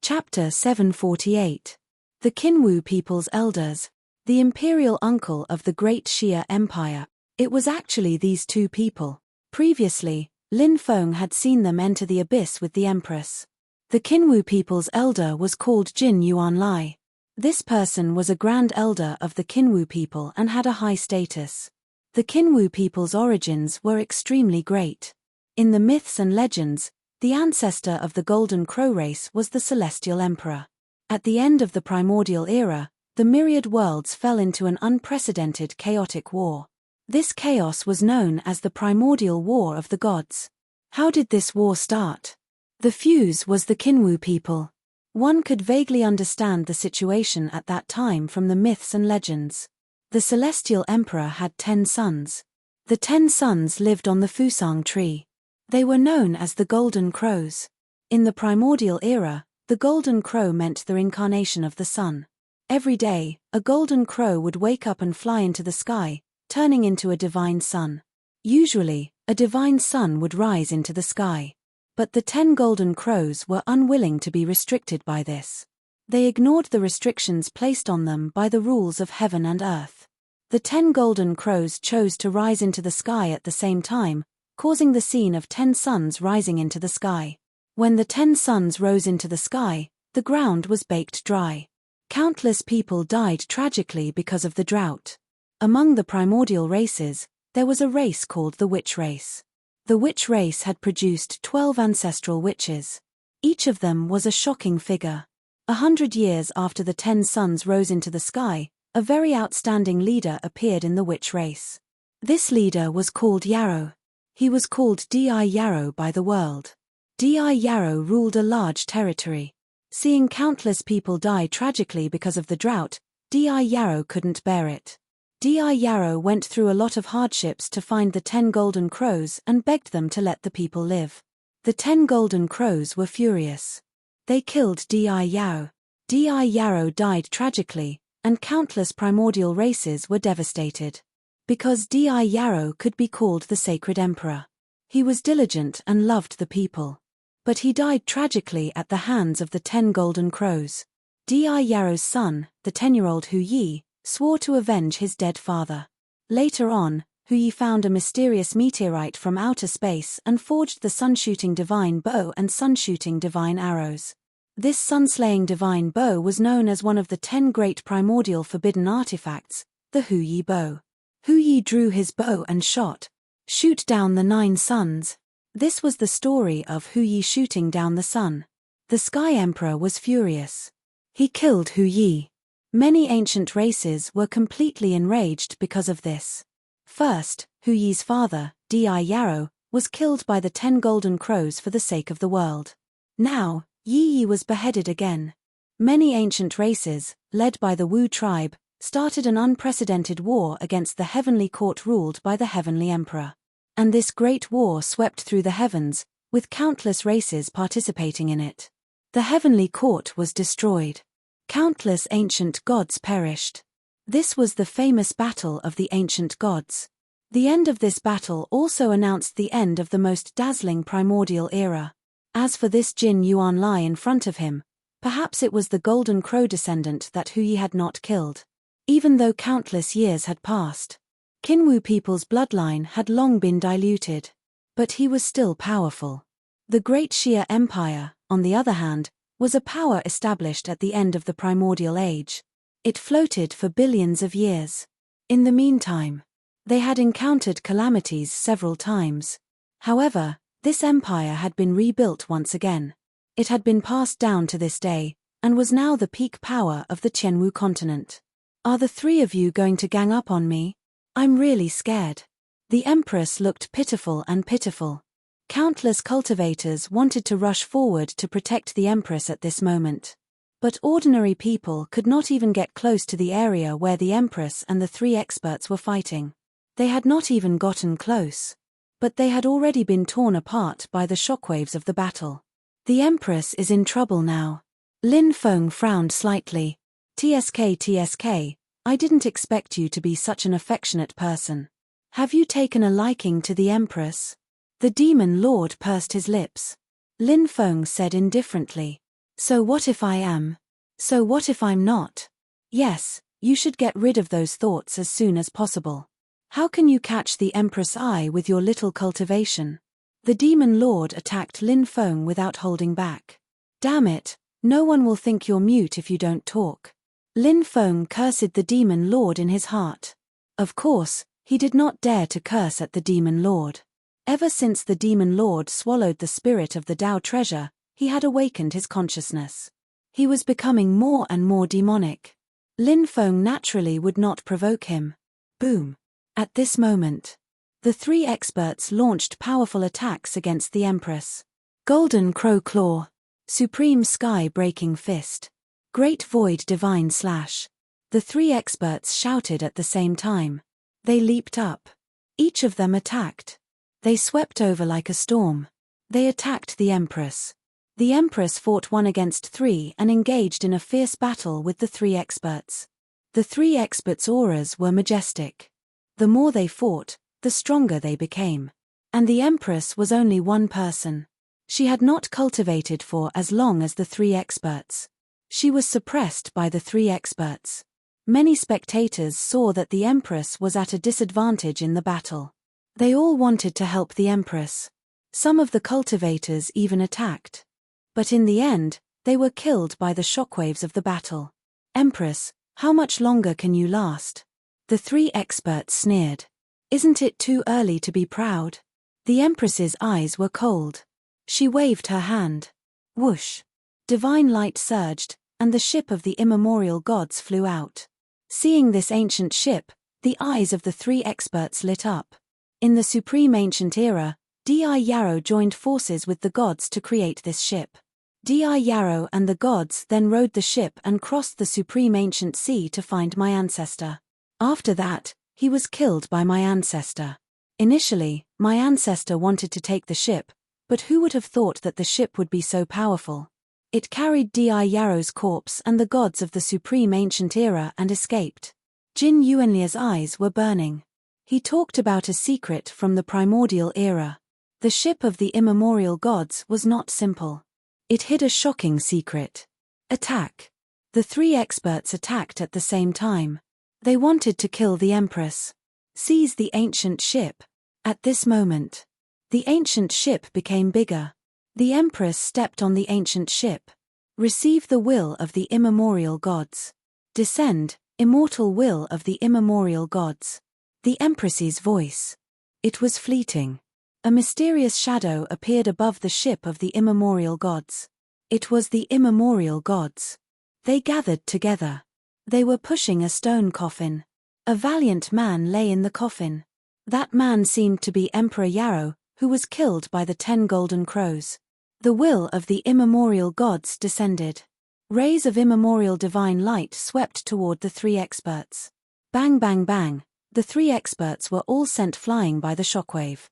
Chapter 748. The Qinwu People's Elders. The imperial uncle of the Great Xia Empire. It was actually these two people. Previously, Lin Feng had seen them enter the abyss with the empress. The Qinwu people's elder was called Jin Yuanlai. This person was a grand elder of the Qinwu people and had a high status. The Qinwu people's origins were extremely great. In the myths and legends, the ancestor of the Golden Crow race was the Celestial Emperor. At the end of the Primordial era, the myriad worlds fell into an unprecedented chaotic war. This chaos was known as the Primordial War of the Gods. How did this war start? The fuse was the Qinwu people. One could vaguely understand the situation at that time from the myths and legends. The Celestial Emperor had 10 sons. The 10 sons lived on the Fusang tree. They were known as the Golden Crows. In the Primordial era, the Golden Crow meant the reincarnation of the sun. Every day, a Golden Crow would wake up and fly into the sky, turning into a divine sun. Usually, a divine sun would rise into the sky. But the 10 Golden Crows were unwilling to be restricted by this. They ignored the restrictions placed on them by the rules of heaven and earth. The 10 Golden Crows chose to rise into the sky at the same time, causing the scene of 10 suns rising into the sky. When the 10 suns rose into the sky, the ground was baked dry. Countless people died tragically because of the drought. Among the primordial races, there was a race called the Witch race. The Witch race had produced 12 ancestral witches. Each of them was a shocking figure. 100 years after the 10 suns rose into the sky, a very outstanding leader appeared in the Witch race. This leader was called Yarrow. He was called Di Yarrow by the world. Di Yarrow ruled a large territory. Seeing countless people die tragically because of the drought, Di Yarrow couldn't bear it. Di Yarrow went through a lot of hardships to find the 10 Golden Crows and begged them to let the people live. The 10 Golden Crows were furious. They killed Di Yarrow. Di Yarrow died tragically, and countless primordial races were devastated. Because Di Yarrow could be called the Sacred Emperor. He was diligent and loved the people. But he died tragically at the hands of the 10 Golden Crows. Di Yarrow's son, the 10-year-old Hu Yi, swore to avenge his dead father. Later on, Hu Yi found a mysterious meteorite from outer space and forged the sun-shooting divine bow and sun-shooting divine arrows. This sun-slaying divine bow was known as one of the 10 great primordial forbidden artifacts, the Hu Yi bow. Hu Yi drew his bow and shot. Shoot down the 9 suns. This was the story of Hu Yi shooting down the sun. The Sky Emperor was furious. He killed Hu Yi. Many ancient races were completely enraged because of this. First, Hu Yi's father, Di Yarrow, was killed by the 10 Golden Crows for the sake of the world. Now, Yi was beheaded again. Many ancient races, led by the Wu tribe, started an unprecedented war against the heavenly court ruled by the heavenly emperor. And this great war swept through the heavens, with countless races participating in it. The heavenly court was destroyed. Countless ancient gods perished. This was the famous battle of the ancient gods. The end of this battle also announced the end of the most dazzling primordial era. As for this Jin Yuanlai in front of him, perhaps it was the Golden Crow descendant that Hu Yi had not killed. Even though countless years had passed, Qinwu people's bloodline had long been diluted. But he was still powerful. The Great Xia Empire, on the other hand, was a power established at the end of the Primordial Age. It floated for billions of years. In the meantime, they had encountered calamities several times. However, this empire had been rebuilt once again. It had been passed down to this day, and was now the peak power of the Qianwu continent. Are the 3 of you going to gang up on me? I'm really scared. The Empress looked pitiful and pitiful. Countless cultivators wanted to rush forward to protect the Empress at this moment. But ordinary people could not even get close to the area where the Empress and the 3 experts were fighting. They had not even gotten close. But they had already been torn apart by the shockwaves of the battle. The Empress is in trouble now. Lin Feng frowned slightly. TSK, I didn't expect you to be such an affectionate person. Have you taken a liking to the Empress? The demon lord pursed his lips. Lin Feng said indifferently. So what if I am? So what if I'm not? Yes, you should get rid of those thoughts as soon as possible. How can you catch the Empress' eye with your little cultivation? The demon lord attacked Lin Feng without holding back. Damn it, no one will think you're mute if you don't talk. Lin Feng cursed the demon lord in his heart. Of course, he did not dare to curse at the demon lord. Ever since the demon lord swallowed the spirit of the Tao treasure, he had awakened his consciousness. He was becoming more and more demonic. Lin Feng naturally would not provoke him. Boom. At this moment, the three experts launched powerful attacks against the Empress. Golden Crow Claw, Supreme Sky-Breaking Fist, Great Void Divine Slash. The three experts shouted at the same time. They leaped up. Each of them attacked. They swept over like a storm. They attacked the Empress. The Empress fought 1 against 3 and engaged in a fierce battle with the three experts. The three experts' auras were majestic. The more they fought, the stronger they became. And the Empress was only one person. She had not cultivated for as long as the three experts. She was suppressed by the three experts. Many spectators saw that the Empress was at a disadvantage in the battle. They all wanted to help the Empress. Some of the cultivators even attacked. But in the end, they were killed by the shockwaves of the battle. Empress, how much longer can you last? The three experts sneered. Isn't it too early to be proud? The Empress's eyes were cold. She waved her hand. Whoosh! Divine light surged, and the ship of the immemorial gods flew out. Seeing this ancient ship, the eyes of the three experts lit up. In the supreme ancient era, Di Yarrow joined forces with the gods to create this ship. Di Yarrow and the gods then rowed the ship and crossed the supreme ancient sea to find my ancestor. After that, he was killed by my ancestor. Initially, my ancestor wanted to take the ship, but who would have thought that the ship would be so powerful? It carried Di Yarrow's corpse and the gods of the supreme ancient era and escaped. Jin Yuanlia's eyes were burning. He talked about a secret from the primordial era. The ship of the immemorial gods was not simple. It hid a shocking secret. Attack. The three experts attacked at the same time. They wanted to kill the Empress. Seize the ancient ship. At this moment, the ancient ship became bigger. The Empress stepped on the ancient ship. Receive the will of the immemorial gods. Descend, immortal will of the immemorial gods. The Empress's voice. It was fleeting. A mysterious shadow appeared above the ship of the immemorial gods. It was the immemorial gods. They gathered together. They were pushing a stone coffin. A valiant man lay in the coffin. That man seemed to be Emperor Yarrow, who was killed by the 10 golden crows. The will of the immemorial gods descended. Rays of immemorial divine light swept toward the three experts. Bang bang bang, the three experts were all sent flying by the shockwave.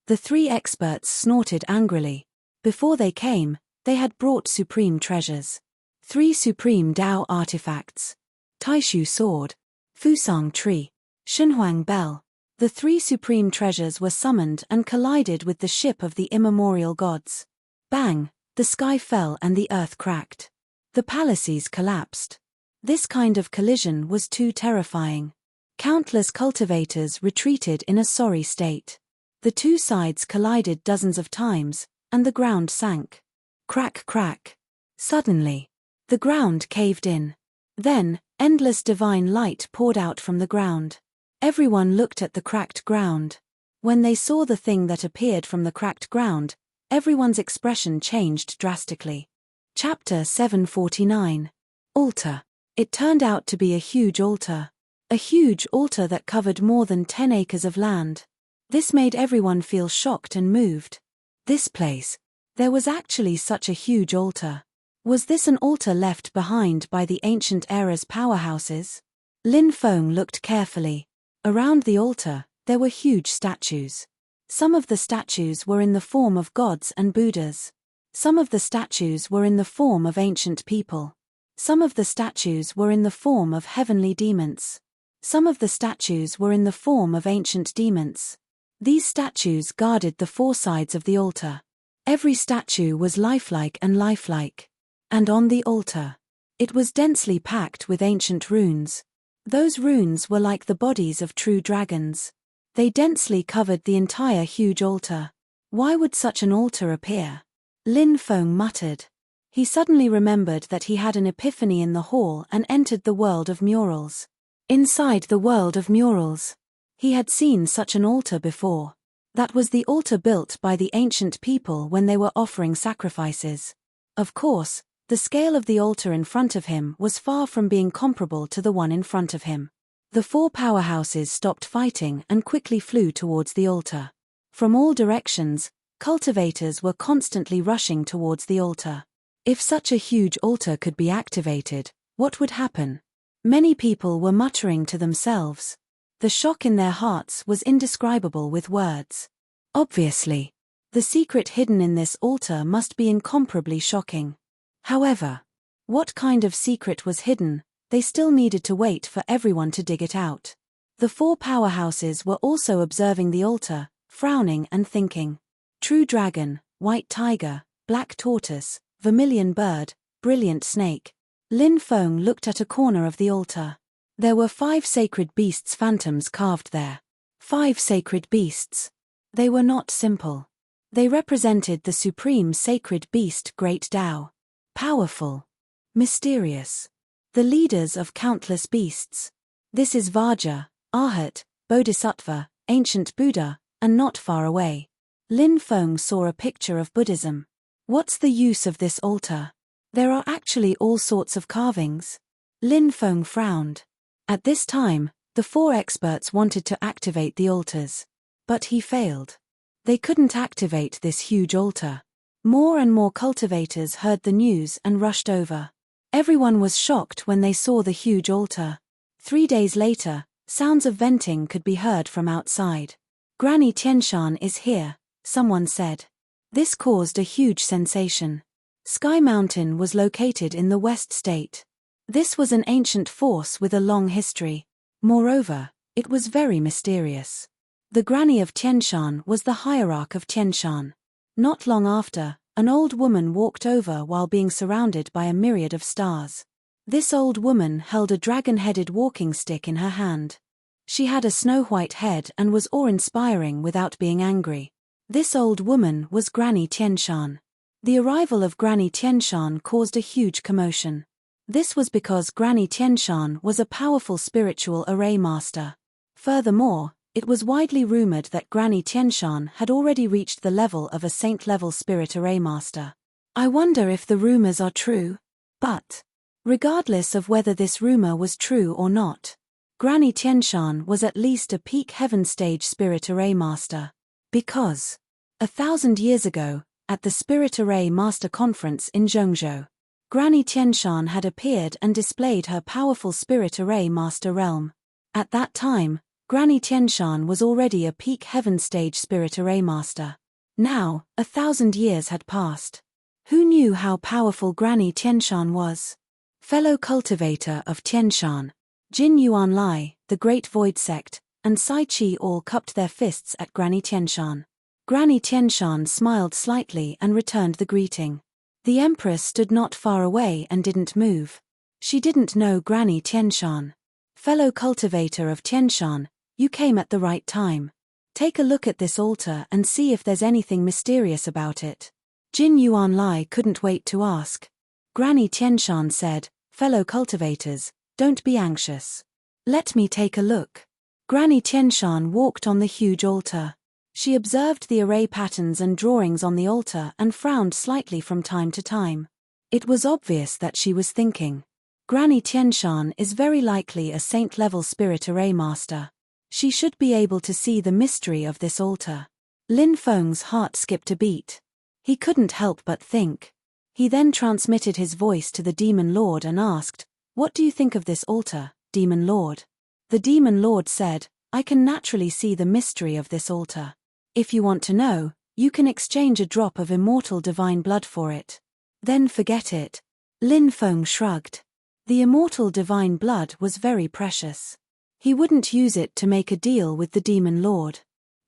The three experts snorted angrily. Before they came, they had brought supreme treasures. 3 supreme Tao artifacts. Taishu sword, Fusang tree, Shenhuang bell. The 3 supreme treasures were summoned and collided with the ship of the immemorial gods. Bang, the sky fell and the earth cracked. The palaces collapsed. This kind of collision was too terrifying. Countless cultivators retreated in a sorry state. The two sides collided dozens of times, and the ground sank. Crack crack. Suddenly, the ground caved in. Then, endless divine light poured out from the ground. Everyone looked at the cracked ground. When they saw the thing that appeared from the cracked ground, everyone's expression changed drastically. Chapter 749. Altar. It turned out to be a huge altar. A huge altar that covered more than 10 acres of land. This made everyone feel shocked and moved. This place. There was actually such a huge altar. Was this an altar left behind by the ancient era's powerhouses? Lin Feng looked carefully. Around the altar, there were huge statues. Some of the statues were in the form of gods and Buddhas. Some of the statues were in the form of ancient people. Some of the statues were in the form of heavenly demons. Some of the statues were in the form of ancient demons. These statues guarded the 4 sides of the altar. Every statue was lifelike and lifelike. And on the altar, it was densely packed with ancient runes. Those runes were like the bodies of true dragons. They densely covered the entire huge altar. Why would such an altar appear? Lin Feng muttered. He suddenly remembered that he had an epiphany in the hall and entered the world of murals. Inside the world of murals, he had seen such an altar before. That was the altar built by the ancient people when they were offering sacrifices. Of course, the scale of the altar in front of him was far from being comparable to the one in front of him. The four powerhouses stopped fighting and quickly flew towards the altar. From all directions, cultivators were constantly rushing towards the altar. If such a huge altar could be activated, what would happen? Many people were muttering to themselves. The shock in their hearts was indescribable with words. Obviously, the secret hidden in this altar must be incomparably shocking. However, what kind of secret was hidden? They still needed to wait for everyone to dig it out. The four powerhouses were also observing the altar, frowning and thinking. True dragon, white tiger, black tortoise, vermilion bird, brilliant snake. Lin Feng looked at a corner of the altar. There were 5 sacred beasts phantoms carved there. 5 sacred beasts. They were not simple. They represented the supreme sacred beast Great Tao. Powerful. Mysterious. The leaders of countless beasts. This is Vajra, Arhat, Bodhisattva, ancient Buddha, and not far away. Lin Feng saw a picture of Buddhism. What's the use of this altar? There are actually all sorts of carvings. Lin Feng frowned. At this time, the 4 experts wanted to activate the altars. But he failed. They couldn't activate this huge altar. More and more cultivators heard the news and rushed over. Everyone was shocked when they saw the huge altar. 3 days later, sounds of venting could be heard from outside. Granny Tianshan is here, someone said. This caused a huge sensation. Sky Mountain was located in the West State. This was an ancient force with a long history. Moreover, it was very mysterious. The Granny of Tianshan was the hierarch of Tianshan. Not long after, an old woman walked over while being surrounded by a myriad of stars. This old woman held a dragon-headed walking stick in her hand. She had a snow-white head and was awe-inspiring without being angry. This old woman was Granny Tianshan. The arrival of Granny Tianshan caused a huge commotion. This was because Granny Tianshan was a powerful spiritual array master. Furthermore, it was widely rumored that Granny Tianshan had already reached the level of a saint-level spirit array master. I wonder if the rumors are true. But, regardless of whether this rumor was true or not, Granny Tianshan was at least a peak heaven stage spirit array master. Because, 1,000 years ago, at the Spirit Array Master Conference in Zhengzhou, Granny Tianshan had appeared and displayed her powerful Spirit Array Master realm. At that time, Granny Tianshan was already a peak heaven stage Spirit Array Master. Now, 1,000 years had passed. Who knew how powerful Granny Tianshan was? Fellow cultivator of Tianshan, Jin Yuanlai, the Great Void Sect, and Sai Chi all cupped their fists at Granny Tianshan. Granny Tianshan smiled slightly and returned the greeting. The Empress stood not far away and didn't move. She didn't know Granny Tianshan. Fellow cultivator of Tianshan, you came at the right time. Take a look at this altar and see if there's anything mysterious about it. Jin Yuanlai couldn't wait to ask. Granny Tianshan said, fellow cultivators, don't be anxious. Let me take a look. Granny Tianshan walked on the huge altar. She observed the array patterns and drawings on the altar and frowned slightly from time to time. It was obvious that she was thinking. Granny Tianshan is very likely a saint-level spirit array master. She should be able to see the mystery of this altar. Lin Feng's heart skipped a beat. He couldn't help but think. He then transmitted his voice to the Demon Lord and asked, "What do you think of this altar, Demon Lord?" The Demon Lord said, "I can naturally see the mystery of this altar. If you want to know, you can exchange a drop of immortal divine blood for it. Then forget it." Lin Feng shrugged. The immortal divine blood was very precious. He wouldn't use it to make a deal with the Demon Lord.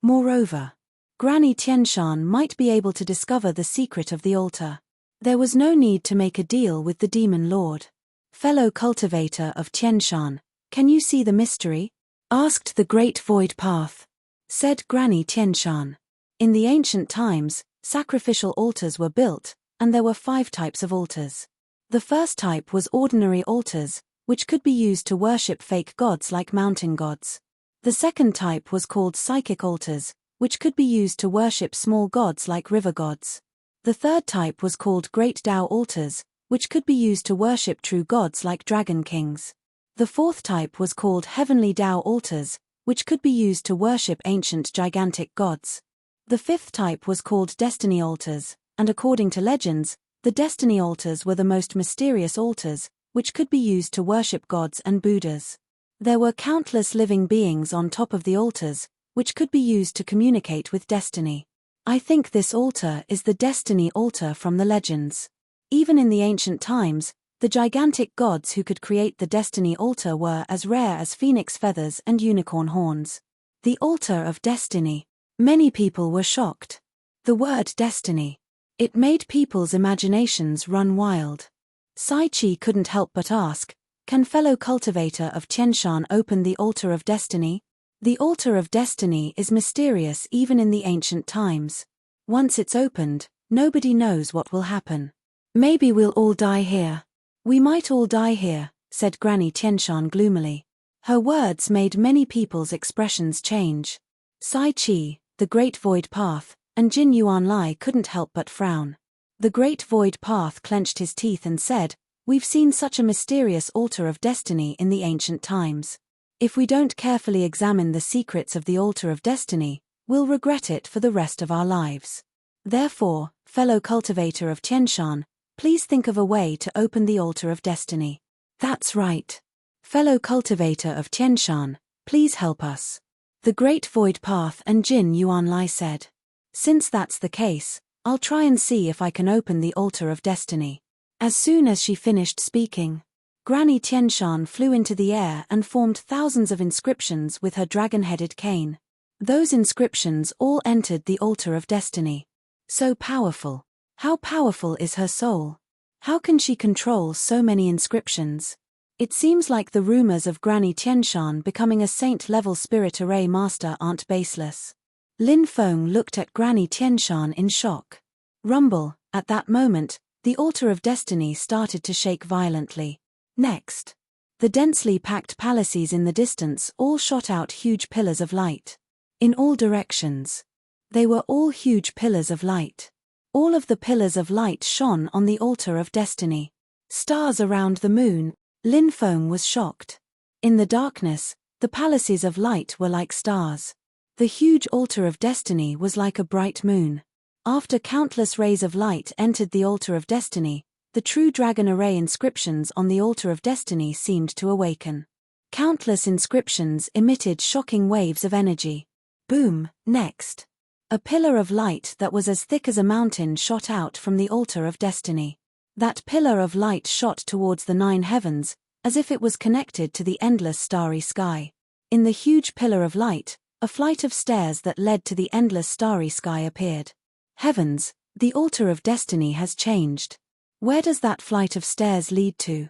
Moreover, Granny Tianshan might be able to discover the secret of the altar. There was no need to make a deal with the demon lord. Fellow cultivator of Tianshan, can you see the mystery? Asked the great void path. Said Granny Tianshan. In the ancient times, sacrificial altars were built, and there were 5 types of altars. The first type was ordinary altars, which could be used to worship fake gods like mountain gods. The second type was called psychic altars, which could be used to worship small gods like river gods. The third type was called Great Tao altars, which could be used to worship true gods like dragon kings. The fourth type was called Heavenly Tao altars, which could be used to worship ancient gigantic gods. The fifth type was called Destiny altars, and according to legends, the Destiny altars were the most mysterious altars, which could be used to worship gods and Buddhas. There were countless living beings on top of the altars, which could be used to communicate with destiny. I think this altar is the Destiny altar from the legends. Even in the ancient times, the gigantic gods who could create the Destiny altar were as rare as phoenix feathers and unicorn horns. The altar of destiny. Many people were shocked. The word destiny. It made people's imaginations run wild. Sai Chi couldn't help but ask, can fellow cultivator of Tianshan open the altar of destiny? The altar of destiny is mysterious even in the ancient times. Once it's opened, nobody knows what will happen. Maybe we'll all die here. We might all die here, said Granny Tianshan gloomily. Her words made many people's expressions change. Sai Chi, the Great Void Path, and Jin Yuanlai couldn't help but frown. The Great Void Path clenched his teeth and said, we've seen such a mysterious altar of destiny in the ancient times. If we don't carefully examine the secrets of the altar of destiny, we'll regret it for the rest of our lives. Therefore, fellow cultivator of Tianshan, please think of a way to open the altar of destiny. That's right. Fellow cultivator of Tianshan, please help us. The Great Void Path and Jin Yuanlai said. Since that's the case, I'll try and see if I can open the altar of destiny. As soon as she finished speaking, Granny Tianshan flew into the air and formed thousands of inscriptions with her dragon-headed cane. Those inscriptions all entered the altar of destiny. So powerful. How powerful is her soul? How can she control so many inscriptions? It seems like the rumors of Granny Tianshan becoming a saint-level spirit array master aren't baseless. Lin Feng looked at Granny Tianshan in shock. Rumble, at that moment, the altar of destiny started to shake violently. Next, the densely packed palaces in the distance all shot out huge pillars of light. In all directions. They were all huge pillars of light. All of the pillars of light shone on the altar of destiny. Stars around the moon. Lin Feng was shocked. In the darkness, the palaces of light were like stars. The huge altar of destiny was like a bright moon. After countless rays of light entered the altar of destiny, the true dragon array inscriptions on the altar of destiny seemed to awaken. Countless inscriptions emitted shocking waves of energy. Boom, next. A pillar of light that was as thick as a mountain shot out from the altar of destiny. That pillar of light shot towards the 9 heavens, as if it was connected to the endless starry sky. In the huge pillar of light, a flight of stairs that led to the endless starry sky appeared. Heavens, the altar of destiny has changed. Where does that flight of stairs lead to?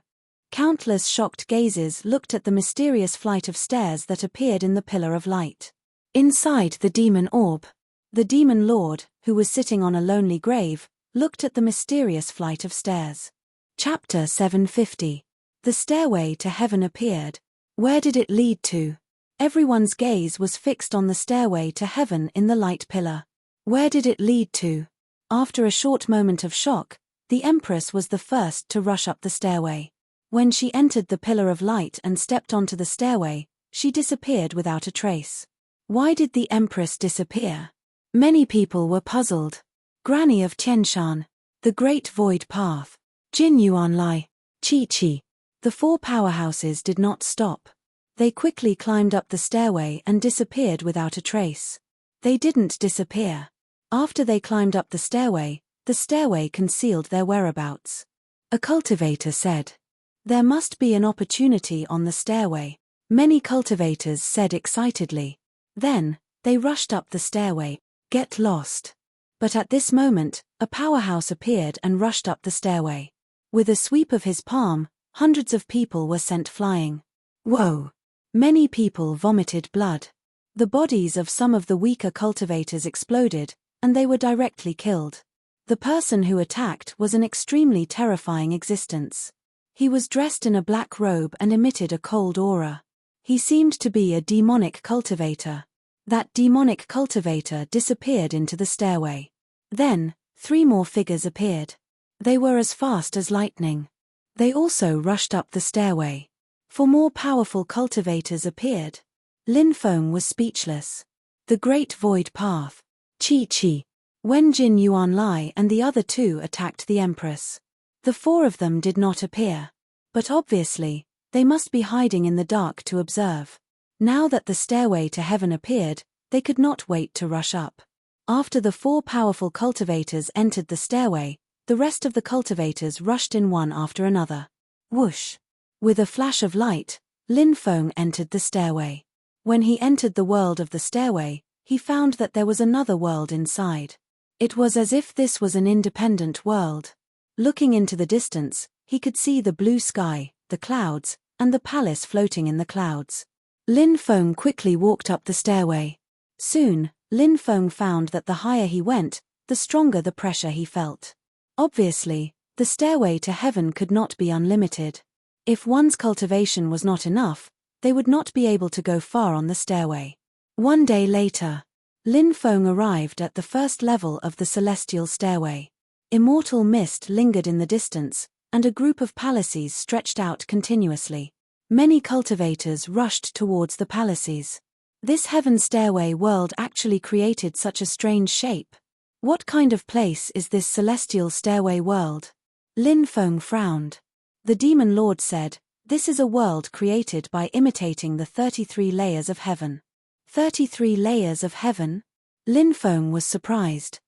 Countless shocked gazes looked at the mysterious flight of stairs that appeared in the pillar of light. Inside the demon orb, the demon lord, who was sitting on a lonely grave, looked at the mysterious flight of stairs. Chapter 750. The stairway to heaven appeared. Where did it lead to? Everyone's gaze was fixed on the stairway to heaven in the light pillar. Where did it lead to? After a short moment of shock, the Empress was the first to rush up the stairway. When she entered the pillar of light and stepped onto the stairway, she disappeared without a trace. Why did the Empress disappear? Many people were puzzled. Granny of Tianshan, the Great Void Path, Jin Yuanlai, Chi Chi. The 4 powerhouses did not stop. They quickly climbed up the stairway and disappeared without a trace. They didn't disappear. After they climbed up the stairway concealed their whereabouts. A cultivator said. There must be an opportunity on the stairway. Many cultivators said excitedly. Then, they rushed up the stairway. Get lost. But at this moment, a powerhouse appeared and rushed up the stairway. With a sweep of his palm, hundreds of people were sent flying. Whoa! Many people vomited blood. The bodies of some of the weaker cultivators exploded, and they were directly killed. The person who attacked was an extremely terrifying existence. He was dressed in a black robe and emitted a cold aura. He seemed to be a demonic cultivator. That demonic cultivator disappeared into the stairway. Then, 3 more figures appeared. They were as fast as lightning. They also rushed up the stairway. 4 more powerful cultivators appeared. Lin Feng was speechless. The Great Void Path. Chi-Chi. Wen Jin Yuan Lai and the other 2 attacked the Empress. The 4 of them did not appear. But obviously, they must be hiding in the dark to observe. Now that the stairway to heaven appeared, they could not wait to rush up. After the 4 powerful cultivators entered the stairway, the rest of the cultivators rushed in one after another. Whoosh! With a flash of light, Lin Feng entered the stairway. When he entered the world of the stairway, he found that there was another world inside. It was as if this was an independent world. Looking into the distance, he could see the blue sky, the clouds, and the palace floating in the clouds. Lin Feng quickly walked up the stairway. Soon, Lin Feng found that the higher he went, the stronger the pressure he felt. Obviously, the stairway to heaven could not be unlimited. If one's cultivation was not enough, they would not be able to go far on the stairway. One day later, Lin Feng arrived at the first level of the celestial stairway. Immortal mist lingered in the distance, and a group of palaces stretched out continuously. Many cultivators rushed towards the palaces. This heaven stairway world actually created such a strange shape. What kind of place is this celestial stairway world? Lin Feng frowned. The Demon Lord said, "This is a world created by imitating the 33 layers of heaven." 33 layers of heaven? Lin Feng was surprised.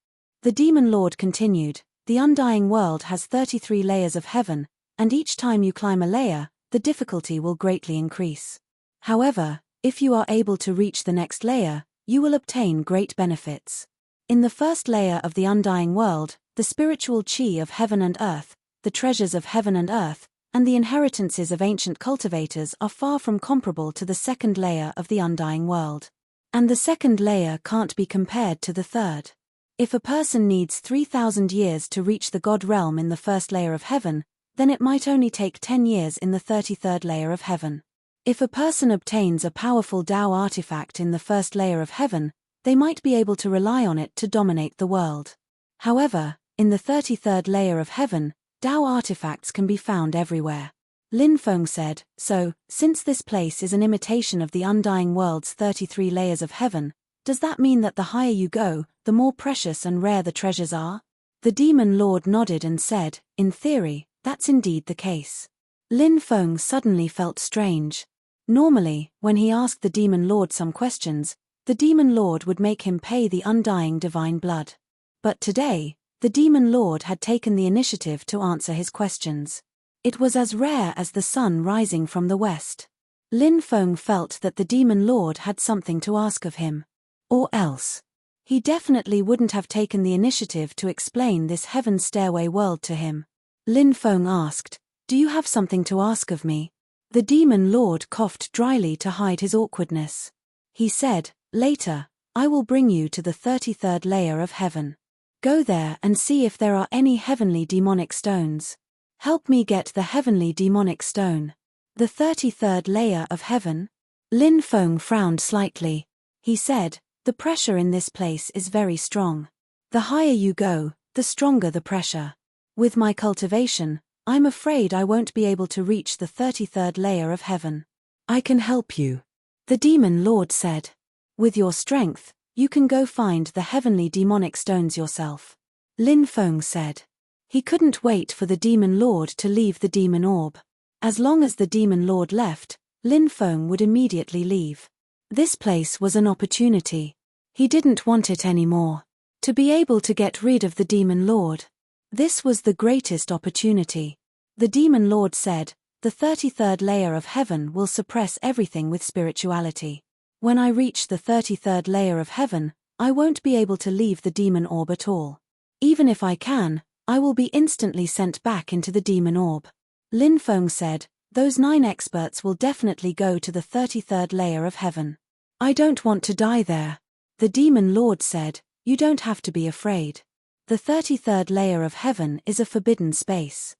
The Demon Lord continued, "The undying world has 33 layers of heaven, and each time you climb a layer, the difficulty will greatly increase. However, if you are able to reach the next layer, you will obtain great benefits. In the first layer of the undying world, the spiritual chi of heaven and earth, the treasures of heaven and earth, and the inheritances of ancient cultivators are far from comparable to the second layer of the undying world. And the second layer can't be compared to the third. If a person needs 3,000 years to reach the God realm in the first layer of heaven, then it might only take 10 years in the 33rd layer of heaven. If a person obtains a powerful Tao artifact in the first layer of heaven, they might be able to rely on it to dominate the world. However, in the 33rd layer of heaven, Tao artifacts can be found everywhere." Lin Feng said, "So, since this place is an imitation of the undying world's 33 layers of heaven, does that mean that the higher you go, the more precious and rare the treasures are?" The Demon Lord nodded and said, "In theory, that's indeed the case." Lin Feng suddenly felt strange. Normally, when he asked the Demon Lord some questions, the Demon Lord would make him pay the undying divine blood. But today, the Demon Lord had taken the initiative to answer his questions. It was as rare as the sun rising from the west. Lin Feng felt that the Demon Lord had something to ask of him. Or else, he definitely wouldn't have taken the initiative to explain this heaven stairway world to him. Lin Feng asked, "Do you have something to ask of me?" The Demon Lord coughed dryly to hide his awkwardness. He said, "Later, I will bring you to the 33rd layer of heaven. Go there and see if there are any heavenly demonic stones. Help me get the heavenly demonic stone." The 33rd layer of heaven? Lin Feng frowned slightly. He said, "The pressure in this place is very strong. The higher you go, the stronger the pressure. With my cultivation, I'm afraid I won't be able to reach the 33rd layer of heaven." "I can help you," the Demon Lord said. "With your strength, you can go find the heavenly demonic stones yourself," Lin Feng said. He couldn't wait for the Demon Lord to leave the demon orb. As long as the Demon Lord left, Lin Feng would immediately leave. This place was an opportunity. He didn't want it anymore. To be able to get rid of the Demon Lord. This was the greatest opportunity. The Demon Lord said, "The 33rd layer of heaven will suppress everything with spirituality. When I reach the 33rd layer of heaven, I won't be able to leave the demon orb at all. Even if I can, I will be instantly sent back into the demon orb. Lin Feng said, those 9 experts will definitely go to the 33rd layer of heaven. I don't want to die there. The demon lord said, you don't have to be afraid. The 33rd layer of heaven is a forbidden space.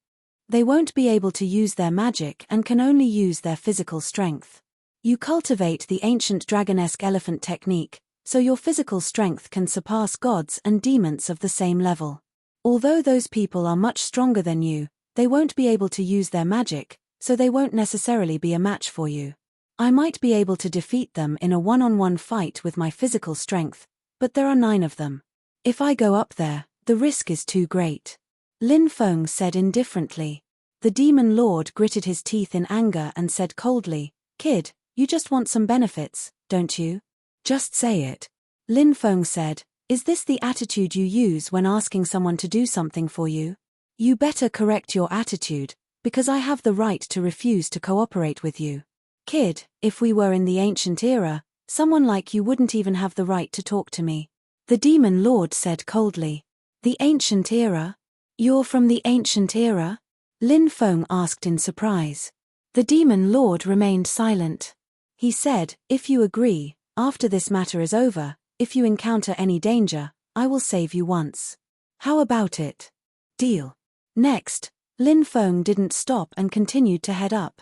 They won't be able to use their magic and can only use their physical strength. You cultivate the ancient dragonesque elephant technique, so your physical strength can surpass gods and demons of the same level. Although those people are much stronger than you, they won't be able to use their magic, so they won't necessarily be a match for you. I might be able to defeat them in a one-on-one fight with my physical strength, but there are 9 of them. If I go up there, the risk is too great. Lin Feng said indifferently. The demon lord gritted his teeth in anger and said coldly, Kid, you just want some benefits, don't you? Just say it. Lin Feng said, is this the attitude you use when asking someone to do something for you? You better correct your attitude, because I have the right to refuse to cooperate with you. Kid, if we were in the ancient era, someone like you wouldn't even have the right to talk to me. The demon lord said coldly. The ancient era? You're from the ancient era? Lin Feng asked in surprise. The demon lord remained silent. He said, if you agree, after this matter is over, if you encounter any danger, I will save you once. How about it? Deal. Next, Lin Feng didn't stop and continued to head up.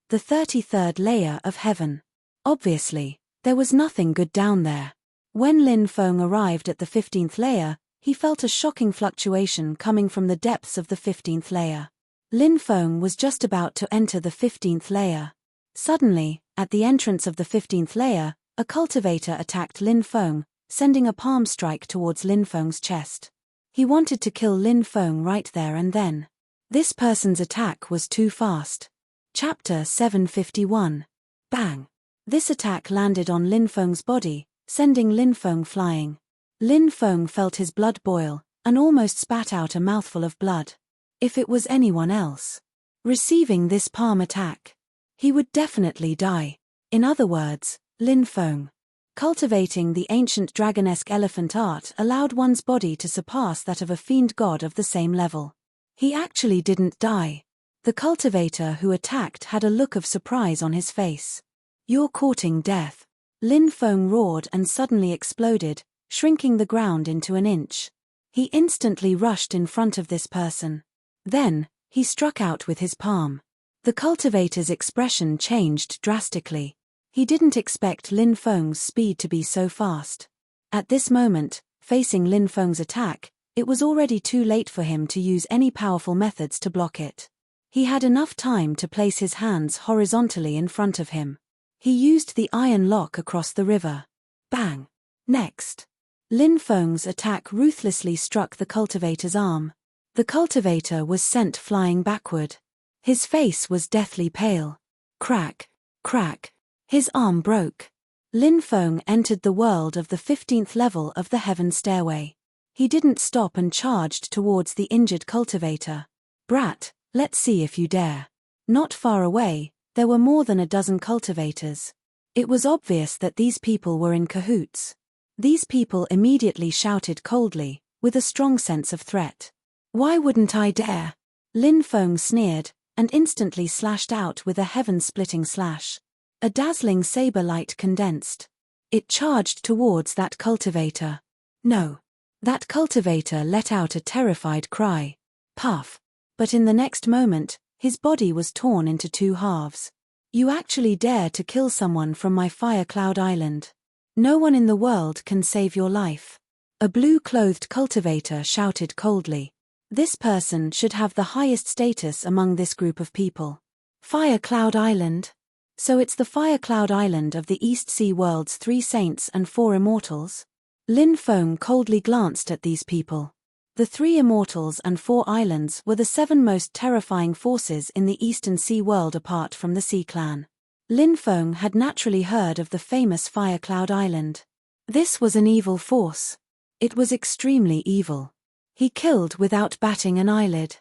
The 33rd layer of heaven. Obviously, there was nothing good down there. When Lin Feng arrived at the 15th layer, he felt a shocking fluctuation coming from the depths of the 15th layer. Lin Feng was just about to enter the 15th layer. Suddenly, at the entrance of the 15th layer, a cultivator attacked Lin Feng, sending a palm strike towards Lin Feng's chest. He wanted to kill Lin Feng right there and then. This person's attack was too fast. Chapter 751. Bang! This attack landed on Lin Feng's body, sending Lin Feng flying. Lin Feng felt his blood boil, and almost spat out a mouthful of blood. If it was anyone else receiving this palm attack, he would definitely die. In other words, Lin Feng. Cultivating the ancient dragonesque elephant art allowed one's body to surpass that of a fiend god of the same level. He actually didn't die. The cultivator who attacked had a look of surprise on his face. You're courting death. Lin Feng roared and suddenly exploded, shrinking the ground into an inch. He instantly rushed in front of this person. Then, he struck out with his palm. The cultivator's expression changed drastically. He didn't expect Lin Feng's speed to be so fast. At this moment, facing Lin Feng's attack, it was already too late for him to use any powerful methods to block it. He had enough time to place his hands horizontally in front of him. He used the iron lock across the river. Bang! Next, Lin Feng's attack ruthlessly struck the cultivator's arm. The cultivator was sent flying backward. His face was deathly pale. Crack, crack. His arm broke. Lin Feng entered the world of the 15th level of the heaven stairway. He didn't stop and charged towards the injured cultivator. Brat, let's see if you dare. Not far away, there were more than a dozen cultivators. It was obvious that these people were in cahoots. These people immediately shouted coldly, with a strong sense of threat. Why wouldn't I dare? Lin Feng sneered, and instantly slashed out with a heaven-splitting slash. A dazzling saber light condensed. It charged towards that cultivator. No. That cultivator let out a terrified cry. Puff. But in the next moment, his body was torn into 2 halves. You actually dare to kill someone from my Fire Cloud Island. No one in the world can save your life. A blue-clothed cultivator shouted coldly. This person should have the highest status among this group of people. Fire Cloud Island? So it's the Fire Cloud Island of the East Sea World's 3 saints and 4 immortals? Lin Feng coldly glanced at these people. The 3 immortals and 4 islands were the 7 most terrifying forces in the Eastern Sea World apart from the Sea Clan. Lin Feng had naturally heard of the famous Fire Cloud Island. This was an evil force. It was extremely evil. He killed without batting an eyelid.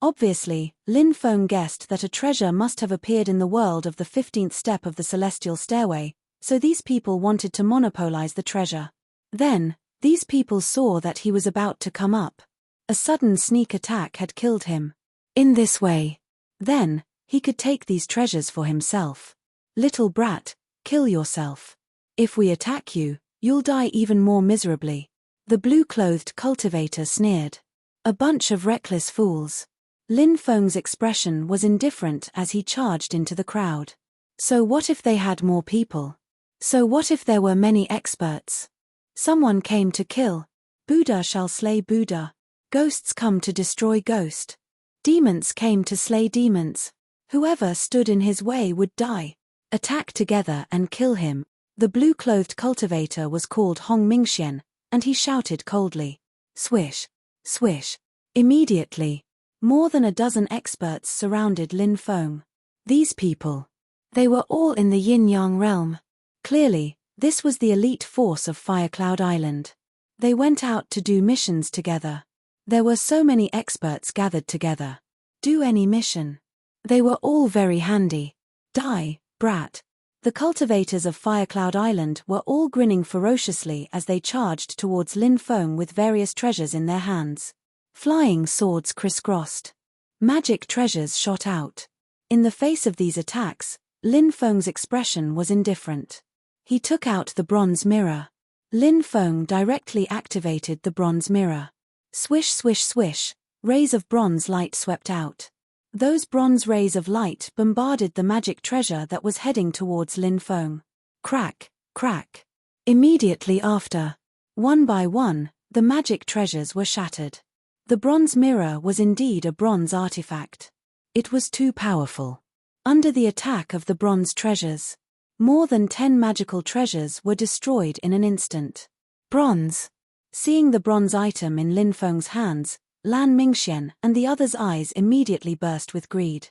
Obviously, Lin Feng guessed that a treasure must have appeared in the world of the 15th step of the Celestial Stairway, so these people wanted to monopolize the treasure. Then, These people saw that he was about to come up. A sudden sneak attack had killed him. In this way, then, he could take these treasures for himself. Little brat, kill yourself. If we attack you, you'll die even more miserably. The blue-clothed cultivator sneered. A bunch of reckless fools. Lin Feng's expression was indifferent as he charged into the crowd. So what if they had more people? So what if there were many experts? Someone came to kill. Buddha shall slay Buddha. Ghosts come to destroy ghost. Demons came to slay demons. Whoever stood in his way would die. Attack together and kill him. The blue-clothed cultivator was called Hong Mingxian, and he shouted coldly. Swish, swish. Immediately, more than a dozen experts surrounded Lin Feng. These people. They were all in the yin-yang realm. Clearly, this was the elite force of Firecloud Island. They went out to do missions together. There were so many experts gathered together. Do any mission. They were all very handy. Die, brat. The cultivators of Firecloud Island were all grinning ferociously as they charged towards Lin Feng with various treasures in their hands. Flying swords crisscrossed. Magic treasures shot out. In the face of these attacks, Lin Feng's expression was indifferent. He took out the bronze mirror. Lin Feng directly activated the bronze mirror. Swish swish swish, rays of bronze light swept out. Those bronze rays of light bombarded the magic treasure that was heading towards Lin Feng. Crack, crack. Immediately after, one by one, the magic treasures were shattered. The bronze mirror was indeed a bronze artifact. It was too powerful. Under the attack of the bronze treasures, more than 10 magical treasures were destroyed in an instant. Bronze. Seeing the bronze item in Lin Feng's hands, Lan Mingxian and the others' eyes immediately burst with greed.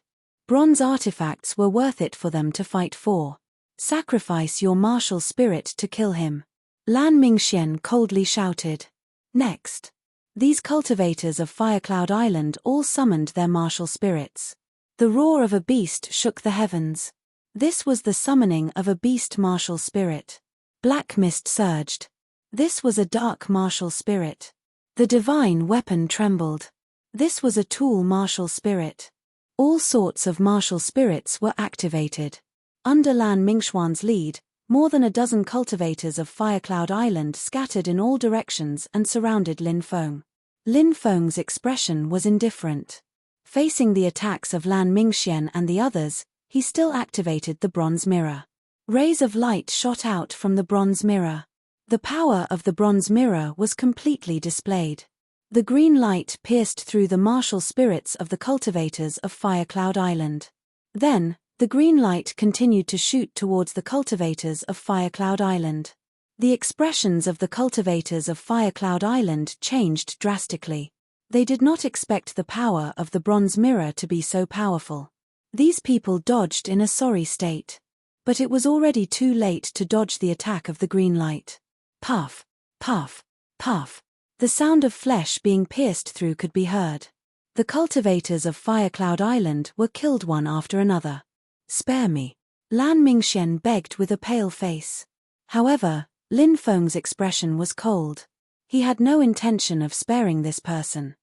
Bronze artifacts were worth it for them to fight for. Sacrifice your martial spirit to kill him. Lan Mingxian coldly shouted. Next. These cultivators of Firecloud Island all summoned their martial spirits. The roar of a beast shook the heavens. This was the summoning of a beast martial spirit. Black mist surged. This was a dark martial spirit. The divine weapon trembled. This was a tool martial spirit. All sorts of martial spirits were activated. Under Lan Mingxuan's lead, more than a dozen cultivators of Firecloud Island scattered in all directions and surrounded Lin Feng. Lin Feng's expression was indifferent. Facing the attacks of Lan Mingxian and the others, he still activated the bronze mirror. Rays of light shot out from the bronze mirror. The power of the bronze mirror was completely displayed. The green light pierced through the martial spirits of the cultivators of Firecloud Island. Then, the green light continued to shoot towards the cultivators of Firecloud Island. The expressions of the cultivators of Firecloud Island changed drastically. They did not expect the power of the bronze mirror to be so powerful. These people dodged in a sorry state. But it was already too late to dodge the attack of the green light. Puff, puff, puff. The sound of flesh being pierced through could be heard. The cultivators of Firecloud Island were killed one after another. Spare me. Lan Mingxian begged with a pale face. However, Lin Feng's expression was cold. He had no intention of sparing this person.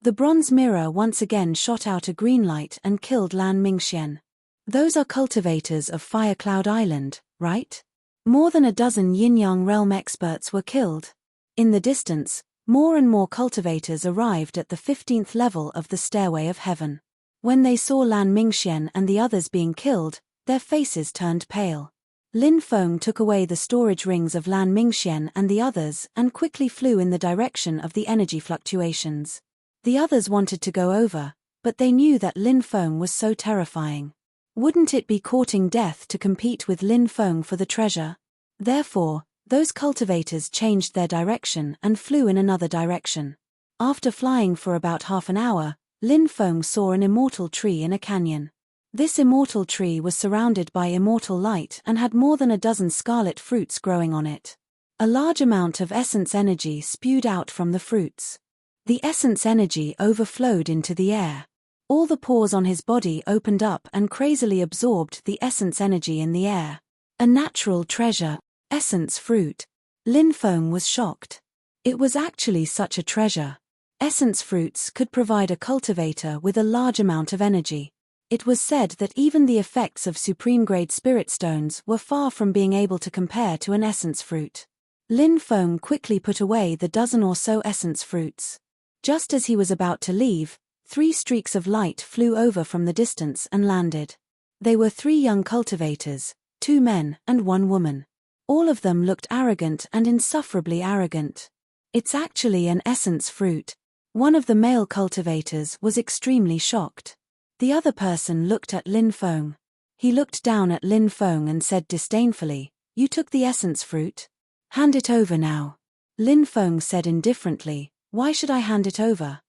The bronze mirror once again shot out a green light and killed Lan Mingxian. Those are cultivators of Firecloud Island, right? More than a dozen yin-yang realm experts were killed. In the distance, more and more cultivators arrived at the 15th level of the Stairway of Heaven. When they saw Lan Mingxian and the others being killed, their faces turned pale. Lin Feng took away the storage rings of Lan Mingxian and the others and quickly flew in the direction of the energy fluctuations. The others wanted to go over, but they knew that Lin Feng was so terrifying. Wouldn't it be courting death to compete with Lin Feng for the treasure? Therefore, those cultivators changed their direction and flew in another direction. After flying for about half an hour, Lin Feng saw an immortal tree in a canyon. This immortal tree was surrounded by immortal light and had more than a dozen scarlet fruits growing on it. A large amount of essence energy spewed out from the fruits. The essence energy overflowed into the air. All the pores on his body opened up and crazily absorbed the essence energy in the air. A natural treasure, essence fruit. Lin Feng was shocked. It was actually such a treasure. Essence fruits could provide a cultivator with a large amount of energy. It was said that even the effects of supreme-grade spirit stones were far from being able to compare to an essence fruit. Lin Feng quickly put away the dozen or so essence fruits. Just as he was about to leave, 3 streaks of light flew over from the distance and landed. They were 3 young cultivators, 2 men and 1 woman. All of them looked arrogant and insufferably arrogant. It's actually an essence fruit. One of the male cultivators was extremely shocked. The other person looked at Lin Feng. He looked down at Lin Feng and said disdainfully, "You took the essence fruit? Hand it over now." Lin Feng said indifferently, "Why should I hand it over?"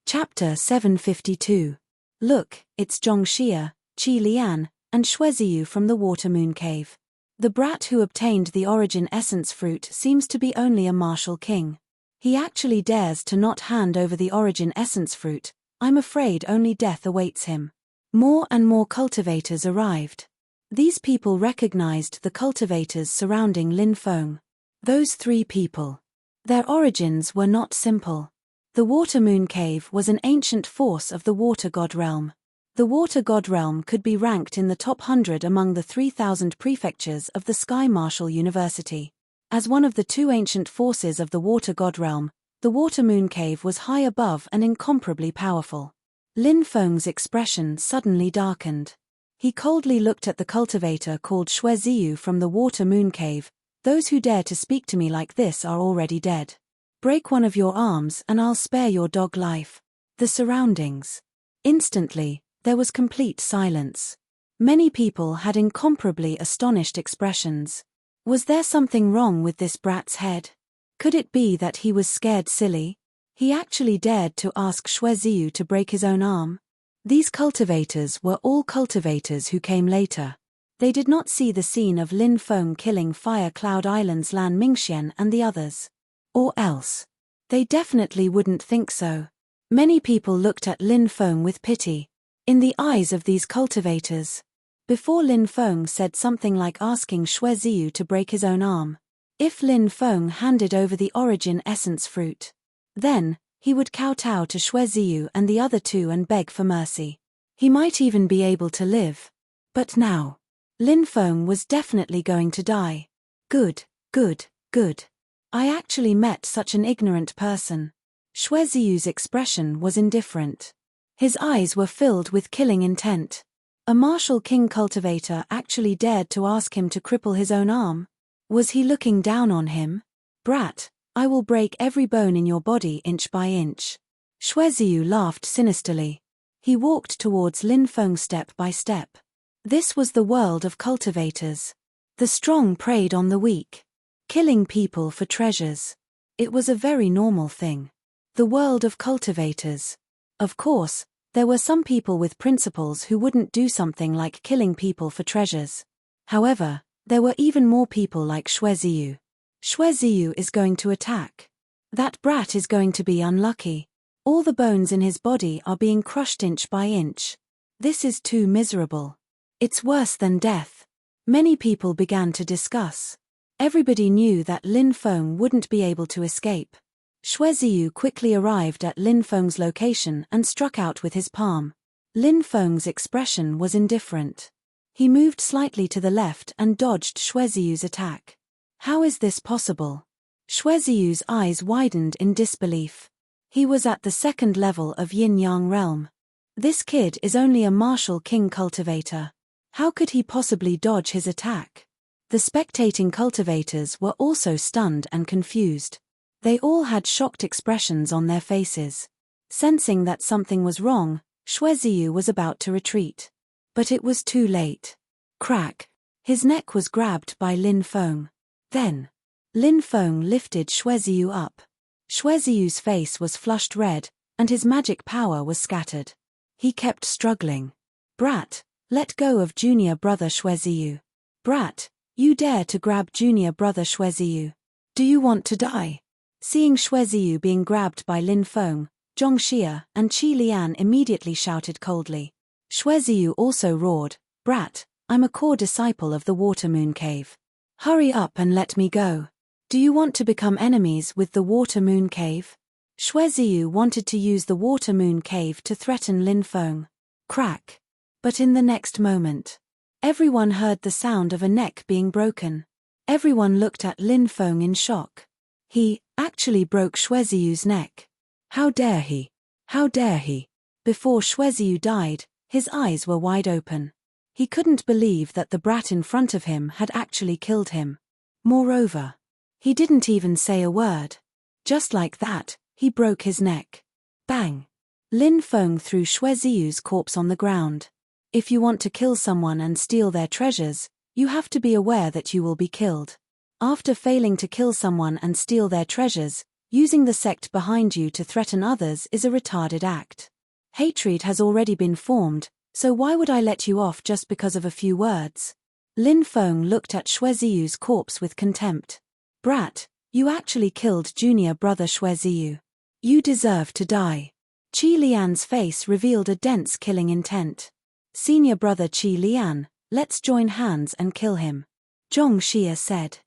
Chapter 752. Look, it's Zhongxia, Qi Lian, and Xueziyu from the Water Moon Cave. The brat who obtained the origin essence fruit seems to be only a martial king. He actually dares to not hand over the origin essence fruit. I'm afraid only death awaits him. More and more cultivators arrived. These people recognized the cultivators surrounding Lin Feng. Those 3 people. Their origins were not simple. The Water Moon Cave was an ancient force of the Water God realm. The Water God realm could be ranked in the top 100 among the 3,000 prefectures of the Sky Martial University. As one of the 2 ancient forces of the Water God realm, the Water Moon Cave was high above and incomparably powerful. Lin Feng's expression suddenly darkened. He coldly looked at the cultivator called Xueziyu from the Water Moon Cave. "Those who dare to speak to me like this are already dead. Break one of your arms and I'll spare your dog life." The surroundings. Instantly, there was complete silence. Many people had incomparably astonished expressions. Was there something wrong with this brat's head? Could it be that he was scared silly? He actually dared to ask Xueziyu to break his own arm? These cultivators were all cultivators who came later. They did not see the scene of Lin Feng killing Fire Cloud Island's Lan Mingxian and the others. Or else. They definitely wouldn't think so. Many people looked at Lin Feng with pity. In the eyes of these cultivators. Before Lin Feng said something like asking Xueziyu to break his own arm. If Lin Feng handed over the origin essence fruit, then he would kowtow to Xueziyu and the other 2 and beg for mercy. He might even be able to live. But now, Lin Feng was definitely going to die. Good, good, good. I actually met such an ignorant person. Xueziyu's expression was indifferent. His eyes were filled with killing intent. A martial king cultivator actually dared to ask him to cripple his own arm? Was he looking down on him? "Brat, I will break every bone in your body inch by inch." Xueziyu laughed sinisterly. He walked towards Lin Feng step by step. This was the world of cultivators. The strong preyed on the weak. Killing people for treasures. It was a very normal thing. The world of cultivators. Of course, there were some people with principles who wouldn't do something like killing people for treasures. However, there were even more people like Xueziyu. Xueziyu is going to attack. That brat is going to be unlucky. All the bones in his body are being crushed inch by inch. This is too miserable. It's worse than death. Many people began to discuss. Everybody knew that Lin Feng wouldn't be able to escape. Xueziyu quickly arrived at Lin Feng's location and struck out with his palm. Lin Feng's expression was indifferent. He moved slightly to the left and dodged Xueziyu's attack. How is this possible? Xueziyu's eyes widened in disbelief. He was at the 2nd level of Yin-Yang realm. This kid is only a martial king cultivator. How could he possibly dodge his attack? The spectating cultivators were also stunned and confused. They all had shocked expressions on their faces. Sensing that something was wrong, Xueziyu was about to retreat. But it was too late. Crack! His neck was grabbed by Lin Feng. Then, Lin Feng lifted Xueziyu up. Xueziyu's face was flushed red, and his magic power was scattered. He kept struggling. "Brat, let go of junior brother Xueziyu. Brat, you dare to grab junior brother Xueziyu. Do you want to die?" Seeing Xueziyu being grabbed by Lin Feng, Zhongxia and Qi Lian immediately shouted coldly. Xueziyu also roared, "Brat, I'm a core disciple of the Water Moon Cave. Hurry up and let me go." Do you want to become enemies with the Water Moon Cave? Xue Ziyu wanted to use the Water Moon Cave to threaten Lin Feng. Crack. But in the next moment, everyone heard the sound of a neck being broken. Everyone looked at Lin Feng in shock. He actually broke Xue Ziyu's neck. How dare he? How dare he? Before Xue Ziyu died, his eyes were wide open. He couldn't believe that the brat in front of him had actually killed him. Moreover, he didn't even say a word. Just like that, he broke his neck. Bang! Lin Feng threw Xue Ziyu's corpse on the ground. If you want to kill someone and steal their treasures, you have to be aware that you will be killed. After failing to kill someone and steal their treasures, using the sect behind you to threaten others is a retarded act. Hatred has already been formed, so why would I let you off just because of a few words? Lin Feng looked at Xue Ziyu's corpse with contempt. Brat, you actually killed junior brother Xue Ziyu. You deserve to die. Qi Lian's face revealed a dense killing intent. Senior brother Qi Lian, let's join hands and kill him. Zhong Xia said.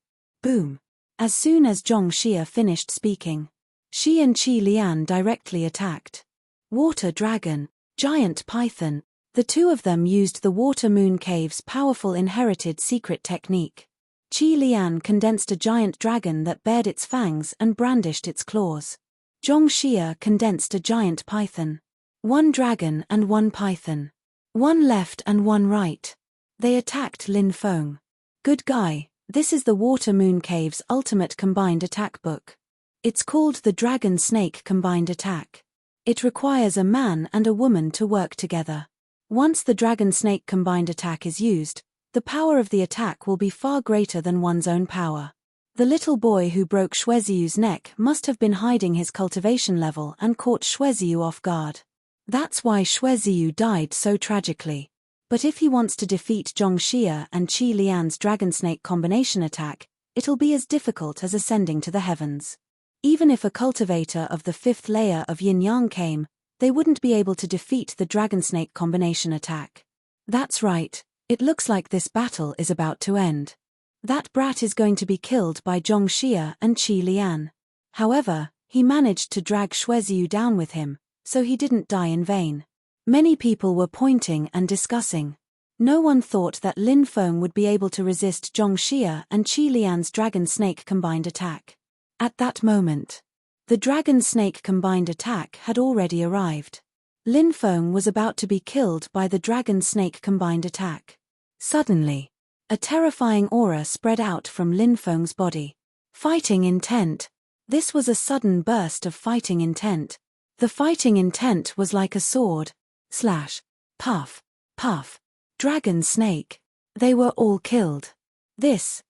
Boom. As soon as Zhong Xia finished speaking, Xi and Qi Lian directly attacked. Water Dragon, Giant Python, the two of them used the Water Moon Cave's powerful inherited secret technique. Qi Lian condensed a giant dragon that bared its fangs and brandished its claws. Zhong Xia condensed a giant python. One dragon and one python. One left and one right. They attacked Lin Feng. Good guy, this is the Water Moon Cave's ultimate combined attack book. It's called the Dragon Snake Combined Attack. It requires a man and a woman to work together. Once the Dragon Snake Combined Attack is used, the power of the attack will be far greater than one's own power. The little boy who broke Xue Ziyu's neck must have been hiding his cultivation level and caught Xue Ziyu off guard. That's why Xue Ziyu died so tragically. But if he wants to defeat Zhong Xia and Qi Lian's Dragon Snake combination attack, it'll be as difficult as ascending to the heavens. Even if a cultivator of the 5th layer of Yin-Yang came, they wouldn't be able to defeat the Dragon Snake combination attack. That's right. It looks like this battle is about to end. That brat is going to be killed by Zhong Xia and Qi Lian. However, he managed to drag Xue Ziyu down with him, so he didn't die in vain. Many people were pointing and discussing. No one thought that Lin Feng would be able to resist Zhong Xia and Qi Lian's Dragon Snake combined attack. At that moment, the Dragon Snake combined attack had already arrived. Lin Feng was about to be killed by the Dragon Snake combined attack. Suddenly, a terrifying aura spread out from Lin Feng's body. Fighting intent. This was a sudden burst of fighting intent. The fighting intent was like a sword. Slash. Puff. Puff. Dragon Snake. They were all killed. This,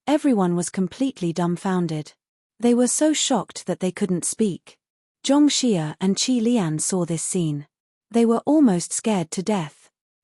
everyone was completely dumbfounded. They were so shocked that they couldn't speak. Zhong Xia and Qi Lian saw this scene. They were almost scared to death.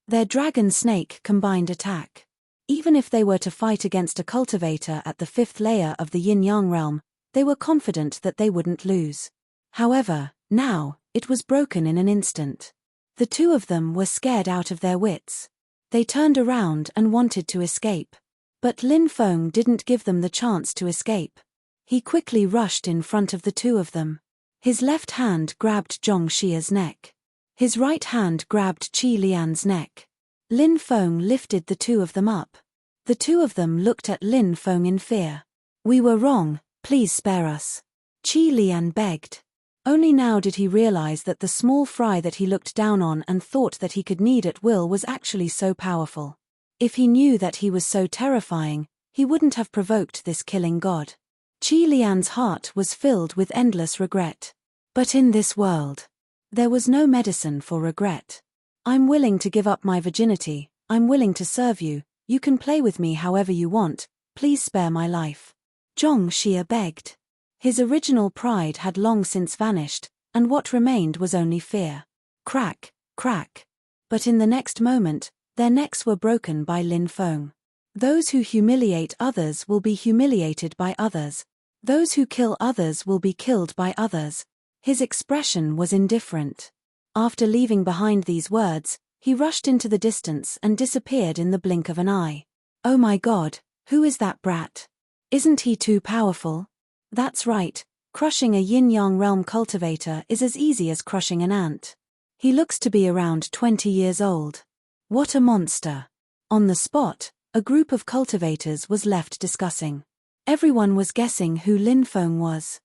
Their Dragon Snake combined attack. Even if they were to fight against a cultivator at the 5th layer of the Yin-Yang realm, they were confident that they wouldn't lose. However, now, it was broken in an instant. The two of them were scared out of their wits. They turned around and wanted to escape. But Lin Feng didn't give them the chance to escape. He quickly rushed in front of the two of them. His left hand grabbed Zhong Xia's neck. His right hand grabbed Qi Lian's neck. Lin Feng lifted the two of them up. The two of them looked at Lin Feng in fear. "We were wrong, please spare us." Qi Lian begged. Only now did he realize that the small fry that he looked down on and thought that he could knead at will was actually so powerful. If he knew that he was so terrifying, he wouldn't have provoked this killing god. Qi Lian's heart was filled with endless regret. But in this world, there was no medicine for regret. "I'm willing to give up my virginity, I'm willing to serve you, you can play with me however you want, please spare my life." Zhong Xia begged. His original pride had long since vanished, and what remained was only fear. Crack, crack. But in the next moment, their necks were broken by Lin Feng. Those who humiliate others will be humiliated by others. Those who kill others will be killed by others. His expression was indifferent. After leaving behind these words, he rushed into the distance and disappeared in the blink of an eye. "Oh my God, who is that brat?" Isn't he too powerful? That's right, crushing a yin-yang realm cultivator is as easy as crushing an ant. He looks to be around 20 years old. What a monster. On the spot, a group of cultivators was left discussing. Everyone was guessing who Lin Feng was.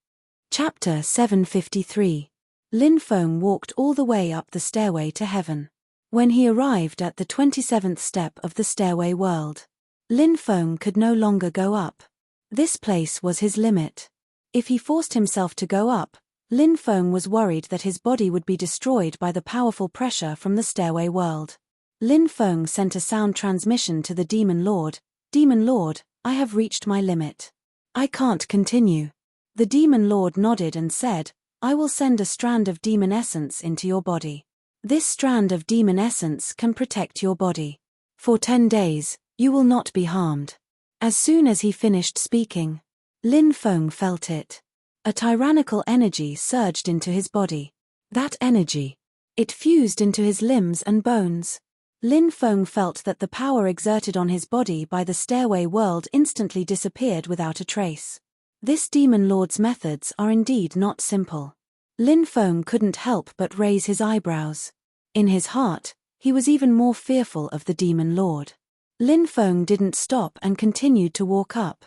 Chapter 753. Lin Feng walked all the way up the stairway to heaven. When he arrived at the 27th step of the stairway world, Lin Feng could no longer go up. This place was his limit. If he forced himself to go up, Lin Feng was worried that his body would be destroyed by the powerful pressure from the stairway world. Lin Feng sent a sound transmission to the Demon Lord. Demon Lord, I have reached my limit. I can't continue. The Demon Lord nodded and said, I will send a strand of demon essence into your body. This strand of demon essence can protect your body. For 10 days, you will not be harmed. As soon as he finished speaking, Lin Feng felt it. A tyrannical energy surged into his body. That energy. It fused into his limbs and bones. Lin Feng felt that the power exerted on his body by the stairway world instantly disappeared without a trace. This Demon Lord's methods are indeed not simple. Lin Feng couldn't help but raise his eyebrows. In his heart, he was even more fearful of the Demon Lord. Lin Feng didn't stop and continued to walk up.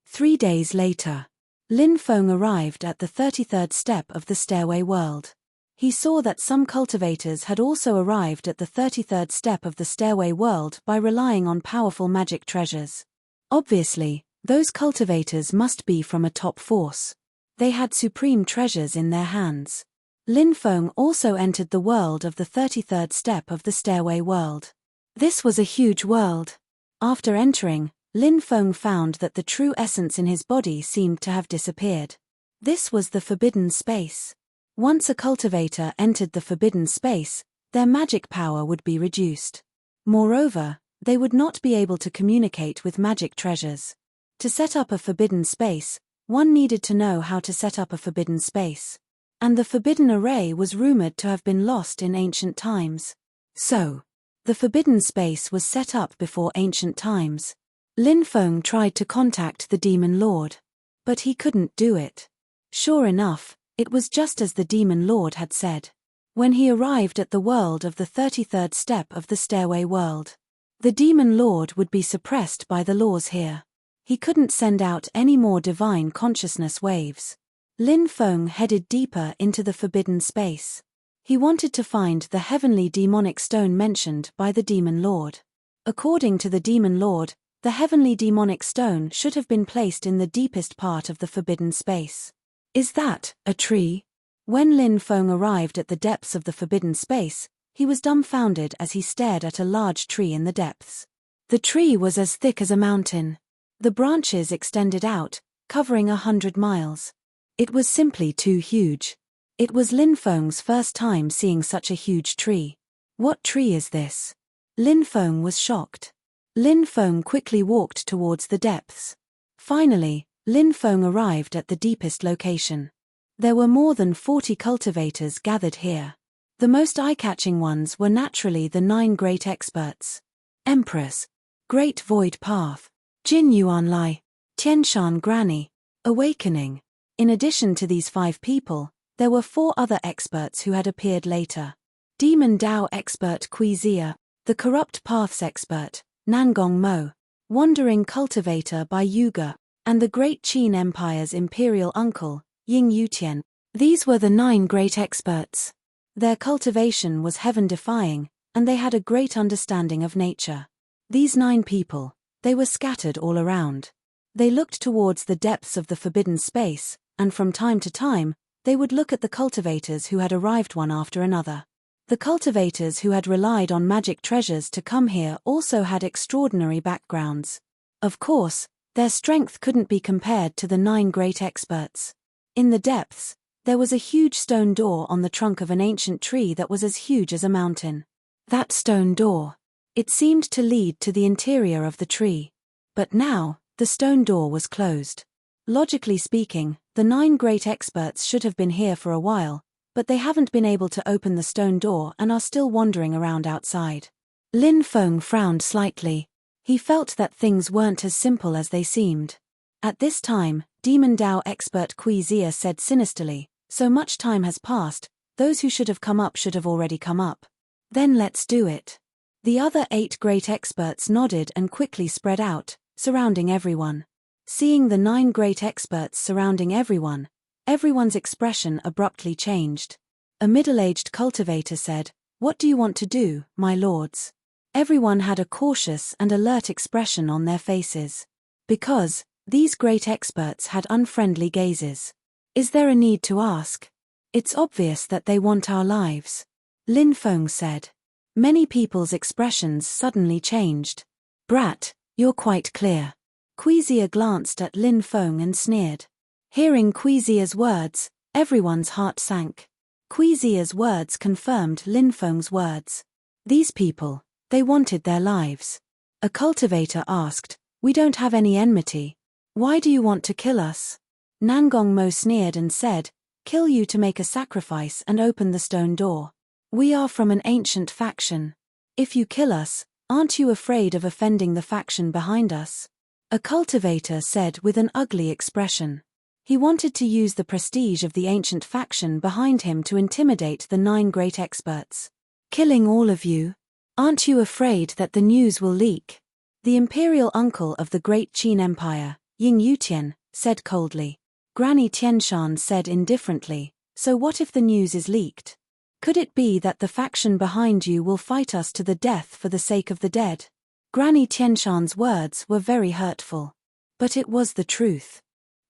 3 days later, Lin Feng arrived at the 33rd step of the stairway world. He saw that some cultivators had also arrived at the 33rd step of the stairway world by relying on powerful magic treasures. Obviously, those cultivators must be from a top force. They had supreme treasures in their hands. Lin Feng also entered the world of the 33rd step of the stairway world. This was a huge world. After entering, Lin Feng found that the true essence in his body seemed to have disappeared. This was the forbidden space. Once a cultivator entered the forbidden space, their magic power would be reduced. Moreover, they would not be able to communicate with magic treasures. To set up a forbidden space, one needed to know how to set up a forbidden space. And the forbidden array was rumored to have been lost in ancient times. So, the forbidden space was set up before ancient times. Lin Feng tried to contact the Demon Lord. But he couldn't do it. Sure enough, it was just as the Demon Lord had said. When he arrived at the world of the 33rd step of the stairway world, the Demon Lord would be suppressed by the laws here. He couldn't send out any more divine consciousness waves. Lin Feng headed deeper into the forbidden space. He wanted to find the heavenly demonic stone mentioned by the Demon Lord. According to the Demon Lord, the heavenly demonic stone should have been placed in the deepest part of the forbidden space. Is that a tree? When Lin Feng arrived at the depths of the forbidden space, he was dumbfounded as he stared at a large tree in the depths. The tree was as thick as a mountain. The branches extended out, covering 100 miles. It was simply too huge. It was Lin Feng's first time seeing such a huge tree. What tree is this? Lin Feng was shocked. Lin Feng quickly walked towards the depths. Finally, Lin Feng arrived at the deepest location. There were more than 40 cultivators gathered here. The most eye-catching ones were naturally the 9 great experts. Empress, Great Void Path, Jin Yuan Lai, Tianshan Granny, Awakening. In addition to these 5 people, there were 4 other experts who had appeared later. Demon Dao expert Kui Zia, the Corrupt Paths expert, Nangong Mo, Wandering Cultivator Bai Yuga, and the Great Qin Empire's imperial uncle, Ying Yutian. These were the 9 great experts. Their cultivation was heaven-defying, and they had a great understanding of nature. These 9 people, they were scattered all around. They looked towards the depths of the forbidden space, and from time to time, they would look at the cultivators who had arrived one after another. The cultivators who had relied on magic treasures to come here also had extraordinary backgrounds. Of course, their strength couldn't be compared to the 9 great experts. In the depths, there was a huge stone door on the trunk of an ancient tree that was as huge as a mountain. That stone door. It seemed to lead to the interior of the tree. But now, the stone door was closed. Logically speaking, the 9 great experts should have been here for a while, but they haven't been able to open the stone door and are still wandering around outside. Lin Feng frowned slightly. He felt that things weren't as simple as they seemed. At this time, Demon Dao expert Kui Zia said sinisterly, "So much time has passed, those who should have come up should have already come up. Then let's do it." The other 8 great experts nodded and quickly spread out, surrounding everyone. Seeing the 9 great experts surrounding everyone, everyone's expression abruptly changed. A middle-aged cultivator said, "What do you want to do, my lords?" Everyone had a cautious and alert expression on their faces. Because these great experts had unfriendly gazes. Is there a need to ask? It's obvious that they want our lives. Lin Feng said. Many people's expressions suddenly changed. Brat, you're quite clear. Kui Zia glanced at Lin Feng and sneered. Hearing Kui Zia's words, everyone's heart sank. Kui Zia's words confirmed Lin Feng's words. These people, they wanted their lives. A cultivator asked, "We don't have any enmity. Why do you want to kill us?" Nangong Mo sneered and said, "Kill you to make a sacrifice and open the stone door. We are from an ancient faction. If you kill us, aren't you afraid of offending the faction behind us?" A cultivator said with an ugly expression. He wanted to use the prestige of the ancient faction behind him to intimidate the 9 great experts. "Killing all of you? Aren't you afraid that the news will leak?" The imperial uncle of the great Qin Empire, Ying Yutian, said coldly. Granny Tianshan said indifferently, "So what if the news is leaked? Could it be that the faction behind you will fight us to the death for the sake of the dead?" Granny Tianshan's words were very hurtful. But it was the truth.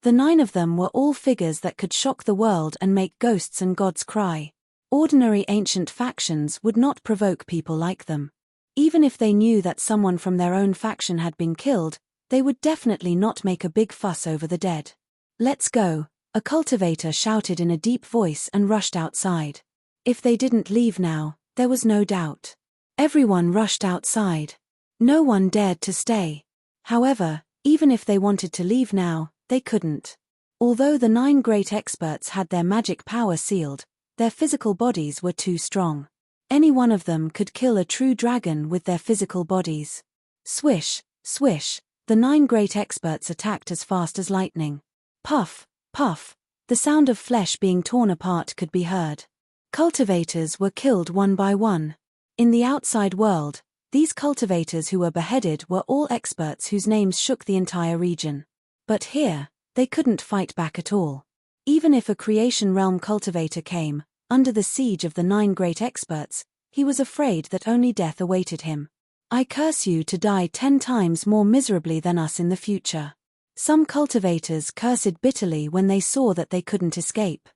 The 9 of them were all figures that could shock the world and make ghosts and gods cry. Ordinary ancient factions would not provoke people like them. Even if they knew that someone from their own faction had been killed, they would definitely not make a big fuss over the dead. "Let's go," a cultivator shouted in a deep voice and rushed outside. If they didn't leave now, there was no doubt. Everyone rushed outside. No one dared to stay. However, even if they wanted to leave now, they couldn't. Although the 9 great experts had their magic power sealed, their physical bodies were too strong. Any one of them could kill a true dragon with their physical bodies. Swish, swish, the 9 great experts attacked as fast as lightning. Puff, puff, the sound of flesh being torn apart could be heard. Cultivators were killed one by one. In the outside world, these cultivators who were beheaded were all experts whose names shook the entire region. But here, they couldn't fight back at all. Even if a creation realm cultivator came, under the siege of the 9 great experts, he was afraid that only death awaited him. "I curse you to die 10 times more miserably than us in the future." Some cultivators cursed bitterly when they saw that they couldn't escape.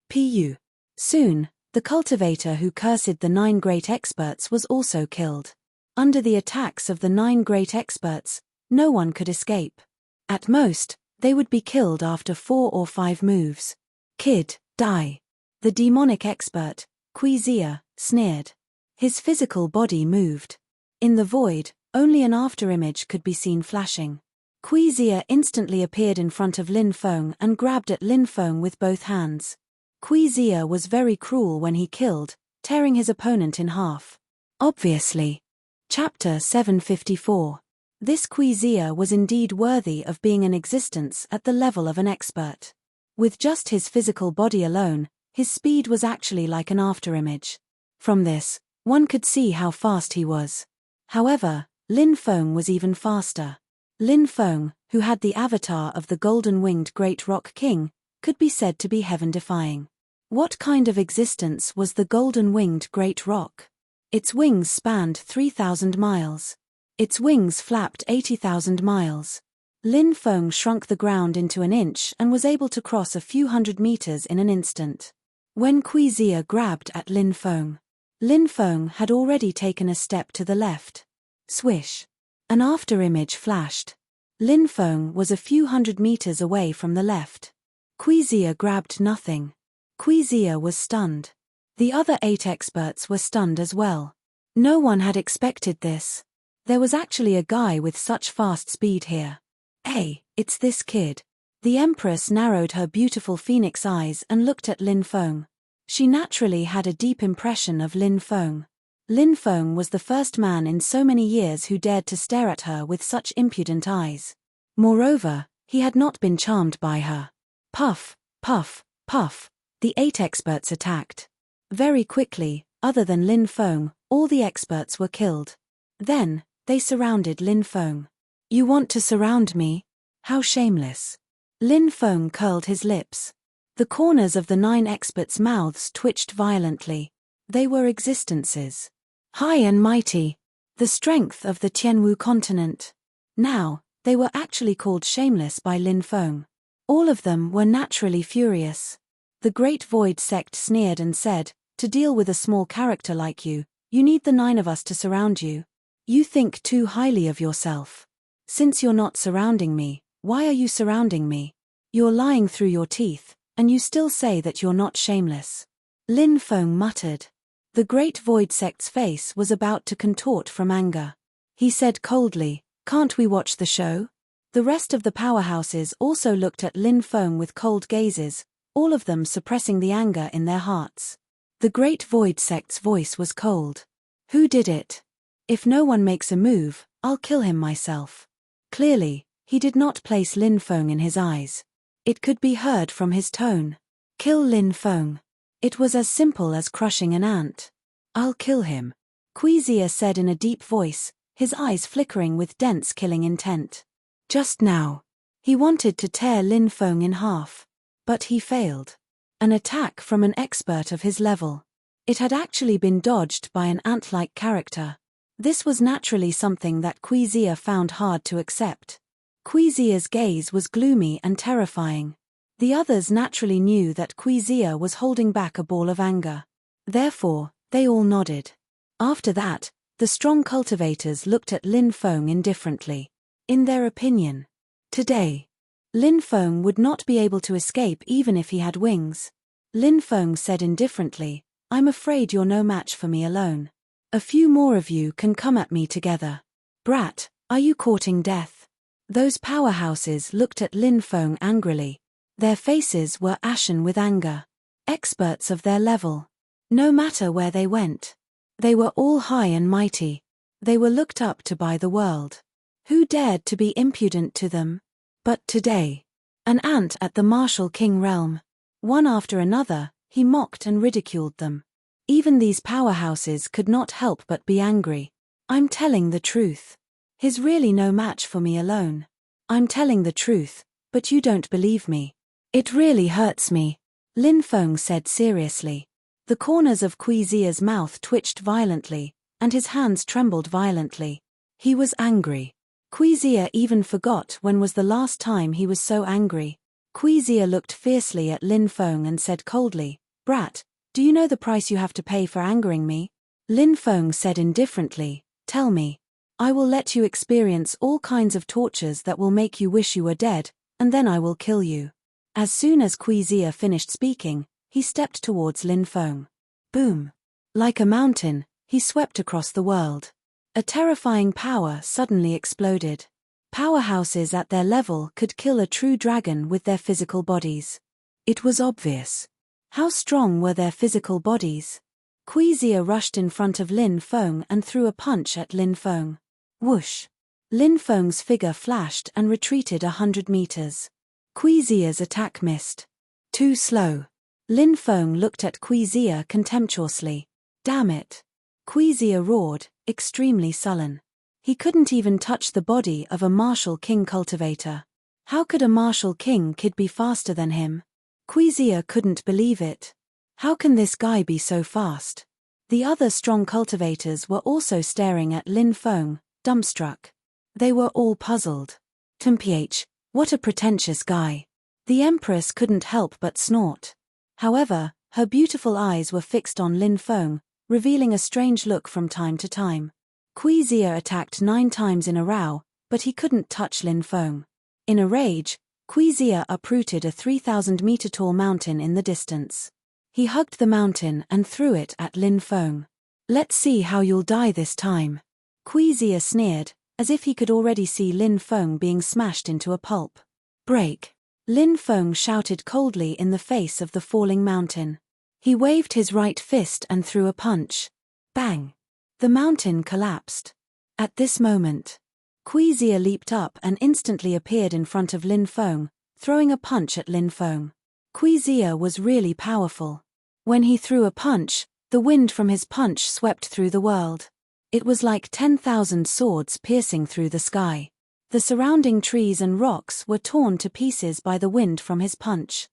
Pu. Soon, the cultivator who cursed the 9 great experts was also killed. Under the attacks of the 9 great experts, no one could escape. At most, they would be killed after 4 or 5 moves. "Kid, die." The demonic expert, Kui Zia, sneered. His physical body moved. In the void, only an afterimage could be seen flashing. Kui Zia instantly appeared in front of Lin Feng and grabbed at Lin Feng with both hands. Kui Zia was very cruel when he killed, tearing his opponent in half. Obviously. Chapter 754. This Kui Zia was indeed worthy of being an existence at the level of an expert. With just his physical body alone, his speed was actually like an afterimage. From this, one could see how fast he was. However, Lin Feng was even faster. Lin Feng, who had the avatar of the golden-winged Great Rock King, could be said to be heaven-defying. What kind of existence was the golden-winged Great Rock? Its wings spanned 3,000 miles. Its wings flapped 80,000 miles. Lin Feng shrunk the ground into an inch and was able to cross a few hundred meters in an instant. When Kui Zia grabbed at Lin Feng had already taken a step to the left. Swish. An afterimage flashed. Lin Feng was a few hundred meters away from the left. Kui Zia grabbed nothing. Kui Zia was stunned. The other 8 experts were stunned as well. No one had expected this. There was actually a guy with such fast speed here. Hey, it's this kid. The Empress narrowed her beautiful phoenix eyes and looked at Lin Feng. She naturally had a deep impression of Lin Feng. Lin Feng was the first man in so many years who dared to stare at her with such impudent eyes. Moreover, He had not been charmed by her. Puff, puff, puff, the 8 experts attacked. Very quickly, other than Lin Feng, all the experts were killed. Then, they surrounded Lin Feng. You want to surround me? How shameless. Lin Feng curled his lips. The corners of the 9 experts' mouths twitched violently. They were existences. High and mighty. The strength of the Tianwu continent. Now, they were actually called shameless by Lin Feng. All of them were naturally furious. The Great Void sect sneered and said, to deal with a small character like you need the 9 of us to surround you. You think too highly of yourself. Since you're not surrounding me, why are you surrounding me? You're lying through your teeth, and you still say that you're not shameless. Lin Feng muttered. The Great Void sect's face was about to contort from anger. He said coldly, can't we watch the show? The rest of the powerhouses also looked at Lin Feng with cold gazes, all of them suppressing the anger in their hearts. The Great Void sect's voice was cold. Who did it? If no one makes a move, I'll kill him myself. Clearly, he did not place Lin Feng in his eyes. It could be heard from his tone. Kill Lin Feng. It was as simple as crushing an ant. I'll kill him, Quizia said in a deep voice, his eyes flickering with dense killing intent. Just now, he wanted to tear Lin Feng in half. But he failed. An attack from an expert of his level. It had actually been dodged by an ant-like character. This was naturally something that Quizia found hard to accept. Quizia's gaze was gloomy and terrifying. The others naturally knew that Quizia was holding back a ball of anger. Therefore, they all nodded. After that, the strong cultivators looked at Lin Feng indifferently. In their opinion, today, Lin Feng would not be able to escape even if he had wings. Lin Feng said indifferently, I'm afraid you're no match for me alone. A few more of you can come at me together. Brat, are you courting death? Those powerhouses looked at Lin Feng angrily. Their faces were ashen with anger. Experts of their level. No matter where they went. They were all high and mighty. They were looked up to by the world. Who dared to be impudent to them? But today, an ant at the Martial King realm. One after another, he mocked and ridiculed them. Even these powerhouses could not help but be angry. I'm telling the truth. He's really no match for me alone. I'm telling the truth, but you don't believe me. It really hurts me, Lin Feng said seriously. The corners of Quizia's mouth twitched violently, and his hands trembled violently. He was angry. Quizia even forgot when was the last time he was so angry. Quizia looked fiercely at Lin Feng and said coldly, Brat, do you know the price you have to pay for angering me? Lin Feng said indifferently, tell me. I will let you experience all kinds of tortures that will make you wish you were dead, and then I will kill you. As soon as Quizia finished speaking, he stepped towards Lin Feng. Boom. Like a mountain, he swept across the world. A terrifying power suddenly exploded. Powerhouses at their level could kill a true dragon with their physical bodies. It was obvious. How strong were their physical bodies? Quizia rushed in front of Lin Feng and threw a punch at Lin Feng. Whoosh! Lin Feng's figure flashed and retreated 100 meters. Quizia's attack missed. Too slow. Lin Feng looked at Quizia contemptuously. Damn it! Quizia roared, extremely sullen. He couldn't even touch the body of a Martial King cultivator. How could a Martial King kid be faster than him? Quizia couldn't believe it. How can this guy be so fast? The other strong cultivators were also staring at Lin Feng, dumbstruck. They were all puzzled. Mph, what a pretentious guy. The Empress couldn't help but snort. However, her beautiful eyes were fixed on Lin Feng, revealing a strange look from time to time. Quizia attacked 9 times in a row, but he couldn't touch Lin Feng. In a rage, Quizia uprooted a 3,000-meter-tall mountain in the distance. He hugged the mountain and threw it at Lin Feng. Let's see how you'll die this time. Quizia sneered, as if he could already see Lin Feng being smashed into a pulp. Break! Lin Feng shouted coldly in the face of the falling mountain. He waved his right fist and threw a punch. Bang! The mountain collapsed. At this moment, Quizia leaped up and instantly appeared in front of Lin Feng, throwing a punch at Lin Feng. Quizia was really powerful. When he threw a punch, the wind from his punch swept through the world. It was like 10,000 swords piercing through the sky. The surrounding trees and rocks were torn to pieces by the wind from his punch.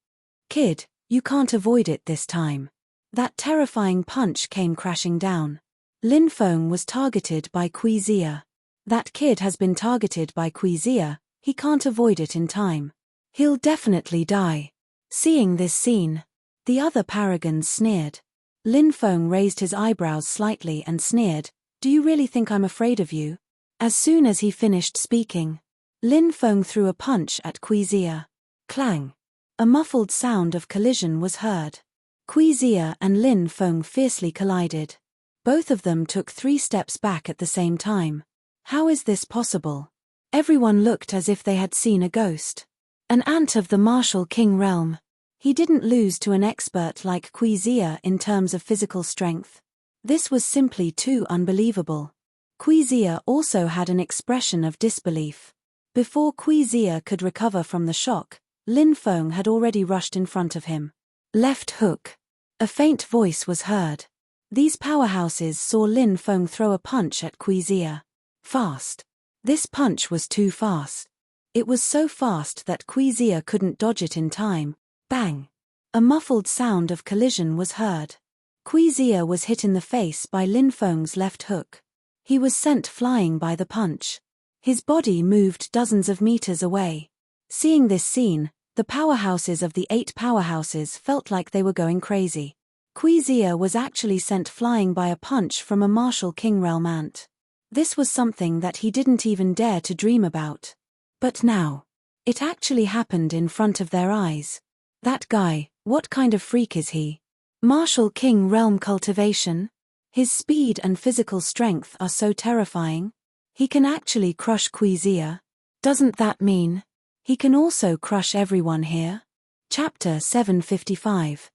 Kid, you can't avoid it this time. That terrifying punch came crashing down. Lin Feng was targeted by Quizia. That kid has been targeted by Quizia, he can't avoid it in time. He'll definitely die. Seeing this scene, the other paragons sneered. Lin Feng raised his eyebrows slightly and sneered, "Do you really think I'm afraid of you?" As soon as he finished speaking, Lin Feng threw a punch at Quizia. Clang! A muffled sound of collision was heard. Quizia and Lin Feng fiercely collided. Both of them took 3 steps back at the same time. How is this possible? Everyone looked as if they had seen a ghost. An ant of the martial king realm. He didn't lose to an expert like Quizia in terms of physical strength. This was simply too unbelievable. Quizia also had an expression of disbelief. Before Quizia could recover from the shock, Lin Feng had already rushed in front of him. Left hook. A faint voice was heard. These powerhouses saw Lin Feng throw a punch at Quizia. Fast. This punch was too fast. It was so fast that Quizia couldn't dodge it in time. Bang! A muffled sound of collision was heard. Quizia was hit in the face by Lin Feng's left hook. He was sent flying by the punch. His body moved dozens of meters away. Seeing this scene, the powerhouses of the 8 powerhouses felt like they were going crazy. Quizia was actually sent flying by a punch from a martial king realm ant. This was something that he didn't even dare to dream about. But now, it actually happened in front of their eyes. That guy, what kind of freak is he? Martial king realm cultivation? His speed and physical strength are so terrifying. He can actually crush Quizia. Doesn't that mean he can also crush everyone here? Chapter 755.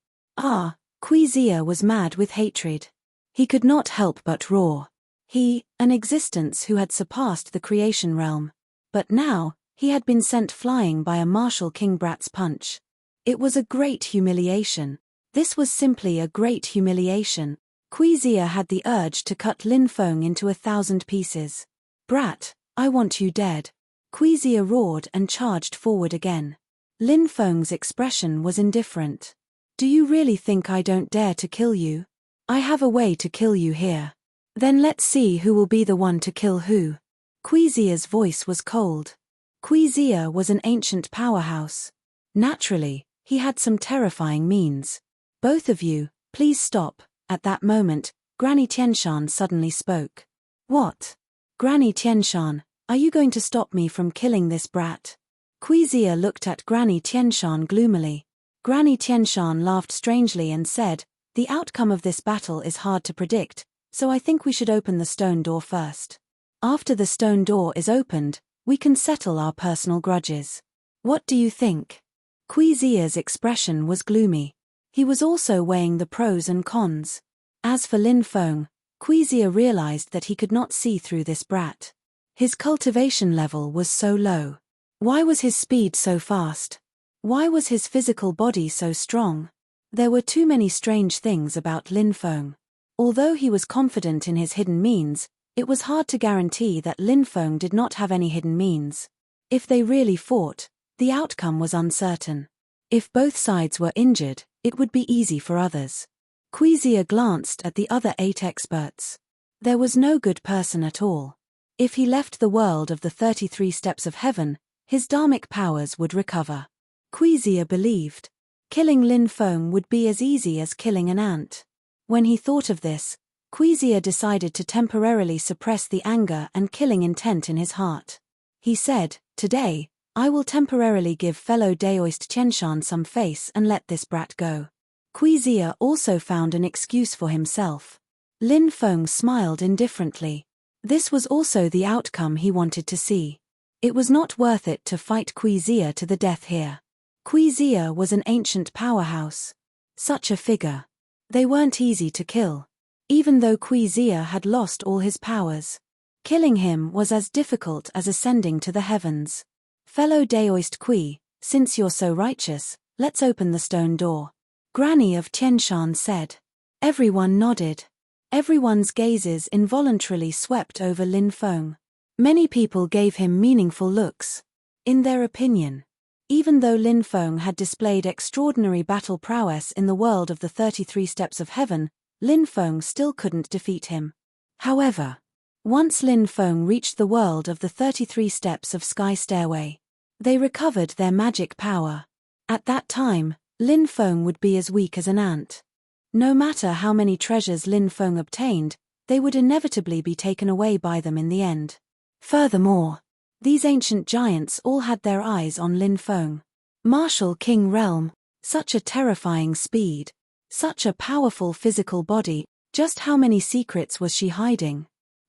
Quizia was mad with hatred. He could not help but roar. He, an existence who had surpassed the creation realm. But now, he had been sent flying by a martial king brat's punch. It was a great humiliation. This was simply a great humiliation. Quizia had the urge to cut Lin Feng into 1,000 pieces. "Brat, I want you dead." Quizia roared and charged forward again. Lin Feng's expression was indifferent. "Do you really think I don't dare to kill you? I have a way to kill you here. Then let's see who will be the one to kill who." Quizia's voice was cold. Quizia was an ancient powerhouse. Naturally, he had some terrifying means. "Both of you, please stop." At that moment, Granny Tianshan suddenly spoke. "What? Granny Tianshan, are you going to stop me from killing this brat?" Quizia looked at Granny Tianshan gloomily. Granny Tianshan laughed strangely and said, "The outcome of this battle is hard to predict, so I think we should open the stone door first. After the stone door is opened, we can settle our personal grudges. What do you think?" Quizia's expression was gloomy. He was also weighing the pros and cons. As for Lin Feng, Quizia realized that he could not see through this brat. His cultivation level was so low. Why was his speed so fast? Why was his physical body so strong? There were too many strange things about Lin Feng. Although he was confident in his hidden means, it was hard to guarantee that Lin Feng did not have any hidden means. If they really fought, the outcome was uncertain. If both sides were injured, it would be easy for others. Quizia glanced at the other 8 experts. There was no good person at all. If he left the world of the 33 steps of heaven, his dharmic powers would recover. Quizia believed killing Lin Feng would be as easy as killing an ant. When he thought of this, Quizia decided to temporarily suppress the anger and killing intent in his heart. He said, "Today, I will temporarily give fellow Daoist Tianshan some face and let this brat go." Quizia also found an excuse for himself. Lin Feng smiled indifferently. This was also the outcome he wanted to see. It was not worth it to fight Quizia to the death here. Quizia was an ancient powerhouse. Such a figure. They weren't easy to kill. Even though Quizia had lost all his powers. Killing him was as difficult as ascending to the heavens. Fellow Daoist Kui, since you're so righteous, let's open the stone door. Granny of Tianshan said. Everyone nodded. Everyone's gazes involuntarily swept over Lin Feng. Many people gave him meaningful looks. In their opinion, even though Lin Feng had displayed extraordinary battle prowess in the world of the 33 Steps of Heaven, Lin Feng still couldn't defeat him. However, once Lin Feng reached the world of the 33 Steps of Sky Stairway, they recovered their magic power. At that time, Lin Feng would be as weak as an ant. No matter how many treasures Lin Feng obtained, they would inevitably be taken away by them in the end. Furthermore, these ancient giants all had their eyes on Lin Feng. Martial King Realm, such a terrifying speed, such a powerful physical body, just how many secrets was she hiding?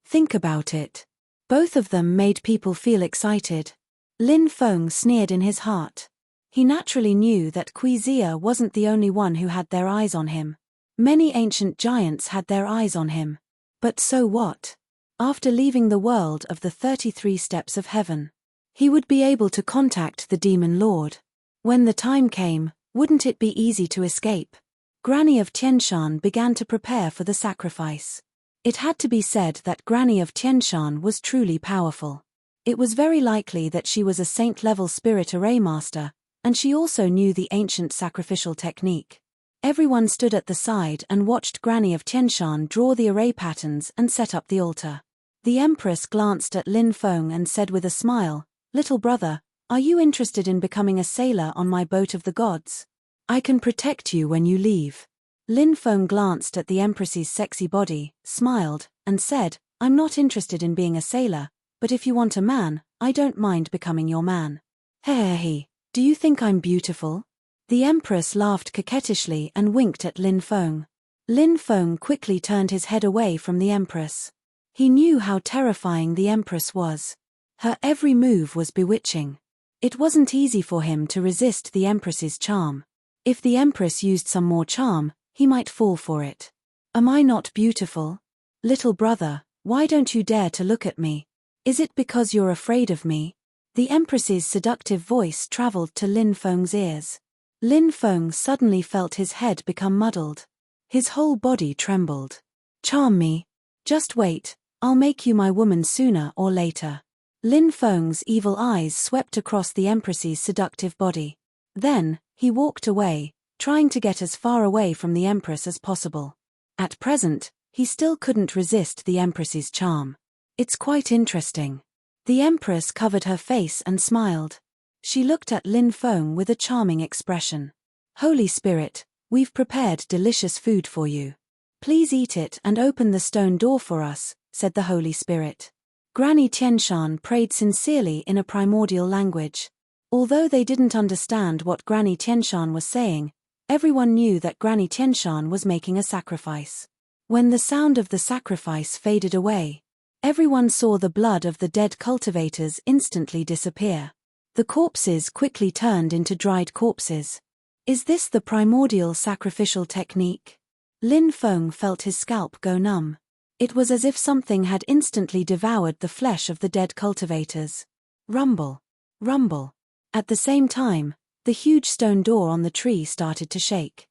Think about it. Both of them made people feel excited. Lin Feng sneered in his heart. He naturally knew that Kui Xia wasn't the only one who had their eyes on him. Many ancient giants had their eyes on him. But so what? After leaving the world of the 33 Steps of Heaven, he would be able to contact the Demon Lord. When the time came, wouldn't it be easy to escape? Granny of Tianshan began to prepare for the sacrifice. It had to be said that Granny of Tianshan was truly powerful. It was very likely that she was a saint-level spirit array master, and she also knew the ancient sacrificial technique. Everyone stood at the side and watched Granny of Tianshan draw the array patterns and set up the altar. The Empress glanced at Lin Feng and said with a smile, "Little brother, are you interested in becoming a sailor on my boat of the gods? I can protect you when you leave." Lin Feng glanced at the Empress's sexy body, smiled, and said, "I'm not interested in being a sailor, but if you want a man, I don't mind becoming your man." Hey, do you think I'm beautiful? The Empress laughed coquettishly and winked at Lin Feng. Lin Feng quickly turned his head away from the Empress. He knew how terrifying the Empress was. Her every move was bewitching. It wasn't easy for him to resist the Empress's charm. If the Empress used some more charm, he might fall for it. Am I not beautiful? Little brother, why don't you dare to look at me? Is it because you're afraid of me? The Empress's seductive voice traveled to Lin Feng's ears. Lin Feng suddenly felt his head become muddled. His whole body trembled. Charm me. Just wait, I'll make you my woman sooner or later. Lin Feng's evil eyes swept across the Empress's seductive body. Then, he walked away, trying to get as far away from the Empress as possible. At present, he still couldn't resist the Empress's charm. It's quite interesting. The Empress covered her face and smiled. She looked at Lin Feng with a charming expression. Holy Spirit, we've prepared delicious food for you. Please eat it and open the stone door for us, said the Holy Spirit. Granny Tianshan prayed sincerely in a primordial language. Although they didn't understand what Granny Tianshan was saying, everyone knew that Granny Tianshan was making a sacrifice. When the sound of the sacrifice faded away, everyone saw the blood of the dead cultivators instantly disappear. The corpses quickly turned into dried corpses. Is this the primordial sacrificial technique? Lin Feng felt his scalp go numb. It was as if something had instantly devoured the flesh of the dead cultivators. Rumble. Rumble. At the same time, the huge stone door on the tree started to shake.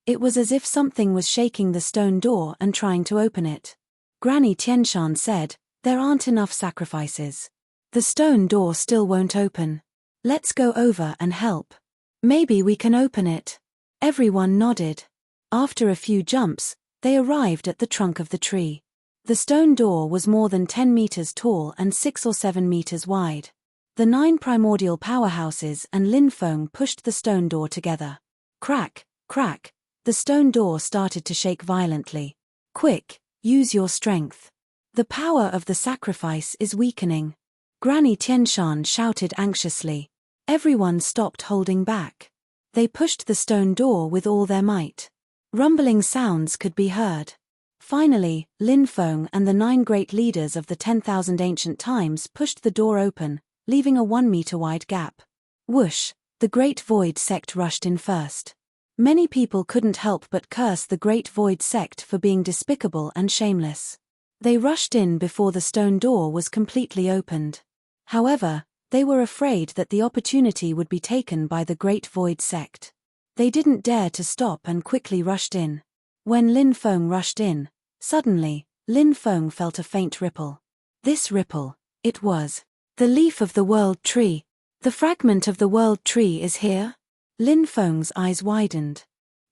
It was as if something was shaking the stone door and trying to open it. Granny Tianshan said, "There aren't enough sacrifices. The stone door still won't open. Let's go over and help. Maybe we can open it." Everyone nodded. After a few jumps, they arrived at the trunk of the tree. The stone door was more than 10 meters tall and 6 or 7 meters wide. The 9 primordial powerhouses and Lin Feng pushed the stone door together. Crack, crack, the stone door started to shake violently. Quick, use your strength. The power of the sacrifice is weakening. Granny Tianshan shouted anxiously. Everyone stopped holding back. They pushed the stone door with all their might. Rumbling sounds could be heard. Finally, Lin Feng and the 9 great leaders of the 10,000 ancient times pushed the door open, leaving a 1-meter-wide gap. Whoosh, the Great Void Sect rushed in first. Many people couldn't help but curse the Great Void Sect for being despicable and shameless. They rushed in before the stone door was completely opened. However, they were afraid that the opportunity would be taken by the Great Void sect. They didn't dare to stop and quickly rushed in. When Lin Feng rushed in, suddenly, Lin Feng felt a faint ripple. This ripple, it was the leaf of the world tree. The fragment of the world tree is here? Lin Feng's eyes widened.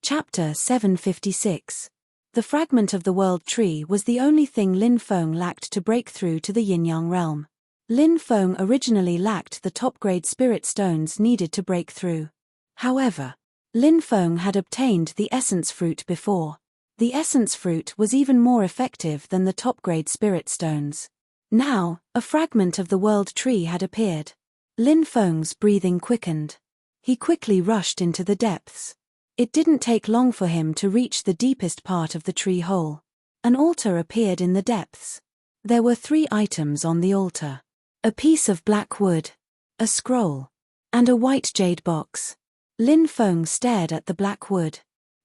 Chapter 756. The fragment of the world tree was the only thing Lin Feng lacked to break through to the yin-yang realm. Lin Feng originally lacked the top-grade spirit stones needed to break through. However, Lin Feng had obtained the essence fruit before. The essence fruit was even more effective than the top-grade spirit stones. Now, a fragment of the world tree had appeared. Lin Feng's breathing quickened. He quickly rushed into the depths. It didn't take long for him to reach the deepest part of the tree hole. An altar appeared in the depths. There were 3 items on the altar. A piece of black wood, a scroll, and a white jade box. Lin Feng stared at the black wood.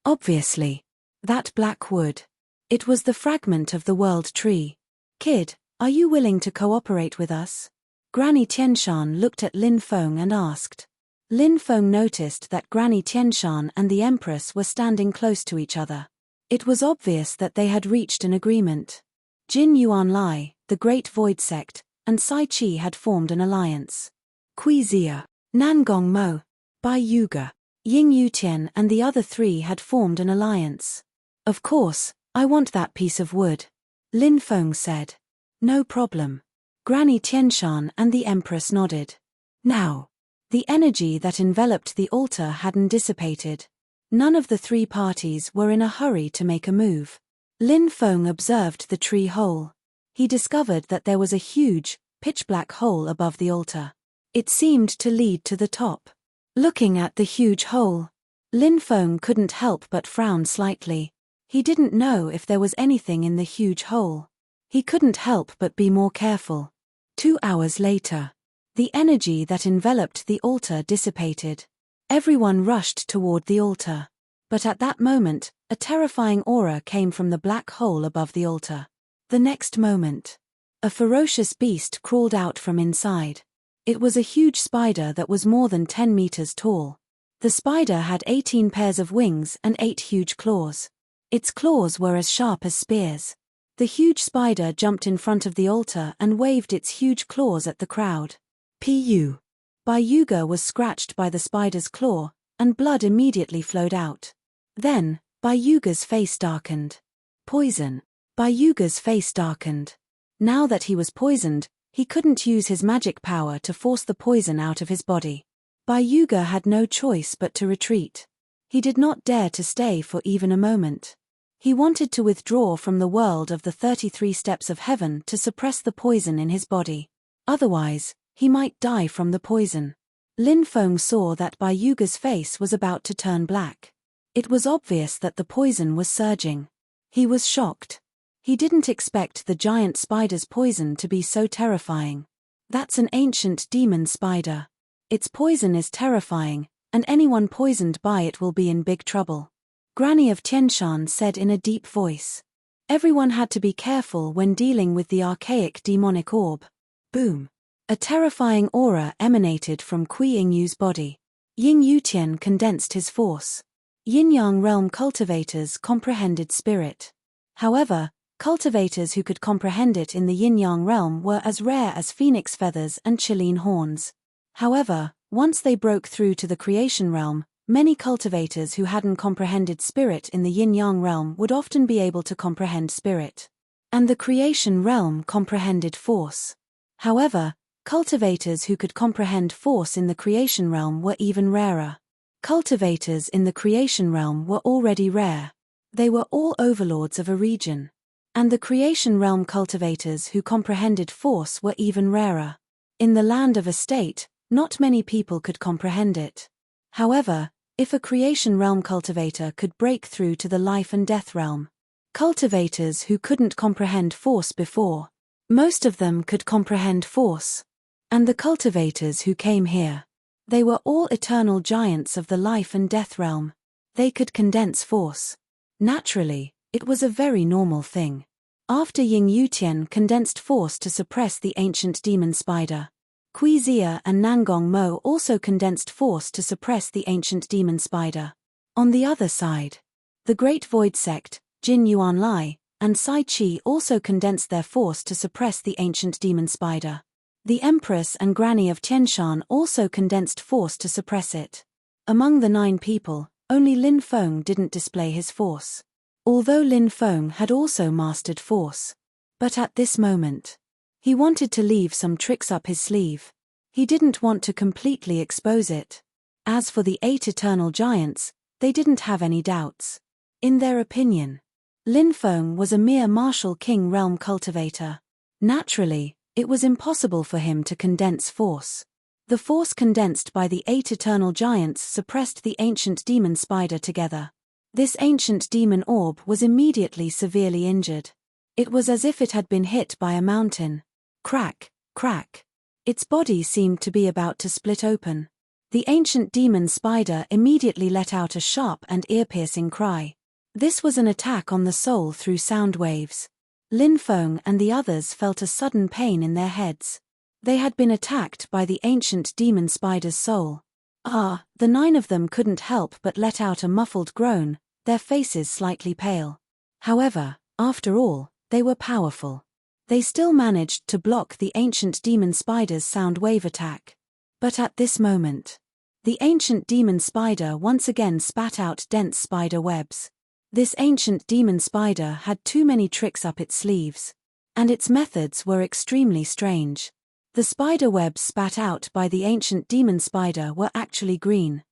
Obviously, that black wood. It was the fragment of the world tree. Kid, are you willing to cooperate with us? Granny Tianshan looked at Lin Feng and asked. Lin Feng noticed that Granny Tianshan and the Empress were standing close to each other. It was obvious that they had reached an agreement. Jin Yuan Lai, the Great Void Sect, and Sai Chi had formed an alliance. Kui Zia, Nangong Mo, Bai Yuga, Ying Yutian and the other 3 had formed an alliance. Of course, I want that piece of wood. Lin Feng said. No problem. Granny Tianshan and the Empress nodded. Now, the energy that enveloped the altar hadn't dissipated. None of the 3 parties were in a hurry to make a move. Lin Feng observed the tree hole. He discovered that there was a huge, pitch-black hole above the altar. It seemed to lead to the top. Looking at the huge hole, Lin Feng couldn't help but frown slightly. He didn't know if there was anything in the huge hole. He couldn't help but be more careful. 2 hours later, the energy that enveloped the altar dissipated. Everyone rushed toward the altar. But at that moment, a terrifying aura came from the black hole above the altar. The next moment, a ferocious beast crawled out from inside. It was a huge spider that was more than 10 meters tall. The spider had 18 pairs of wings and 8 huge claws. Its claws were as sharp as spears. The huge spider jumped in front of the altar and waved its huge claws at the crowd. Pu. Bai Yuga was scratched by the spider's claw, and blood immediately flowed out. Then, Bai Yuga's face darkened. Poison. Bai Yuga's face darkened. Now that he was poisoned, he couldn't use his magic power to force the poison out of his body. Bai Yuga had no choice but to retreat. He did not dare to stay for even a moment. He wanted to withdraw from the world of the 33 steps of heaven to suppress the poison in his body. Otherwise, he might die from the poison. Lin Feng saw that Bai Yuga's face was about to turn black. It was obvious that the poison was surging. He was shocked. He didn't expect the giant spider's poison to be so terrifying. That's an ancient demon spider. Its poison is terrifying, and anyone poisoned by it will be in big trouble. Granny of Tianshan said in a deep voice. Everyone had to be careful when dealing with the archaic demonic orb. Boom. A terrifying aura emanated from Kui Yingyu's body. Ying Yutian condensed his force. Yin-yang realm cultivators comprehended spirit. However, cultivators who could comprehend it in the yin-yang realm were as rare as phoenix feathers and Chilean horns. However, once they broke through to the creation realm, many cultivators who hadn't comprehended spirit in the yin-yang realm would often be able to comprehend spirit. And the creation realm comprehended force. However, cultivators who could comprehend force in the creation realm were even rarer. Cultivators in the creation realm were already rare. They were all overlords of a region. And the creation realm cultivators who comprehended force were even rarer. In the land of a state, not many people could comprehend it. However, if a creation realm cultivator could break through to the life and death realm, cultivators who couldn't comprehend force before, most of them could comprehend force. And the cultivators who came here, they were all eternal giants of the life and death realm. They could condense force. Naturally, it was a very normal thing. After Ying Yutian condensed force to suppress the ancient demon spider. Kui Zia and Nangong Mo also condensed force to suppress the ancient demon spider. On the other side, the Great Void Sect, Jin Yuan Lai, and Sai Chi also condensed their force to suppress the ancient demon spider. The Empress and Granny of Tianshan also condensed force to suppress it. Among the 9 people, only Lin Feng didn't display his force. Although Lin Feng had also mastered force. But at this moment, he wanted to leave some tricks up his sleeve. He didn't want to completely expose it. As for the 8 eternal giants, they didn't have any doubts. In their opinion, Lin Feng was a mere martial king realm cultivator. Naturally, it was impossible for him to condense force. The force condensed by the 8 eternal giants suppressed the ancient demon spider together. This ancient demon orb was immediately severely injured. It was as if it had been hit by a mountain. Crack, crack. Its body seemed to be about to split open. The ancient demon spider immediately let out a sharp and ear-piercing cry. This was an attack on the soul through sound waves. Lin Feng and the others felt a sudden pain in their heads. They had been attacked by the ancient demon spider's soul. The 9 of them couldn't help but let out a muffled groan, their faces slightly pale. However, after all, they were powerful. They still managed to block the ancient demon spider's sound wave attack. But at this moment, the ancient demon spider once again spat out dense spider webs. This ancient demon spider had too many tricks up its sleeves. And its methods were extremely strange. The spider webs spat out by the ancient demon spider were actually green.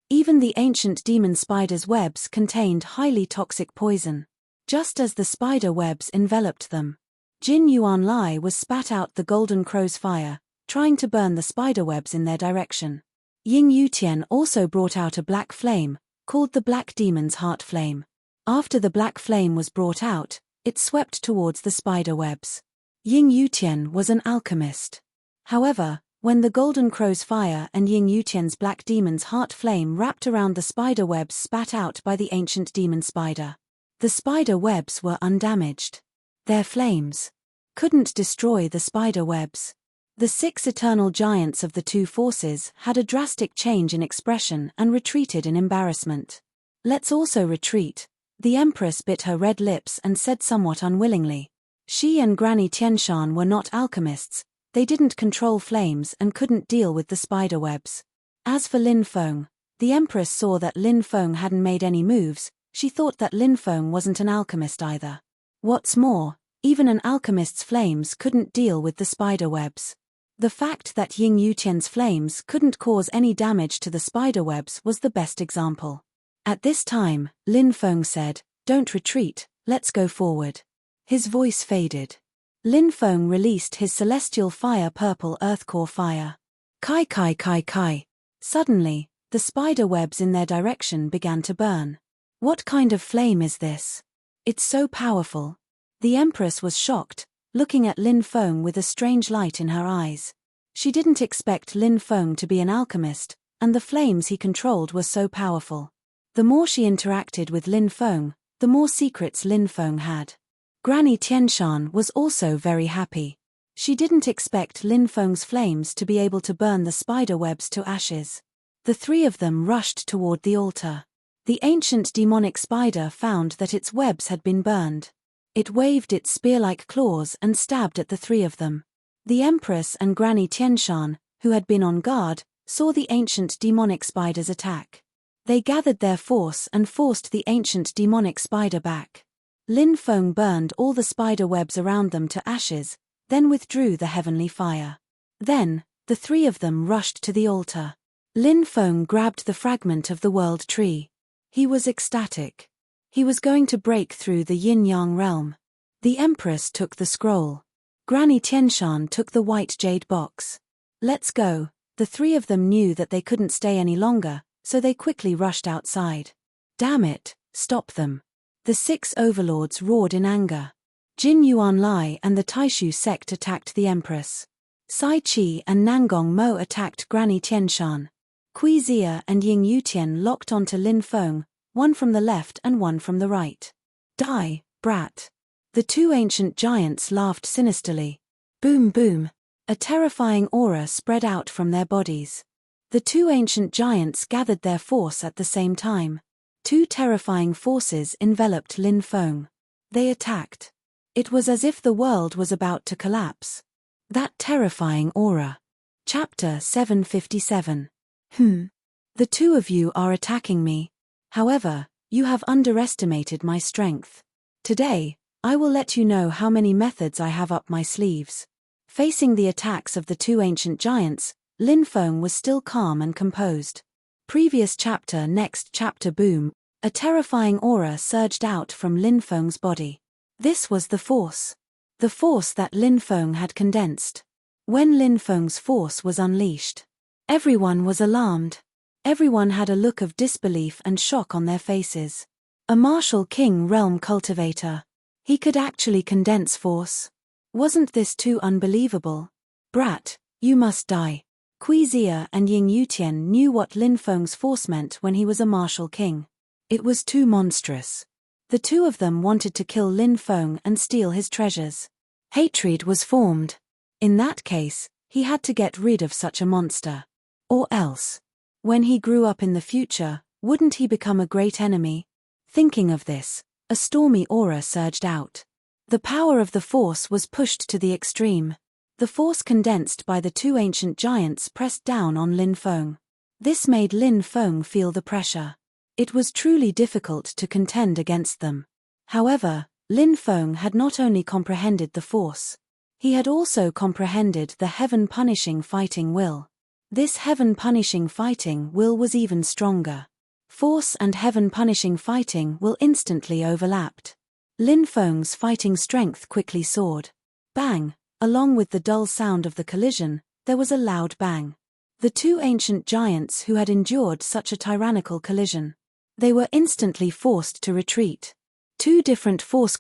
Even the ancient demon spider's webs contained highly toxic poison. Just as the spider webs enveloped them, Jin Yuan Lai was spat out the golden crow's fire, trying to burn the spider webs in their direction. Ying Yutian also brought out a black flame, called the Black Demon's Heart Flame. After the black flame was brought out, it swept towards the spider webs. Ying Yutian was an alchemist. However, when the golden crow's fire and Ying Yutian's black demon's heart flame wrapped around the spider webs spat out by the ancient demon spider, the spider webs were undamaged. Their flames couldn't destroy the spider webs. The 6 eternal giants of the 2 forces had a drastic change in expression and retreated in embarrassment. Let's also retreat. The Empress bit her red lips and said somewhat unwillingly. She and Granny Tianshan were not alchemists, they didn't control flames and couldn't deal with the spider webs. As for Lin Feng, the Empress saw that Lin Feng hadn't made any moves, she thought that Lin Feng wasn't an alchemist either. What's more, even an alchemist's flames couldn't deal with the spider webs. The fact that Ying Yutian's flames couldn't cause any damage to the spider webs was the best example. At this time, Lin Feng said, "Don't retreat, let's go forward." His voice faded. Lin Feng released his celestial fire purple earth core fire. Kai kai kai kai. Suddenly, the spider webs in their direction began to burn. What kind of flame is this? It's so powerful. The Empress was shocked, looking at Lin Feng with a strange light in her eyes. She didn't expect Lin Feng to be an alchemist, and the flames he controlled were so powerful. The more she interacted with Lin Feng, the more secrets Lin Feng had. Granny Tianshan was also very happy. She didn't expect Lin Feng's flames to be able to burn the spider webs to ashes. The 3 of them rushed toward the altar. The ancient demonic spider found that its webs had been burned. It waved its spear-like claws and stabbed at the 3 of them. The Empress and Granny Tianshan, who had been on guard, saw the ancient demonic spider's attack. They gathered their force and forced the ancient demonic spider back. Lin Feng burned all the spider webs around them to ashes, then withdrew the heavenly fire. Then, the 3 of them rushed to the altar. Lin Feng grabbed the fragment of the world tree. He was ecstatic. He was going to break through the yin-yang realm. The Empress took the scroll. Granny Tianshan took the white jade box. Let's go. The 3 of them knew that they couldn't stay any longer, so they quickly rushed outside. Damn it, stop them. The 6 overlords roared in anger. Jin Yuan Lai and the Taishu sect attacked the Empress. Sai Chi and Nangong Mo attacked Granny Tianshan. Kui Zia and Ying Yutian locked onto Lin Feng, one from the left and one from the right. Die, brat. The two ancient giants laughed sinisterly. Boom boom. A terrifying aura spread out from their bodies. The two ancient giants gathered their force at the same time. Two terrifying forces enveloped Lin Feng. They attacked. It was as if the world was about to collapse. That terrifying aura. Chapter 757. The two of you are attacking me. However, you have underestimated my strength. Today, I will let you know how many methods I have up my sleeves. Facing the attacks of the two ancient giants, Lin Feng was still calm and composed. Previous chapter. Next chapter. Boom. A terrifying aura surged out from Lin Feng's body. This was the force. The force that Lin Feng had condensed. When Lin Feng's force was unleashed, everyone was alarmed. Everyone had a look of disbelief and shock on their faces. A martial king realm cultivator. He could actually condense force. Wasn't this too unbelievable? Brat, you must die. Kui Xia and Ying Yutian knew what Lin Feng's force meant when he was a martial king. It was too monstrous. The two of them wanted to kill Lin Feng and steal his treasures. Hatred was formed. In that case, he had to get rid of such a monster. Or else, when he grew up in the future, wouldn't he become a great enemy? Thinking of this, a stormy aura surged out. The power of the force was pushed to the extreme. The force condensed by the two ancient giants pressed down on Lin Feng. This made Lin Feng feel the pressure. It was truly difficult to contend against them. However, Lin Feng had not only comprehended the force. He had also comprehended the heaven-punishing fighting will. This heaven-punishing fighting will was even stronger. Force and heaven-punishing fighting will instantly overlapped. Lin Feng's fighting strength quickly soared. Bang! Along with the dull sound of the collision, there was a loud bang. The two ancient giants who had endured such a tyrannical collision. They were instantly forced to retreat. Two different force ?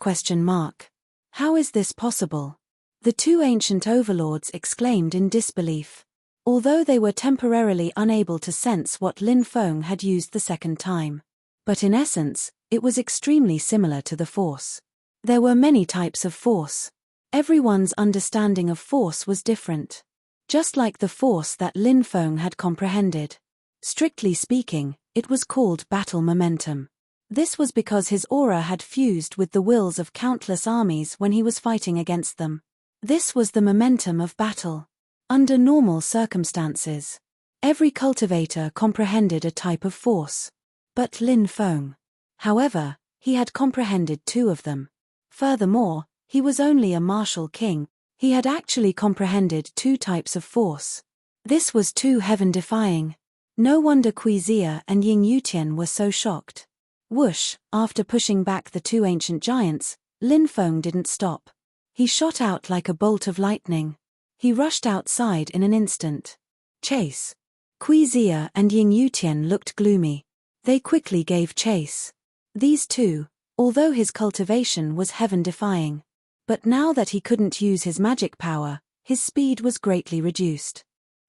How is this possible? The two ancient overlords exclaimed in disbelief. Although they were temporarily unable to sense what Lin Feng had used the second time. But in essence, it was extremely similar to the force. There were many types of force. Everyone's understanding of force was different. Just like the force that Lin Feng had comprehended. Strictly speaking, it was called battle momentum. This was because his aura had fused with the wills of countless armies when he was fighting against them. This was the momentum of battle. Under normal circumstances, every cultivator comprehended a type of force. But Lin Feng. However, he had comprehended two of them. Furthermore, he was only a martial king. He had actually comprehended two types of force. This was too heaven-defying. No wonder Kui Xia and Ying Yutian were so shocked. Whoosh, after pushing back the two ancient giants, Lin Feng didn't stop. He shot out like a bolt of lightning. He rushed outside in an instant. Chase. Kui Xia and Ying Yutian looked gloomy. They quickly gave chase. These two, although his cultivation was heaven-defying. But now that he couldn't use his magic power, his speed was greatly reduced.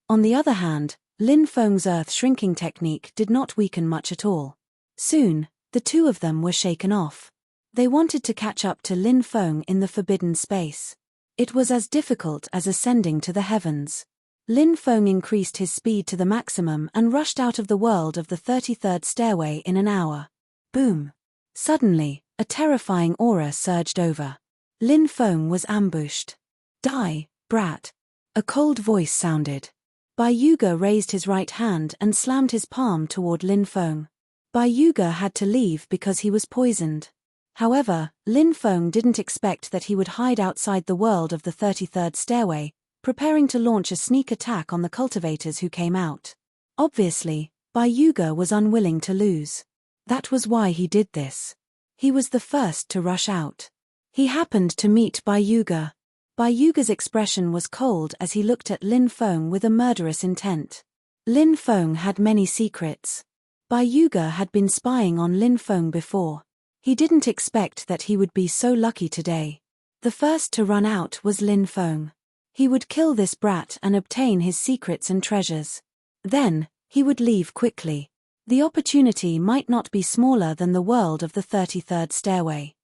On the other hand, Lin Feng's earth-shrinking technique did not weaken much at all. Soon, the two of them were shaken off. They wanted to catch up to Lin Feng in the forbidden space. It was as difficult as ascending to the heavens. Lin Feng increased his speed to the maximum and rushed out of the world of the 33rd stairway in an hour. Boom! Suddenly, a terrifying aura surged over. Lin Feng was ambushed. Die, brat! A cold voice sounded. Bai Yuge raised his right hand and slammed his palm toward Lin Feng. Bai Yuge had to leave because he was poisoned. However, Lin Feng didn't expect that he would hide outside the world of the 33rd stairway, preparing to launch a sneak attack on the cultivators who came out. Obviously, Bai Yuge was unwilling to lose. That was why he did this. He was the first to rush out. He happened to meet Bai Yuge. Bai Yuge's expression was cold as he looked at Lin Feng with a murderous intent. Lin Feng had many secrets. Bai Yuge had been spying on Lin Feng before. He didn't expect that he would be so lucky today. The first to run out was Lin Feng. He would kill this brat and obtain his secrets and treasures. Then, he would leave quickly. The opportunity might not be smaller than the world of the 33rd stairway.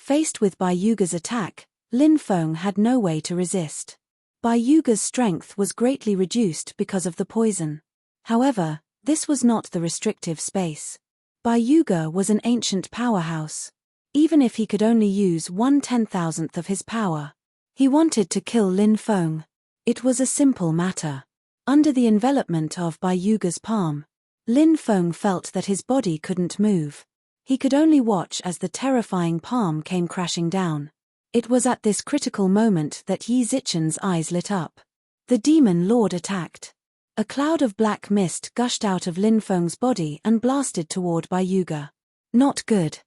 Faced with Bai Yuge's attack, Lin Feng had no way to resist. Bai Yuge's strength was greatly reduced because of the poison. However, this was not the restrictive space. Bai Yuge was an ancient powerhouse. Even if he could only use 1/10,000th of his power, he wanted to kill Lin Feng. It was a simple matter. Under the envelopment of Bai Yuge's palm, Lin Feng felt that his body couldn't move. He could only watch as the terrifying palm came crashing down. It was at this critical moment that Yi Zichen's eyes lit up. The demon lord attacked. A cloud of black mist gushed out of Lin Feng's body and blasted toward Bai Yuge. Not good.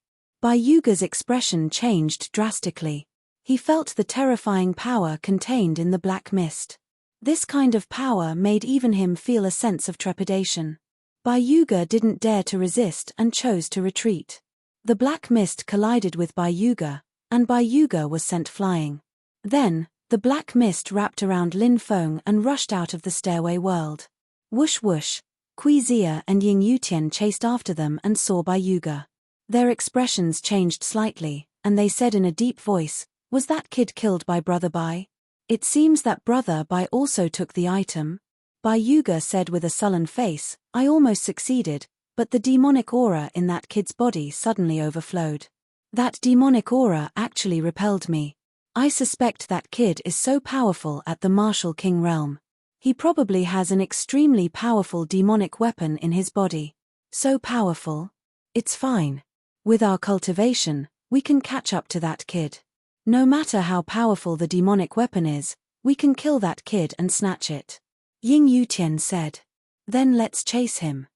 Bai Yuge's expression changed drastically. He felt the terrifying power contained in the black mist. This kind of power made even him feel a sense of trepidation. Bai Yuge didn't dare to resist and chose to retreat. The black mist collided with Bai Yuge, and Bai Yuge was sent flying. Then, the black mist wrapped around Lin Feng and rushed out of the stairway world. Whoosh whoosh, Kui Xia and Ying Yutian chased after them and saw Bai Yuge. Their expressions changed slightly, and they said in a deep voice, "Was that kid killed by Brother Bai? It seems that Brother Bai also took the item." Bai Yuge said with a sullen face, "I almost succeeded, but the demonic aura in that kid's body suddenly overflowed. That demonic aura actually repelled me. I suspect that kid is so powerful at the Martial King realm. He probably has an extremely powerful demonic weapon in his body. So powerful? It's fine. With our cultivation, we can catch up to that kid. No matter how powerful the demonic weapon is, we can kill that kid and snatch it." Ying Yutian said. "Then let's chase him.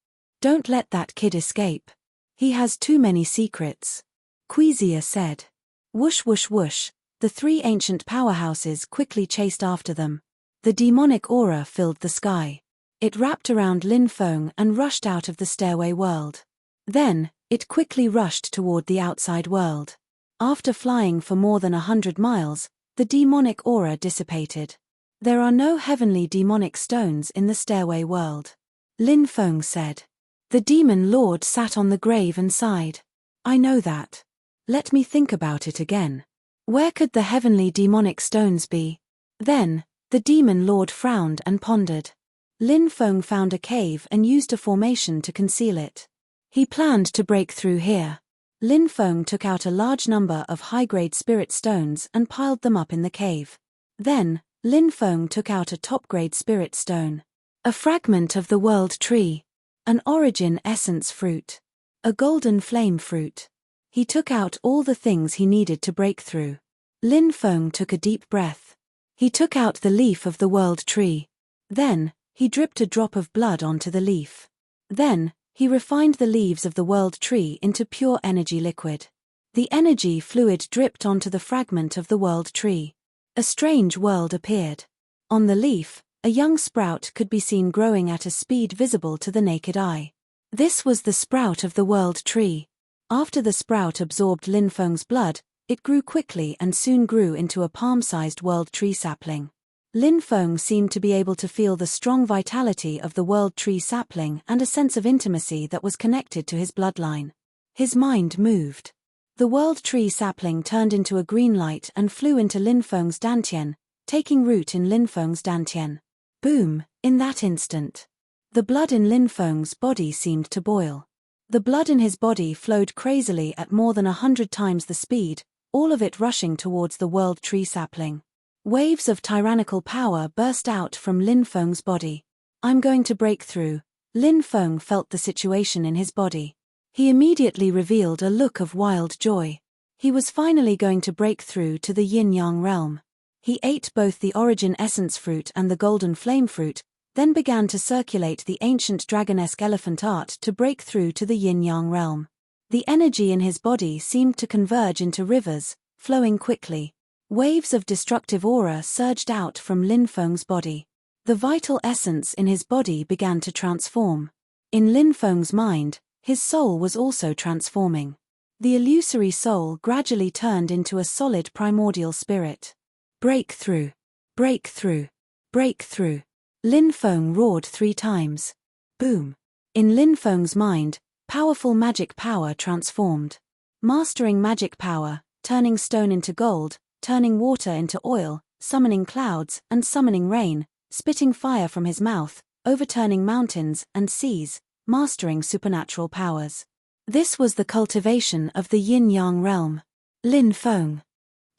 Don't let that kid escape. He has too many secrets." Kui Xia said. Whoosh whoosh whoosh, the three ancient powerhouses quickly chased after them. The demonic aura filled the sky. It wrapped around Lin Feng and rushed out of the stairway world. Then, it quickly rushed toward the outside world. After flying for more than 100 miles, the demonic aura dissipated. "There are no heavenly demonic stones in the stairway world," Lin Feng said. "The demon lord sat on the grave and sighed. I know that. Let me think about it again. Where could the heavenly demonic stones be?" Then, the demon lord frowned and pondered. Lin Feng found a cave and used a formation to conceal it. He planned to break through here. Lin Feng took out a large number of high-grade spirit stones and piled them up in the cave. Then, Lin Feng took out a top-grade spirit stone. A fragment of the world tree. An origin essence fruit. A golden flame fruit. He took out all the things he needed to break through. Lin Feng took a deep breath. He took out the leaf of the world tree. Then, he dripped a drop of blood onto the leaf. Then, he refined the leaves of the world tree into pure energy liquid. The energy fluid dripped onto the fragment of the world tree. A strange world appeared. On the leaf, a young sprout could be seen growing at a speed visible to the naked eye. This was the sprout of the world tree. After the sprout absorbed Lin Feng's blood, it grew quickly and soon grew into a palm-sized world tree sapling. Lin Feng seemed to be able to feel the strong vitality of the world tree sapling and a sense of intimacy that was connected to his bloodline. His mind moved. The world tree sapling turned into a green light and flew into Lin Feng's dantian, taking root in Lin Feng's dantian. Boom! In that instant, the blood in Lin Feng's body seemed to boil. The blood in his body flowed crazily at more than 100 times the speed, all of it rushing towards the world tree sapling. Waves of tyrannical power burst out from Lin Feng's body. "I'm going to break through." Lin Feng felt the situation in his body. He immediately revealed a look of wild joy. He was finally going to break through to the yin-yang realm. He ate both the origin essence fruit and the golden flame fruit, then began to circulate the ancient dragonesque elephant art to break through to the yin-yang realm. The energy in his body seemed to converge into rivers, flowing quickly. Waves of destructive aura surged out from Lin Feng's body. The vital essence in his body began to transform. In Lin Feng's mind, his soul was also transforming. The illusory soul gradually turned into a solid primordial spirit. Breakthrough! Breakthrough! Breakthrough! Lin Feng roared 3 times. Boom! In Lin Feng's mind, powerful magic power transformed. Mastering magic power, turning stone into gold, turning water into oil, summoning clouds and summoning rain, spitting fire from his mouth, overturning mountains and seas, mastering supernatural powers. This was the cultivation of the yin-yang realm. Lin Feng.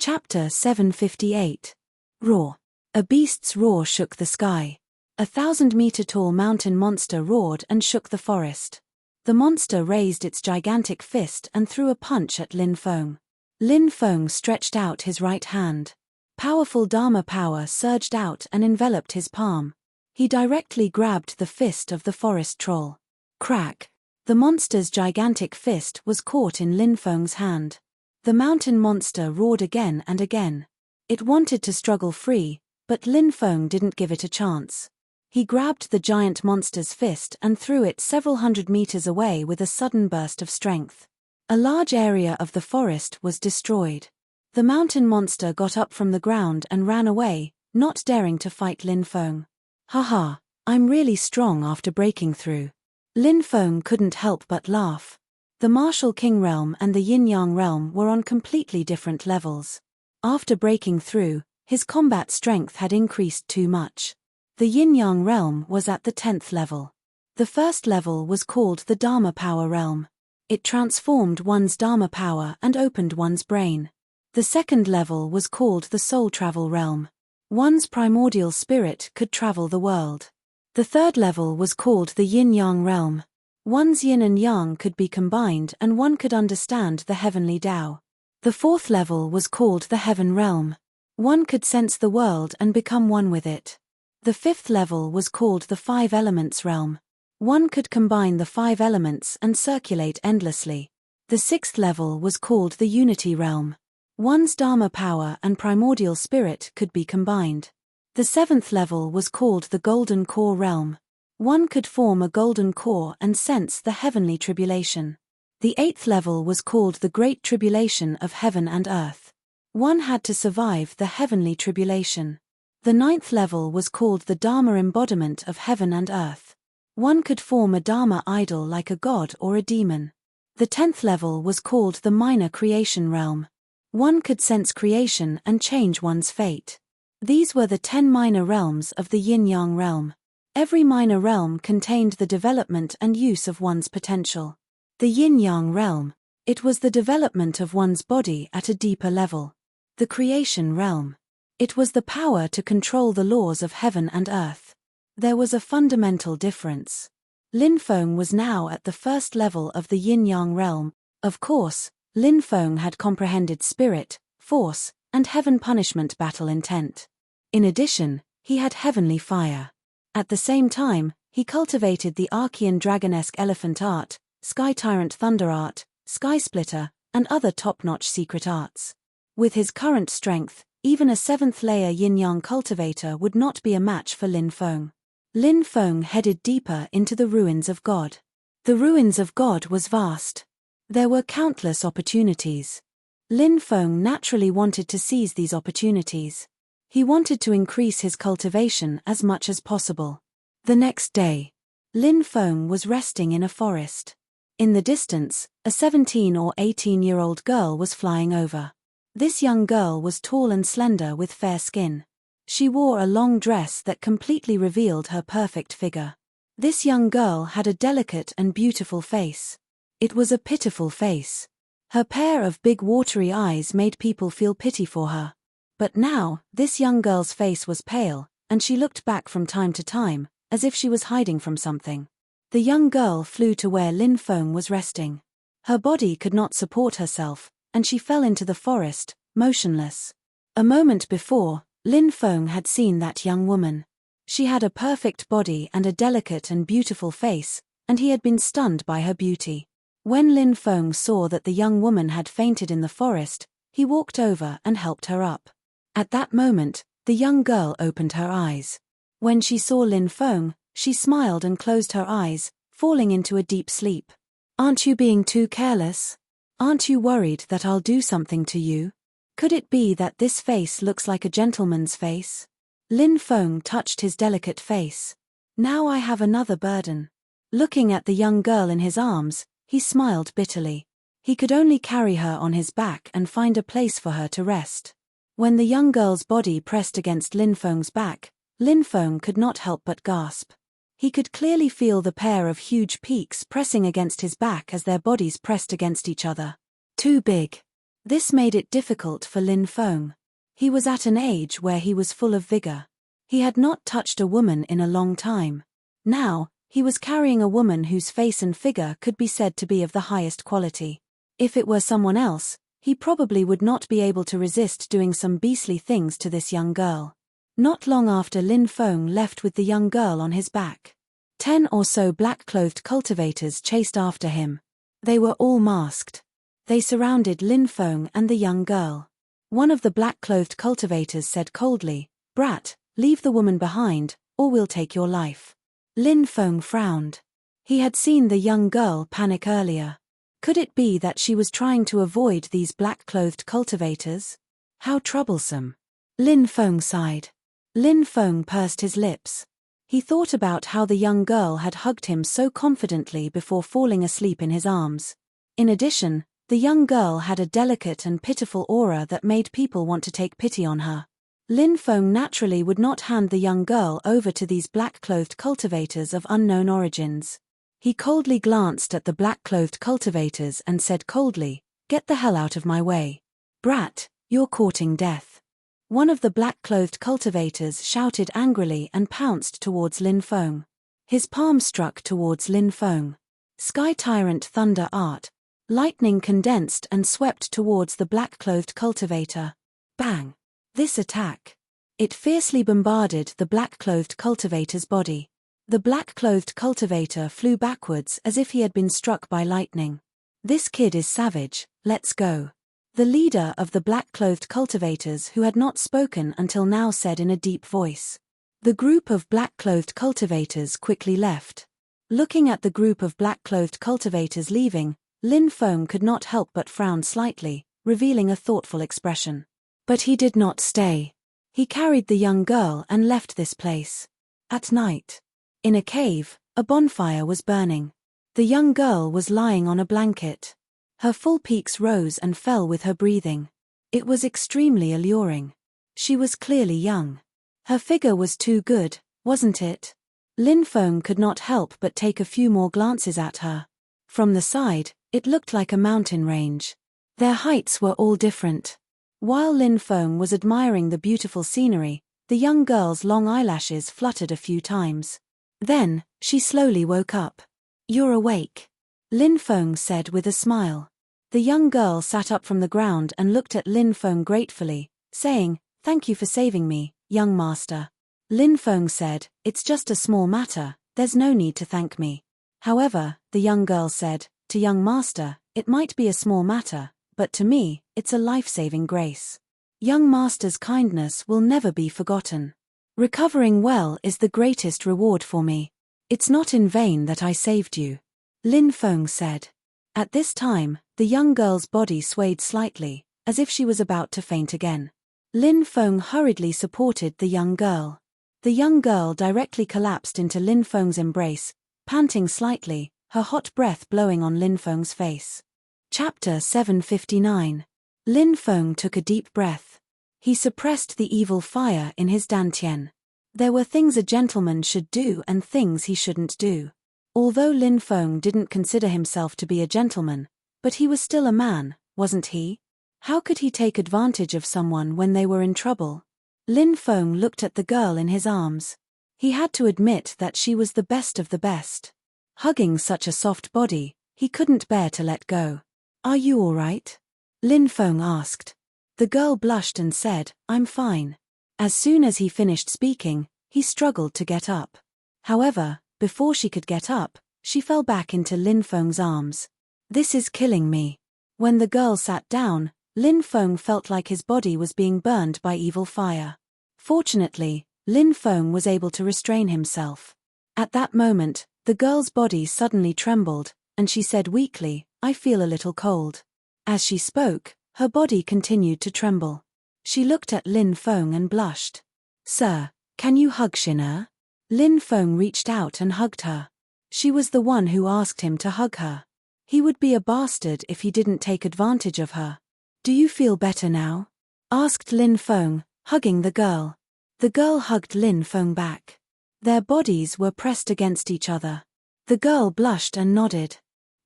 Chapter 758. Roar. A beast's roar shook the sky. 1,000-meter-tall mountain monster roared and shook the forest. The monster raised its gigantic fist and threw a punch at Lin Feng. Lin Feng stretched out his right hand. Powerful Dharma power surged out and enveloped his palm. He directly grabbed the fist of the forest troll. Crack! The monster's gigantic fist was caught in Lin Feng's hand. The mountain monster roared again and again. It wanted to struggle free, but Lin Feng didn't give it a chance. He grabbed the giant monster's fist and threw it several hundred meters away with a sudden burst of strength. A large area of the forest was destroyed. The mountain monster got up from the ground and ran away, not daring to fight Lin Feng. Haha, I'm really strong after breaking through. Lin Feng couldn't help but laugh. The martial king realm and the yin-yang realm were on completely different levels. After breaking through, his combat strength had increased too much. The yin-yang realm was at the 10th level. The first level was called the Dharma power realm. It transformed one's Dharma power and opened one's brain. The second level was called the soul travel realm. One's primordial spirit could travel the world. The third level was called the yin-yang realm. One's yin and yang could be combined and one could understand the heavenly Tao. The fourth level was called the heaven realm. One could sense the world and become one with it. The fifth level was called the five elements realm. One could combine the 5 elements and circulate endlessly. The sixth level was called the unity realm. One's Dharma power and primordial spirit could be combined. The 7th level was called the golden core realm. One could form a golden core and sense the heavenly tribulation. The 8th level was called the great tribulation of heaven and earth. One had to survive the heavenly tribulation. The 9th level was called the Dharma embodiment of heaven and earth. One could form a Dharma idol like a god or a demon. The 10th level was called the minor creation realm. One could sense creation and change one's fate. These were the 10 minor realms of the yin-yang realm. Every minor realm contained the development and use of one's potential. The yin-yang realm. It was the development of one's body at a deeper level. The creation realm. It was the power to control the laws of heaven and earth. There was a fundamental difference. Lin Feng was now at the first level of the yin-yang realm. Of course, Lin Feng had comprehended spirit, force, and heaven punishment battle intent. In addition, he had heavenly fire. At the same time, he cultivated the Archean dragonesque elephant art, sky tyrant thunder art, sky splitter, and other top-notch secret arts. With his current strength, even a 7th-layer yin-yang cultivator would not be a match for Lin Feng. Lin Feng headed deeper into the ruins of God. The ruins of God was vast. There were countless opportunities. Lin Feng naturally wanted to seize these opportunities. He wanted to increase his cultivation as much as possible. The next day, Lin Feng was resting in a forest. In the distance, a 17 or 18-year-old girl was flying over. This young girl was tall and slender with fair skin. She wore a long dress that completely revealed her perfect figure. This young girl had a delicate and beautiful face. It was a pitiful face. Her pair of big watery eyes made people feel pity for her. But now, this young girl's face was pale, and she looked back from time to time, as if she was hiding from something. The young girl flew to where Lin Feng was resting. Her body could not support herself, and she fell into the forest, motionless. A moment before, Lin Feng had seen that young woman. She had a perfect body and a delicate and beautiful face, and he had been stunned by her beauty. When Lin Feng saw that the young woman had fainted in the forest, he walked over and helped her up. At that moment, the young girl opened her eyes. When she saw Lin Feng, she smiled and closed her eyes, falling into a deep sleep. "Aren't you being too careless? Aren't you worried that I'll do something to you? Could it be that this face looks like a gentleman's face?" Lin Feng touched his delicate face. "Now I have another burden." Looking at the young girl in his arms, he smiled bitterly. He could only carry her on his back and find a place for her to rest. When the young girl's body pressed against Lin Feng's back, Lin Feng could not help but gasp. He could clearly feel the pair of huge peaks pressing against his back as their bodies pressed against each other. Too big. This made it difficult for Lin Feng. He was at an age where he was full of vigor. He had not touched a woman in a long time. Now, he was carrying a woman whose face and figure could be said to be of the highest quality. If it were someone else, he probably would not be able to resist doing some beastly things to this young girl. Not long after Lin Feng left with the young girl on his back, 10 or so black-clothed cultivators chased after him. They were all masked. They surrounded Lin Feng and the young girl. One of the black-clothed cultivators said coldly, "Brat, leave the woman behind, or we'll take your life." Lin Feng frowned. He had seen the young girl panic earlier. Could it be that she was trying to avoid these black-clothed cultivators? How troublesome. Lin Feng sighed. Lin Feng pursed his lips. He thought about how the young girl had hugged him so confidently before falling asleep in his arms. In addition, the young girl had a delicate and pitiful aura that made people want to take pity on her. Lin Feng naturally would not hand the young girl over to these black-clothed cultivators of unknown origins. He coldly glanced at the black-clothed cultivators and said coldly, "Get the hell out of my way. Brat, you're courting death." One of the black-clothed cultivators shouted angrily and pounced towards Lin Feng. His palm struck towards Lin Feng. Sky Tyrant Thunder Art. Lightning condensed and swept towards the black-clothed cultivator. Bang! This attack. It fiercely bombarded the black-clothed cultivator's body. The black-clothed cultivator flew backwards as if he had been struck by lightning. "This kid is savage, let's go." The leader of the black-clothed cultivators, who had not spoken until now, said in a deep voice. The group of black-clothed cultivators quickly left. Looking at the group of black-clothed cultivators leaving, Lin Feng could not help but frown slightly, revealing a thoughtful expression. But he did not stay. He carried the young girl and left this place. At night, in a cave, a bonfire was burning. The young girl was lying on a blanket. Her full peaks rose and fell with her breathing. It was extremely alluring. She was clearly young. Her figure was too good, wasn't it? Lin Feng could not help but take a few more glances at her. From the side, it looked like a mountain range. Their heights were all different. While Lin Feng was admiring the beautiful scenery, the young girl's long eyelashes fluttered a few times. Then, she slowly woke up. "You're awake," Lin Feng said with a smile. The young girl sat up from the ground and looked at Lin Feng gratefully, saying, "Thank you for saving me, young master." Lin Feng said, "It's just a small matter, there's no need to thank me." However, the young girl said, "To young master, it might be a small matter, but to me, it's a life-saving grace. Young master's kindness will never be forgotten. Recovering well is the greatest reward for me. It's not in vain that I saved you," Lin Feng said. At this time, the young girl's body swayed slightly, as if she was about to faint again. Lin Feng hurriedly supported the young girl. The young girl directly collapsed into Lin Feng's embrace, panting slightly, her hot breath blowing on Lin Feng's face. Chapter 759. Lin Feng took a deep breath. He suppressed the evil fire in his dantian. There were things a gentleman should do and things he shouldn't do. Although Lin Feng didn't consider himself to be a gentleman, but he was still a man, wasn't he? How could he take advantage of someone when they were in trouble? Lin Feng looked at the girl in his arms. He had to admit that she was the best of the best. Hugging such a soft body, he couldn't bear to let go. "Are you all right?" Lin Feng asked. The girl blushed and said, "I'm fine." As soon as he finished speaking, he struggled to get up. However, before she could get up, she fell back into Lin Feng's arms. "This is killing me." When the girl sat down, Lin Feng felt like his body was being burned by evil fire. Fortunately, Lin Feng was able to restrain himself. At that moment, the girl's body suddenly trembled, and she said weakly, "I feel a little cold." As she spoke, her body continued to tremble. She looked at Lin Feng and blushed. "Sir, can you hug Xin'er?" Lin Feng reached out and hugged her. She was the one who asked him to hug her. He would be a bastard if he didn't take advantage of her. Do you feel better now? Asked Lin Feng, hugging the girl. The girl hugged Lin Feng back. Their bodies were pressed against each other. The girl blushed and nodded.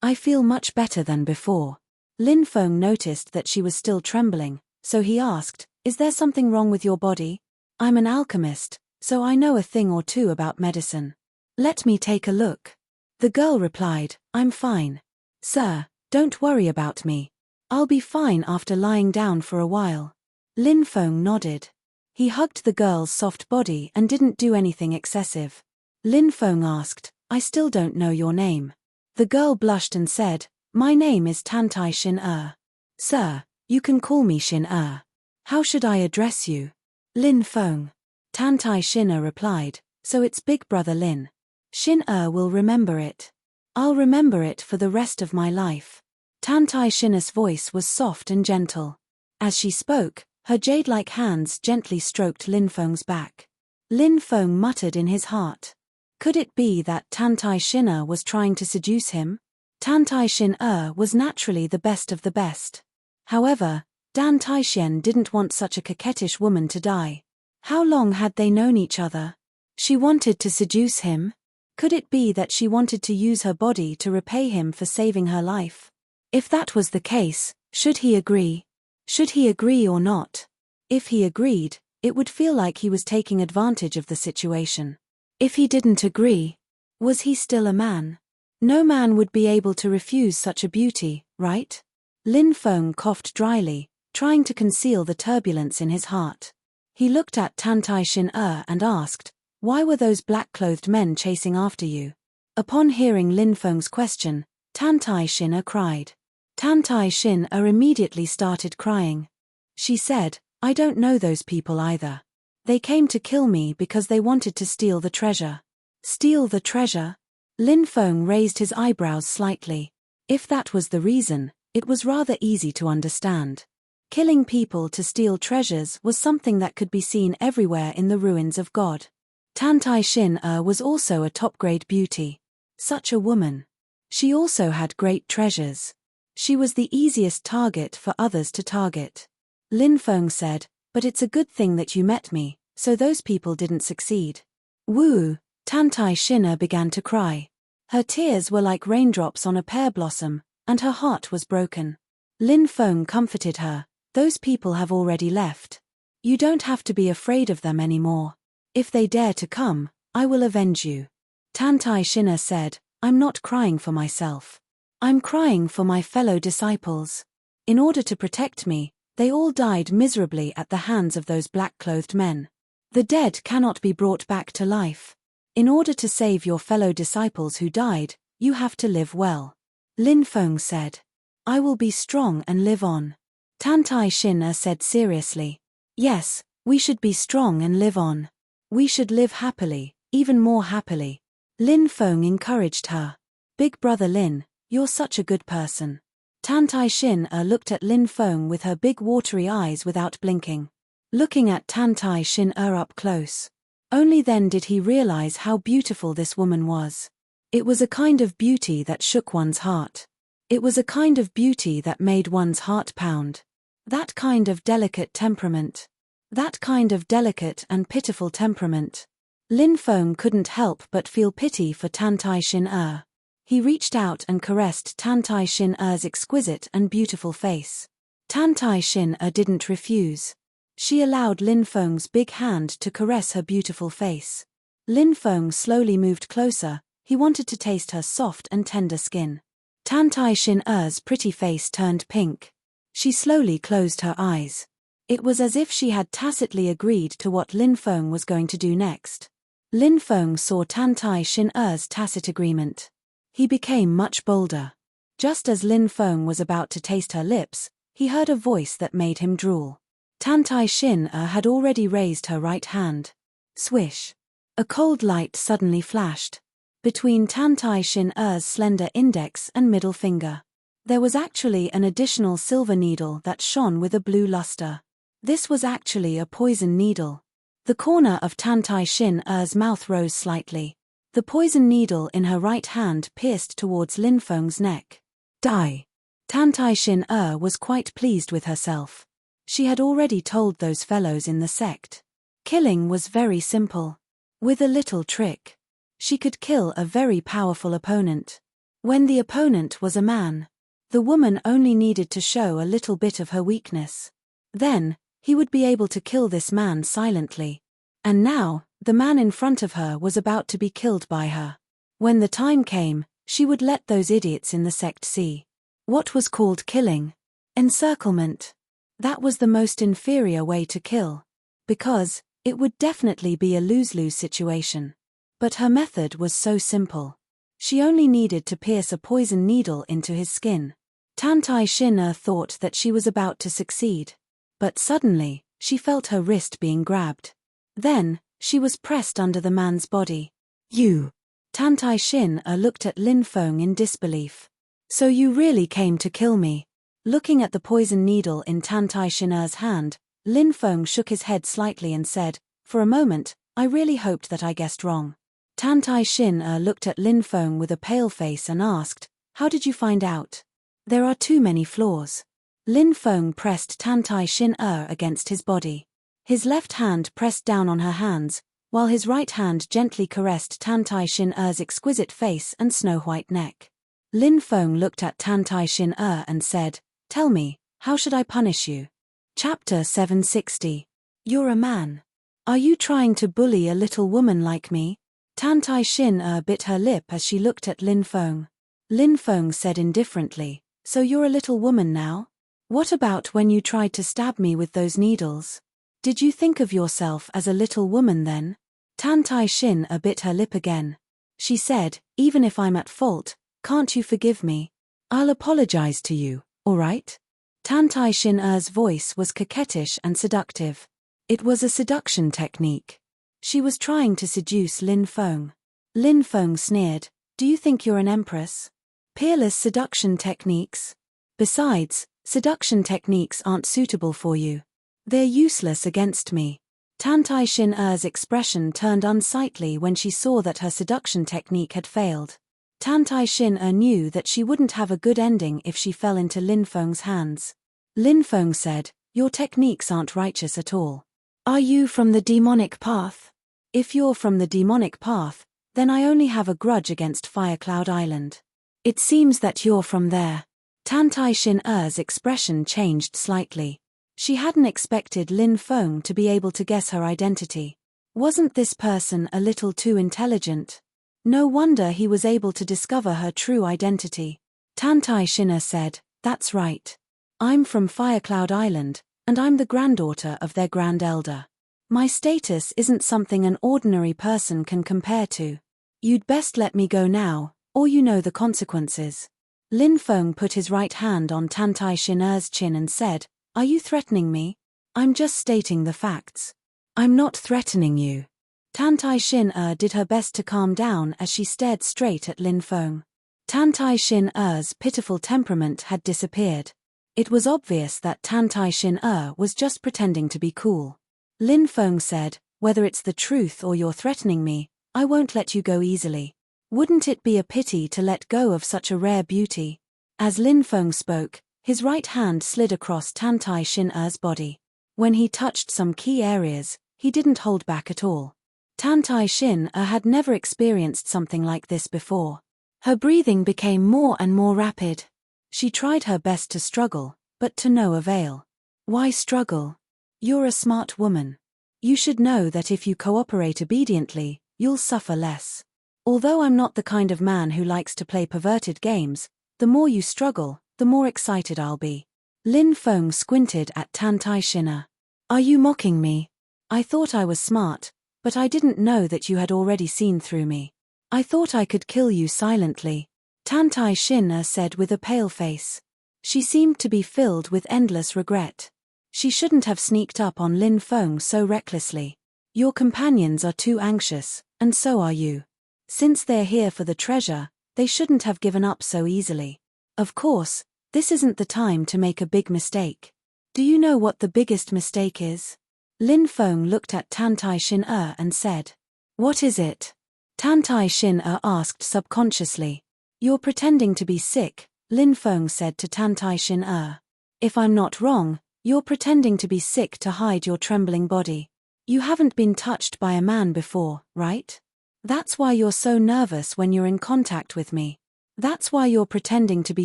I feel much better than before. Lin Feng noticed that she was still trembling, so he asked, Is there something wrong with your body? I'm an alchemist, so I know a thing or two about medicine. Let me take a look. The girl replied, I'm fine. Sir, don't worry about me. I'll be fine after lying down for a while. Lin Feng nodded. He hugged the girl's soft body and didn't do anything excessive. Lin Feng asked, I still don't know your name. The girl blushed and said, My name is Tantai Xin. Sir, you can call me Xin. How should I address you? Lin Feng. Tantai Xin replied, So it's Big Brother Lin. Xin will remember it. I'll remember it for the rest of my life. Tantai Xin's voice was soft and gentle. As she spoke, her jade-like hands gently stroked Lin Feng's back. Lin Feng muttered in his heart. Could it be that Tantai Xin was trying to seduce him? Tantai Xin was naturally the best of the best. However, Dan Taixian didn't want such a coquettish woman to die. How long had they known each other? She wanted to seduce him? Could it be that she wanted to use her body to repay him for saving her life? If that was the case, should he agree? Should he agree or not? If he agreed, it would feel like he was taking advantage of the situation. If he didn't agree, was he still a man? No man would be able to refuse such a beauty, right? Lin Feng coughed dryly, trying to conceal the turbulence in his heart. He looked at Tantai Xin and asked, Why were those black-clothed men chasing after you? Upon hearing Lin Feng's question, Tantai Xin cried. Tantai Xin immediately started crying. She said, I don't know those people either. They came to kill me because they wanted to steal the treasure. Steal the treasure? Lin Feng raised his eyebrows slightly. If that was the reason, it was rather easy to understand. Killing people to steal treasures was something that could be seen everywhere in the ruins of God. Tantai Xin was also a top-grade beauty. Such a woman. She also had great treasures. She was the easiest target for others to target. Lin Feng said, But it's a good thing that you met me, so those people didn't succeed. Woo! Tantai Xin began to cry. Her tears were like raindrops on a pear blossom, and her heart was broken. Lin Feng comforted her. Those people have already left. You don't have to be afraid of them anymore. If they dare to come, I will avenge you. Tantai Xin said, I'm not crying for myself. I'm crying for my fellow disciples. In order to protect me, they all died miserably at the hands of those black-clothed men. The dead cannot be brought back to life. In order to save your fellow disciples who died, you have to live well. Lin Feng said. I will be strong and live on. Tantai Xin said seriously. Yes, we should be strong and live on. We should live happily, even more happily. Lin Feng encouraged her. Big Brother Lin, you're such a good person. Tantai Xin looked at Lin Feng with her big watery eyes without blinking. Looking at Tantai Xin up close. Only then did he realize how beautiful this woman was. It was a kind of beauty that shook one's heart. It was a kind of beauty that made one's heart pound. That kind of delicate temperament. That kind of delicate and pitiful temperament. Lin Feng couldn't help but feel pity for Tantai Xin. He reached out and caressed Tantai Xin exquisite and beautiful face. Tantai Xin didn't refuse. She allowed Lin Feng's big hand to caress her beautiful face. Lin Feng slowly moved closer. He wanted to taste her soft and tender skin. Tantai Xin pretty face turned pink. She slowly closed her eyes. It was as if she had tacitly agreed to what Lin Feng was going to do next. Lin Feng saw Tantai Xin tacit agreement. He became much bolder. Just as Lin Feng was about to taste her lips, he heard a voice that made him drool. Tantai Xin had already raised her right hand. Swish. A cold light suddenly flashed. Between Tantai Xin slender index and middle finger. There was actually an additional silver needle that shone with a blue luster. This was actually a poison needle. The corner of Tantai Xin mouth rose slightly. The poison needle in her right hand pierced towards Lin Feng's neck. Die. Tantai Shin was quite pleased with herself. She had already told those fellows in the sect. Killing was very simple. With a little trick, she could kill a very powerful opponent. When the opponent was a man, the woman only needed to show a little bit of her weakness. Then, he would be able to kill this man silently. And now, the man in front of her was about to be killed by her. When the time came, she would let those idiots in the sect see what was called killing. Encirclement. That was the most inferior way to kill. Because it would definitely be a lose-lose situation. But her method was so simple. She only needed to pierce a poison needle into his skin. Tantai Shin thought that she was about to succeed. But suddenly, she felt her wrist being grabbed. Then, she was pressed under the man's body. You. Tantai Shin looked at Lin Feng in disbelief. So you really came to kill me? Looking at the poison needle in Tantai Shin's hand, Lin Feng shook his head slightly and said, for a moment, I really hoped that I guessed wrong. Tantai Shin looked at Lin Feng with a pale face and asked, how did you find out? There are too many flaws. Lin Feng pressed Tantai Shin against his body. His left hand pressed down on her hands, while his right hand gently caressed Tantai Shin's exquisite face and snow-white neck. Lin Feng looked at Tantai Shin and said, tell me, how should I punish you? Chapter 760. You're a man. Are you trying to bully a little woman like me? Tantai Shin bit her lip as she looked at Lin Feng. Lin Feng said indifferently, so you're a little woman now? What about when you tried to stab me with those needles? Did you think of yourself as a little woman then? Tantai Shin bit her lip again. She said, even if I'm at fault, can't you forgive me? I'll apologize to you, alright? Tantai Shin's voice was coquettish and seductive. It was a seduction technique. She was trying to seduce Lin Feng. Lin Feng sneered, do you think you're an empress? Peerless seduction techniques? Besides, seduction techniques aren't suitable for you. They're useless against me. Tantai Shin's expression turned unsightly when she saw that her seduction technique had failed. Tantai Shin knew that she wouldn't have a good ending if she fell into Lin Feng's hands. Lin Feng said, your techniques aren't righteous at all. Are you from the demonic path? If you're from the demonic path, then I only have a grudge against Firecloud Island. It seems that you're from there. Tantai Shin's expression changed slightly. She hadn't expected Lin Feng to be able to guess her identity. Wasn't this person a little too intelligent? No wonder he was able to discover her true identity. Tantai Shin said, that's right. I'm from Firecloud Island, and I'm the granddaughter of their Grand Elder. My status isn't something an ordinary person can compare to. You'd best let me go now, or you know the consequences. Lin Feng put his right hand on Tantai Shin's chin and said, are you threatening me? I'm just stating the facts. I'm not threatening you. Tantai Shin did her best to calm down as she stared straight at Lin Feng. Tantai Shin's pitiful temperament had disappeared. It was obvious that Tantai Shin was just pretending to be cool. Lin Feng said, whether it's the truth or you're threatening me, I won't let you go easily. Wouldn't it be a pity to let go of such a rare beauty? As Lin Feng spoke, his right hand slid across Tantai Shin's body. When he touched some key areas, he didn't hold back at all. Tantai Shin had never experienced something like this before. Her breathing became more and more rapid. She tried her best to struggle, but to no avail. Why struggle? You're a smart woman. You should know that if you cooperate obediently, you'll suffer less. Although I'm not the kind of man who likes to play perverted games, the more you struggle, the more excited I'll be. Lin Feng squinted at Tantai Shin. Are you mocking me? I thought I was smart, but I didn't know that you had already seen through me. I thought I could kill you silently. Tantai Shin said with a pale face. She seemed to be filled with endless regret. She shouldn't have sneaked up on Lin Feng so recklessly. Your companions are too anxious, and so are you. Since they're here for the treasure, they shouldn't have given up so easily. Of course, this isn't the time to make a big mistake. Do you know what the biggest mistake is? Lin Feng looked at Tantai Shin and said. What is it? Tantai Shin asked subconsciously. You're pretending to be sick, Lin Feng said to Tantai Xin. If I'm not wrong, you're pretending to be sick to hide your trembling body. You haven't been touched by a man before, right? That's why you're so nervous when you're in contact with me. That's why you're pretending to be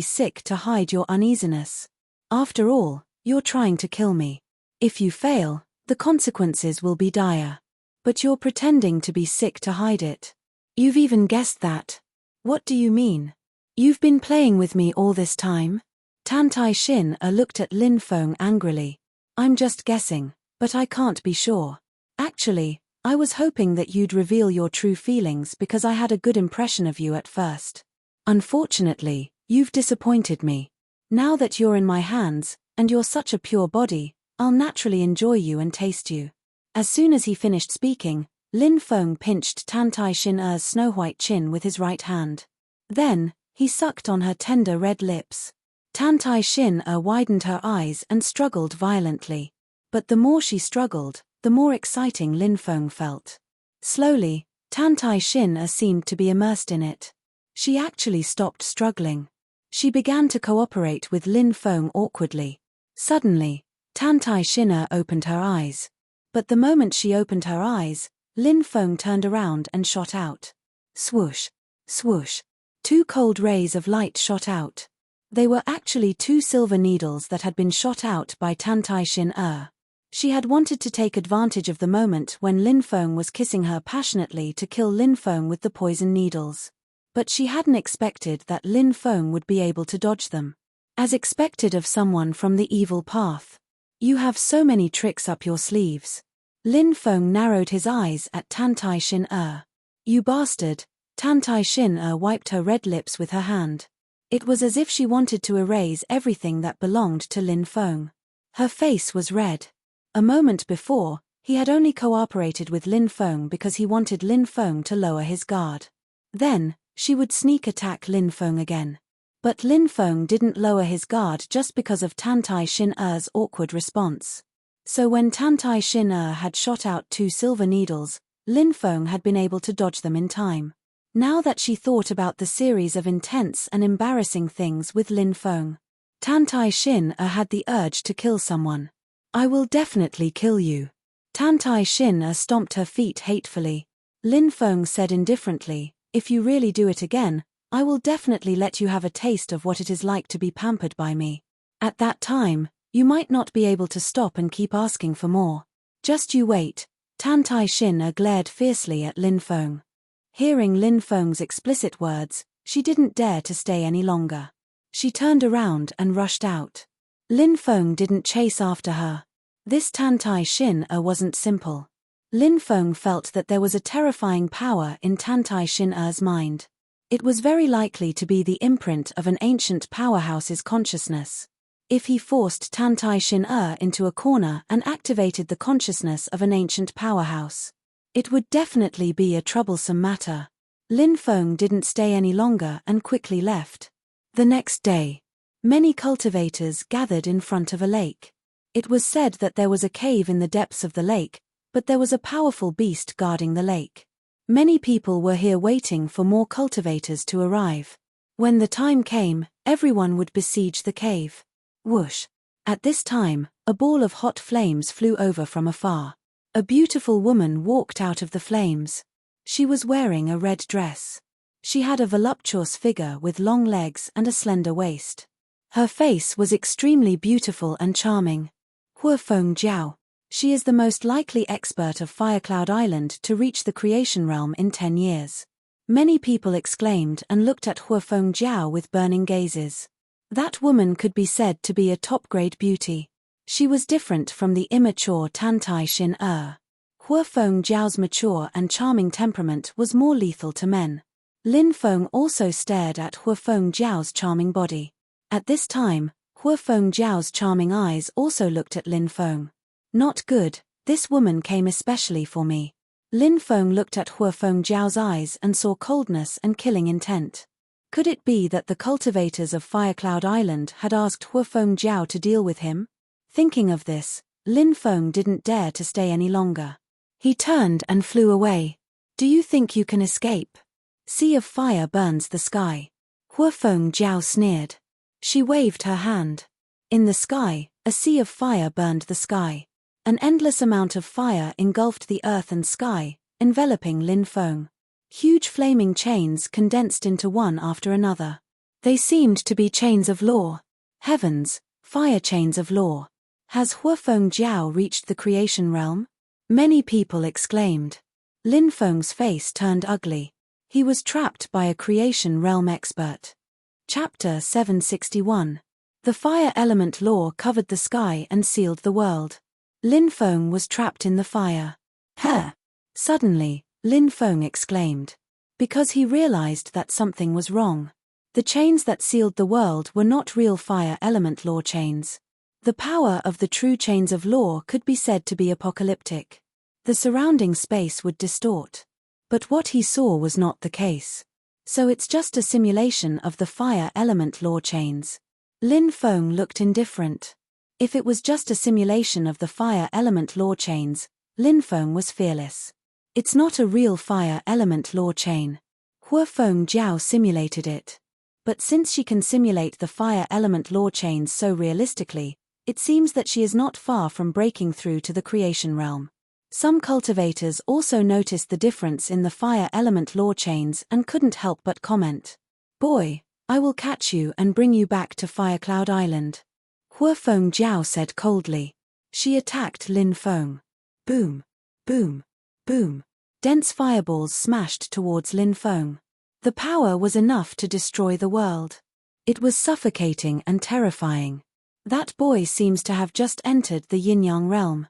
sick to hide your uneasiness. After all, you're trying to kill me. If you fail, the consequences will be dire. But you're pretending to be sick to hide it. You've even guessed that. What do you mean? You've been playing with me all this time? Tantai Xin looked at Lin Feng angrily. I'm just guessing, but I can't be sure. Actually, I was hoping that you'd reveal your true feelings because I had a good impression of you at first. Unfortunately, you've disappointed me. Now that you're in my hands, and you're such a pure body, I'll naturally enjoy you and taste you. As soon as he finished speaking, Lin Feng pinched Tantai Xin's snow-white chin with his right hand. Then, he sucked on her tender red lips. Tantai Xin widened her eyes and struggled violently. But the more she struggled, the more exciting Lin Feng felt. Slowly, Tantai Xin seemed to be immersed in it. She actually stopped struggling. She began to cooperate with Lin Feng awkwardly. Suddenly, Tantai Xin opened her eyes. But the moment she opened her eyes, Lin Feng turned around and shot out. Swoosh, swoosh. 2 cold rays of light shot out. They were actually 2 silver needles that had been shot out by Tantai Xin. She had wanted to take advantage of the moment when Lin Feng was kissing her passionately to kill Lin Feng with the poison needles. But she hadn't expected that Lin Feng would be able to dodge them. As expected of someone from the evil path. You have so many tricks up your sleeves. Lin Feng narrowed his eyes at Tantai Xin. You bastard. Tantai Xin wiped her red lips with her hand. It was as if she wanted to erase everything that belonged to Lin Feng. Her face was red. A moment before, he had only cooperated with Lin Feng because he wanted Lin Feng to lower his guard. Then, she would sneak attack Lin Feng again. But Lin Feng didn't lower his guard just because of Tantai Xin's awkward response. So when Tantai Xin had shot out 2 silver needles, Lin Feng had been able to dodge them in time. Now that she thought about the series of intense and embarrassing things with Lin Feng, Tantai Xin had the urge to kill someone. I will definitely kill you. Tantai Xin stomped her feet hatefully. Lin Feng said indifferently, if you really do it again, I will definitely let you have a taste of what it is like to be pampered by me. At that time, you might not be able to stop and keep asking for more. Just you wait. Tantai Xin glared fiercely at Lin Feng. Hearing Lin Feng's explicit words, she didn't dare to stay any longer. She turned around and rushed out. Lin Feng didn't chase after her. This Tantai Xin wasn't simple. Lin Feng felt that there was a terrifying power in Tantai Xin's mind. It was very likely to be the imprint of an ancient powerhouse's consciousness. If he forced Tantai Xin into a corner and activated the consciousness of an ancient powerhouse, it would definitely be a troublesome matter. Lin Feng didn't stay any longer and quickly left. The next day, many cultivators gathered in front of a lake. It was said that there was a cave in the depths of the lake, but there was a powerful beast guarding the lake. Many people were here waiting for more cultivators to arrive. When the time came, everyone would besiege the cave. Whoosh! At this time, a ball of hot flames flew over from afar. A beautiful woman walked out of the flames. She was wearing a red dress. She had a voluptuous figure with long legs and a slender waist. Her face was extremely beautiful and charming. Huofeng Jiao. She is the most likely expert of Firecloud Island to reach the creation realm in 10 years. Many people exclaimed and looked at Huofeng Jiao with burning gazes. That woman could be said to be a top-grade beauty. She was different from the immature Tantai Xin. Huofeng Jiao's mature and charming temperament was more lethal to men. Lin Feng also stared at Huofeng Jiao's charming body. At this time, Huofeng Jiao's charming eyes also looked at Lin Feng. Not good, this woman came especially for me. Lin Feng looked at Huofeng Jiao's eyes and saw coldness and killing intent. Could it be that the cultivators of Firecloud Island had asked Huofeng Jiao to deal with him? Thinking of this, Lin Feng didn't dare to stay any longer. He turned and flew away. Do you think you can escape? Sea of fire burns the sky. Huofeng Jiao sneered. She waved her hand. In the sky, a sea of fire burned the sky. An endless amount of fire engulfed the earth and sky, enveloping Lin Feng. Huge flaming chains condensed into one after another. They seemed to be chains of law. Heavens, fire chains of law. Has Huafeng Jiao reached the creation realm? Many people exclaimed. Lin Feng's face turned ugly. He was trapped by a creation realm expert. Chapter 761. The fire element law covered the sky and sealed the world. Lin Feng was trapped in the fire. Huh! Suddenly, Lin Feng exclaimed. Because he realized that something was wrong. The chains that sealed the world were not real fire element law chains. The power of the true chains of law could be said to be apocalyptic. The surrounding space would distort. But what he saw was not the case. So it's just a simulation of the fire element law chains. Lin Feng looked indifferent. If it was just a simulation of the fire element law chains, Lin Feng was fearless. It's not a real fire element law chain. Huafeng Jiao simulated it. But since she can simulate the fire element law chains so realistically, it seems that she is not far from breaking through to the creation realm. Some cultivators also noticed the difference in the fire element law chains and couldn't help but comment. Boy, I will catch you and bring you back to Firecloud Island. Huafeng Jiao said coldly. She attacked Lin Feng. Boom, boom, boom. Dense fireballs smashed towards Lin Feng. The power was enough to destroy the world. It was suffocating and terrifying. That boy seems to have just entered the yin-yang realm.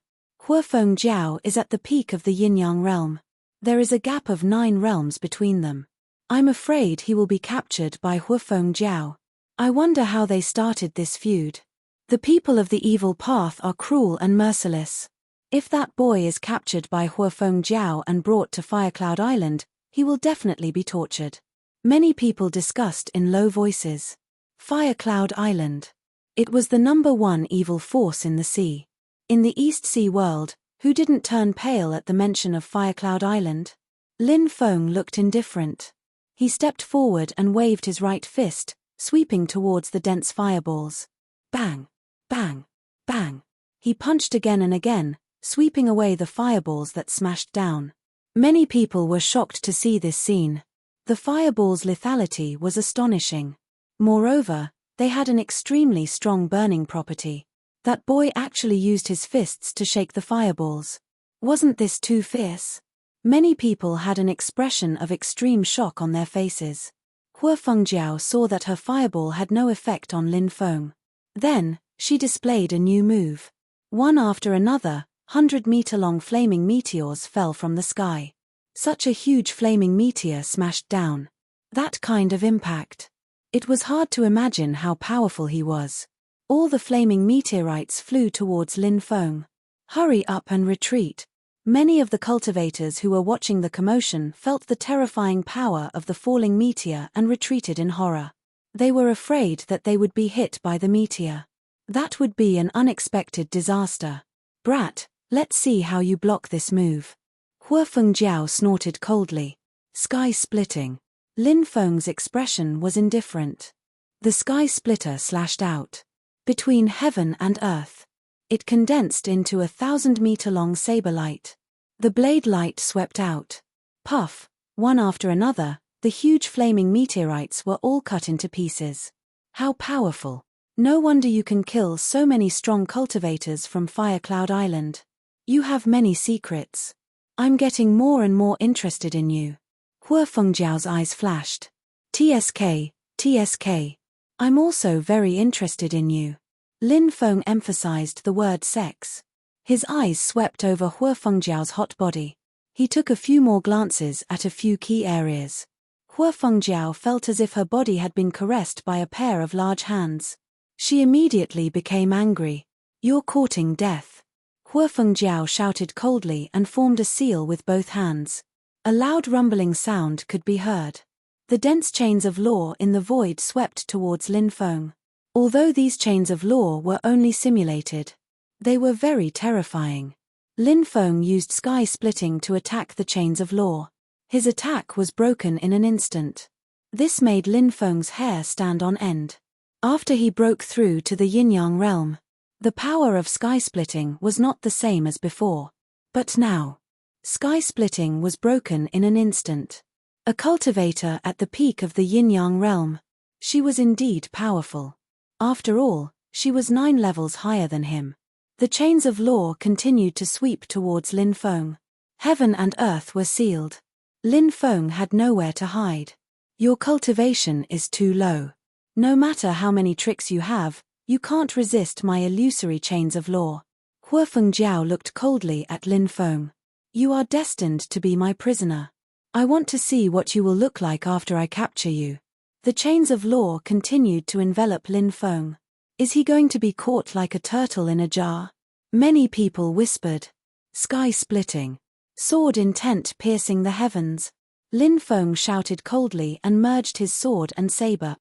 Huafeng Jiao is at the peak of the yin-yang realm. There is a gap of 9 realms between them. I'm afraid he will be captured by Huafeng Jiao. I wonder how they started this feud. The people of the evil path are cruel and merciless. If that boy is captured by Huafeng Jiao and brought to Firecloud Island, he will definitely be tortured. Many people discussed in low voices. Firecloud Island. It was the #1 evil force in the sea. In the East Sea world, who didn't turn pale at the mention of Firecloud Island? Lin Feng looked indifferent. He stepped forward and waved his right fist, sweeping towards the dense fireballs. Bang! Bang! Bang! He punched again and again, sweeping away the fireballs that smashed down. Many people were shocked to see this scene. The fireball's lethality was astonishing. Moreover, they had an extremely strong burning property. That boy actually used his fists to shake the fireballs. Wasn't this too fierce? Many people had an expression of extreme shock on their faces. Huafeng Jiao saw that her fireball had no effect on Lin Feng. Then, she displayed a new move. One after another, 100-meter-long flaming meteors fell from the sky. Such a huge flaming meteor smashed down. That kind of impact. It was hard to imagine how powerful he was. All the flaming meteorites flew towards Lin Feng. Hurry up and retreat. Many of the cultivators who were watching the commotion felt the terrifying power of the falling meteor and retreated in horror. They were afraid that they would be hit by the meteor. That would be an unexpected disaster. Brat, let's see how you block this move. Huafeng Jiao snorted coldly. Sky splitting. Lin Feng's expression was indifferent. The sky splitter slashed out. Between heaven and earth. It condensed into a 1,000-meter-long saber light. The blade light swept out. Puff, one after another, the huge flaming meteorites were all cut into pieces. How powerful. No wonder you can kill so many strong cultivators from Firecloud Island. You have many secrets. I'm getting more and more interested in you. Huafeng Jiao's eyes flashed. TSK, TSK. I'm also very interested in you. Lin Feng emphasized the word sex. His eyes swept over Huafeng Jiao's hot body. He took a few more glances at a few key areas. Huafeng Jiao felt as if her body had been caressed by a pair of large hands. She immediately became angry. You're courting death. Huafeng Jiao shouted coldly and formed a seal with both hands. A loud rumbling sound could be heard. The dense chains of law in the void swept towards Lin Feng. Although these chains of law were only simulated, they were very terrifying. Lin Feng used sky splitting to attack the chains of law. His attack was broken in an instant. This made Lin Feng's hair stand on end. After he broke through to the yin-yang realm, the power of sky-splitting was not the same as before. But now, sky-splitting was broken in an instant. A cultivator at the peak of the yin-yang realm. She was indeed powerful. After all, she was 9 levels higher than him. The chains of law continued to sweep towards Lin Feng. Heaven and earth were sealed. Lin Feng had nowhere to hide. Your cultivation is too low. No matter how many tricks you have, you can't resist my illusory chains of law. Hua Fengjiao looked coldly at Lin Feng. You are destined to be my prisoner. I want to see what you will look like after I capture you. The chains of law continued to envelop Lin Feng. Is he going to be caught like a turtle in a jar? Many people whispered. Sky splitting. Sword intent piercing the heavens. Lin Feng shouted coldly and merged his sword and saber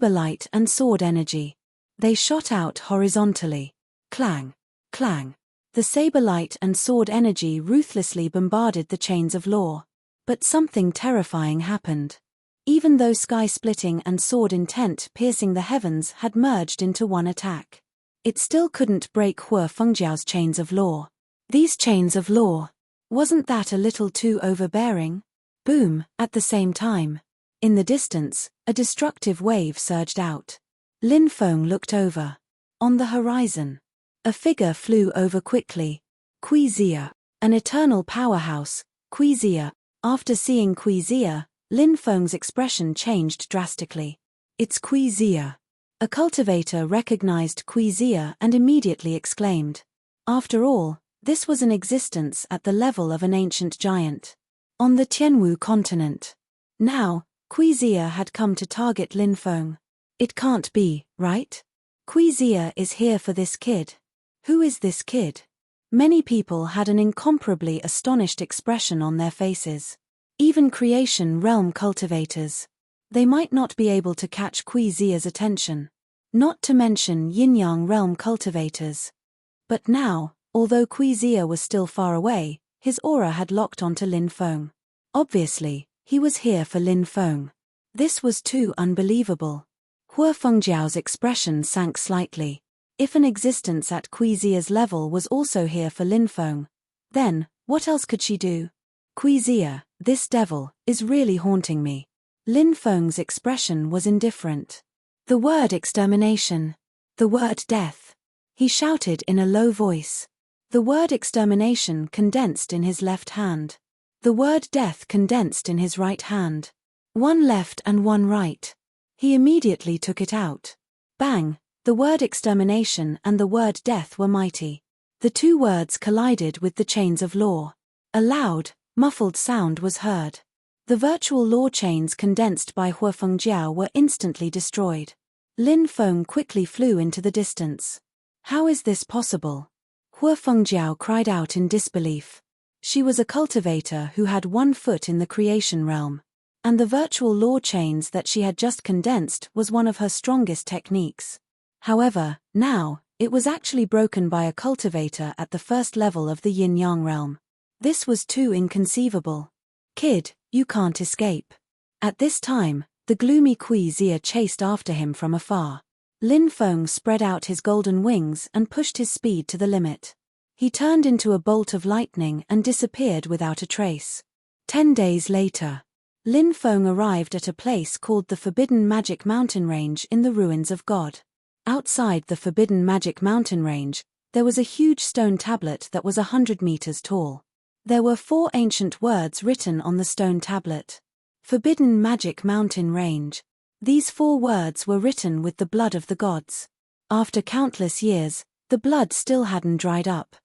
light and sword energy. They shot out horizontally. Clang, clang. The saber light and sword energy ruthlessly bombarded the chains of law. But something terrifying happened. Even though sky splitting and sword intent piercing the heavens had merged into one attack, it still couldn't break Hua Fengjiao's chains of law. These chains of law. Wasn't that a little too overbearing? Boom, at the same time. In the distance, a destructive wave surged out. Lin Feng looked over. On the horizon, a figure flew over quickly. Kui Zia, an eternal powerhouse, Kui Zia. After seeing Kui Zia, Lin Feng's expression changed drastically. It's Kui Zia. A cultivator recognized Kui Zia and immediately exclaimed. After all, this was an existence at the level of an ancient giant. On the Tianwu continent. Now, Kui Zia had come to target Lin Feng. It can't be, right? Kui Zia is here for this kid. Who is this kid? Many people had an incomparably astonished expression on their faces. Even creation realm cultivators. They might not be able to catch Kui Zia's attention. Not to mention yin-yang realm cultivators. But now, although Kui Zia was still far away, his aura had locked onto Lin Feng. Obviously, he was here for Lin Feng. This was too unbelievable. Hua Fengjiao's expression sank slightly. If an existence at Kui Zia's level was also here for Lin Feng, then, what else could she do? Kui Zia, this devil, is really haunting me. Lin Feng's expression was indifferent. The word extermination. The word death. He shouted in a low voice. The word extermination condensed in his left hand. The word death condensed in his right hand. One left and one right. He immediately took it out. Bang! The word extermination and the word death were mighty. The two words collided with the chains of law. A loud, muffled sound was heard. The virtual law chains condensed by Hua Fengjiao were instantly destroyed. Lin Feng quickly flew into the distance. How is this possible? Hua Fengjiao cried out in disbelief. She was a cultivator who had 1 foot in the creation realm. And the virtual law chains that she had just condensed was one of her strongest techniques. However, now, it was actually broken by a cultivator at the first level of the yin-yang realm. This was too inconceivable. Kid, you can't escape. At this time, the gloomy Kui Zia chased after him from afar. Lin Feng spread out his golden wings and pushed his speed to the limit. He turned into a bolt of lightning and disappeared without a trace. 10 days later, Lin Feng arrived at a place called the Forbidden Magic Mountain Range in the ruins of God. Outside the Forbidden Magic Mountain Range, there was a huge stone tablet that was 100 meters tall. There were 4 ancient words written on the stone tablet. Forbidden Magic Mountain Range. These 4 words were written with the blood of the gods. After countless years, the blood still hadn't dried up.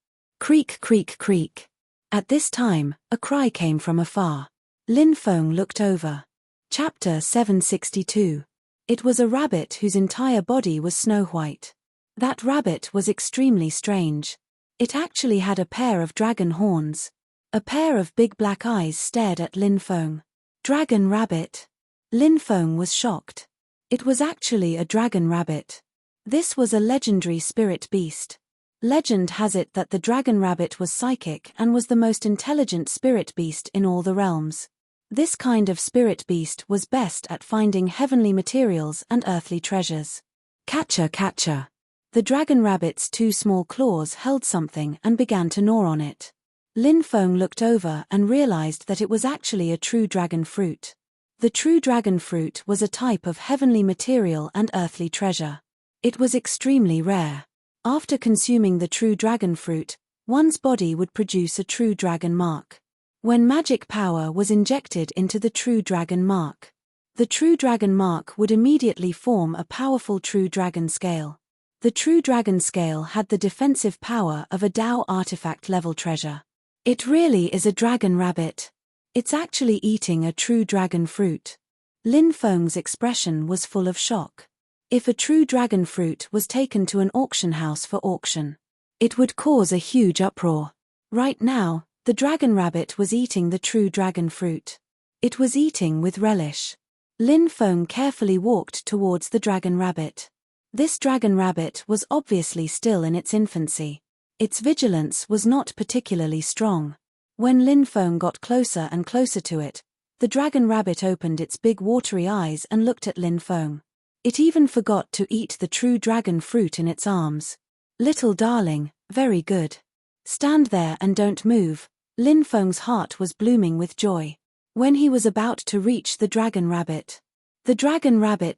Creak, creak, creak. At this time, a cry came from afar. Lin Feng looked over. Chapter 762. It was a rabbit whose entire body was snow white. That rabbit was extremely strange. It actually had a pair of dragon horns. A pair of big black eyes stared at Lin Feng. Dragon rabbit. Lin Feng was shocked. It was actually a dragon rabbit. This was a legendary spirit beast. Legend has it that the dragon rabbit was psychic and was the most intelligent spirit beast in all the realms. This kind of spirit beast was best at finding heavenly materials and earthly treasures. Catcher, catcher. The dragon rabbit's two small claws held something and began to gnaw on it. Lin Feng looked over and realized that it was actually a true dragon fruit. The true dragon fruit was a type of heavenly material and earthly treasure. It was extremely rare. After consuming the true dragon fruit, one's body would produce a true dragon mark. When magic power was injected into the true dragon mark, the true dragon mark would immediately form a powerful true dragon scale. The true dragon scale had the defensive power of a Dao artifact level treasure. It really is a dragon rabbit. It's actually eating a true dragon fruit. Lin Feng's expression was full of shock. If a true dragon fruit was taken to an auction house for auction, it would cause a huge uproar. Right now, the dragon rabbit was eating the true dragon fruit. It was eating with relish. Lin Feng carefully walked towards the dragon rabbit. This dragon rabbit was obviously still in its infancy. Its vigilance was not particularly strong. When Lin Feng got closer and closer to it, the dragon rabbit opened its big watery eyes and looked at Lin Feng. It even forgot to eat the true dragon fruit in its arms. Little darling, very good. Stand there and don't move. Lin Feng's heart was blooming with joy. When he was about to reach the dragon rabbit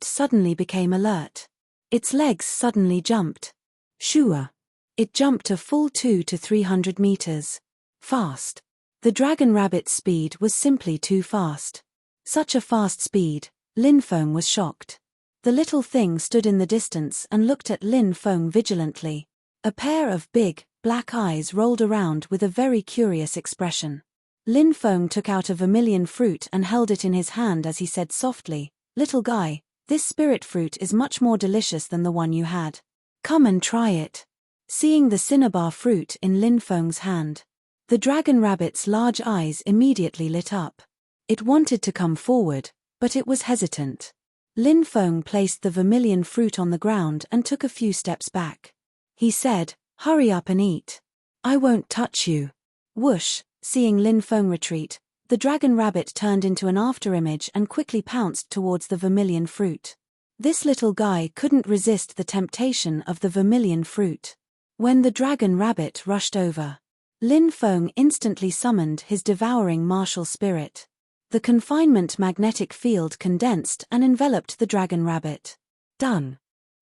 suddenly became alert. Its legs suddenly jumped. Shua! It jumped a full 200 to 300 meters. Fast. The dragon rabbit's speed was simply too fast. Such a fast speed, Lin Feng was shocked. The little thing stood in the distance and looked at Lin Feng vigilantly. A pair of big, black eyes rolled around with a very curious expression. Lin Feng took out a vermilion fruit and held it in his hand as he said softly, "Little guy, this spirit fruit is much more delicious than the one you had. Come and try it." Seeing the cinnabar fruit in Lin Feng's hand, the dragon rabbit's large eyes immediately lit up. It wanted to come forward, but it was hesitant. Lin Feng placed the vermilion fruit on the ground and took a few steps back. He said, "Hurry up and eat. I won't touch you." Whoosh! Seeing Lin Feng retreat, the dragon rabbit turned into an afterimage and quickly pounced towards the vermilion fruit. This little guy couldn't resist the temptation of the vermilion fruit. When the dragon rabbit rushed over, Lin Feng instantly summoned his devouring martial spirit. The confinement magnetic field condensed and enveloped the dragon rabbit. Done.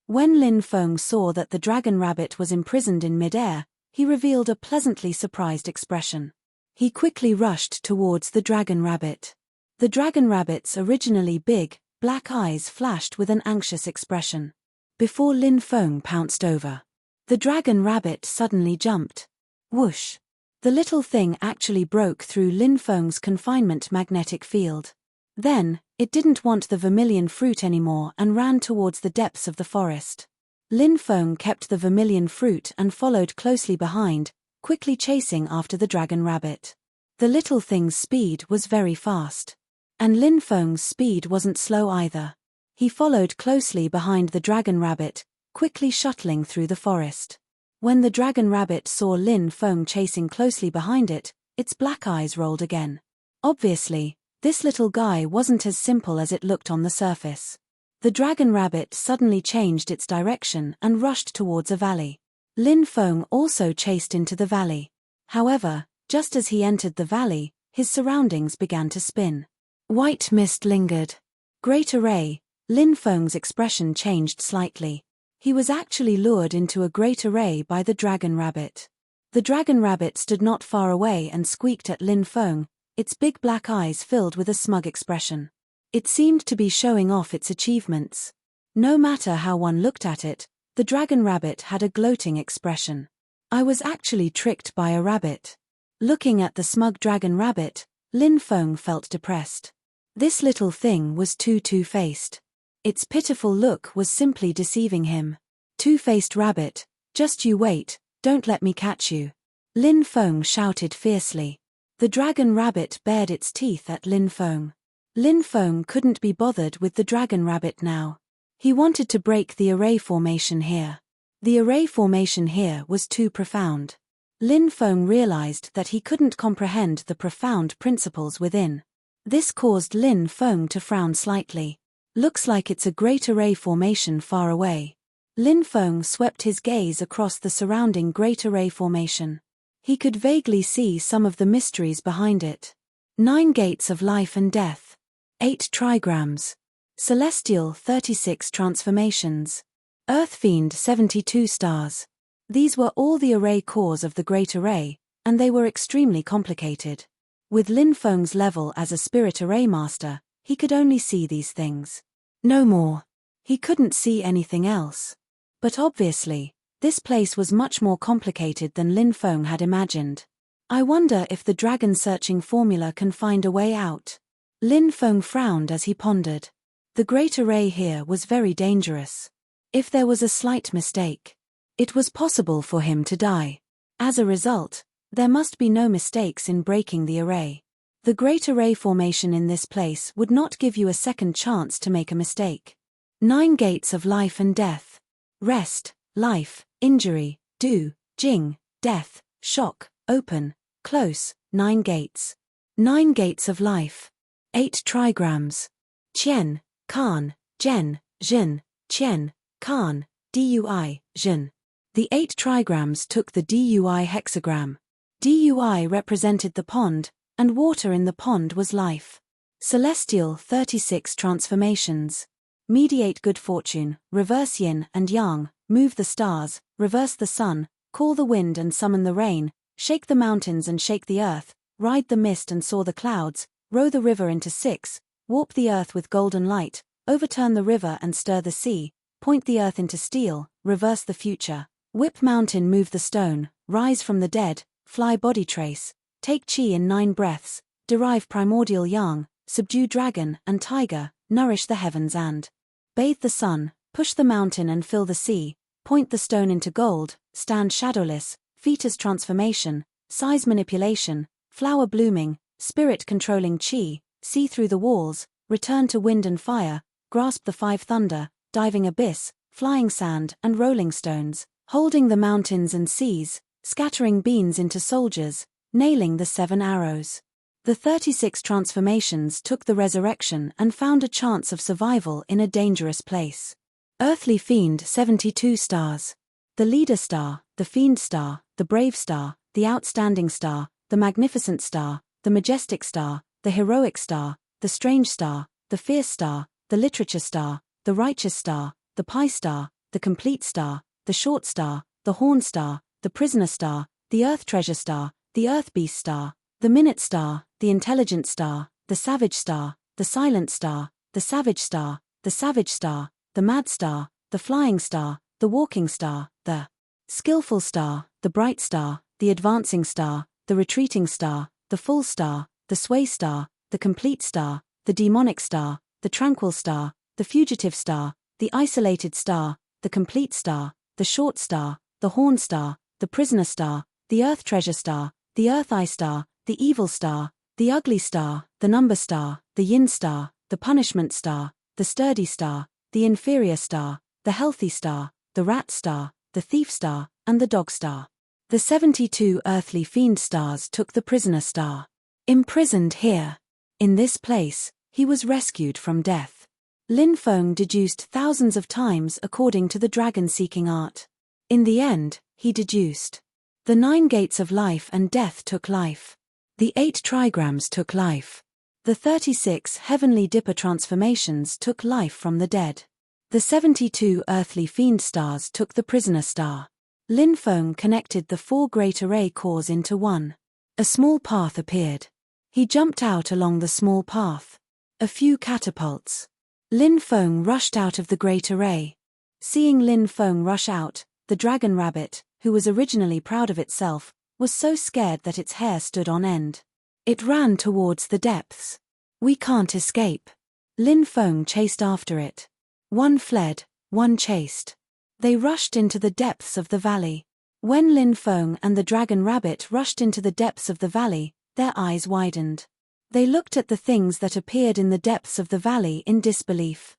When Lin Feng saw that the dragon rabbit was imprisoned in midair, he revealed a pleasantly surprised expression. He quickly rushed towards the dragon rabbit. The dragon rabbit's originally big, black eyes flashed with an anxious expression. Before Lin Feng pounced over, the dragon rabbit suddenly jumped. Whoosh! The little thing actually broke through Lin Feng's confinement magnetic field. Then, it didn't want the vermilion fruit anymore and ran towards the depths of the forest. Lin Feng kept the vermilion fruit and followed closely behind, quickly chasing after the dragon rabbit. The little thing's speed was very fast. And Lin Feng's speed wasn't slow either. He followed closely behind the dragon rabbit, quickly shuttling through the forest. When the dragon rabbit saw Lin Feng chasing closely behind it, its black eyes rolled again. Obviously, this little guy wasn't as simple as it looked on the surface. The dragon rabbit suddenly changed its direction and rushed towards a valley. Lin Feng also chased into the valley. However, just as he entered the valley, his surroundings began to spin. White mist lingered. Great array. Lin Feng's expression changed slightly. He was actually lured into a great array by the dragon rabbit. The dragon rabbit stood not far away and squeaked at Lin Feng, its big black eyes filled with a smug expression. It seemed to be showing off its achievements. No matter how one looked at it, the dragon rabbit had a gloating expression. I was actually tricked by a rabbit. Looking at the smug dragon rabbit, Lin Feng felt depressed. This little thing was too two-faced. Its pitiful look was simply deceiving him. Two-faced rabbit, just you wait, don't let me catch you. Lin Feng shouted fiercely. The dragon rabbit bared its teeth at Lin Feng. Lin Feng couldn't be bothered with the dragon rabbit now. He wanted to break the array formation here. The array formation here was too profound. Lin Feng realized that he couldn't comprehend the profound principles within. This caused Lin Feng to frown slightly. Looks like it's a great array formation far away. Lin Feng swept his gaze across the surrounding Great Array formation. He could vaguely see some of the mysteries behind it. 9 gates of life and death. 8 trigrams. Celestial 36 transformations. Earth Fiend 72 stars. These were all the array cores of the Great Array, and they were extremely complicated. With Lin Feng's level as a Spirit Array Master, he could only see these things. No more. He couldn't see anything else. But obviously, this place was much more complicated than Lin Feng had imagined. I wonder if the dragon-searching formula can find a way out. Lin Feng frowned as he pondered. The Great Array here was very dangerous. If there was a slight mistake, it was possible for him to die. As a result, there must be no mistakes in breaking the array. The Great Array formation in this place would not give you a second chance to make a mistake. 9 gates of life and death. Rest, life, injury, do, jing, death, shock, open, close, 9 gates. 9 gates of life. 8 trigrams. Qian, Kan, Zhen, Zhen, Qian, Kan, Dui, Zhen. The 8 trigrams took the Dui hexagram. Dui represented the pond, and water in the pond was life. Celestial 36 transformations. Mediate good fortune, reverse yin and yang, move the stars, reverse the sun, call the wind and summon the rain, shake the mountains and shake the earth, ride the mist and soar the clouds, row the river into 6, warp the earth with golden light, overturn the river and stir the sea, point the earth into steel, reverse the future, whip mountain move the stone, rise from the dead, fly body trace, take chi in 9 breaths, derive primordial yang, subdue dragon and tiger, nourish the heavens and bathe the sun, push the mountain and fill the sea, point the stone into gold, stand shadowless, fetus transformation, size manipulation, flower blooming, spirit controlling chi, see through the walls, return to wind and fire, grasp the 5 thunder, diving abyss, flying sand and rolling stones, holding the mountains and seas, scattering beans into soldiers, nailing the 7 arrows. The 36 transformations took the resurrection and found a chance of survival in a dangerous place. Earthly Fiend 72 stars. The Leader Star, the Fiend Star, the Brave Star, the Outstanding Star, the Magnificent Star, the Majestic Star, the Heroic Star, the Strange Star, the Fierce Star, the Literature Star, the Righteous Star, the Pie Star, the Complete Star, the Short Star, the Horn Star, the Prisoner Star, the Earth Treasure Star, the Earth Beast Star, the Minute Star, the Intelligent Star, the Savage Star, the Silent Star, the Savage Star, the Savage Star, the Mad Star, the Flying Star, the Walking Star, the Skillful Star, the Bright Star, the Advancing Star, the Retreating Star, the Full Star, the Sway Star, the Complete Star, the Demonic Star, the Tranquil Star, the Fugitive Star, the Isolated Star, the Complete Star, the Short Star, the Horn Star, the Prisoner Star, the Earth Treasure Star, the Earth Eye Star, the Evil Star, the Ugly Star, the Number Star, the Yin Star, the Punishment Star, the Sturdy Star, the Inferior Star, the Healthy Star, the Rat Star, the Thief Star, and the Dog Star. The 72 earthly fiend stars took the Prisoner Star. Imprisoned here. In this place, he was rescued from death. Lin Feng deduced thousands of times according to the dragon-seeking art. In the end, he deduced. The 9 gates of life and death took life. The 8 trigrams took life. The 36 heavenly dipper transformations took life from the dead. The 72 earthly fiend stars took the Prisoner Star. Lin Feng connected the 4 great array cores into one. A small path appeared. He jumped out along the small path. A few catapults. Lin Feng rushed out of the great array. Seeing Lin Feng rush out, the dragon rabbit, who was originally proud of itself, was so scared that its hair stood on end. It ran towards the depths. We can't escape. Lin Feng chased after it. One fled, one chased. They rushed into the depths of the valley. When Lin Feng and the dragon rabbit rushed into the depths of the valley, their eyes widened. They looked at the things that appeared in the depths of the valley in disbelief.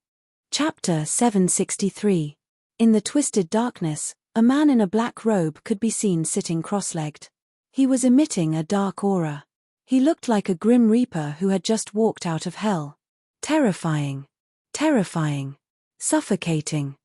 Chapter 763. In the twisted darkness, a man in a black robe could be seen sitting cross-legged. He was emitting a dark aura. He looked like a grim reaper who had just walked out of hell. Terrifying. Terrifying. Suffocating.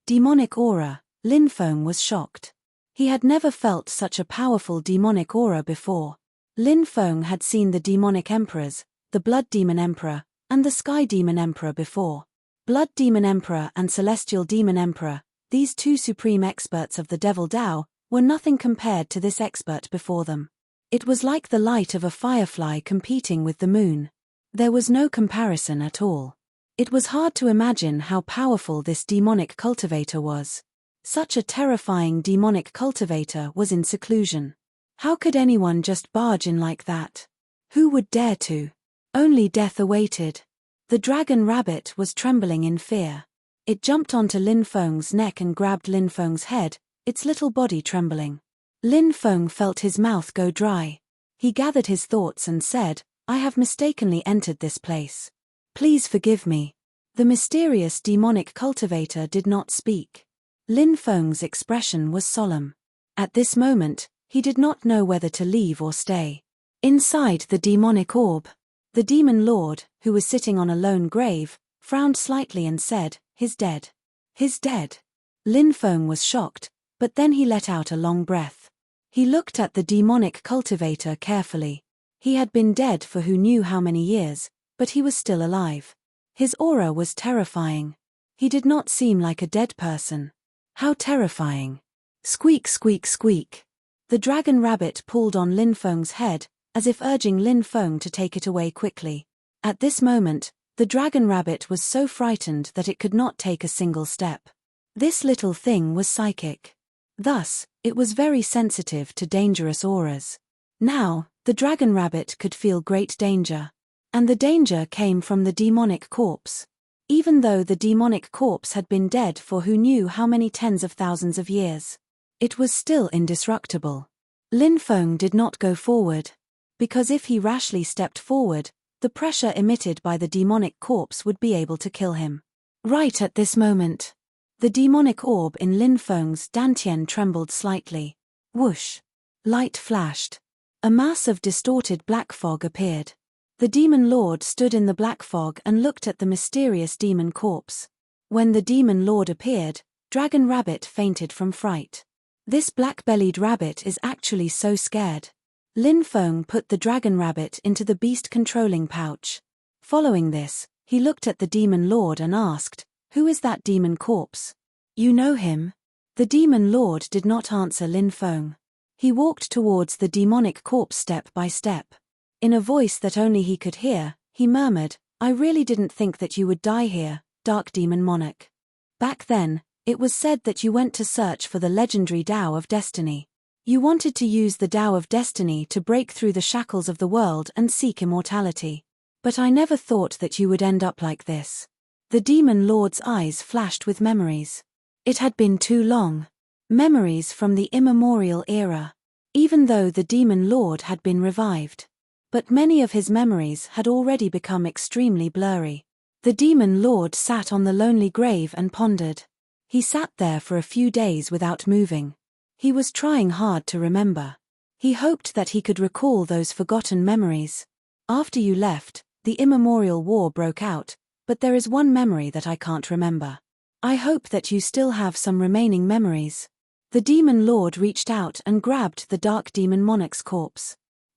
Demonic aura. Lin Feng was shocked. He had never felt such a powerful demonic aura before. Lin Feng had seen the demonic emperors, the Blood Demon Emperor, and the Sky Demon Emperor before. Blood Demon Emperor and Celestial Demon Emperor, these two supreme experts of the Devil Tao, were nothing compared to this expert before them. It was like the light of a firefly competing with the moon. There was no comparison at all. It was hard to imagine how powerful this demonic cultivator was. Such a terrifying demonic cultivator was in seclusion. How could anyone just barge in like that? Who would dare to? Only death awaited. The dragon rabbit was trembling in fear. It jumped onto Lin Feng's neck and grabbed Lin Feng's head, its little body trembling. Lin Feng felt his mouth go dry. He gathered his thoughts and said, "I have mistakenly entered this place. Please forgive me." The mysterious demonic cultivator did not speak. Lin Feng's expression was solemn. At this moment, he did not know whether to leave or stay. Inside the demonic orb, the demon lord, who was sitting on a lone grave, frowned slightly and said, "He's dead. He's dead." Lin Feng was shocked, but then he let out a long breath. He looked at the demonic cultivator carefully. He had been dead for who knew how many years, but he was still alive. His aura was terrifying. He did not seem like a dead person. How terrifying. Squeak, squeak, squeak. The dragon rabbit pulled on Lin Feng's head, as if urging Lin Feng to take it away quickly. At this moment, the dragon rabbit was so frightened that it could not take a single step. This little thing was psychic. Thus, it was very sensitive to dangerous auras. Now, the dragon rabbit could feel great danger. And the danger came from the demonic corpse. Even though the demonic corpse had been dead for who knew how many tens of thousands of years, it was still indestructible. Lin Feng did not go forward. Because if he rashly stepped forward, the pressure emitted by the demonic corpse would be able to kill him. Right at this moment, the demonic orb in Lin Feng's dantian trembled slightly. Whoosh! Light flashed. A mass of distorted black fog appeared. The demon lord stood in the black fog and looked at the mysterious demon corpse. When the demon lord appeared, Dragon Rabbit fainted from fright. This black-bellied rabbit is actually so scared. Lin Feng put the dragon rabbit into the beast-controlling pouch. Following this, he looked at the demon lord and asked, "Who is that demon corpse? You know him?" The demon lord did not answer Lin Feng. He walked towards the demonic corpse step by step. In a voice that only he could hear, he murmured, "I really didn't think that you would die here, Dark Demon Monarch. Back then, it was said that you went to search for the legendary Tao of Destiny. You wanted to use the Tao of Destiny to break through the shackles of the world and seek immortality. But I never thought that you would end up like this." The demon lord's eyes flashed with memories. It had been too long. Memories from the immemorial era. Even though the demon lord had been revived. But many of his memories had already become extremely blurry. The demon lord sat on the lonely grave and pondered. He sat there for a few days without moving. He was trying hard to remember. He hoped that he could recall those forgotten memories. "After you left, the immemorial war broke out, but there is one memory that I can't remember. I hope that you still have some remaining memories." The demon lord reached out and grabbed the Dark Demon Monarch's corpse.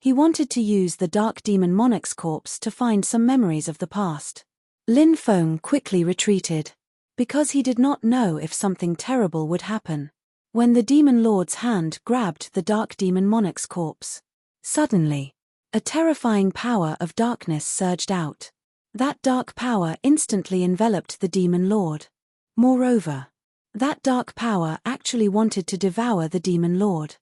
He wanted to use the Dark Demon Monarch's corpse to find some memories of the past. Lin Feng quickly retreated. Because he did not know if something terrible would happen. When the demon lord's hand grabbed the Dark Demon Monarch's corpse. Suddenly, a terrifying power of darkness surged out. That dark power instantly enveloped the demon lord. Moreover, that dark power actually wanted to devour the demon lord.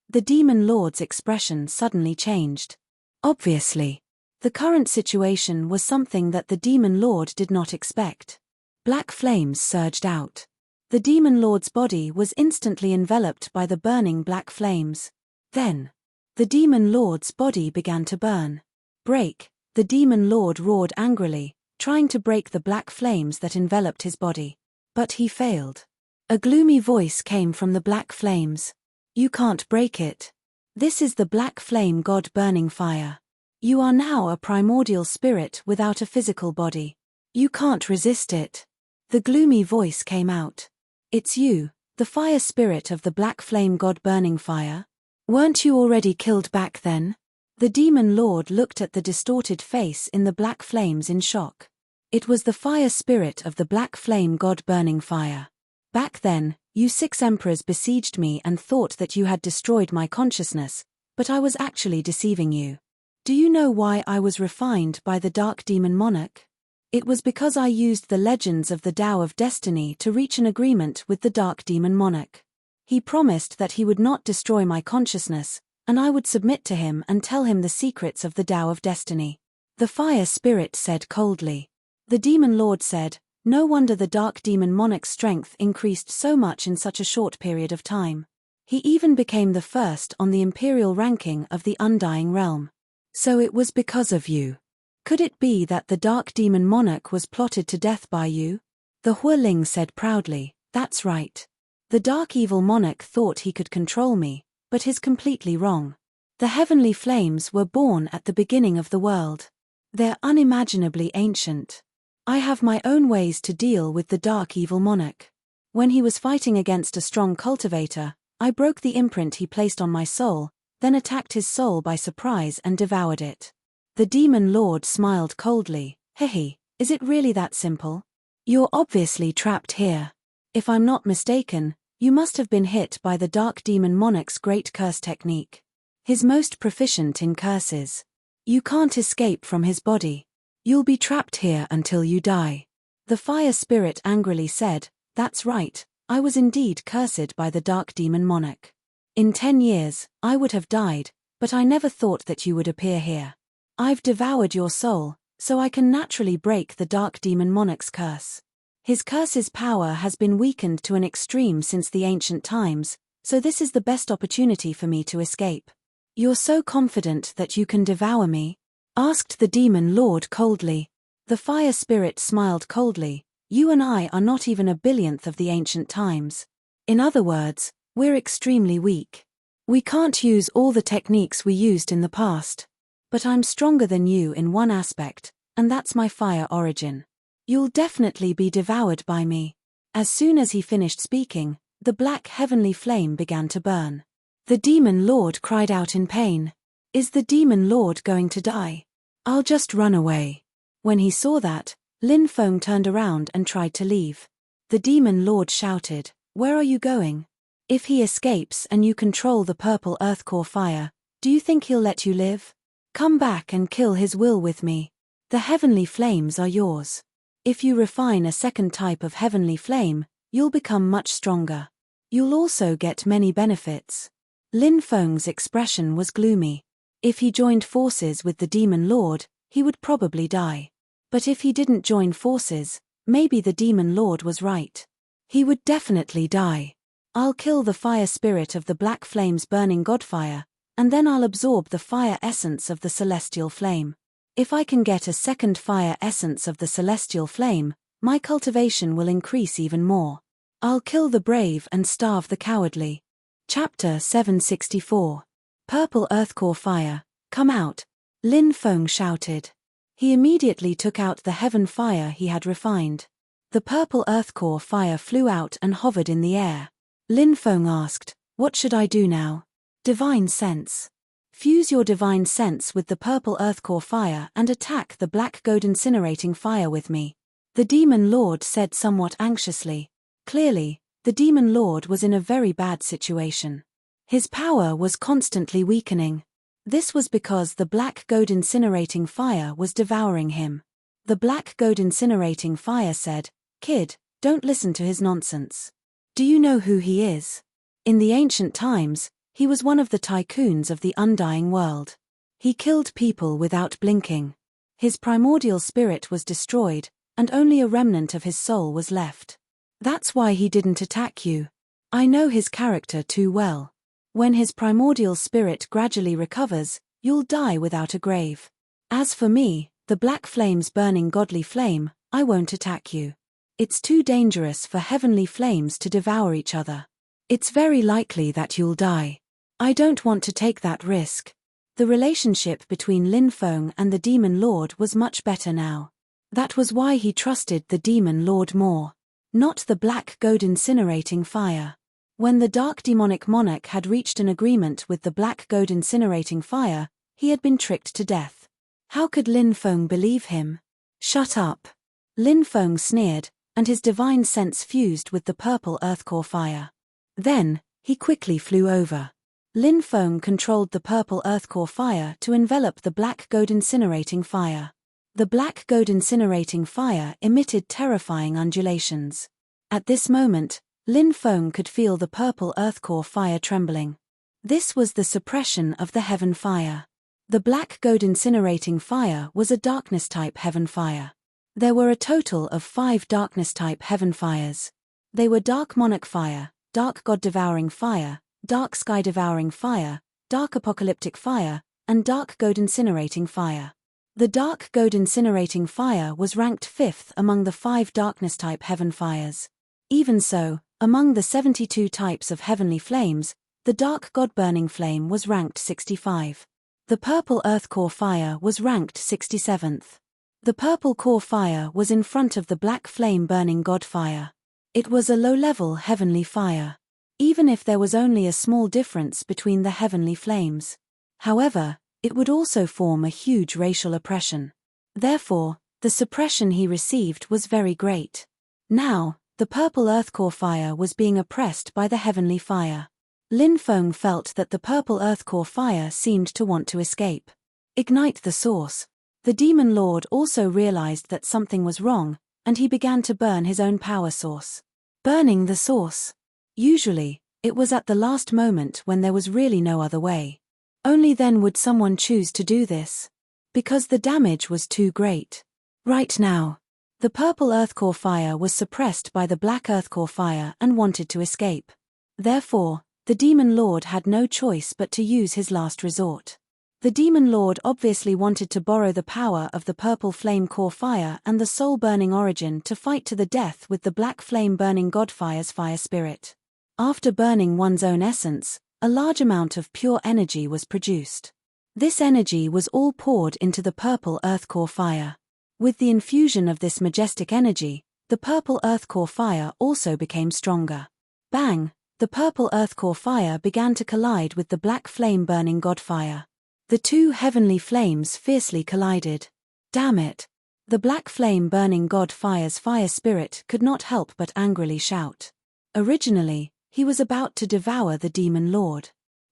The demon lord's expression suddenly changed. Obviously, the current situation was something that the demon lord did not expect. Black flames surged out. The demon lord's body was instantly enveloped by the burning black flames. Then, the demon lord's body began to burn. "Break!" The demon lord roared angrily, trying to break the black flames that enveloped his body. But he failed. A gloomy voice came from the black flames. "You can't break it. This is the black flame god burning fire. You are now a primordial spirit without a physical body. You can't resist it." The gloomy voice came out. It's you, the fire spirit of the black flame god burning fire? Weren't you already killed back then? The demon lord looked at the distorted face in the black flames in shock. It was the fire spirit of the black flame god burning fire. Back then, you 6 emperors besieged me and thought that you had destroyed my consciousness, but I was actually deceiving you. Do you know why I was refined by the dark demon monarch? It was because I used the legends of the Tao of Destiny to reach an agreement with the dark demon monarch. He promised that he would not destroy my consciousness, and I would submit to him and tell him the secrets of the Tao of Destiny. The fire spirit said coldly. The demon lord said, no wonder the dark demon monarch's strength increased so much in such a short period of time. He even became the first on the imperial ranking of the undying realm. So it was because of you. Could it be that the dark demon monarch was plotted to death by you? The Hualing said proudly, that's right. The dark evil monarch thought he could control me, but he's completely wrong. The heavenly flames were born at the beginning of the world. They're unimaginably ancient. I have my own ways to deal with the dark evil monarch. When he was fighting against a strong cultivator, I broke the imprint he placed on my soul, then attacked his soul by surprise and devoured it. The demon lord smiled coldly. Hehe, is it really that simple? You're obviously trapped here. If I'm not mistaken, you must have been hit by the dark demon monarch's great curse technique. His most proficient in curses. You can't escape from his body. You'll be trapped here until you die. The fire spirit angrily said, that's right, I was indeed cursed by the dark demon monarch. In 10 years, I would have died, but I never thought that you would appear here. I've devoured your soul, so I can naturally break the dark demon monarch's curse. His curse's power has been weakened to an extreme since the ancient times, so this is the best opportunity for me to escape. You're so confident that you can devour me? Asked the demon lord coldly. The fire spirit smiled coldly. You and I are not even a billionth of the ancient times. In other words, we're extremely weak. We can't use all the techniques we used in the past. But I'm stronger than you in one aspect, and that's my fire origin. You'll definitely be devoured by me. As soon as he finished speaking, the black heavenly flame began to burn. The demon lord cried out in pain. Is the demon lord going to die? I'll just run away. When he saw that, Lin Feng turned around and tried to leave. The demon lord shouted, where are you going? If he escapes and you control the purple earth core fire, do you think he'll let you live? Come back and kill his will with me. The heavenly flames are yours. If you refine a second type of heavenly flame, you'll become much stronger. You'll also get many benefits. Lin Feng's expression was gloomy. If he joined forces with the demon lord, he would probably die. But if he didn't join forces, maybe the demon lord was right. He would definitely die. I'll kill the fire spirit of the black flames burning godfire, and then I'll absorb the fire essence of the celestial flame. If I can get a second fire essence of the celestial flame, my cultivation will increase even more. I'll kill the brave and starve the cowardly. Chapter 764. Purple Earth Core Fire, come out, Lin Feng shouted. He immediately took out the heaven fire he had refined. The purple Earth Core fire flew out and hovered in the air. Lin Feng asked, what should I do now? Divine Sense. Fuse your divine sense with the purple earth core fire and attack the black gold incinerating fire with me. The demon lord said somewhat anxiously. Clearly, the demon lord was in a very bad situation. His power was constantly weakening. This was because the black gold incinerating fire was devouring him. The black gold incinerating fire said, Kid, don't listen to his nonsense. Do you know who he is? In the ancient times, he was one of the tycoons of the undying world. He killed people without blinking. His primordial spirit was destroyed, and only a remnant of his soul was left. That's why he didn't attack you. I know his character too well. When his primordial spirit gradually recovers, you'll die without a grave. As for me, the black flames burning godly flame, I won't attack you. It's too dangerous for heavenly flames to devour each other. It's very likely that you'll die. I don't want to take that risk. The relationship between Lin Feng and the demon lord was much better now. That was why he trusted the demon lord more. not the black gold incinerating fire. When the dark demonic monarch had reached an agreement with the black gold incinerating fire, he had been tricked to death. How could Lin Feng believe him? Shut up. Lin Feng sneered, and his divine sense fused with the purple earth core fire. Then, he quickly flew over. Lin Feng controlled the purple earth core fire to envelop the black gold incinerating fire. The black gold incinerating fire emitted terrifying undulations. At this moment, Lin Feng could feel the purple earth core fire trembling. This was the suppression of the heaven fire. The black gold incinerating fire was a darkness-type heaven fire. There were a total of 5 darkness-type heaven fires. They were dark monarch fire, dark god-devouring fire, dark sky-devouring fire, dark apocalyptic fire, and dark gold incinerating fire. The dark gold incinerating fire was ranked 5th among the 5 darkness-type heaven fires. Even so, among the 72 types of heavenly flames, the dark god-burning flame was ranked 65. The purple earth core fire was ranked 67th. The purple core fire was in front of the black flame-burning god fire. It was a low-level heavenly fire. Even if there was only a small difference between the heavenly flames. However, it would also form a huge racial oppression. Therefore, the suppression he received was very great. Now, the purple earth core fire was being oppressed by the heavenly fire. Lin Feng felt that the purple earth core fire seemed to want to escape. Ignite the source. The demon lord also realized that something was wrong, and he began to burn his own power source. Burning the source. Usually, it was at the last moment when there was really no other way. Only then would someone choose to do this. Because the damage was too great. Right now, the purple earth core fire was suppressed by the black earth core fire and wanted to escape. Therefore, the demon lord had no choice but to use his last resort. The demon lord obviously wanted to borrow the power of the purple flame core fire and the soul-burning origin to fight to the death with the black flame-burning godfire's fire spirit. After burning one's own essence, a large amount of pure energy was produced. This energy was all poured into the purple earth core fire. With the infusion of this majestic energy, the purple earth core fire also became stronger. Bang! The purple earth core fire began to collide with the black flame-burning god fire. The two heavenly flames fiercely collided. Damn it! The black flame-burning god fire's fire spirit could not help but angrily shout. Originally, he was about to devour the demon lord.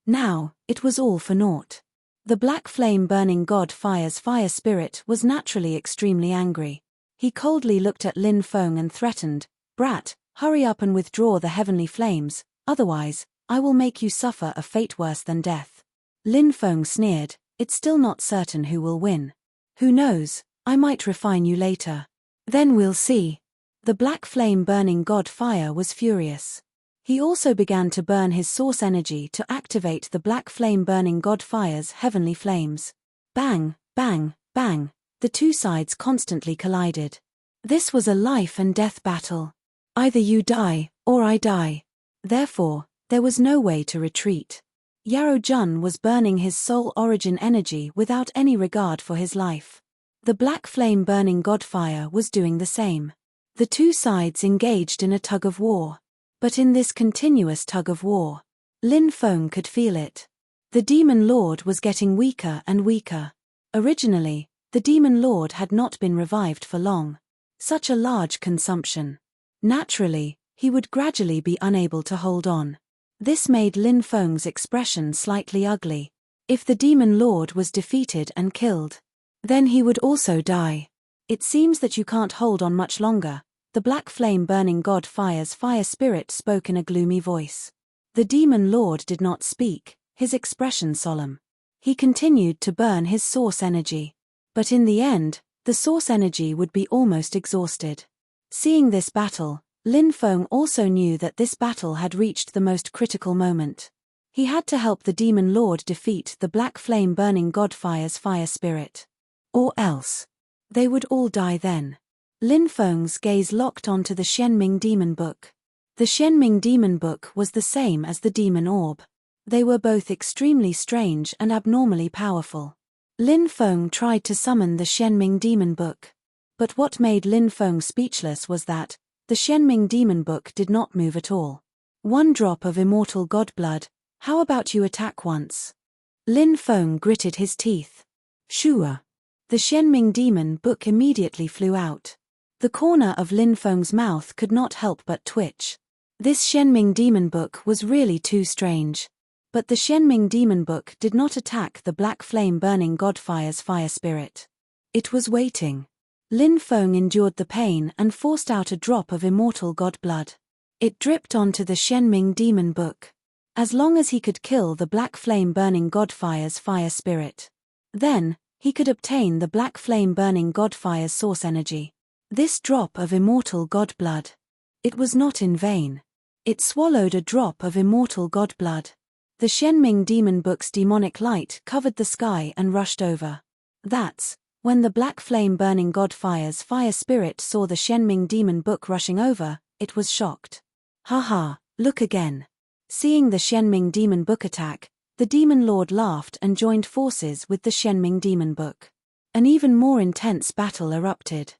Now, it was all for naught. The black flame-burning god fire's fire spirit was naturally extremely angry. He coldly looked at Lin Feng and threatened, "Brat, hurry up and withdraw the heavenly flames, otherwise, I will make you suffer a fate worse than death." Lin Feng sneered, "It's still not certain who will win. Who knows, I might refine you later. Then we'll see." The black flame-burning god fire was furious. He also began to burn his source energy to activate the black flame-burning god fire's heavenly flames. Bang, bang, bang, the two sides constantly collided. This was a life and death battle. Either you die, or I die. Therefore, there was no way to retreat. Yarrow Jun was burning his soul origin energy without any regard for his life. The black flame-burning godfire was doing the same. The two sides engaged in a tug-of-war. But in this continuous tug-of-war, Lin Feng could feel it. The demon lord was getting weaker and weaker. Originally, the demon lord had not been revived for long. Such a large consumption. Naturally, he would gradually be unable to hold on. This made Lin Feng's expression slightly ugly. If the demon lord was defeated and killed, then he would also die. It seems that you can't hold on much longer. The black flame-burning god fire's fire spirit spoke in a gloomy voice. The demon lord did not speak, his expression solemn. He continued to burn his source energy. But in the end, the source energy would be almost exhausted. Seeing this battle, Lin Feng also knew that this battle had reached the most critical moment. He had to help the demon lord defeat the black flame-burning godfire's fire spirit. Or else, they would all die then. Lin Feng's gaze locked onto the Xianming demon book. The Xianming demon book was the same as the demon orb. They were both extremely strange and abnormally powerful. Lin Feng tried to summon the Xianming demon book. But what made Lin Feng speechless was that, The Shenming demon book did not move at all. One drop of immortal god blood, how about you attack once? Lin Feng gritted his teeth. Shua. The Shenming demon book immediately flew out. The corner of Lin Feng's mouth could not help but twitch. This Shenming demon book was really too strange. But the Shenming demon book did not attack the black flame burning godfire's fire spirit. It was waiting. Lin Feng endured the pain and forced out a drop of immortal god blood. It dripped onto the Shenming demon book. As long as he could kill the black flame burning godfire's fire spirit, then he could obtain the black flame burning godfire's source energy. This drop of immortal god blood. It was not in vain. It swallowed a drop of immortal god blood. The Shenming demon book's demonic light covered the sky and rushed over. That's when the black flame burning godfire's fire spirit saw the Shenming demon book rushing over, it was shocked. Haha, look again. Seeing the Shenming demon book attack, the demon lord laughed and joined forces with the Shenming demon book. An even more intense battle erupted.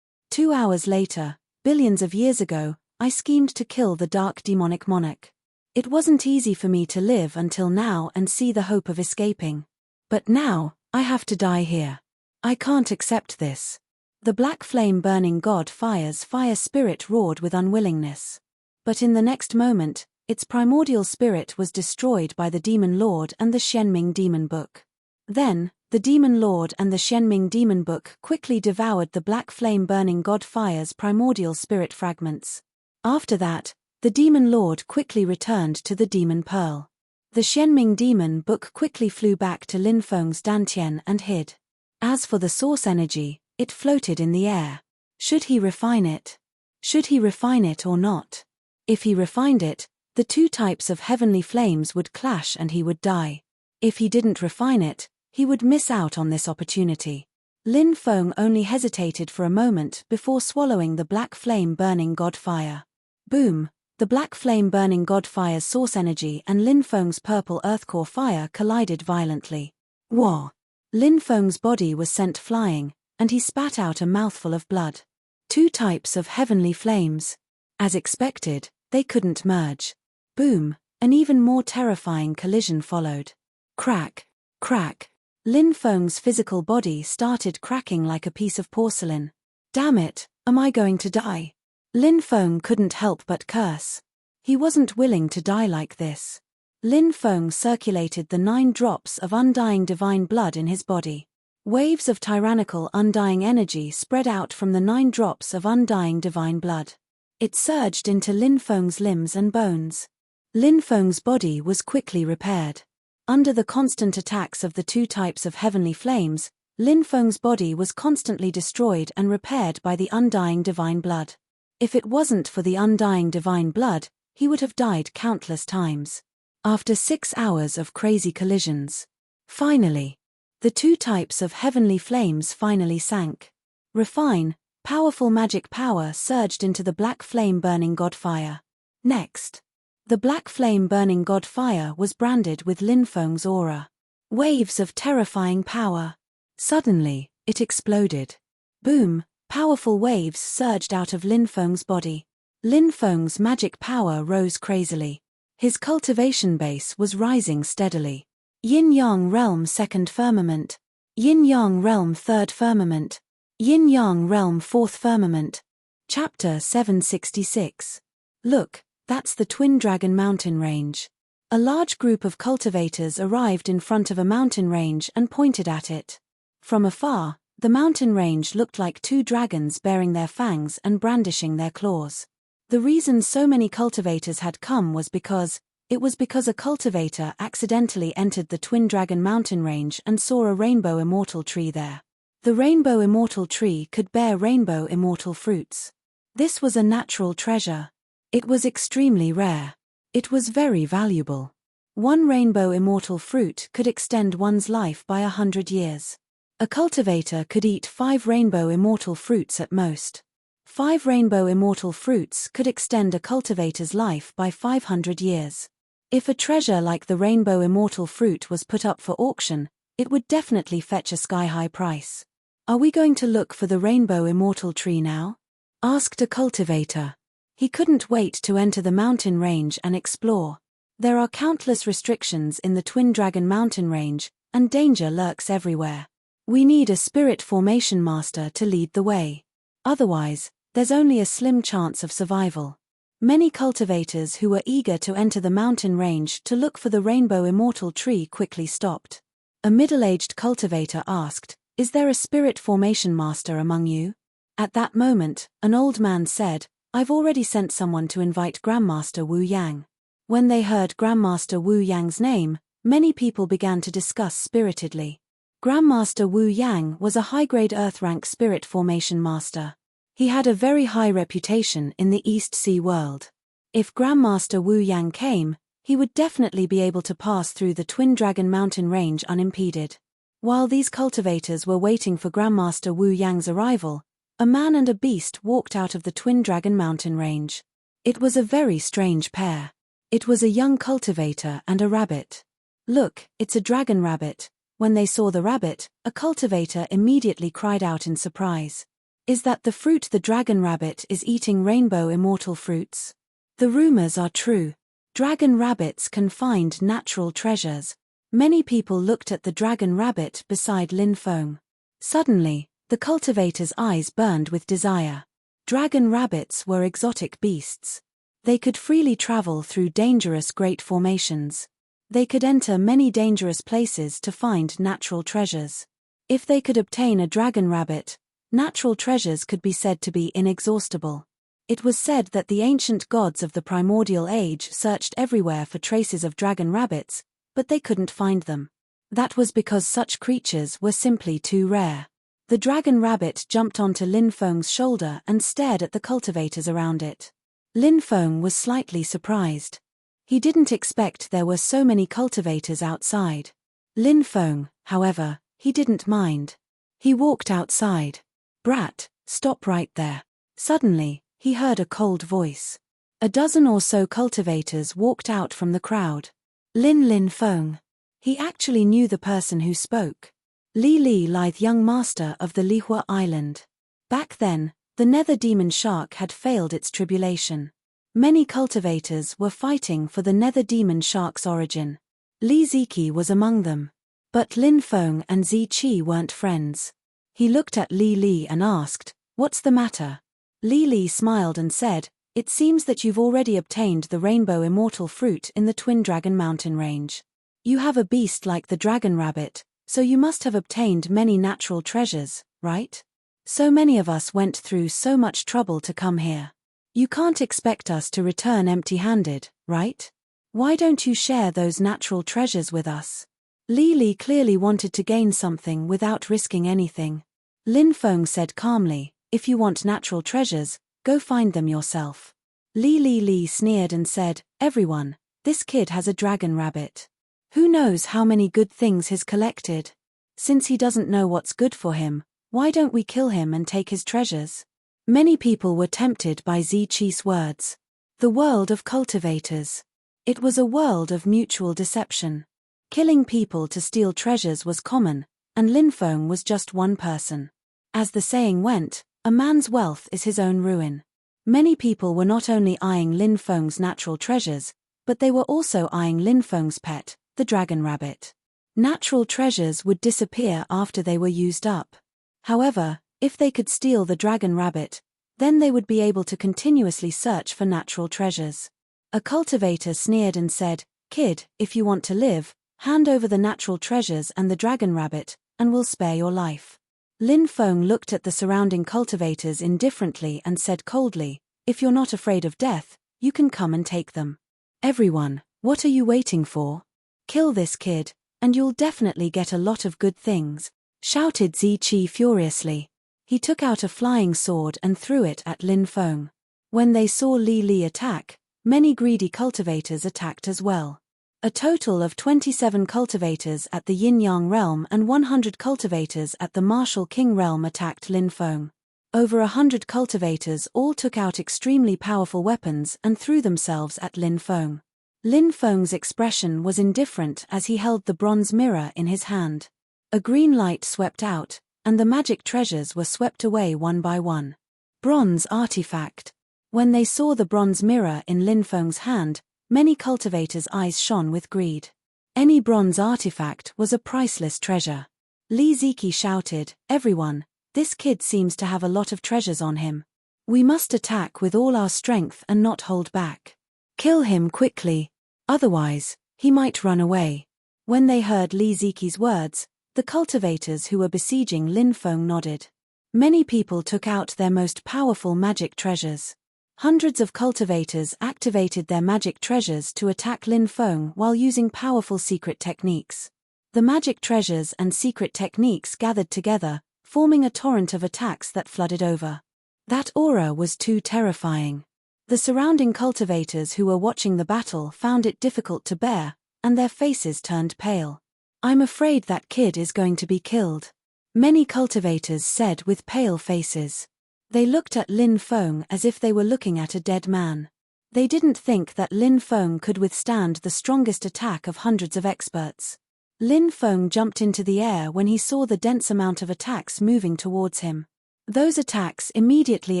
2 hours later, billions of years ago, I schemed to kill the dark demonic monarch. It wasn't easy for me to live until now and see the hope of escaping. But now, I have to die here. I can't accept this. The black flame burning god fire's fire spirit roared with unwillingness. But in the next moment, its primordial spirit was destroyed by the demon lord and the Shenming demon book. Then, the demon lord and the Shenming demon book quickly devoured the black flame burning god fire's primordial spirit fragments. After that, the demon lord quickly returned to the demon pearl. The Shenming demon book quickly flew back to Lin Feng's dantian and hid. As for the source energy, it floated in the air. Should he refine it? Should he refine it or not? If he refined it, the two types of heavenly flames would clash and he would die. If he didn't refine it, he would miss out on this opportunity. Lin Feng only hesitated for a moment before swallowing the black flame burning god fire. Boom! The black flame burning god fire's source energy and Lin Feng's purple earthcore fire collided violently. Whoa! Lin Feng's body was sent flying, and he spat out a mouthful of blood. Two types of heavenly flames. As expected, they couldn't merge. Boom! An even more terrifying collision followed. Crack! Crack! Lin Feng's physical body started cracking like a piece of porcelain. Damn it, am I going to die? Lin Feng couldn't help but curse. He wasn't willing to die like this. Lin Feng circulated the 9 drops of undying divine blood in his body. Waves of tyrannical undying energy spread out from the 9 drops of undying divine blood. It surged into Lin Feng's limbs and bones. Lin Feng's body was quickly repaired. Under the constant attacks of the two types of heavenly flames, Lin Feng's body was constantly destroyed and repaired by the undying divine blood. If it wasn't for the undying divine blood, he would have died countless times. After 6 hours of crazy collisions. Finally, the two types of heavenly flames finally sank. Refine, powerful magic power surged into the black flame burning god fire. Next, the black flame burning god fire was branded with Lin Feng's aura. Waves of terrifying power. Suddenly, it exploded. Boom! Powerful waves surged out of Lin Feng's body. Lin Feng's magic power rose crazily. His cultivation base was rising steadily. Yin-Yang Realm Second Firmament. Yin-Yang Realm Third Firmament. Yin-Yang Realm Fourth Firmament. Chapter 766. Look, that's the Twin Dragon Mountain Range. A large group of cultivators arrived in front of a mountain range and pointed at it. From afar, the mountain range looked like 2 dragons bearing their fangs and brandishing their claws. The reason so many cultivators had come was because a cultivator accidentally entered the Twin Dragon Mountain Range and saw a rainbow immortal tree there. The rainbow immortal tree could bear rainbow immortal fruits. This was a natural treasure. It was extremely rare. It was very valuable. 1 rainbow immortal fruit could extend one's life by 100 years. A cultivator could eat 5 rainbow immortal fruits at most. 5 rainbow immortal fruits could extend a cultivator's life by 500 years. If a treasure like the rainbow immortal fruit was put up for auction, it would definitely fetch a sky-high price. Are we going to look for the rainbow immortal tree now? Asked a cultivator. He couldn't wait to enter the mountain range and explore. There are countless restrictions in the Twin Dragon mountain range, and danger lurks everywhere. We need a spirit formation master to lead the way. Otherwise, there's only a slim chance of survival. Many cultivators who were eager to enter the mountain range to look for the rainbow immortal tree quickly stopped. A middle-aged cultivator asked, "Is there a spirit formation master among you?" At that moment, an old man said, "I've already sent someone to invite Grandmaster Wu Yang." When they heard Grandmaster Wu Yang's name, many people began to discuss spiritedly. Grandmaster Wu Yang was a high-grade Earth-rank spirit formation master. He had a very high reputation in the East Sea world. If Grandmaster Wu Yang came, he would definitely be able to pass through the Twin Dragon mountain range unimpeded. While these cultivators were waiting for Grandmaster Wu Yang's arrival, a man and a beast walked out of the Twin Dragon mountain range. It was a very strange pair. It was a young cultivator and a rabbit. "Look, it's a dragon rabbit." When they saw the rabbit, a cultivator immediately cried out in surprise. "Is that the fruit the dragon rabbit is eating, rainbow immortal fruits?" The rumors are true. Dragon rabbits can find natural treasures. Many people looked at the dragon rabbit beside Lin Feng. Suddenly, the cultivator's eyes burned with desire. Dragon rabbits were exotic beasts. They could freely travel through dangerous great formations. They could enter many dangerous places to find natural treasures. If they could obtain a dragon rabbit, natural treasures could be said to be inexhaustible. It was said that the ancient gods of the Primordial Age searched everywhere for traces of dragon rabbits, but they couldn't find them. That was because such creatures were simply too rare. The dragon rabbit jumped onto Lin Feng's shoulder and stared at the cultivators around it. Lin Feng was slightly surprised. He didn't expect there were so many cultivators outside. Lin Feng, however, he didn't mind. He walked outside. "Brat, stop right there." Suddenly, he heard a cold voice. A dozen or so cultivators walked out from the crowd. Lin Feng. He actually knew the person who spoke. Li, lithe young master of the Lihua Island. Back then, the nether demon shark had failed its tribulation. Many cultivators were fighting for the nether demon shark's origin. Li Ziki was among them. But Lin Feng and Zi Qi weren't friends. He looked at Li and asked, "What's the matter?" Li smiled and said, "It seems that you've already obtained the rainbow immortal fruit in the Twin Dragon mountain range. You have a beast like the dragon rabbit, so you must have obtained many natural treasures, right? So many of us went through so much trouble to come here. You can't expect us to return empty-handed, right? Why don't you share those natural treasures with us?" Li clearly wanted to gain something without risking anything. Lin Feng said calmly, "If you want natural treasures, go find them yourself." Li sneered and said, "Everyone, this kid has a dragon rabbit. Who knows how many good things he's collected? Since he doesn't know what's good for him, why don't we kill him and take his treasures?" Many people were tempted by Zi Qi's words. The world of cultivators. It was a world of mutual deception. Killing people to steal treasures was common, and Lin Feng was just one person. As the saying went, a man's wealth is his own ruin. Many people were not only eyeing Lin Feng's natural treasures, but they were also eyeing Lin Feng's pet, the dragon rabbit. Natural treasures would disappear after they were used up. However, if they could steal the dragon rabbit, then they would be able to continuously search for natural treasures. A cultivator sneered and said, "Kid, if you want to live, hand over the natural treasures and the dragon rabbit, and we'll spare your life." Lin Feng looked at the surrounding cultivators indifferently and said coldly, "If you're not afraid of death, you can come and take them. Everyone, what are you waiting for? Kill this kid, and you'll definitely get a lot of good things," shouted Zi Qi furiously. He took out a flying sword and threw it at Lin Feng. When they saw Li attack, many greedy cultivators attacked as well. A total of 27 cultivators at the Yin-Yang realm and 100 cultivators at the Martial King realm attacked Lin Feng. Over 100 cultivators all took out extremely powerful weapons and threw themselves at Lin Feng. Lin Feng's expression was indifferent as he held the bronze mirror in his hand. A green light swept out, and the magic treasures were swept away one by one. Bronze artifact. When they saw the bronze mirror in Lin Feng's hand, many cultivators' eyes shone with greed. Any bronze artifact was a priceless treasure. Li Ziqi shouted, "Everyone, this kid seems to have a lot of treasures on him. We must attack with all our strength and not hold back. Kill him quickly. Otherwise, he might run away." When they heard Li Ziqi's words, the cultivators who were besieging Lin Feng nodded. Many people took out their most powerful magic treasures. Hundreds of cultivators activated their magic treasures to attack Lin Feng while using powerful secret techniques. The magic treasures and secret techniques gathered together, forming a torrent of attacks that flooded over. That aura was too terrifying. The surrounding cultivators who were watching the battle found it difficult to bear, and their faces turned pale. "I'm afraid that kid is going to be killed," many cultivators said with pale faces. They looked at Lin Feng as if they were looking at a dead man. They didn't think that Lin Feng could withstand the strongest attack of hundreds of experts. Lin Feng jumped into the air when he saw the dense amount of attacks moving towards him. Those attacks immediately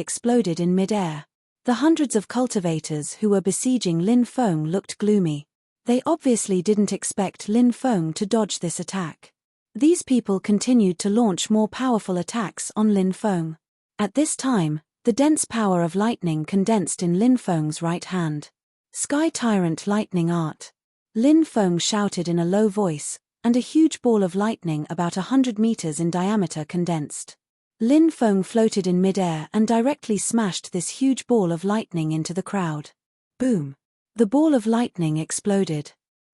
exploded in mid-air. The hundreds of cultivators who were besieging Lin Feng looked gloomy. They obviously didn't expect Lin Feng to dodge this attack. These people continued to launch more powerful attacks on Lin Feng. At this time, the dense power of lightning condensed in Lin Feng's right hand. "Sky Tyrant Lightning Art." Lin Feng shouted in a low voice, and a huge ball of lightning about 100 meters in diameter condensed. Lin Feng floated in midair and directly smashed this huge ball of lightning into the crowd. Boom! The ball of lightning exploded.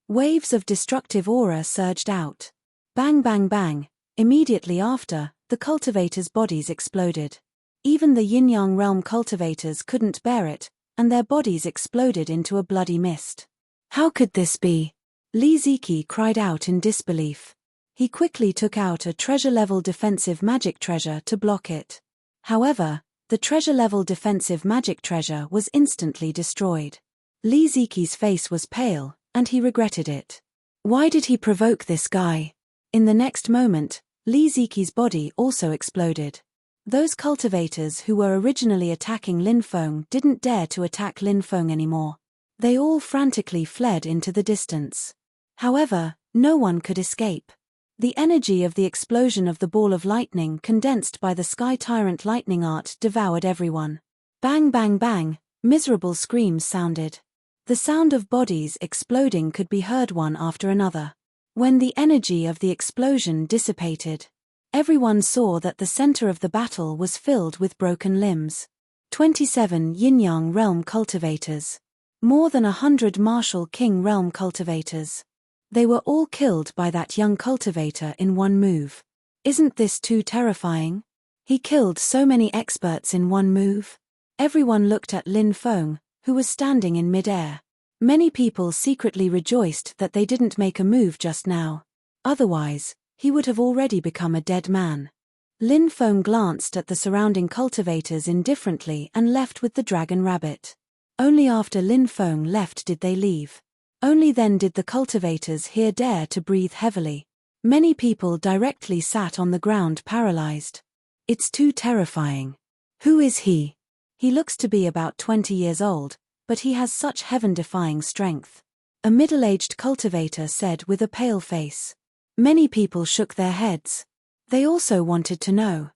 Waves of destructive aura surged out. Bang bang bang! Immediately after, the cultivators' bodies exploded. Even the yin-yang realm cultivators couldn't bear it, and their bodies exploded into a bloody mist. "How could this be?" Li Ziqi cried out in disbelief. He quickly took out a treasure-level defensive magic treasure to block it. However, the treasure-level defensive magic treasure was instantly destroyed. Li Ziqi's face was pale, and he regretted it. Why did he provoke this guy? In the next moment, Li Ziqi's body also exploded. Those cultivators who were originally attacking Lin Feng didn't dare to attack Lin Feng anymore. They all frantically fled into the distance. However, no one could escape. The energy of the explosion of the ball of lightning condensed by the Sky Tyrant Lightning Art devoured everyone. Bang bang bang, miserable screams sounded. The sound of bodies exploding could be heard one after another. When the energy of the explosion dissipated, everyone saw that the center of the battle was filled with broken limbs. 27 Yin-Yang Realm cultivators. More than 100 Martial King Realm cultivators. They were all killed by that young cultivator in one move. Isn't this too terrifying? He killed so many experts in one move. Everyone looked at Lin Feng, who was standing in mid-air. Many people secretly rejoiced that they didn't make a move just now. Otherwise, he would have already become a dead man. Lin Feng glanced at the surrounding cultivators indifferently and left with the dragon rabbit. Only after Lin Feng left did they leave. Only then did the cultivators here dare to breathe heavily. Many people directly sat on the ground paralyzed. It's too terrifying. Who is he? He looks to be about 20 years old, but he has such heaven-defying strength. A middle-aged cultivator said with a pale face. Many people shook their heads. They also wanted to know.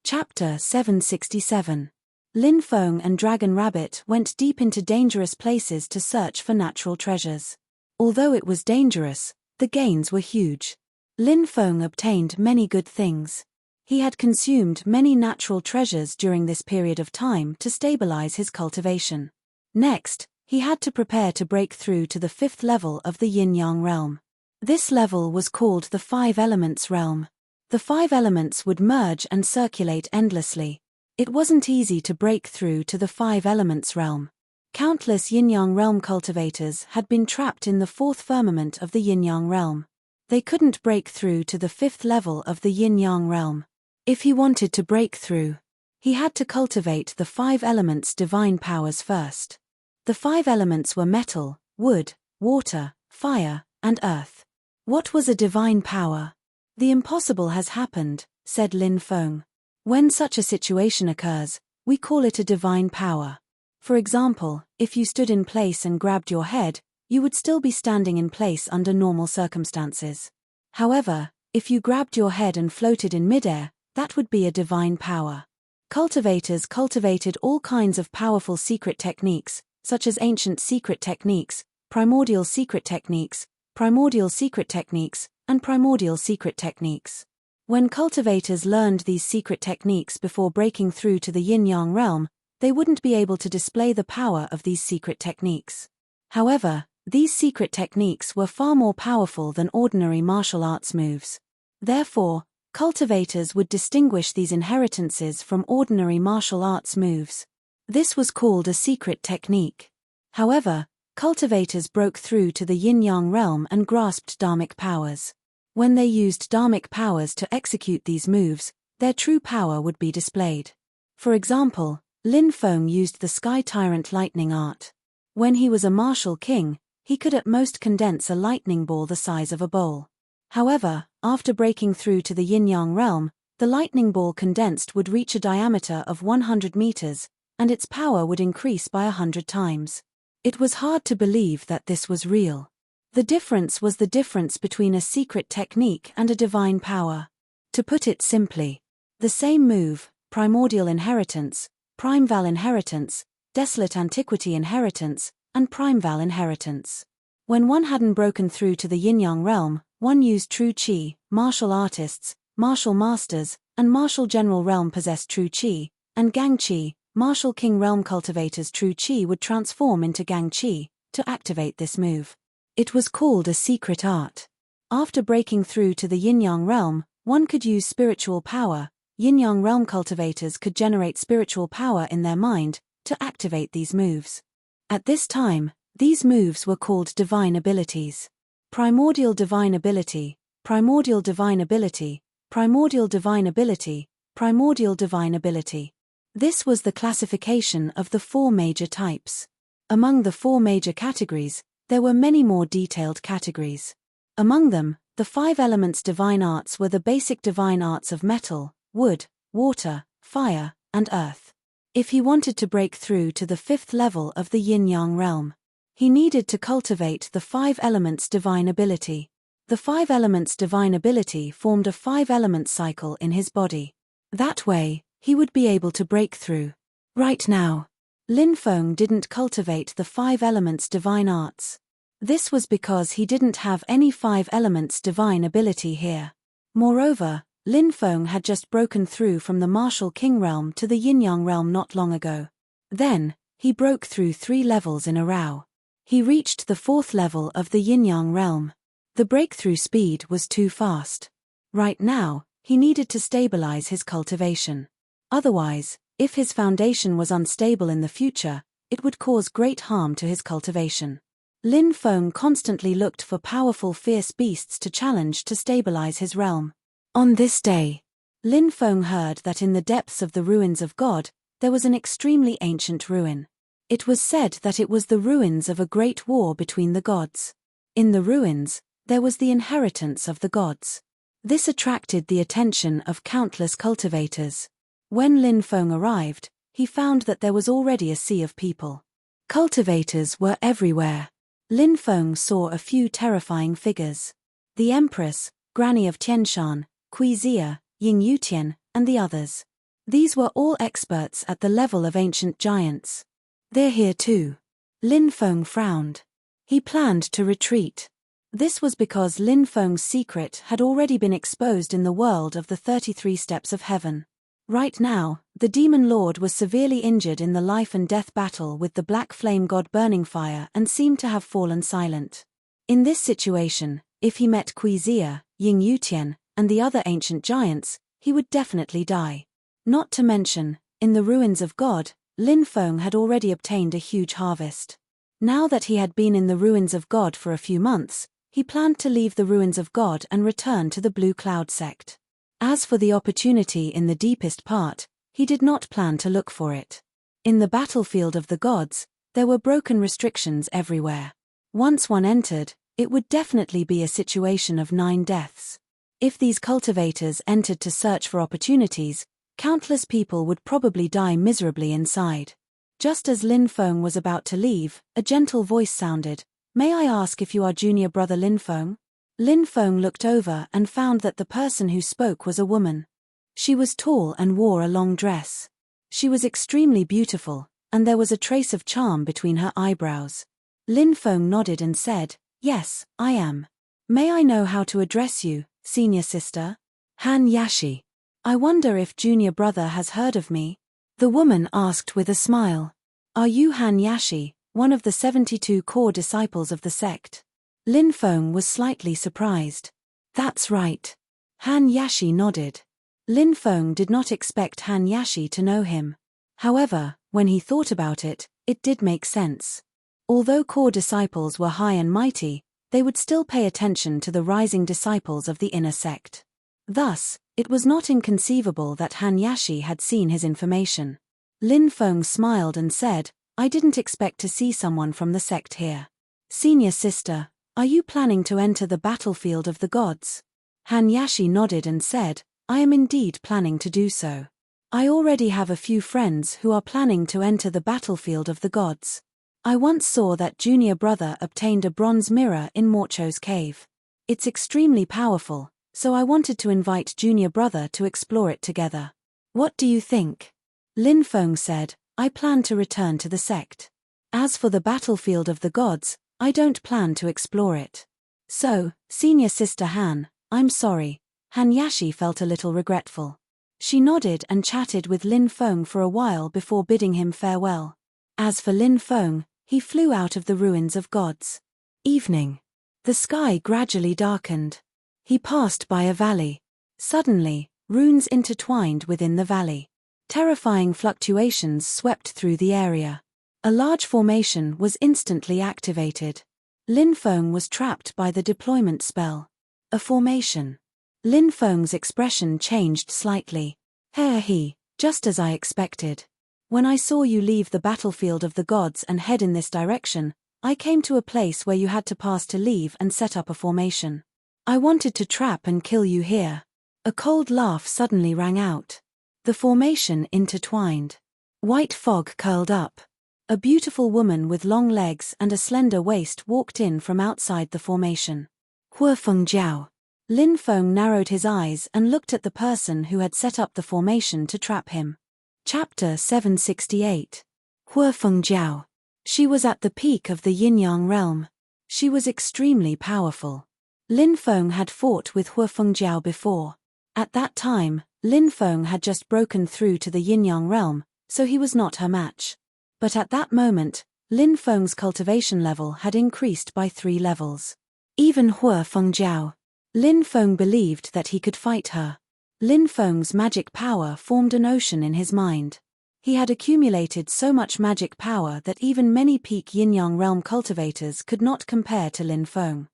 Chapter 767. Lin Feng and Dragon Rabbit went deep into dangerous places to search for natural treasures. Although it was dangerous, the gains were huge. Lin Feng obtained many good things. He had consumed many natural treasures during this period of time to stabilize his cultivation. Next, he had to prepare to break through to the 5th level of the Yin-Yang realm. This level was called the 5 Elements realm. The 5 elements would merge and circulate endlessly. It wasn't easy to break through to the 5 Elements realm. Countless Yin-Yang realm cultivators had been trapped in the 4th firmament of the Yin-Yang realm. They couldn't break through to the 5th level of the Yin-Yang realm. If he wanted to break through, he had to cultivate the 5 elements' divine powers first. The 5 elements were metal, wood, water, fire, and earth. What was a divine power? The impossible has happened, said Lin Feng. When such a situation occurs, we call it a divine power. For example, if you stood in place and grabbed your head, you would still be standing in place under normal circumstances. However, if you grabbed your head and floated in midair, that would be a divine power. Cultivators cultivated all kinds of powerful secret techniques, such as ancient secret techniques, primordial secret techniques, primordial secret techniques, and primordial secret techniques. When cultivators learned these secret techniques before breaking through to the yin-yang realm, they wouldn't be able to display the power of these secret techniques. However, these secret techniques were far more powerful than ordinary martial arts moves. Therefore, cultivators would distinguish these inheritances from ordinary martial arts moves. This was called a secret technique. However, cultivators broke through to the yin-yang realm and grasped dharmic powers. When they used dharmic powers to execute these moves, their true power would be displayed. For example, Lin Feng used the Sky Tyrant lightning art. When he was a martial king, he could at most condense a lightning ball the size of a bowl. However, after breaking through to the yin-yang realm, the lightning ball condensed would reach a diameter of 100 meters, and its power would increase by 100 times. It was hard to believe that this was real. The difference was the difference between a secret technique and a divine power. To put it simply, the same move, primordial inheritance, primeval inheritance, desolate antiquity inheritance, and primeval inheritance. When one hadn't broken through to the yin-yang realm, one used true qi, martial artists, martial masters, and martial general realm possessed true qi, and gang qi, martial king realm cultivators true qi would transform into gang qi, to activate this move. It was called a secret art. After breaking through to the yin-yang realm, one could use spiritual power. Yin-yang realm cultivators could generate spiritual power in their mind, to activate these moves. At this time, these moves were called divine abilities. Primordial divine ability, primordial divine ability, primordial divine ability, primordial divine ability. This was the classification of the 4 major types. Among the 4 major categories, there were many more detailed categories. Among them, the 5 elements divine arts were the basic divine arts of metal, wood, water, fire, and earth. If he wanted to break through to the 5th level of the yin-yang realm, he needed to cultivate the 5 elements divine ability. The 5 elements divine ability formed a 5-element cycle in his body. That way, he would be able to break through. Right now, Lin Feng didn't cultivate the 5 elements divine arts. This was because he didn't have any 5 elements divine ability here. Moreover, Lin Feng had just broken through from the martial king realm to the yin-yang realm not long ago. Then, he broke through 3 levels in a row. He reached the 4th level of the yin-yang realm. The breakthrough speed was too fast. Right now, he needed to stabilize his cultivation. Otherwise, if his foundation was unstable in the future, it would cause great harm to his cultivation. Lin Feng constantly looked for powerful fierce beasts to challenge to stabilize his realm. On this day, Lin Feng heard that in the depths of the ruins of God, there was an extremely ancient ruin. It was said that it was the ruins of a great war between the gods. In the ruins, there was the inheritance of the gods. This attracted the attention of countless cultivators. When Lin Feng arrived, he found that there was already a sea of people. Cultivators were everywhere. Lin Feng saw a few terrifying figures. The Empress, Granny of Tianshan, Kui Xia, Ying Yutian, and the others. These were all experts at the level of ancient giants. They're here too. Lin Feng frowned. He planned to retreat. This was because Lin Feng's secret had already been exposed in the world of the 33 steps of heaven. Right now, the demon lord was severely injured in the life and death battle with the black flame god burning fire and seemed to have fallen silent. In this situation, if he met Kui Xia, Ying Yutian, and the other ancient giants, he would definitely die. Not to mention, in the ruins of God, Lin Feng had already obtained a huge harvest. Now that he had been in the ruins of God for a few months, he planned to leave the ruins of God and return to the Blue Cloud sect. As for the opportunity in the deepest part, he did not plan to look for it. In the battlefield of the gods, there were broken restrictions everywhere. Once one entered, it would definitely be a situation of 9 deaths. If these cultivators entered to search for opportunities, countless people would probably die miserably inside. Just as Lin Feng was about to leave, a gentle voice sounded, "May I ask if you are junior brother Lin Feng?" Lin Feng looked over and found that the person who spoke was a woman. She was tall and wore a long dress. She was extremely beautiful, and there was a trace of charm between her eyebrows. Lin Feng nodded and said, "Yes, I am. May I know how to address you, senior sister?" "Han Yashi. I wonder if junior brother has heard of me?" The woman asked with a smile. "Are you Han Yashi, one of the 72 core disciples of the sect?" Lin Feng was slightly surprised. "That's right." Han Yashi nodded. Lin Feng did not expect Han Yashi to know him. However, when he thought about it, it did make sense. Although core disciples were high and mighty, they would still pay attention to the rising disciples of the inner sect. Thus, it was not inconceivable that Han Yashi had seen his information. Lin Feng smiled and said, "I didn't expect to see someone from the sect here. Senior sister, are you planning to enter the battlefield of the gods?" Han Yashi nodded and said, "I am indeed planning to do so. I already have a few friends who are planning to enter the battlefield of the gods. I once saw that junior brother obtained a bronze mirror in Morcho's cave. It's extremely powerful, so I wanted to invite junior brother to explore it together. What do you think?" Lin Feng said, "I plan to return to the sect. As for the battlefield of the gods, I don't plan to explore it. So, senior sister Han, I'm sorry." Han Yashi felt a little regretful. She nodded and chatted with Lin Feng for a while before bidding him farewell. As for Lin Feng, he flew out of the ruins of gods. Evening. The sky gradually darkened. He passed by a valley. Suddenly, runes intertwined within the valley. Terrifying fluctuations swept through the area. A large formation was instantly activated. Lin Feng was trapped by the deployment spell. A formation. Lin Feng's expression changed slightly. He, just as I expected. When I saw you leave the battlefield of the gods and head in this direction, I came to a place where you had to pass to leave and set up a formation. I wanted to trap and kill you here." A cold laugh suddenly rang out. The formation intertwined. White fog curled up. A beautiful woman with long legs and a slender waist walked in from outside the formation. Huofeng Jiao. Lin Feng narrowed his eyes and looked at the person who had set up the formation to trap him. Chapter 768. Huofeng Jiao. She was at the peak of the yin-yang realm. She was extremely powerful. Lin Feng had fought with Huofeng Jiao before. At that time, Lin Feng had just broken through to the yin-yang realm, so he was not her match. But at that moment, Lin Feng's cultivation level had increased by 3 levels. Even Huofeng Jiao. Lin Feng believed that he could fight her. Lin Feng's magic power formed an ocean in his mind. He had accumulated so much magic power that even many peak yin-yang realm cultivators could not compare to Lin Feng.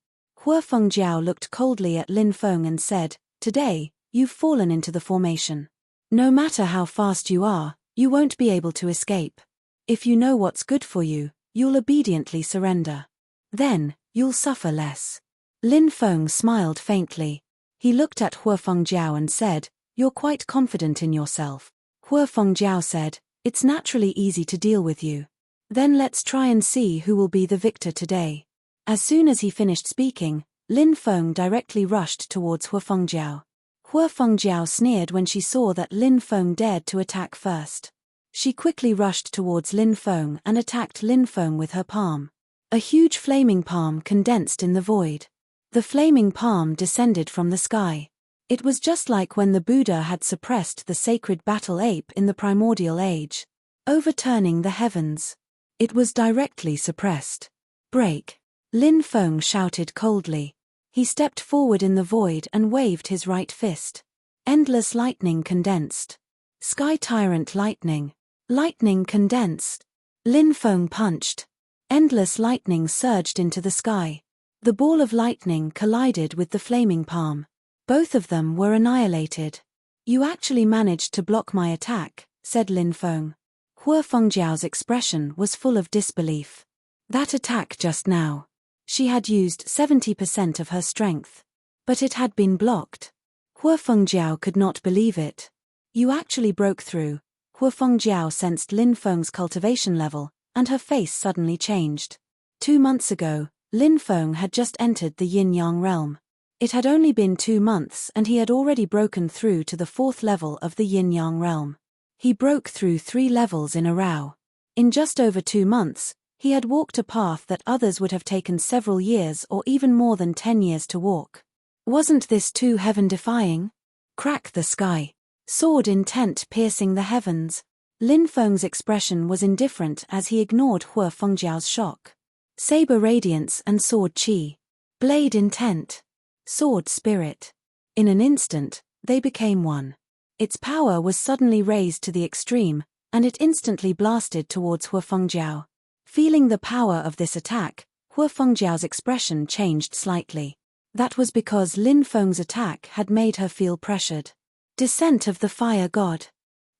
Huofeng Jiao looked coldly at Lin Feng and said, "Today, you've fallen into the formation. No matter how fast you are, you won't be able to escape. If you know what's good for you, you'll obediently surrender. Then, you'll suffer less." Lin Feng smiled faintly. He looked at Huofeng Jiao and said, "You're quite confident in yourself." Huofeng Jiao said, "It's naturally easy to deal with you. Then let's try and see who will be the victor today." As soon as he finished speaking, Lin Feng directly rushed towards Huofeng Jiao. Huofeng Jiao sneered when she saw that Lin Feng dared to attack first. She quickly rushed towards Lin Feng and attacked Lin Feng with her palm. A huge flaming palm condensed in the void. The flaming palm descended from the sky. It was just like when the Buddha had suppressed the sacred battle ape in the primordial age, overturning the heavens. It was directly suppressed. "Break!" Lin Feng shouted coldly. He stepped forward in the void and waved his right fist. Endless lightning condensed. Sky Tyrant lightning. Lightning condensed. Lin Feng punched. Endless lightning surged into the sky. The ball of lightning collided with the flaming palm. Both of them were annihilated. "You actually managed to block my attack," said Lin Feng. Huofeng Jiao's expression was full of disbelief. That attack just now. She had used 70% of her strength. But it had been blocked. Huofeng Jiao could not believe it. "You actually broke through." Hua Fengjiao sensed Lin Feng's cultivation level, and her face suddenly changed. 2 months ago, Lin Feng had just entered the yin-yang realm. It had only been 2 months and he had already broken through to the 4th level of the yin-yang realm. He broke through 3 levels in a row. In just over 2 months, he had walked a path that others would have taken several years or even more than 10 years to walk. Wasn't this too heaven-defying? Crack the sky. Sword intent piercing the heavens. Lin Feng's expression was indifferent as he ignored Hua Fengjiao's shock. Saber radiance and sword chi. Blade intent. Sword spirit. In an instant, they became one. Its power was suddenly raised to the extreme, and it instantly blasted towards Hua Fengjiao. Feeling the power of this attack, Hua Fengjiao's expression changed slightly. That was because Lin Feng's attack had made her feel pressured. Descent of the Fire God.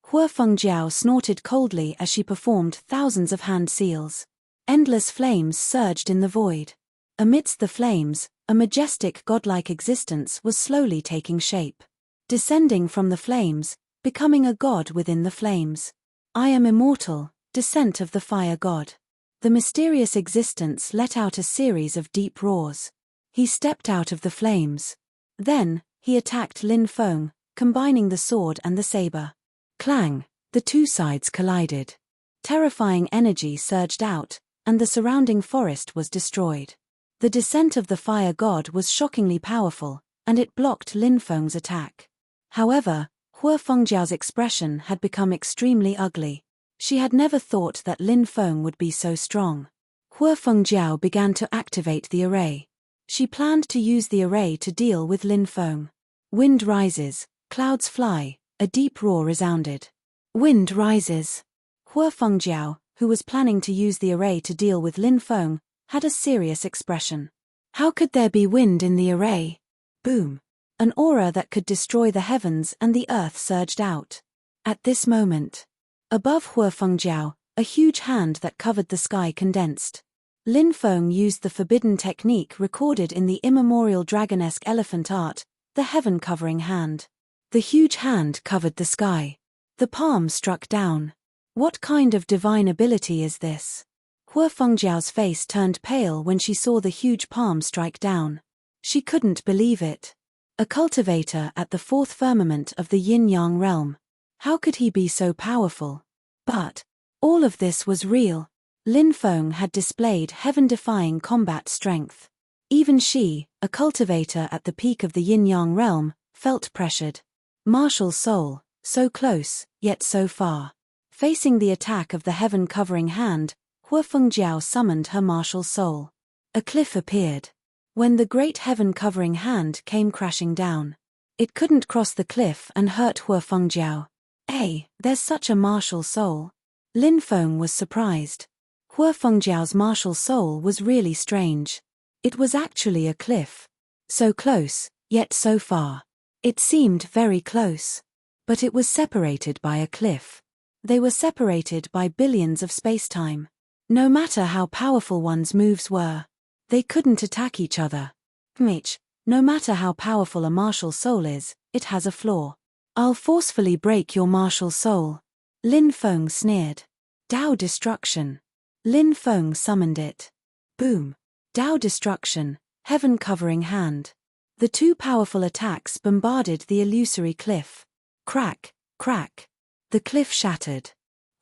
Hua Fengjiao snorted coldly as she performed thousands of hand seals. Endless flames surged in the void. Amidst the flames, a majestic godlike existence was slowly taking shape. Descending from the flames, becoming a god within the flames. I am immortal, descent of the Fire God. The mysterious existence let out a series of deep roars. He stepped out of the flames. Then, he attacked Lin Feng, combining the sword and the saber. Clang! The two sides collided. Terrifying energy surged out, and the surrounding forest was destroyed. The descent of the Fire God was shockingly powerful, and it blocked Lin Feng's attack. However, Hua Fengjiao's expression had become extremely ugly. She had never thought that Lin Feng would be so strong. Hua Fengjiao began to activate the array. She planned to use the array to deal with Lin Feng. Wind rises, clouds fly, a deep roar resounded. Wind rises. Hua Fengjiao, who was planning to use the array to deal with Lin Feng, had a serious expression. How could there be wind in the array? Boom! An aura that could destroy the heavens and the earth surged out. At this moment, above Hua Fengjiao, a huge hand that covered the sky condensed. Lin Feng used the forbidden technique recorded in the immemorial dragonesque elephant art, the heaven-covering hand. The huge hand covered the sky. The palm struck down. What kind of divine ability is this? Hua Fengjiao's face turned pale when she saw the huge palm strike down. She couldn't believe it. A cultivator at the 4th firmament of the yin-yang realm. How could he be so powerful? But all of this was real. Lin Feng had displayed heaven-defying combat strength. Even she, a cultivator at the peak of the yin-yang realm, felt pressured. Martial soul, so close, yet so far. Facing the attack of the heaven-covering hand, Hua Fengjiao summoned her martial soul. A cliff appeared. When the great heaven-covering hand came crashing down, it couldn't cross the cliff and hurt Hua Fengjiao. Hey, there's such a martial soul. Lin Feng was surprised. Hua Fengjiao's martial soul was really strange. It was actually a cliff. So close, yet so far. It seemed very close. But it was separated by a cliff. They were separated by billions of space-time. No matter how powerful one's moves were, they couldn't attack each other. Mitch, no matter how powerful a martial soul is, it has a flaw. I'll forcefully break your martial soul. Lin Feng sneered. Dao destruction. Lin Feng summoned it. Boom. Dao destruction, heaven-covering hand. The two powerful attacks bombarded the illusory cliff. Crack, crack. The cliff shattered.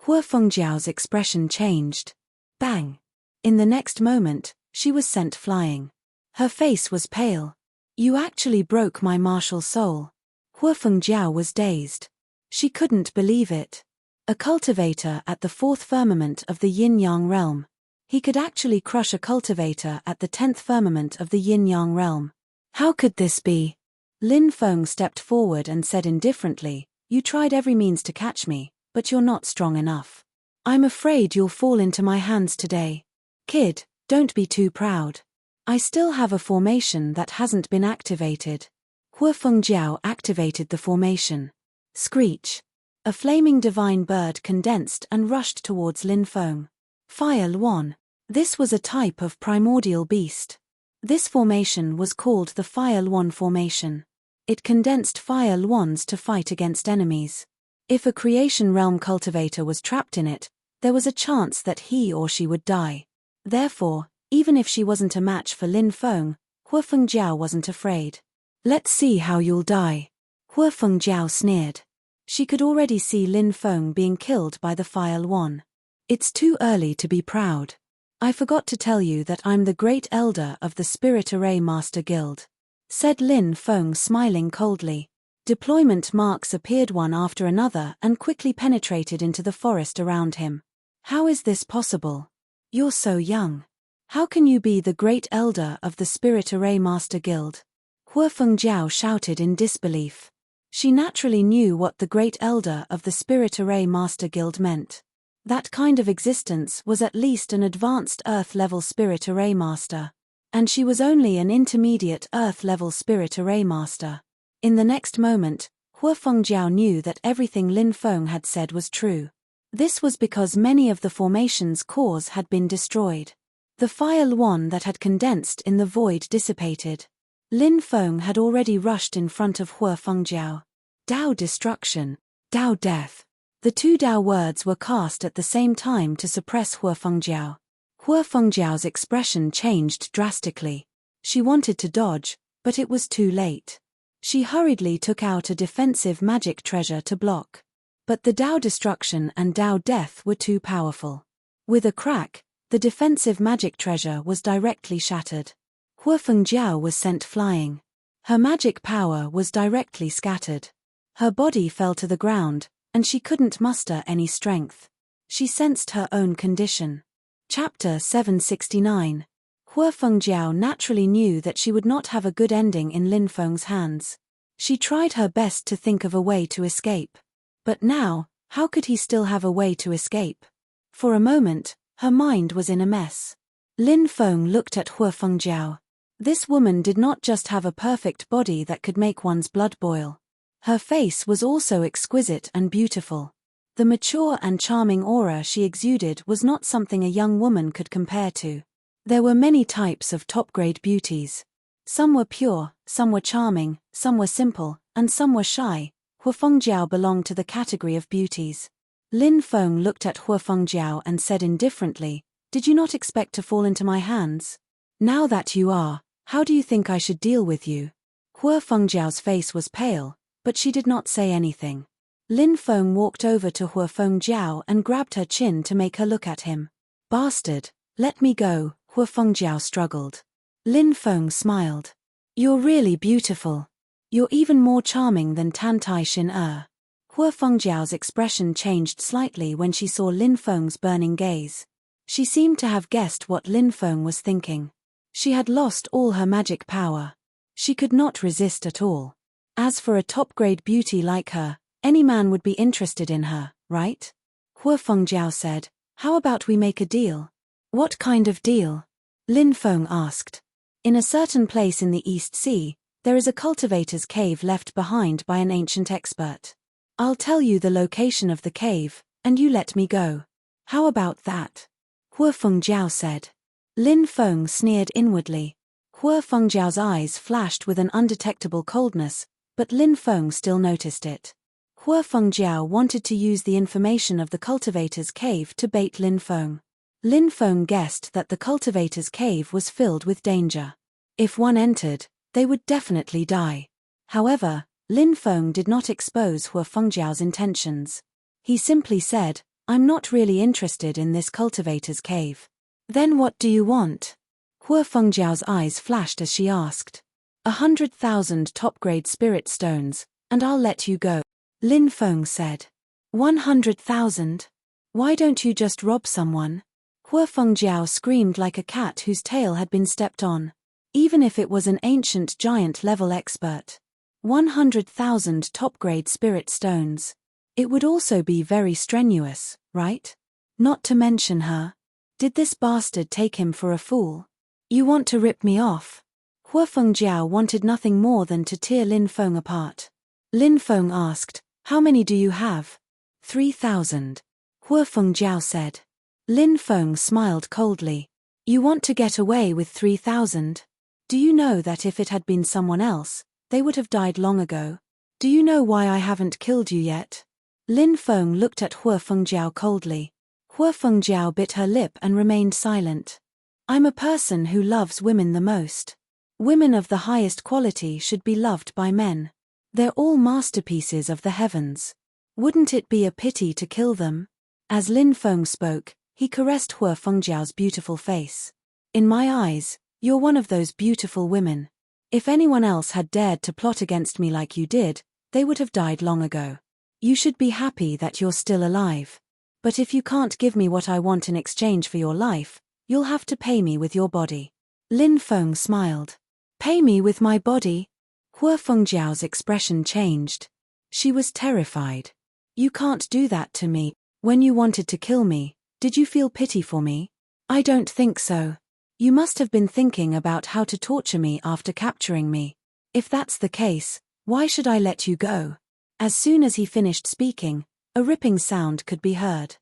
Hua Fengjiao's expression changed. Bang. In the next moment, she was sent flying. Her face was pale. You actually broke my martial soul. Hua Fengjiao was dazed. She couldn't believe it. A cultivator at the 4th firmament of the yin-yang realm. He could actually crush a cultivator at the 10th firmament of the yin-yang realm. How could this be? Lin Feng stepped forward and said indifferently, You tried every means to catch me, but you're not strong enough. I'm afraid you'll fall into my hands today. Kid, don't be too proud. I still have a formation that hasn't been activated. Hua Fengjiao activated the formation. Screech. A flaming divine bird condensed and rushed towards Lin Feng. Fire Luan. This was a type of primordial beast. This formation was called the Fire Luan formation. It condensed fire Luans to fight against enemies. If a creation realm cultivator was trapped in it, there was a chance that he or she would die. Therefore, even if she wasn't a match for Lin Feng, Hua Fengjiao wasn't afraid. Let's see how you'll die. Hua Fengjiao sneered. She could already see Lin Feng being killed by the Fire Luan. It's too early to be proud. I forgot to tell you that I'm the great elder of the Spirit Array Master Guild, said Lin Feng, smiling coldly. Deployment marks appeared one after another and quickly penetrated into the forest around him. How is this possible? You're so young. How can you be the great elder of the Spirit Array Master Guild? Hua Fengjiao shouted in disbelief. She naturally knew what the great elder of the Spirit Array Master Guild meant. That kind of existence was at least an advanced Earth-level Spirit Array Master. And she was only an intermediate Earth-level Spirit Array Master. In the next moment, Hua Fengjiao knew that everything Lin Feng had said was true. This was because many of the formation's cores had been destroyed. The Fire Luan that had condensed in the void dissipated. Lin Feng had already rushed in front of Hua Fengjiao. Dao destruction, Dao death. The two Dao words were cast at the same time to suppress Hua Fengjiao. Hua Fengjiao's expression changed drastically. She wanted to dodge, but it was too late. She hurriedly took out a defensive magic treasure to block. But the Dao destruction and Dao death were too powerful. With a crack, the defensive magic treasure was directly shattered. Hua Fengjiao was sent flying. Her magic power was directly scattered. Her body fell to the ground, and she couldn't muster any strength. She sensed her own condition. Chapter 769. Hua Fengjiao naturally knew that she would not have a good ending in Lin Feng's hands. She tried her best to think of a way to escape. But now, how could he still have a way to escape? For a moment, her mind was in a mess. Lin Feng looked at Hua Fengjiao. This woman did not just have a perfect body that could make one's blood boil. Her face was also exquisite and beautiful. The mature and charming aura she exuded was not something a young woman could compare to. There were many types of top-grade beauties. Some were pure, some were charming, some were simple, and some were shy. Hua Fengjiao belonged to the category of beauties. Lin Feng looked at Hua Fengjiao and said indifferently, "Did you not expect to fall into my hands? Now that you are, how do you think I should deal with you?" Hua Fengjiao's face was pale, but she did not say anything. Lin Feng walked over to Hua Fengjiao and grabbed her chin to make her look at him. "Bastard, let me go," Hua Fengjiao struggled. Lin Feng smiled. "You're really beautiful. You're even more charming than Tan Tai Xin Er." Hua Fengjiao's expression changed slightly when she saw Lin Feng's burning gaze. She seemed to have guessed what Lin Feng was thinking. She had lost all her magic power. She could not resist at all. As for a top-grade beauty like her, any man would be interested in her, right? Hua Fengjiao said, "How about we make a deal?" "What kind of deal?" Lin Feng asked. "In a certain place in the East Sea, there is a cultivator's cave left behind by an ancient expert. I'll tell you the location of the cave, and you let me go. How about that?" Hua Fengjiao said. Lin Feng sneered inwardly. Hua Fengjiao's eyes flashed with an undetectable coldness, but Lin Feng still noticed it. Hua Fengjiao wanted to use the information of the cultivator's cave to bait Lin Feng. Lin Feng guessed that the cultivator's cave was filled with danger. If one entered, they would definitely die. However, Lin Feng did not expose Hua Fengjiao's intentions. He simply said, "I'm not really interested in this cultivator's cave." "Then what do you want?" Hua Fengjiao's eyes flashed as she asked. 100,000 top-grade spirit stones, and I'll let you go," Lin Feng said. 100,000? Why don't you just rob someone? Hua Fengjiao screamed like a cat whose tail had been stepped on. Even if it was an ancient giant-level expert. 100,000 top-grade spirit stones. It would also be very strenuous, right? Not to mention her. Did this bastard take him for a fool? "You want to rip me off?" Hua Fengjiao wanted nothing more than to tear Lin Feng apart. Lin Feng asked, "How many do you have?" 3,000. Hua Fengjiao said. Lin Feng smiled coldly. "You want to get away with 3,000? Do you know that if it had been someone else, they would have died long ago? Do you know why I haven't killed you yet?" Lin Feng looked at Hua Fengjiao coldly. Hua Fengjiao bit her lip and remained silent. I'm a person who loves women the most. Women of the highest quality should be loved by men. They're all masterpieces of the heavens. Wouldn't it be a pity to kill them? As Lin Feng spoke, he caressed Hua Fengjiao's beautiful face. In my eyes, you're one of those beautiful women. If anyone else had dared to plot against me like you did, they would have died long ago. You should be happy that you're still alive. But if you can't give me what I want in exchange for your life, you'll have to pay me with your body. Lin Feng smiled. Pay me with my body? Hua Fengjiao's expression changed. She was terrified. You can't do that to me. When you wanted to kill me, did you feel pity for me? I don't think so. You must have been thinking about how to torture me after capturing me. If that's the case, why should I let you go? As soon as he finished speaking, a ripping sound could be heard.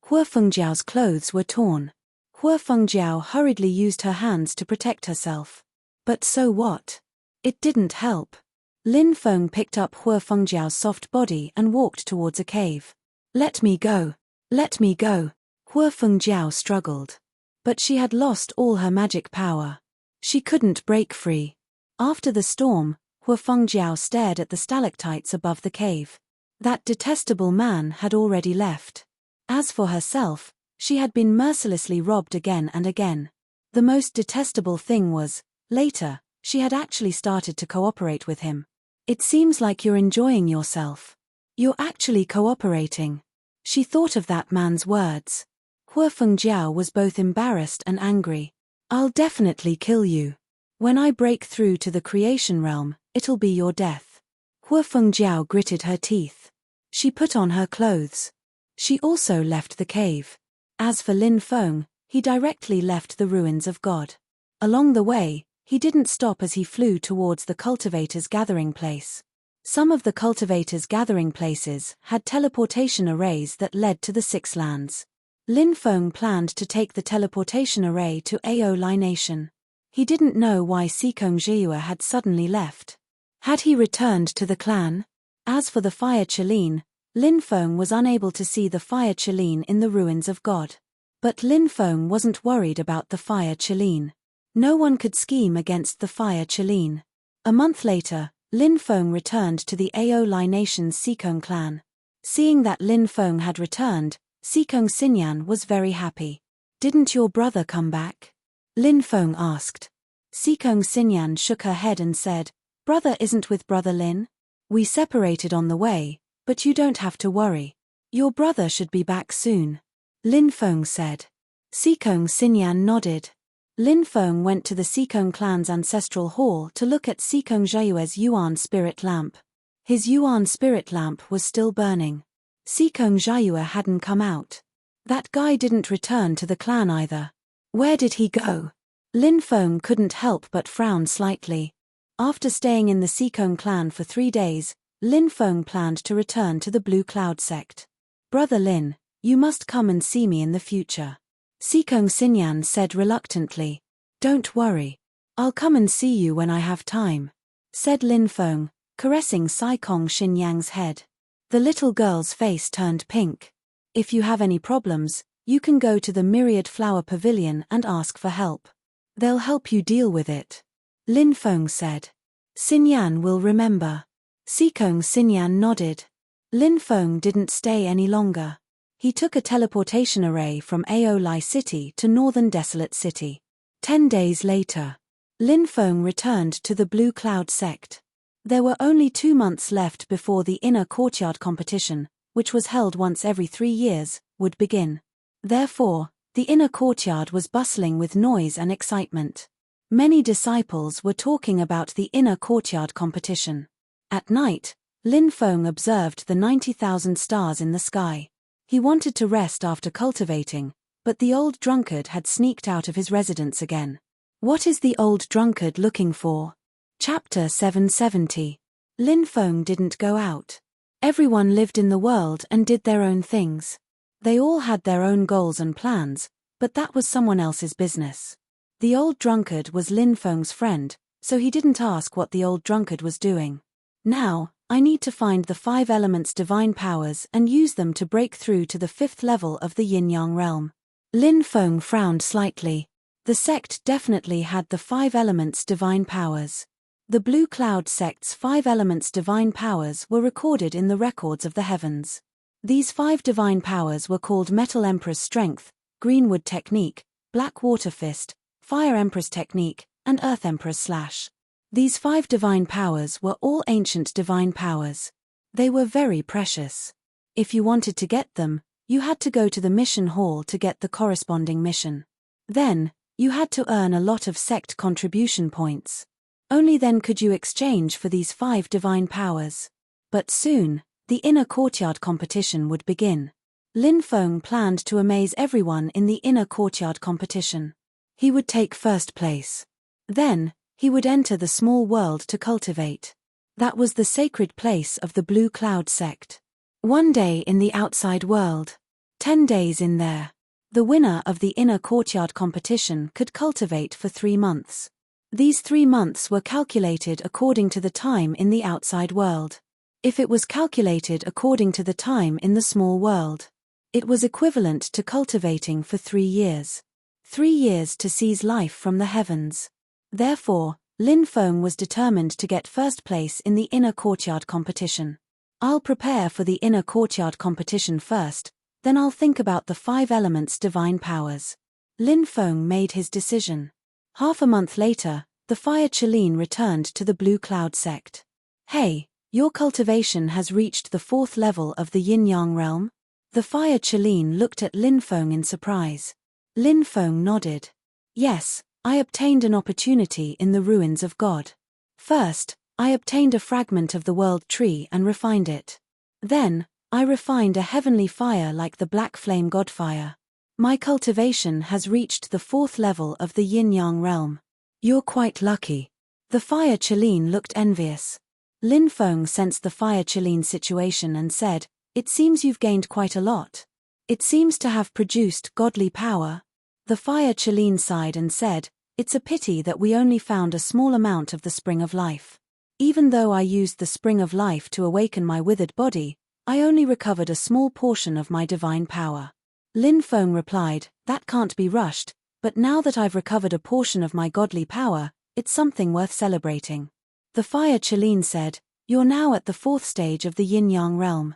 Hua Fengjiao's clothes were torn. Hua Fengjiao hurriedly used her hands to protect herself. But so what? It didn't help. Lin Feng picked up Hua Fengjiao's soft body and walked towards a cave. Let me go. Let me go. Hua Fengjiao struggled. But she had lost all her magic power. She couldn't break free. After the storm, Hua Fengjiao stared at the stalactites above the cave. That detestable man had already left. As for herself, she had been mercilessly robbed again and again. The most detestable thing was, later, she had actually started to cooperate with him. It seems like you're enjoying yourself. You're actually cooperating. She thought of that man's words. Hua Fengjiao was both embarrassed and angry. I'll definitely kill you. When I break through to the creation realm, it'll be your death. Hua Fengjiao gritted her teeth. She put on her clothes. She also left the cave. As for Lin Feng, he directly left the ruins of God. Along the way, he didn't stop as he flew towards the cultivators' gathering place. Some of the cultivators' gathering places had teleportation arrays that led to the Six Lands. Lin Feng planned to take the teleportation array to Aolai Nation. He didn't know why Sikong Jiua had suddenly left. Had he returned to the clan? As for the fire Chelin, Lin Feng was unable to see the fire Chelin in the ruins of God. But Lin Feng wasn't worried about the fire Chelin. No one could scheme against the fire Chelin. A month later, Lin Feng returned to the Aolai Nation's Sikong clan. Seeing that Lin Feng had returned, Sikong Xinyan was very happy. Didn't your brother come back? Lin Feng asked. Sikong Xinyan shook her head and said, Brother isn't with Brother Lin. We separated on the way, but you don't have to worry. Your brother should be back soon. Lin Feng said. Sikong Xinyan nodded. Lin Feng went to the Sikong clan's ancestral hall to look at Sikong Jiue's Yuan spirit lamp. His Yuan spirit lamp was still burning. Sikong Jiue hadn't come out. That guy didn't return to the clan either. Where did he go? Lin Feng couldn't help but frown slightly. After staying in the Sikong clan for 3 days, Lin Feng planned to return to the Blue Cloud sect. Brother Lin, you must come and see me in the future. Sikong Xinyan said reluctantly. Don't worry. I'll come and see you when I have time, said Lin Feng, caressing Sikong Xinyang's head. The little girl's face turned pink. If you have any problems, you can go to the Myriad Flower Pavilion and ask for help. They'll help you deal with it. Lin Feng said. Xinyan will remember. Sikong Xinyan nodded. Lin Feng didn't stay any longer. He took a teleportation array from Aolai City to Northern Desolate City. 10 days later, Lin Feng returned to the Blue Cloud sect. There were only 2 months left before the inner courtyard competition, which was held once every 3 years, would begin. Therefore, the inner courtyard was bustling with noise and excitement. Many disciples were talking about the inner courtyard competition. At night, Lin Feng observed the 90,000 stars in the sky. He wanted to rest after cultivating, but the old drunkard had sneaked out of his residence again. What is the old drunkard looking for? Chapter 770. Lin Feng didn't go out. Everyone lived in the world and did their own things. They all had their own goals and plans, but that was someone else's business. The old drunkard was Lin Feng's friend, so he didn't ask what the old drunkard was doing. Now, I need to find the 5 elements' divine powers and use them to break through to the 5th level of the yin-yang realm. Lin Feng frowned slightly. The sect definitely had the 5 elements' divine powers. The Blue Cloud sect's 5 elements' divine powers were recorded in the records of the heavens. These 5 divine powers were called Metal Emperor's Strength, Greenwood Technique, Black Water Fist, Fire Emperor's Technique, and Earth Emperor's Slash. These 5 divine powers were all ancient divine powers. They were very precious. If you wanted to get them, you had to go to the mission hall to get the corresponding mission. Then, you had to earn a lot of sect contribution points. Only then could you exchange for these 5 divine powers. But soon, the inner courtyard competition would begin. Lin Feng planned to amaze everyone in the inner courtyard competition. He would take first place. Then, he would enter the small world to cultivate. That was the sacred place of the Blue Cloud sect. One day in the outside world. 10 days in there. The winner of the inner courtyard competition could cultivate for 3 months. These 3 months were calculated according to the time in the outside world. If it was calculated according to the time in the small world, it was equivalent to cultivating for 3 years. 3 years to seize life from the heavens. Therefore, Lin Feng was determined to get first place in the inner courtyard competition. I'll prepare for the inner courtyard competition first, then I'll think about the 5 elements' divine powers. Lin Feng made his decision. Half a month later, the Fire Chelin returned to the Blue Cloud sect. Hey, your cultivation has reached the 4th level of the yin-yang realm? The Fire Chelin looked at Lin Feng in surprise. Lin Feng nodded. Yes, I obtained an opportunity in the ruins of God. First, I obtained a fragment of the world tree and refined it. Then, I refined a heavenly fire like the black flame god fire. My cultivation has reached the 4th level of the yin-yang realm. You're quite lucky. The Fire Chelin looked envious. Lin Feng sensed the Fire Chelin's situation and said, "It seems you've gained quite a lot. It seems to have produced godly power." The Fire Chelin sighed and said, "It's a pity that we only found a small amount of the spring of life. Even though I used the spring of life to awaken my withered body, I only recovered a small portion of my divine power." Lin Feng replied, "That can't be rushed, but now that I've recovered a portion of my godly power, it's something worth celebrating." The Fire Chelin said, "You're now at the 4th stage of the yin-yang realm.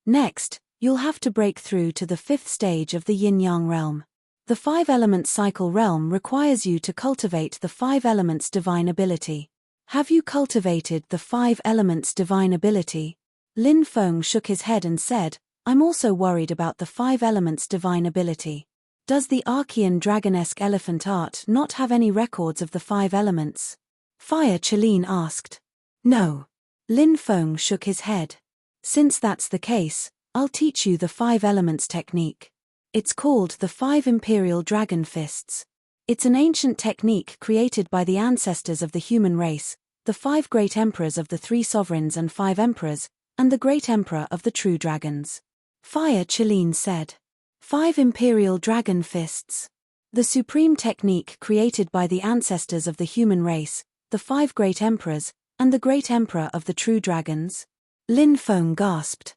Next, you'll have to break through to the 5th stage of the yin-yang realm. The 5-element cycle realm requires you to cultivate the 5 elements' divine ability. Have you cultivated the 5 elements' divine ability?" Lin Feng shook his head and said, "I'm also worried about the 5 elements' divine ability. Does the Archean dragon-esque elephant art not have any records of the 5 elements?" Fire Chelin asked. "No." Lin Feng shook his head. "Since that's the case, I'll teach you the 5 elements technique. It's called the 5 Imperial Dragon Fists. It's an ancient technique created by the ancestors of the human race, the 5 great emperors of the 3 sovereigns and 5 emperors, and the great emperor of the true dragons." Fire Chelin said. 5 Imperial Dragon Fists. The supreme technique created by the ancestors of the human race, the 5 great emperors, and the great emperor of the true dragons? Lin Feng gasped.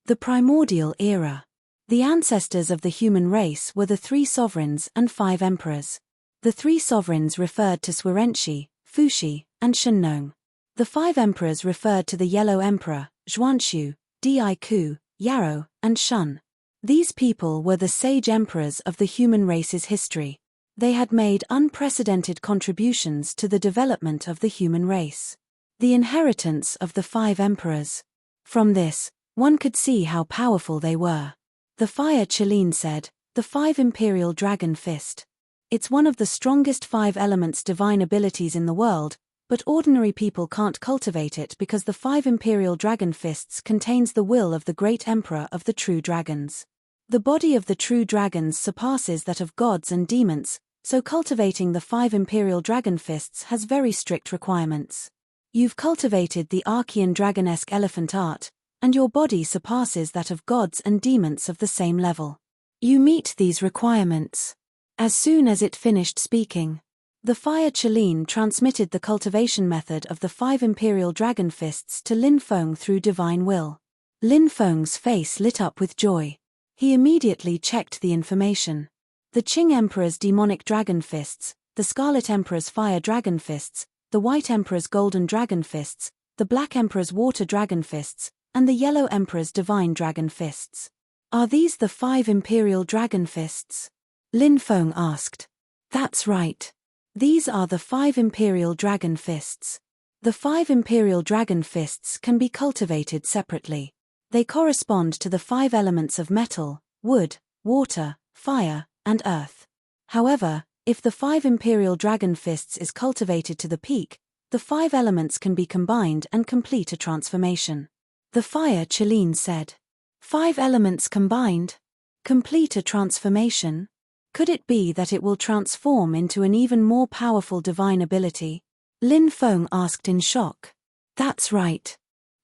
The Primordial era. The ancestors of the human race were the 3 sovereigns and 5 emperors. The 3 sovereigns referred to Swarenshi, Fushi, and Shennong. The 5 emperors referred to the Yellow Emperor, Zhuanshu, Diku, Yarrow, and Shun. These people were the sage emperors of the human race's history. They had made unprecedented contributions to the development of the human race. The inheritance of the 5 emperors. From this, one could see how powerful they were. The Fire Chelin said, "The 5 Imperial Dragon Fist. It's one of the strongest 5 elements divine abilities in the world, but ordinary people can't cultivate it because the 5 Imperial Dragon Fists contains the will of the great emperor of the true dragons. The body of the true dragons surpasses that of gods and demons, so cultivating the 5 Imperial Dragon Fists has very strict requirements. You've cultivated the Archean dragon-esque elephant art, and your body surpasses that of gods and demons of the same level. You meet these requirements." As soon as it finished speaking, The Fire Chelin transmitted the cultivation method of the 5 imperial dragon fists to Lin Feng through divine will. Lin Feng's face lit up with joy. He immediately checked the information. The Qing Emperor's demonic dragon fists, the Scarlet Emperor's fire dragon fists, the White Emperor's golden dragon fists, the Black Emperor's water dragon fists, and the Yellow Emperor's divine dragon fists. Are these the 5 imperial dragon fists? Lin Feng asked. That's right. These are the 5 imperial dragon fists. The 5 imperial dragon fists can be cultivated separately. They correspond to the 5 elements of metal, wood, water, fire, and earth. However, if the 5 imperial dragon fists is cultivated to the peak, the 5 elements can be combined and complete a transformation. The Fire Chelin said. 5 elements combined? Complete a transformation? Could it be that it will transform into an even more powerful divine ability? Lin Feng asked in shock. That's right.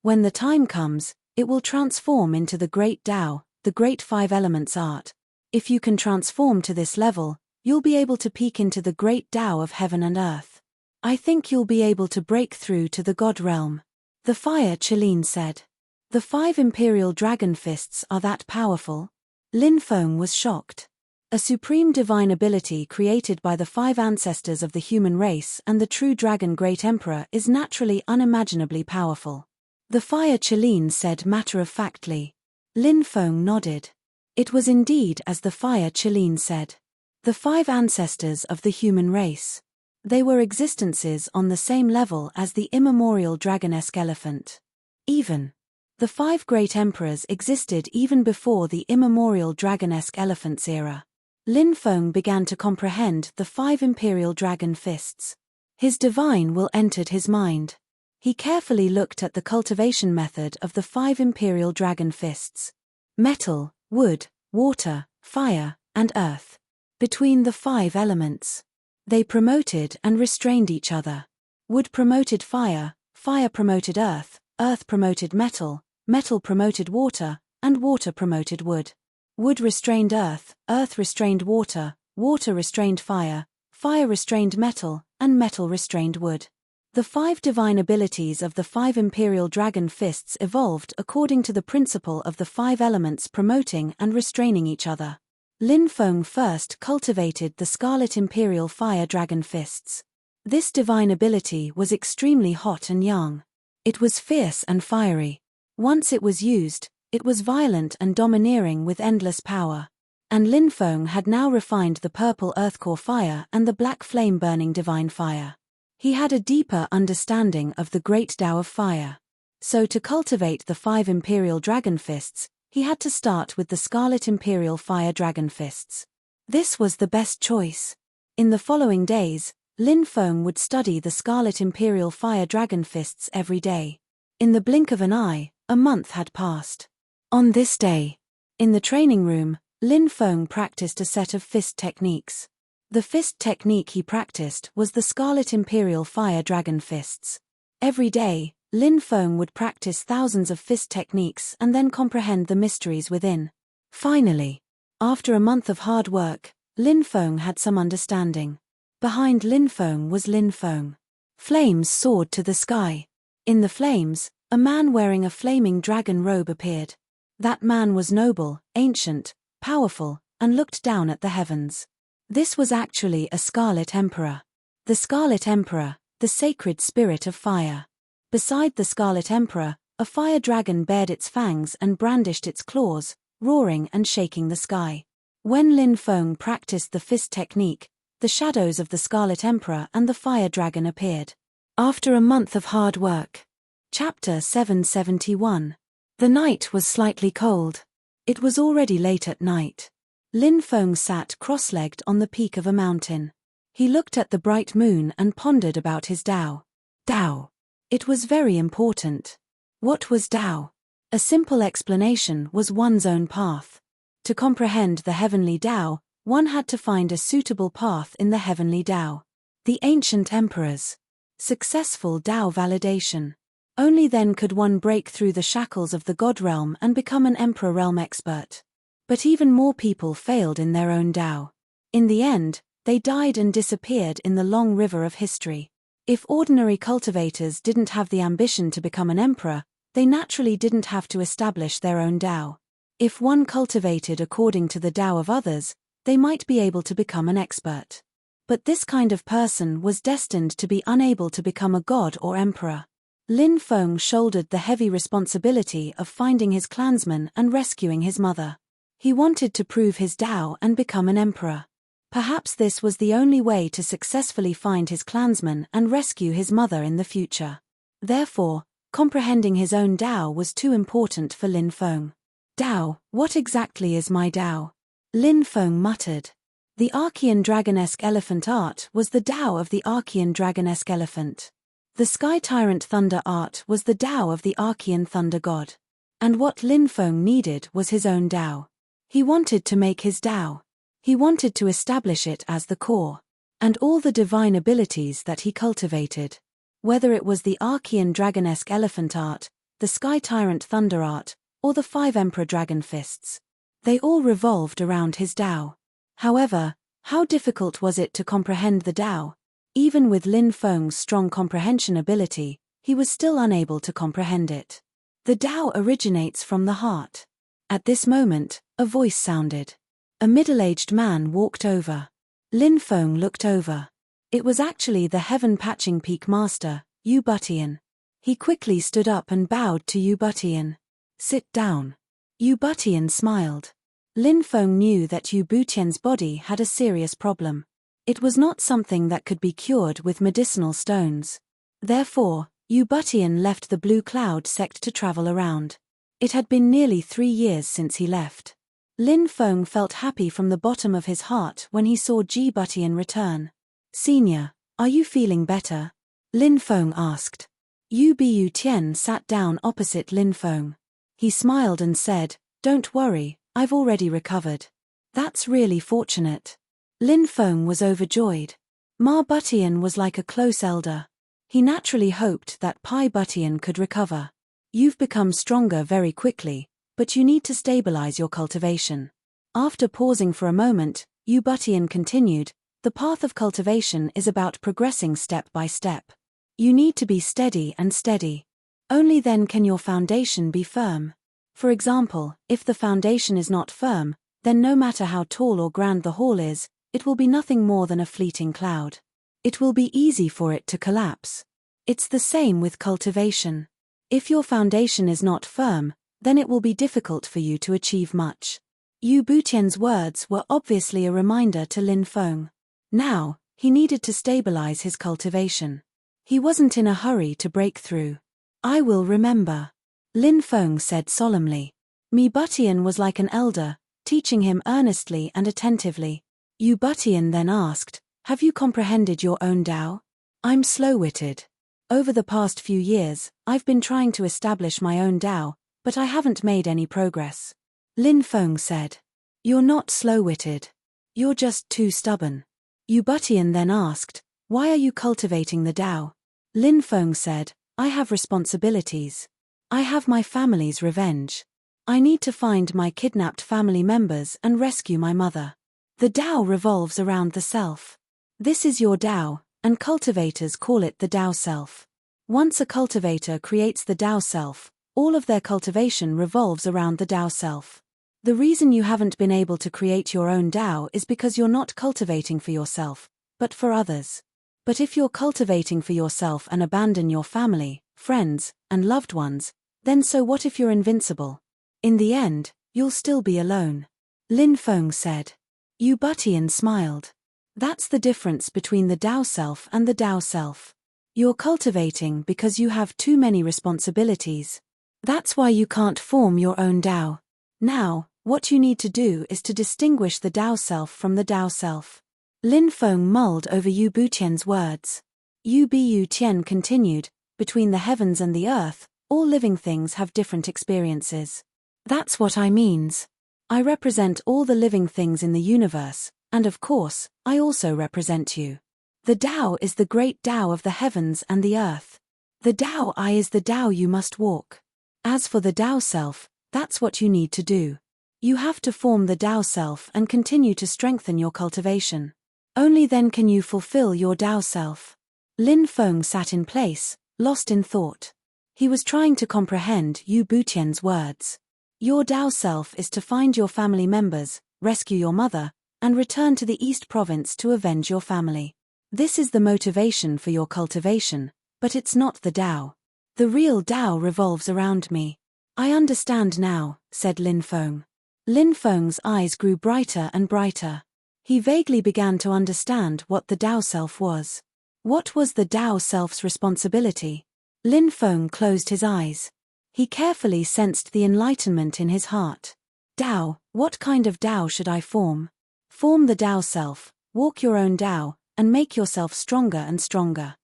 When the time comes, it will transform into the Great Tao, the Great 5 Elements art. If you can transform to this level, you'll be able to peek into the Great Tao of heaven and earth. I think you'll be able to break through to the God realm. The Fire Chelin said. The 5 imperial dragon fists are that powerful? Lin Feng was shocked. A supreme divine ability created by the 5 ancestors of the human race and the true dragon Great Emperor is naturally unimaginably powerful. The Fire Chelin said matter-of-factly. Lin Feng nodded. It was indeed as the Fire Chelin said. The 5 ancestors of the human race. They were existences on the same level as the immemorial dragon-esque elephant. Even. The 5 great emperors existed even before the immemorial dragon-esque elephant's era. Lin Feng began to comprehend the 5 imperial dragon fists. His divine will entered his mind. He carefully looked at the cultivation method of the 5 imperial dragon fists. Metal, wood, water, fire, and earth. Between the 5 elements. They promoted and restrained each other. Wood promoted fire, fire promoted earth, earth promoted metal, metal promoted water, and water promoted wood. Wood restrained earth, earth restrained water, water restrained fire, fire restrained metal, and metal restrained wood. The 5 divine abilities of the 5 imperial dragon fists evolved according to the principle of the 5 elements promoting and restraining each other. Lin Feng first cultivated the Scarlet Imperial Fire Dragon Fists. This divine ability was extremely hot and young. It was fierce and fiery. Once it was used, it was violent and domineering with endless power. And Lin Feng had now refined the purple earthcore fire and the black flame-burning divine fire. He had a deeper understanding of the great Tao of fire. So to cultivate the 5 imperial dragon fists, he had to start with the Scarlet Imperial Fire Dragon Fists. This was the best choice. In the following days, Lin Feng would study the Scarlet Imperial Fire Dragon Fists every day. In the blink of an eye, a month had passed. On this day, in the training room, Lin Feng practiced a set of fist techniques. The fist technique he practiced was the Scarlet Imperial Fire Dragon Fists. Every day, Lin Feng would practice thousands of fist techniques and then comprehend the mysteries within. Finally, after a month of hard work, Lin Feng had some understanding. Behind Lin Feng was Lin Feng. Flames soared to the sky. In the flames, a man wearing a flaming dragon robe appeared. That man was noble, ancient, powerful, and looked down at the heavens. This was actually a Scarlet Emperor. The Scarlet Emperor, the sacred spirit of fire. Beside the Scarlet Emperor, a fire dragon bared its fangs and brandished its claws, roaring and shaking the sky. When Lin Feng practiced the fist technique, the shadows of the Scarlet Emperor and the fire dragon appeared. After a month of hard work. Chapter 771. The night was slightly cold. It was already late at night. Lin Feng sat cross-legged on the peak of a mountain. He looked at the bright moon and pondered about his Tao. Tao. It was very important. What was Tao? A simple explanation was one's own path. To comprehend the heavenly Tao, one had to find a suitable path in the heavenly Tao. The ancient emperors. Successful Tao validation. Only then could one break through the shackles of the God realm and become an emperor realm expert. But even more people failed in their own Tao. In the end, They died and disappeared in the long river of history. If ordinary cultivators didn't have the ambition to become an emperor, they naturally didn't have to establish their own Tao. If one cultivated according to the Tao of others, they might be able to become an expert. But this kind of person was destined to be unable to become a god or emperor. Lin Feng shouldered the heavy responsibility of finding his clansmen and rescuing his mother. He wanted to prove his Tao and become an emperor. Perhaps this was the only way to successfully find his clansmen and rescue his mother in the future. Therefore, comprehending his own Tao was too important for Lin Feng. Tao, what exactly is my Tao? Lin Feng muttered. The Archean dragonesque elephant art was the Tao of the Archean dragonesque elephant. The sky tyrant thunder art was the Tao of the Archean thunder god. And what Lin Feng needed was his own Tao. He wanted to make his Tao. He wanted to establish it as the core. And all the divine abilities that he cultivated. Whether it was the Archean dragonesque elephant art, the sky tyrant thunder art, or the 5 emperor dragon fists. They all revolved around his Tao. However, how difficult was it to comprehend the Tao? Even with Lin Feng's strong comprehension ability, he was still unable to comprehend it. The Tao originates from the heart. At this moment, a voice sounded. A middle-aged man walked over. Lin Feng looked over. It was actually the heaven-patching peak master, Yu Butian. He quickly stood up and bowed to Yu Butian. Sit down. Yu Butian smiled. Lin Feng knew that Yu Butian's body had a serious problem. It was not something that could be cured with medicinal stones. Therefore, Yu Butian left the Blue Cloud sect to travel around. It had been nearly 3 years since he left. Lin Feng felt happy from the bottom of his heart when he saw Ji Butian return. Senior, are you feeling better? Lin Feng asked. Yu Butian sat down opposite Lin Feng. He smiled and said, "Don't worry, I've already recovered." That's really fortunate. Lin Feng was overjoyed. Ma Butian was like a close elder. He naturally hoped that Pai Butian could recover. You've become stronger very quickly, but you need to stabilize your cultivation. After pausing for a moment, Yu Butian continued, the path of cultivation is about progressing step by step. You need to be steady and steady. Only then can your foundation be firm. For example, if the foundation is not firm, then no matter how tall or grand the hall is, it will be nothing more than a fleeting cloud. It will be easy for it to collapse. It's the same with cultivation. If your foundation is not firm, then it will be difficult for you to achieve much. Yu Butian's words were obviously a reminder to Lin Feng. Now, he needed to stabilize his cultivation. He wasn't in a hurry to break through. I will remember. Lin Feng said solemnly. Mi Butian was like an elder, teaching him earnestly and attentively. Yu Butian then asked, have you comprehended your own Tao? I'm slow-witted. Over the past few years, I've been trying to establish my own Tao, but I haven't made any progress. Lin Feng said. You're not slow-witted. You're just too stubborn. Yu Butian then asked, why are you cultivating the Tao? Lin Feng said, I have responsibilities. I have my family's revenge. I need to find my kidnapped family members and rescue my mother. The Tao revolves around the self. This is your Tao, and cultivators call it the Tao self. Once a cultivator creates the Tao self, all of their cultivation revolves around the Tao self. The reason you haven't been able to create your own Tao is because you're not cultivating for yourself, but for others. But if you're cultivating for yourself and abandon your family, friends, and loved ones, then so what if you're invincible? In the end, you'll still be alone. Lin Feng said. Yu Butian smiled. That's the difference between the Tao self and the Tao self. You're cultivating because you have too many responsibilities. That's why you can't form your own Tao. Now, what you need to do is to distinguish the Tao self from the Tao self. Lin Feng mulled over Yu Butian's words. Yu Butian continued, between the heavens and the earth, all living things have different experiences. That's what I means. I represent all the living things in the universe, and of course, I also represent you. The Tao is the great Tao of the heavens and the earth. The Tao I is the Tao you must walk. As for the Tao self, that's what you need to do. You have to form the Tao self and continue to strengthen your cultivation. Only then can you fulfill your Tao self. Lin Feng sat in place, lost in thought. He was trying to comprehend Yu Butian's words. Your Tao self is to find your family members, rescue your mother, and return to the East Province to avenge your family. This is the motivation for your cultivation, but it's not the Tao. The real Tao revolves around me. I understand now, said Lin Feng. Lin Feng's eyes grew brighter and brighter. He vaguely began to understand what the Tao self was. What was the Tao self's responsibility? Lin Feng closed his eyes. He carefully sensed the enlightenment in his heart. Tao, what kind of Tao should I form? Form the Tao self, walk your own Tao, and make yourself stronger and stronger.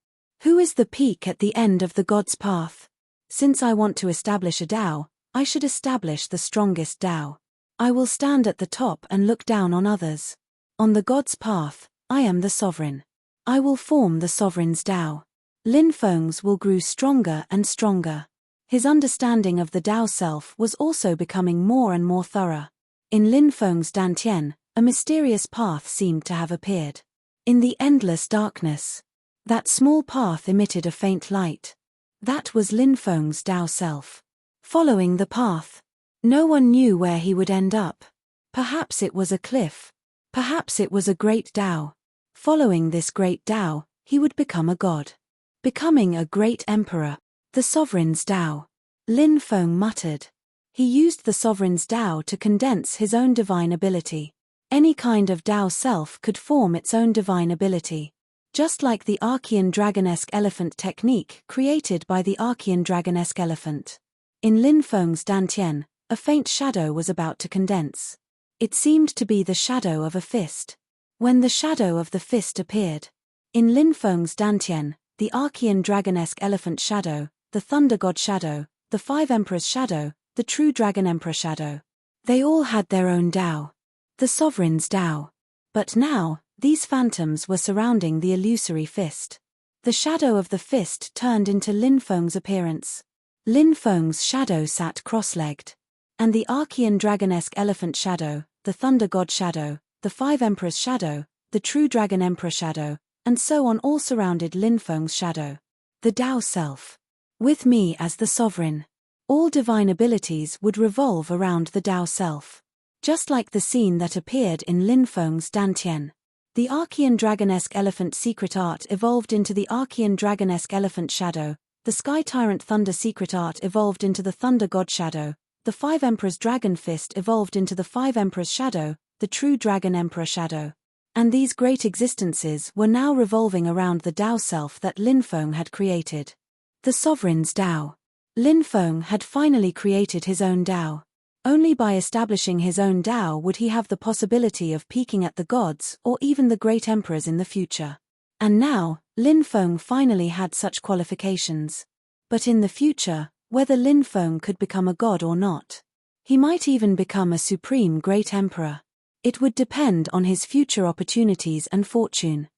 Who is the peak at the end of the God's path? Since I want to establish a Tao, I should establish the strongest Tao. I will stand at the top and look down on others. On the God's path, I am the sovereign. I will form the sovereign's Tao. Lin Feng's will grew stronger and stronger. His understanding of the Tao self was also becoming more and more thorough. In Lin Feng's dantian, a mysterious path seemed to have appeared. In the endless darkness, that small path emitted a faint light. That was Lin Feng's Tao self. Following the path, no one knew where he would end up. Perhaps it was a cliff. Perhaps it was a great Tao. Following this great Tao, he would become a god. Becoming a great emperor. The sovereign's Tao. Lin Feng muttered. He used the sovereign's Tao to condense his own divine ability. Any kind of Tao self could form its own divine ability. Just like the Archean dragonesque elephant technique created by the Archean dragonesque elephant. In Lin Feng's dantian, a faint shadow was about to condense. It seemed to be the shadow of a fist. When the shadow of the fist appeared. In Lin Feng's dantian, the Archean dragonesque elephant shadow, the thunder god shadow, the five emperors shadow, the true dragon emperor shadow. They all had their own Tao. The sovereign's Tao. But now, these phantoms were surrounding the illusory fist. The shadow of the fist turned into Lin Feng's appearance. Lin Feng's shadow sat cross-legged. And the Archean dragonesque elephant shadow, the thunder god shadow, the five emperors shadow, the true dragon emperor shadow, and so on all surrounded Lin Feng's shadow. The Tao self. With me as the sovereign. All divine abilities would revolve around the Tao self. Just like the scene that appeared in Lin Feng's dantian. The Archean dragonesque elephant secret art evolved into the Archean dragonesque elephant shadow, the sky tyrant thunder secret art evolved into the thunder god shadow, the five emperors dragon fist evolved into the five emperors shadow, the true dragon emperor shadow. And these great existences were now revolving around the Tao self that Lin Feng had created. The sovereign's Tao. Lin Feng had finally created his own Tao. Only by establishing his own Tao would he have the possibility of peaking at the gods or even the great emperors in the future. And now, Lin Feng finally had such qualifications. But in the future, whether Lin Feng could become a god or not, he might even become a supreme great emperor. It would depend on his future opportunities and fortune.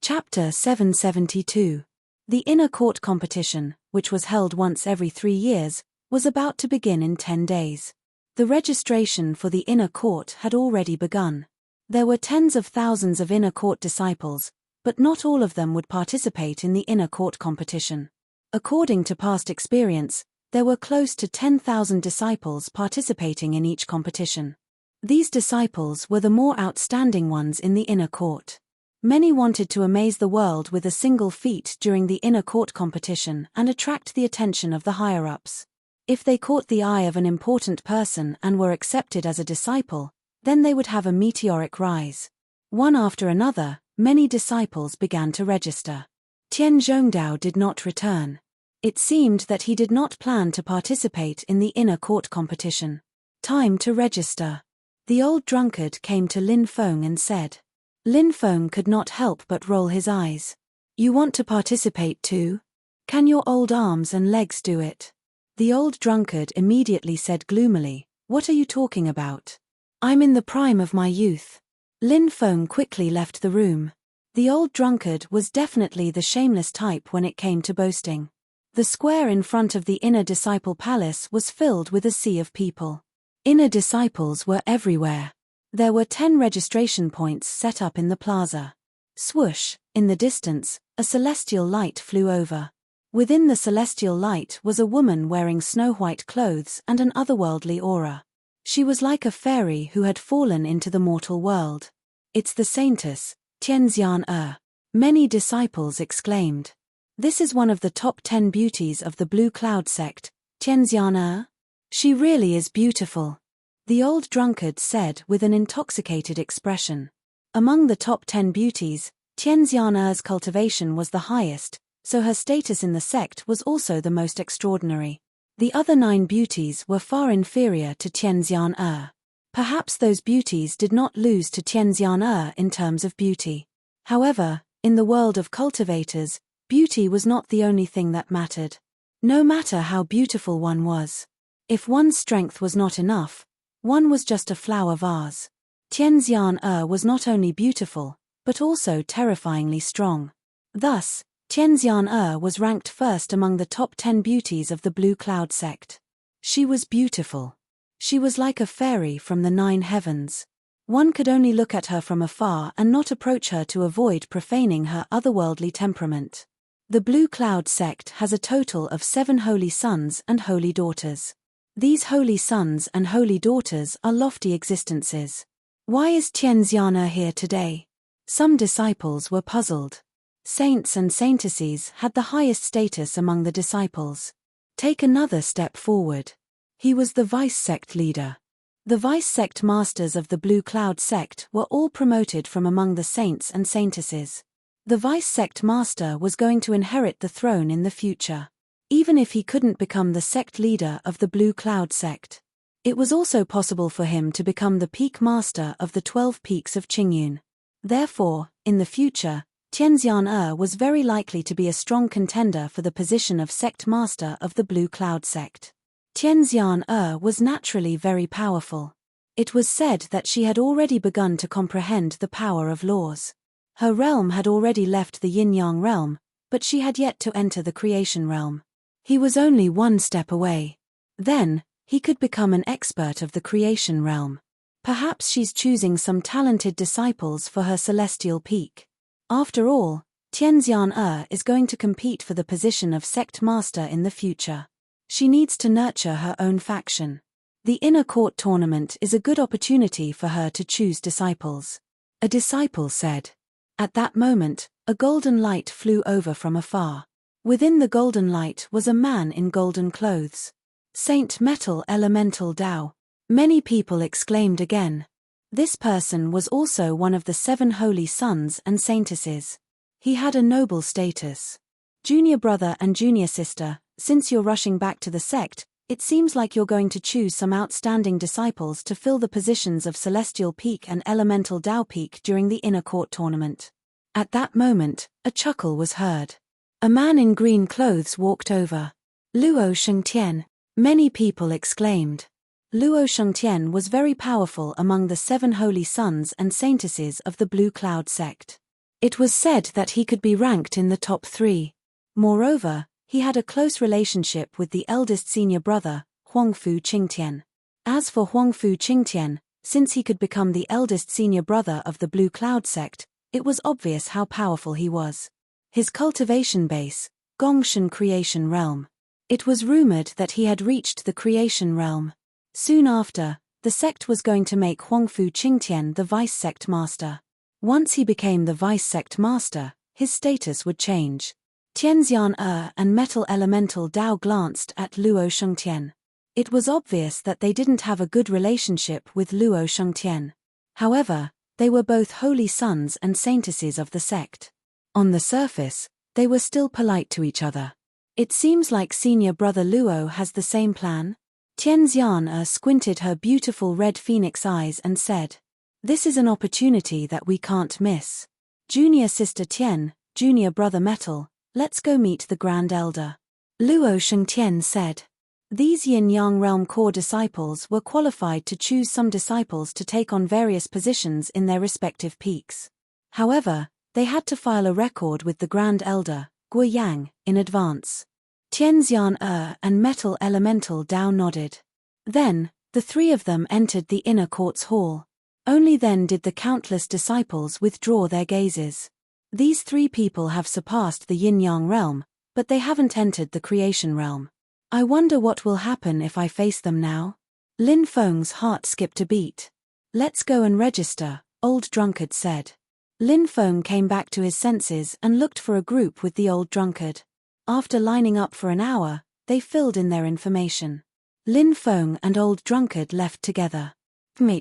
Chapter 772. The inner court competition, which was held once every 3 years, was about to begin in 10 days. The registration for the inner court had already begun. There were tens of thousands of inner court disciples, but not all of them would participate in the inner court competition. According to past experience, there were close to 10,000 disciples participating in each competition. These disciples were the more outstanding ones in the inner court. Many wanted to amaze the world with a single feat during the inner court competition and attract the attention of the higher-ups. If they caught the eye of an important person and were accepted as a disciple, then they would have a meteoric rise. One after another, many disciples began to register. Tian Zhongdao did not return. It seemed that he did not plan to participate in the inner court competition. Time to register. The old drunkard came to Lin Feng and said. Lin Feng could not help but roll his eyes. You want to participate too? Can your old arms and legs do it? The old drunkard immediately said gloomily, What are you talking about? I'm in the prime of my youth. Lin Feng quickly left the room. The old drunkard was definitely the shameless type when it came to boasting. The square in front of the inner disciple palace was filled with a sea of people. Inner disciples were everywhere. There were 10 registration points set up in the plaza. Swoosh, in the distance, a celestial light flew over. Within the celestial light was a woman wearing snow-white clothes and an otherworldly aura. She was like a fairy who had fallen into the mortal world. "It's the saintess, Tianxian." Many disciples exclaimed. "This is one of the top 10 beauties of the Blue Cloud sect, Tianxian." "She really is beautiful," the old drunkard said with an intoxicated expression. Among the top 10 beauties, Tianxian's cultivation was the highest, so her status in the sect was also the most extraordinary. The other 9 beauties were far inferior to Tianxian. Perhaps those beauties did not lose to Tianxian in terms of beauty. However, in the world of cultivators, beauty was not the only thing that mattered. No matter how beautiful one was. If one's strength was not enough, one was just a flower vase. Tianxian was not only beautiful, but also terrifyingly strong. Thus, Tianxian was ranked first among the top 10 beauties of the Blue Cloud sect. She was beautiful. She was like a fairy from the 9 heavens. One could only look at her from afar and not approach her to avoid profaning her otherworldly temperament. The Blue Cloud sect has a total of 7 holy sons and holy daughters. These holy sons and holy daughters are lofty existences. Why is Tianxian here today? Some disciples were puzzled. Saints and saintesses had the highest status among the disciples. Take another step forward. He was the vice sect leader. The vice sect masters of the Blue Cloud sect were all promoted from among the saints and saintesses. The vice sect master was going to inherit the throne in the future, even if he couldn't become the sect leader of the Blue Cloud sect. It was also possible for him to become the peak master of the 12 peaks of Qingyun. Therefore, in the future, Tianxian was very likely to be a strong contender for the position of sect master of the Blue Cloud sect. Tianxian was naturally very powerful. It was said that she had already begun to comprehend the power of laws. Her realm had already left the yin-yang realm, but she had yet to enter the creation realm. He was only one step away. Then, he could become an expert of the creation realm. Perhaps she's choosing some talented disciples for her celestial peak. After all, Tianxian is going to compete for the position of sect master in the future. She needs to nurture her own faction. The inner court tournament is a good opportunity for her to choose disciples. A disciple said. At that moment, a golden light flew over from afar. Within the golden light was a man in golden clothes. Saint Metal Elemental Tao. Many people exclaimed again. This person was also one of the 7 holy sons and saintesses. He had a noble status. Junior brother and junior sister, since you're rushing back to the sect, it seems like you're going to choose some outstanding disciples to fill the positions of Celestial Peak and Elemental Tao Peak during the inner court tournament. At that moment, a chuckle was heard. A man in green clothes walked over. Luo Shengtian. Many people exclaimed. Luo Shengtian was very powerful among the 7 holy sons and saintesses of the Blue Cloud sect. It was said that he could be ranked in the top 3. Moreover, he had a close relationship with the eldest senior brother, Huangfu Qingtian. As for Huangfu Qingtian, since he could become the eldest senior brother of the Blue Cloud sect, it was obvious how powerful he was. His cultivation base, Gongshan Creation Realm. It was rumored that he had reached the creation realm. Soon after, the sect was going to make Huangfu Qingtian the vice sect master. Once he became the vice sect master, his status would change. Tianxian and Metal Elemental Tao glanced at Luo Shengtian. It was obvious that they didn't have a good relationship with Luo Shengtian. However, they were both holy sons and saintesses of the sect. On the surface, they were still polite to each other. It seems like senior brother Luo has the same plan. Tianxian squinted her beautiful red phoenix eyes and said, "This is an opportunity that we can't miss. Junior sister Tian, junior brother Metal, let's go meet the Grand Elder." Luo Shengtian said. These yin-yang realm core disciples were qualified to choose some disciples to take on various positions in their respective peaks. However, they had to file a record with the Grand Elder, Guo Yang, in advance. Tianxian and Metal Elemental Tao nodded. Then, the 3 of them entered the inner court's hall. Only then did the countless disciples withdraw their gazes. These three people have surpassed the yin-yang realm, but they haven't entered the creation realm. I wonder what will happen if I face them now? Lin Feng's heart skipped a beat. Let's go and register, old drunkard said. Lin Feng came back to his senses and looked for a group with the old drunkard. After lining up for an hour, they filled in their information. Lin Feng and old drunkard left together.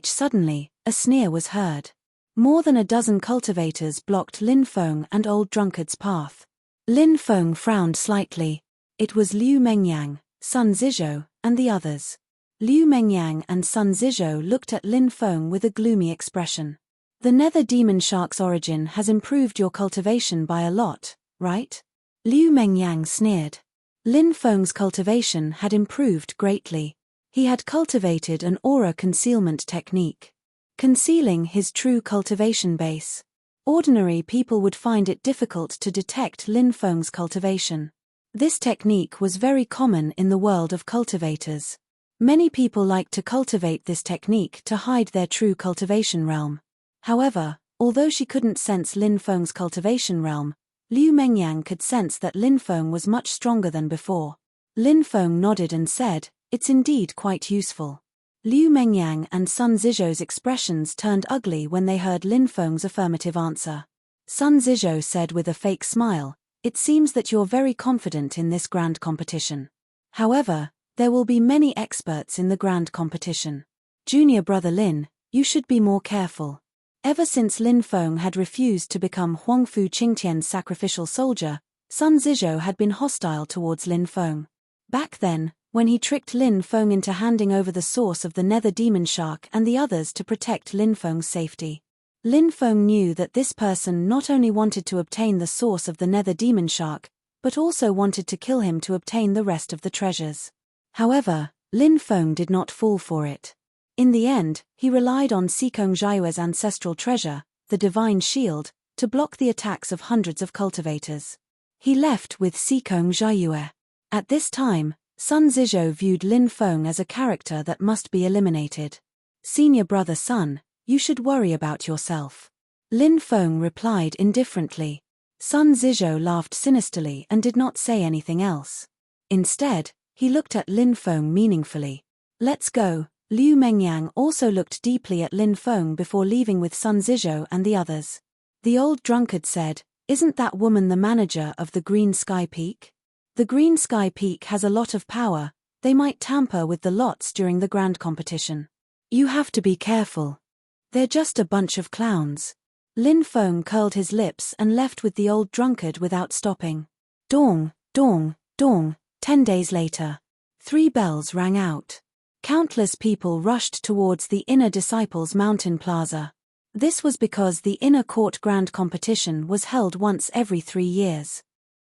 Suddenly, a sneer was heard. More than a dozen cultivators blocked Lin Feng and old drunkard's path. Lin Feng frowned slightly. It was Liu Mengyang, Sun Zizhou, and the others. Liu Mengyang and Sun Zizhou looked at Lin Feng with a gloomy expression. The nether demon shark's origin has improved your cultivation by a lot, right? Liu Mengyang sneered. Lin Feng's cultivation had improved greatly. He had cultivated an aura concealment technique, concealing his true cultivation base. Ordinary people would find it difficult to detect Lin Feng's cultivation. This technique was very common in the world of cultivators. Many people like to cultivate this technique to hide their true cultivation realm. However, although she couldn't sense Lin Feng's cultivation realm, Liu Mengyang could sense that Lin Feng was much stronger than before. Lin Feng nodded and said, "It's indeed quite useful." Liu Mengyang and Sun Zizhou's expressions turned ugly when they heard Lin Feng's affirmative answer. Sun Zizhou said with a fake smile, "It seems that you're very confident in this grand competition. However, there will be many experts in the grand competition. Junior brother Lin, you should be more careful." Ever since Lin Feng had refused to become Huangfu Qingtian's sacrificial soldier, Sun Zizhou had been hostile towards Lin Feng. Back then, when he tricked Lin Feng into handing over the source of the nether demon shark and the others to protect Lin Feng's safety. Lin Feng knew that this person not only wanted to obtain the source of the nether demon shark, but also wanted to kill him to obtain the rest of the treasures. However, Lin Feng did not fall for it. In the end, he relied on Sikong Jiayue's ancestral treasure, the divine shield, to block the attacks of hundreds of cultivators. He left with Sikong Jiayue. At this time, Sun Zizhou viewed Lin Feng as a character that must be eliminated. "Senior brother Sun, you should worry about yourself." Lin Feng replied indifferently. Sun Zizhou laughed sinisterly and did not say anything else. Instead, he looked at Lin Feng meaningfully. "Let's go." Liu Mengyang also looked deeply at Lin Feng before leaving with Sun Zizhou and the others. The old drunkard said, "Isn't that woman the manager of the Green Sky Peak? The Green Sky Peak has a lot of power, they might tamper with the lots during the grand competition. You have to be careful. They're just a bunch of clowns." Lin Feng curled his lips and left with the old drunkard without stopping. Dong, dong, dong. 10 days later. 3 bells rang out. Countless people rushed towards the Inner Disciples Mountain Plaza. This was because the Inner Court Grand Competition was held once every 3 years.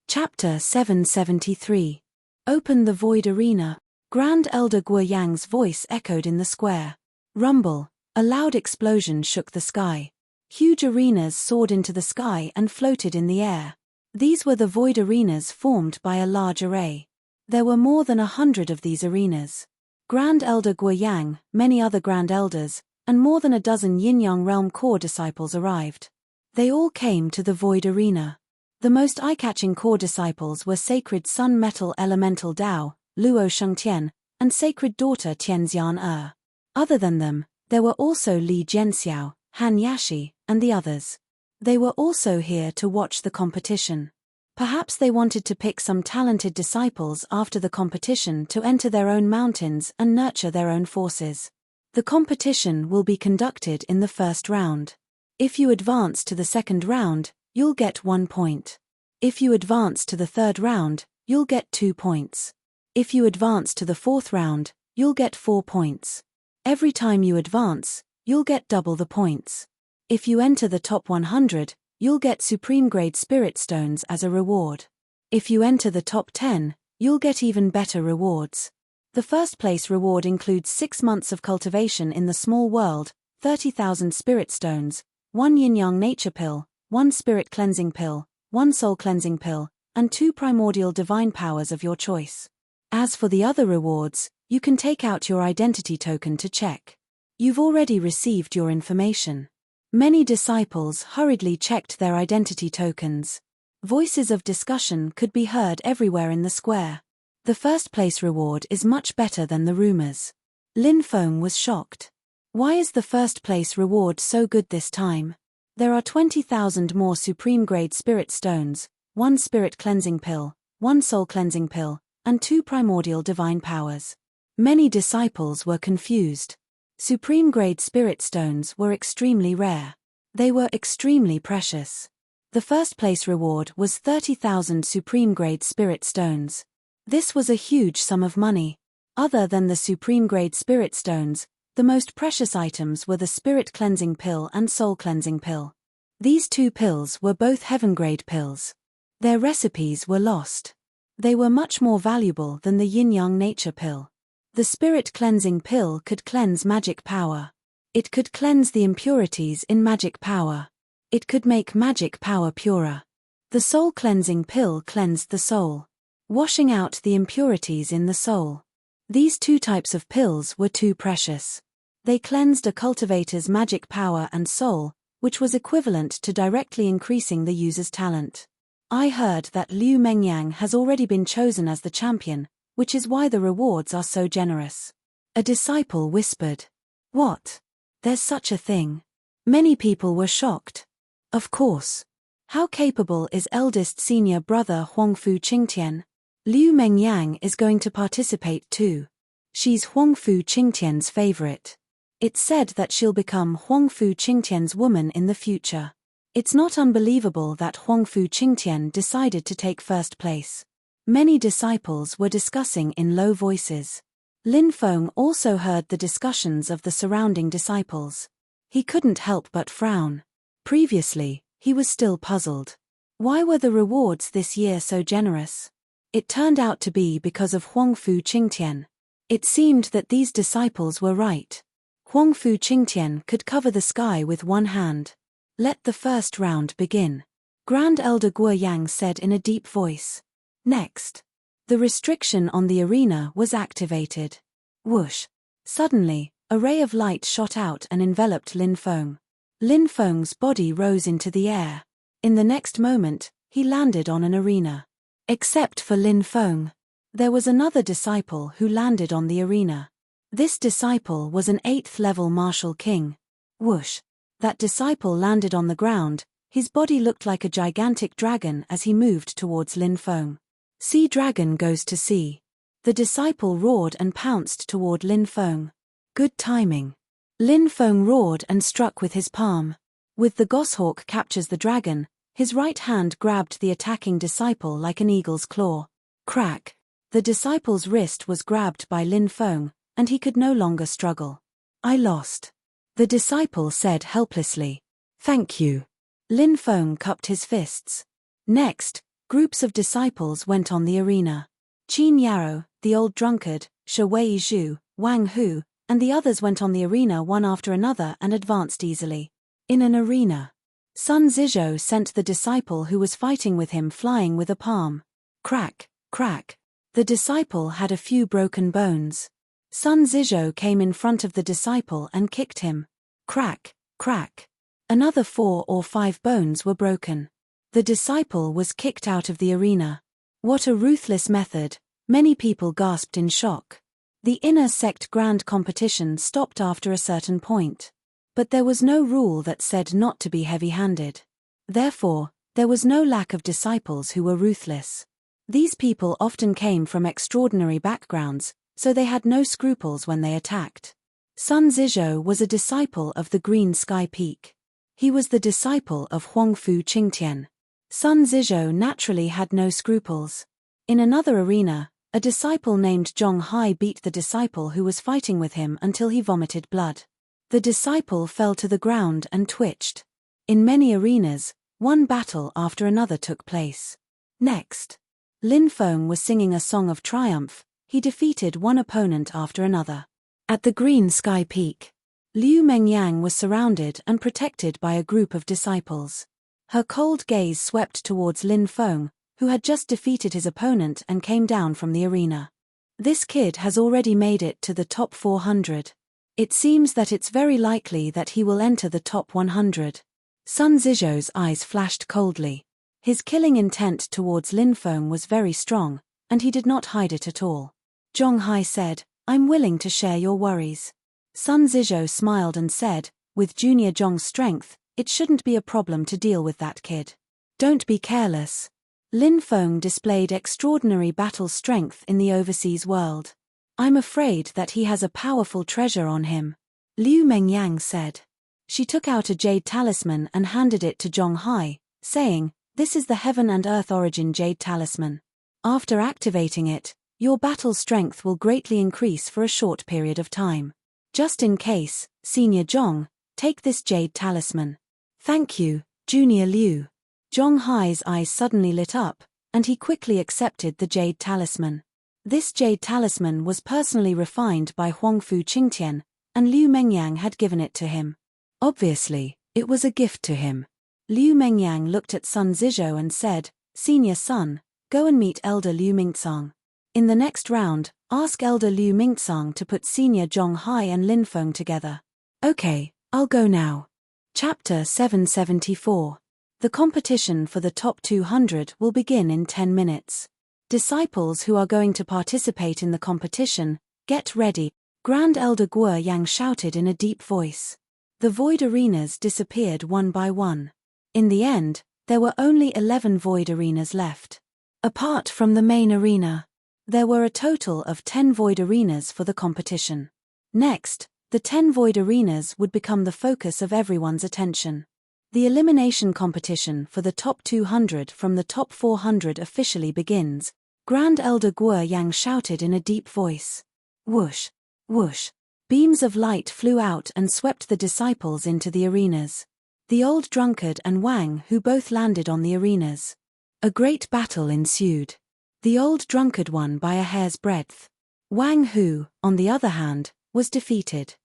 Chapter 773. Open the Void Arena. Grand Elder Guoyang's voice echoed in the square. Rumble. A loud explosion shook the sky. Huge arenas soared into the sky and floated in the air. These were the void arenas formed by a large array. There were more than 100 of these arenas. Grand Elder Guoyang, many other Grand Elders, and more than a dozen Yin-Yang Realm core disciples arrived. They all came to the Void Arena. The most eye-catching core disciples were Sacred Sun Metal Elemental Dao, Luo Shengtian, and Sacred Daughter Tianxian Er. Other than them, there were also Li Jianxiao, Han Yashi, and the others. They were also here to watch the competition. Perhaps they wanted to pick some talented disciples after the competition to enter their own mountains and nurture their own forces. The competition will be conducted in the first round. If you advance to the second round, you'll get 1 point. If you advance to the third round, you'll get 2 points. If you advance to the fourth round, you'll get 4 points. Every time you advance, you'll get double the points. If you enter the top 100, you'll get Supreme Grade Spirit Stones as a reward. If you enter the top 10, you'll get even better rewards. The first place reward includes 6 months of cultivation in the small world, 30,000 Spirit Stones, 1 Yin-Yang Nature Pill, 1 Spirit Cleansing Pill, 1 Soul Cleansing Pill, and 2 Primordial Divine Powers of your choice. As for the other rewards, you can take out your identity token to check. You've already received your information. Many disciples hurriedly checked their identity tokens. Voices of discussion could be heard everywhere in the square. The first place reward is much better than the rumors. Lin Feng was shocked. Why is the first place reward so good this time? There are 20,000 more supreme grade spirit stones, 1 spirit cleansing pill, 1 soul cleansing pill, and 2 primordial divine powers. Many disciples were confused. Supreme grade spirit stones were extremely rare. They were extremely precious. The first place reward was 30,000 supreme grade spirit stones. This was a huge sum of money. Other than the supreme grade spirit stones, the most precious items were the spirit cleansing pill and soul cleansing pill. These 2 pills were both heaven grade pills. Their recipes were lost. They were much more valuable than the yin-yang nature pill. The spirit cleansing pill could cleanse magic power. It could cleanse the impurities in magic power. It could make magic power purer. The soul cleansing pill cleansed the soul, washing out the impurities in the soul. These 2 types of pills were too precious. They cleansed a cultivator's magic power and soul, which was equivalent to directly increasing the user's talent. I heard that Liu Mengyang has already been chosen as the champion, which is why the rewards are so generous. A disciple whispered. What? There's such a thing. Many people were shocked. Of course. How capable is eldest senior brother Huangfu Qingtian? Liu Mengyang is going to participate too. She's Huangfu Qingtian's favorite. It's said that she'll become Huangfu Qingtian's woman in the future. It's not unbelievable that Huangfu Qingtian decided to take first place. Many disciples were discussing in low voices. Lin Feng also heard the discussions of the surrounding disciples. He couldn't help but frown. Previously, he was still puzzled. Why were the rewards this year so generous? It turned out to be because of Huangfu Qingtian. It seemed that these disciples were right. Huangfu Qingtian could cover the sky with one hand. Let the first round begin. Grand Elder Guo Yang said in a deep voice. Next. The restriction on the arena was activated. Whoosh. Suddenly, a ray of light shot out and enveloped Lin Feng. Lin Feng's body rose into the air. In the next moment, he landed on an arena. Except for Lin Feng. There was another disciple who landed on the arena. This disciple was an 8th level martial king. Whoosh. That disciple landed on the ground. His body looked like a gigantic dragon as he moved towards Lin Feng. Sea dragon goes to sea. The disciple roared and pounced toward Lin Feng. Good timing. Lin Feng roared and struck with his palm. With the goshawk captures the dragon, his right hand grabbed the attacking disciple like an eagle's claw. Crack. The disciple's wrist was grabbed by Lin Feng, and he could no longer struggle. I lost. The disciple said helplessly. Thank you. Lin Feng cupped his fists. Next, groups of disciples went on the arena. Qin Yarrow, the old drunkard, Shi Wei Zhu, Wang Hu, and the others went on the arena one after another and advanced easily. In an arena. Sun Zizhou sent the disciple who was fighting with him flying with a palm. Crack, crack. The disciple had a few broken bones. Sun Zizhou came in front of the disciple and kicked him. Crack, crack. Another 4 or 5 bones were broken. The disciple was kicked out of the arena. What a ruthless method, many people gasped in shock. The inner sect grand competition stopped after a certain point. But there was no rule that said not to be heavy-handed. Therefore, there was no lack of disciples who were ruthless. These people often came from extraordinary backgrounds, so they had no scruples when they attacked. Sun Zizhou was a disciple of the Green Sky Peak. He was the disciple of Huangfu Qingtian. Sun Zizhou naturally had no scruples. In another arena, a disciple named Zhong Hai beat the disciple who was fighting with him until he vomited blood. The disciple fell to the ground and twitched. In many arenas, one battle after another took place. Next. Lin Feng was singing a song of triumph. He defeated one opponent after another. At the Green Sky Peak, Liu Mengyang was surrounded and protected by a group of disciples. Her cold gaze swept towards Lin Feng, who had just defeated his opponent and came down from the arena. This kid has already made it to the top 400. It seems that it's very likely that he will enter the top 100. Sun Zizhou's eyes flashed coldly. His killing intent towards Lin Feng was very strong, and he did not hide it at all. Zhong Hai said, "I'm willing to share your worries." Sun Zizhou smiled and said, "With Junior Zhong's strength, it shouldn't be a problem to deal with that kid. Don't be careless." Lin Feng displayed extraordinary battle strength in the overseas world. "I'm afraid that he has a powerful treasure on him," Liu Mengyang said. She took out a jade talisman and handed it to Zhong Hai, saying, "This is the Heaven and Earth Origin Jade Talisman. After activating it, your battle strength will greatly increase for a short period of time. Just in case, Senior Zhong, take this jade talisman." "Thank you, Junior Liu." Zhong Hai's eyes suddenly lit up, and he quickly accepted the jade talisman. This jade talisman was personally refined by Huangfu Qingtian, and Liu Mengyang had given it to him. Obviously, it was a gift to him. Liu Mengyang looked at Sun Zizhou and said, "Senior son, go and meet Elder Liu Mingtsang. In the next round, ask Elder Liu Mingtsang to put Senior Zhong Hai and Lin Feng together." "Okay, I'll go now." Chapter 774. The competition for the top 200 will begin in 10 minutes. Disciples who are going to participate in the competition, get ready, Grand Elder Guo Yang shouted in a deep voice. The void arenas disappeared one by one. In the end, there were only 11 void arenas left. Apart from the main arena, there were a total of 10 void arenas for the competition. Next, the 10 void arenas would become the focus of everyone's attention. The elimination competition for the top 200 from the top 400 officially begins, Grand Elder Guo Yang shouted in a deep voice. Whoosh! Whoosh! Beams of light flew out and swept the disciples into the arenas. The old drunkard and Wang Hu both landed on the arenas. A great battle ensued. The old drunkard won by a hair's breadth. Wang Hu, on the other hand, was defeated.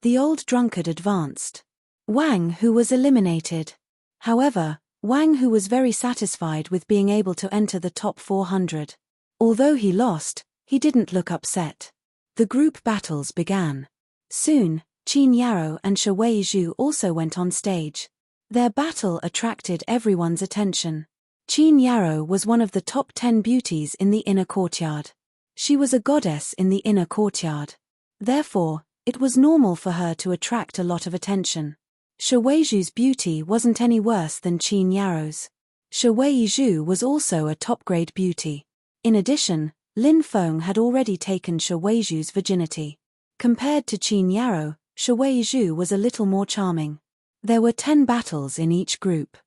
The old drunkard advanced. Wang Hu was eliminated. However, Wang Hu was very satisfied with being able to enter the top 400. Although he lost, he didn't look upset. The group battles began. Soon, Qin Yarrow and Shi Weizhu also went on stage. Their battle attracted everyone's attention. Qin Yarrow was one of the top 10 beauties in the inner courtyard. She was a goddess in the inner courtyard. Therefore, it was normal for her to attract a lot of attention. Shi Weizhu's beauty wasn't any worse than Qin Yarrow's. Shi Weizhu was also a top-grade beauty. In addition, Lin Feng had already taken Shi Weizhu's virginity. Compared to Qin Yarrow, Shi Weizhu was a little more charming. There were 10 battles in each group.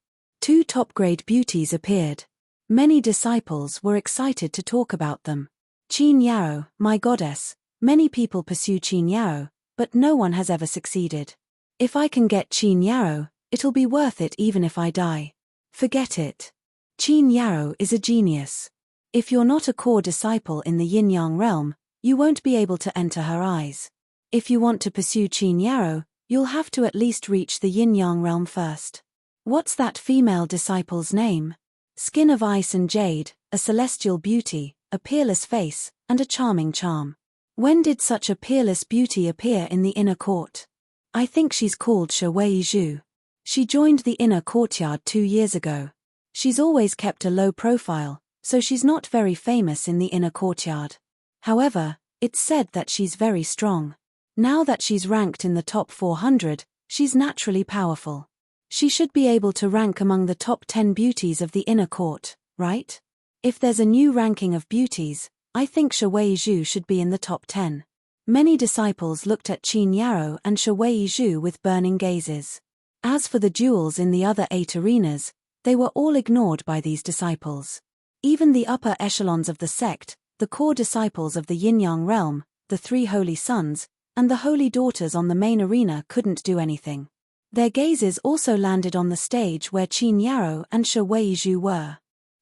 2 top-grade beauties appeared. Many disciples were excited to talk about them. Qin Yarrow, my goddess, many people pursue Qin Yarrow, but no one has ever succeeded. If I can get Qin Yarrow, it'll be worth it even if I die. Forget it. Qin Yarrow is a genius. If you're not a core disciple in the yin-yang realm, you won't be able to enter her eyes. If you want to pursue Qin Yarrow, you'll have to at least reach the yin-yang realm first. What's that female disciple's name? Skin of ice and jade, a celestial beauty, a peerless face, and a charming charm. When did such a peerless beauty appear in the inner court? I think she's called Shi Weizhu. She joined the inner courtyard 2 years ago. She's always kept a low profile, so she's not very famous in the inner courtyard. However, it's said that she's very strong. Now that she's ranked in the top 400, she's naturally powerful. She should be able to rank among the top 10 beauties of the inner court, right? If there's a new ranking of beauties, I think Shi Weizhu should be in the top 10. Many disciples looked at Qin Yarrow and Shi Weizhu with burning gazes. As for the duels in the other 8 arenas, they were all ignored by these disciples. Even the upper echelons of the sect, the core disciples of the yin-yang realm, the 3 holy sons, and the holy daughters on the main arena couldn't do anything. Their gazes also landed on the stage where Qin Yarrow and Shi Weizhu were.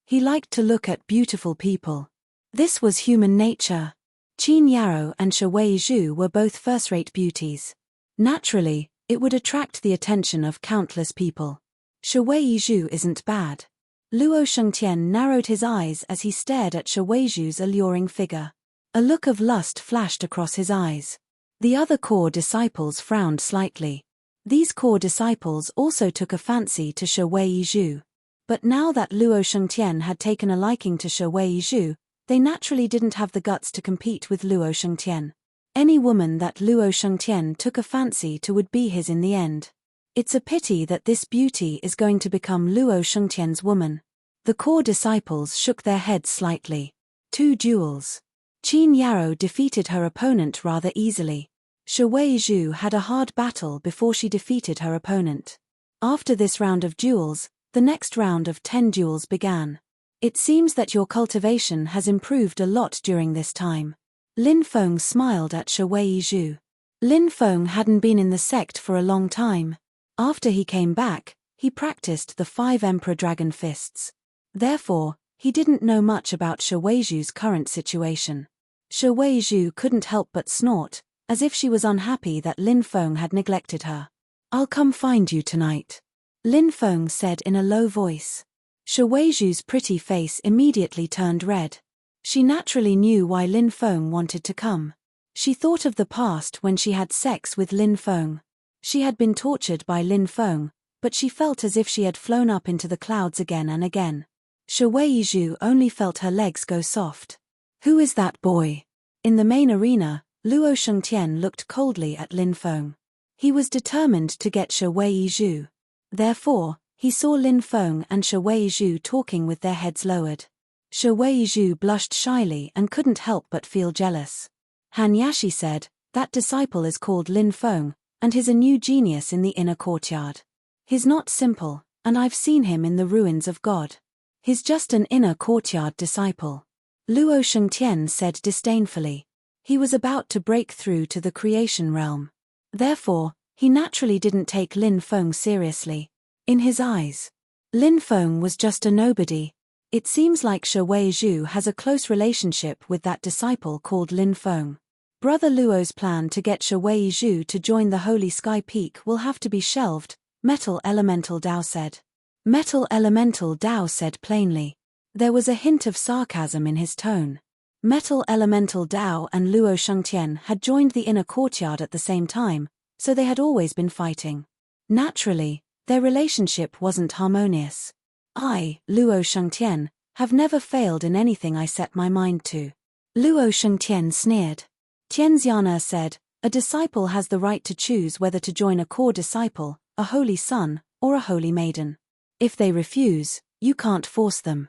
He liked to look at beautiful people. This was human nature. Qin Yarrow and Shi Weizhu were both first-rate beauties. Naturally, it would attract the attention of countless people. Shi Weizhu isn't bad. Luo Shengtian narrowed his eyes as he stared at Shi Weizhu's alluring figure. A look of lust flashed across his eyes. The other core disciples frowned slightly. These core disciples also took a fancy to Shi Weizhu. But now that Luo Shengtian had taken a liking to Shi Weizhu, they naturally didn't have the guts to compete with Luo Shengtian. Any woman that Luo Shengtian took a fancy to would be his in the end. It's a pity that this beauty is going to become Luo Shengtian's woman. The core disciples shook their heads slightly. 2 duels. Qin Yaro defeated her opponent rather easily. Shi Weizhu had a hard battle before she defeated her opponent. After this round of duels, the next round of 10 duels began. It seems that your cultivation has improved a lot during this time. Lin Feng smiled at Shi Weizhu. Lin Feng hadn't been in the sect for a long time. After he came back, he practiced the 5 Emperor Dragon Fists. Therefore, he didn't know much about Shi Weizhu's current situation. Shi Weizhu couldn't help but snort, as if she was unhappy that Lin Feng had neglected her. "I'll come find you tonight," Lin Feng said in a low voice. Shi Weizhu's pretty face immediately turned red. She naturally knew why Lin Feng wanted to come. She thought of the past when she had sex with Lin Feng. She had been tortured by Lin Feng, but she felt as if she had flown up into the clouds again and again. Shi Weizhu only felt her legs go soft. "Who is that boy?" In the main arena, Luo Shengtian looked coldly at Lin Feng. He was determined to get Shi Weizhu. Therefore, he saw Lin Feng and Shi Weizhu talking with their heads lowered. Shi Weizhu blushed shyly and couldn't help but feel jealous. Han Yashi said, "That disciple is called Lin Feng, and he's a new genius in the inner courtyard. He's not simple, and I've seen him in the ruins of God. He's just an inner courtyard disciple." Luo Shengtian said disdainfully. He was about to break through to the creation realm. Therefore, he naturally didn't take Lin Feng seriously. In his eyes, Lin Feng was just a nobody. It seems like Shi Weizhu has a close relationship with that disciple called Lin Feng. Brother Luo's plan to get Shi Weizhu to join the Holy Sky Peak will have to be shelved, Metal Elemental Dao said. Metal Elemental Dao said plainly. There was a hint of sarcasm in his tone. Metal Elemental Dao and Luo Shengtian had joined the inner courtyard at the same time, so they had always been fighting. Naturally, their relationship wasn't harmonious. "I, Luo Shengtian, have never failed in anything I set my mind to." Luo Shengtian sneered. Tianxianer said, "A disciple has the right to choose whether to join a core disciple, a holy son, or a holy maiden. If they refuse, you can't force them."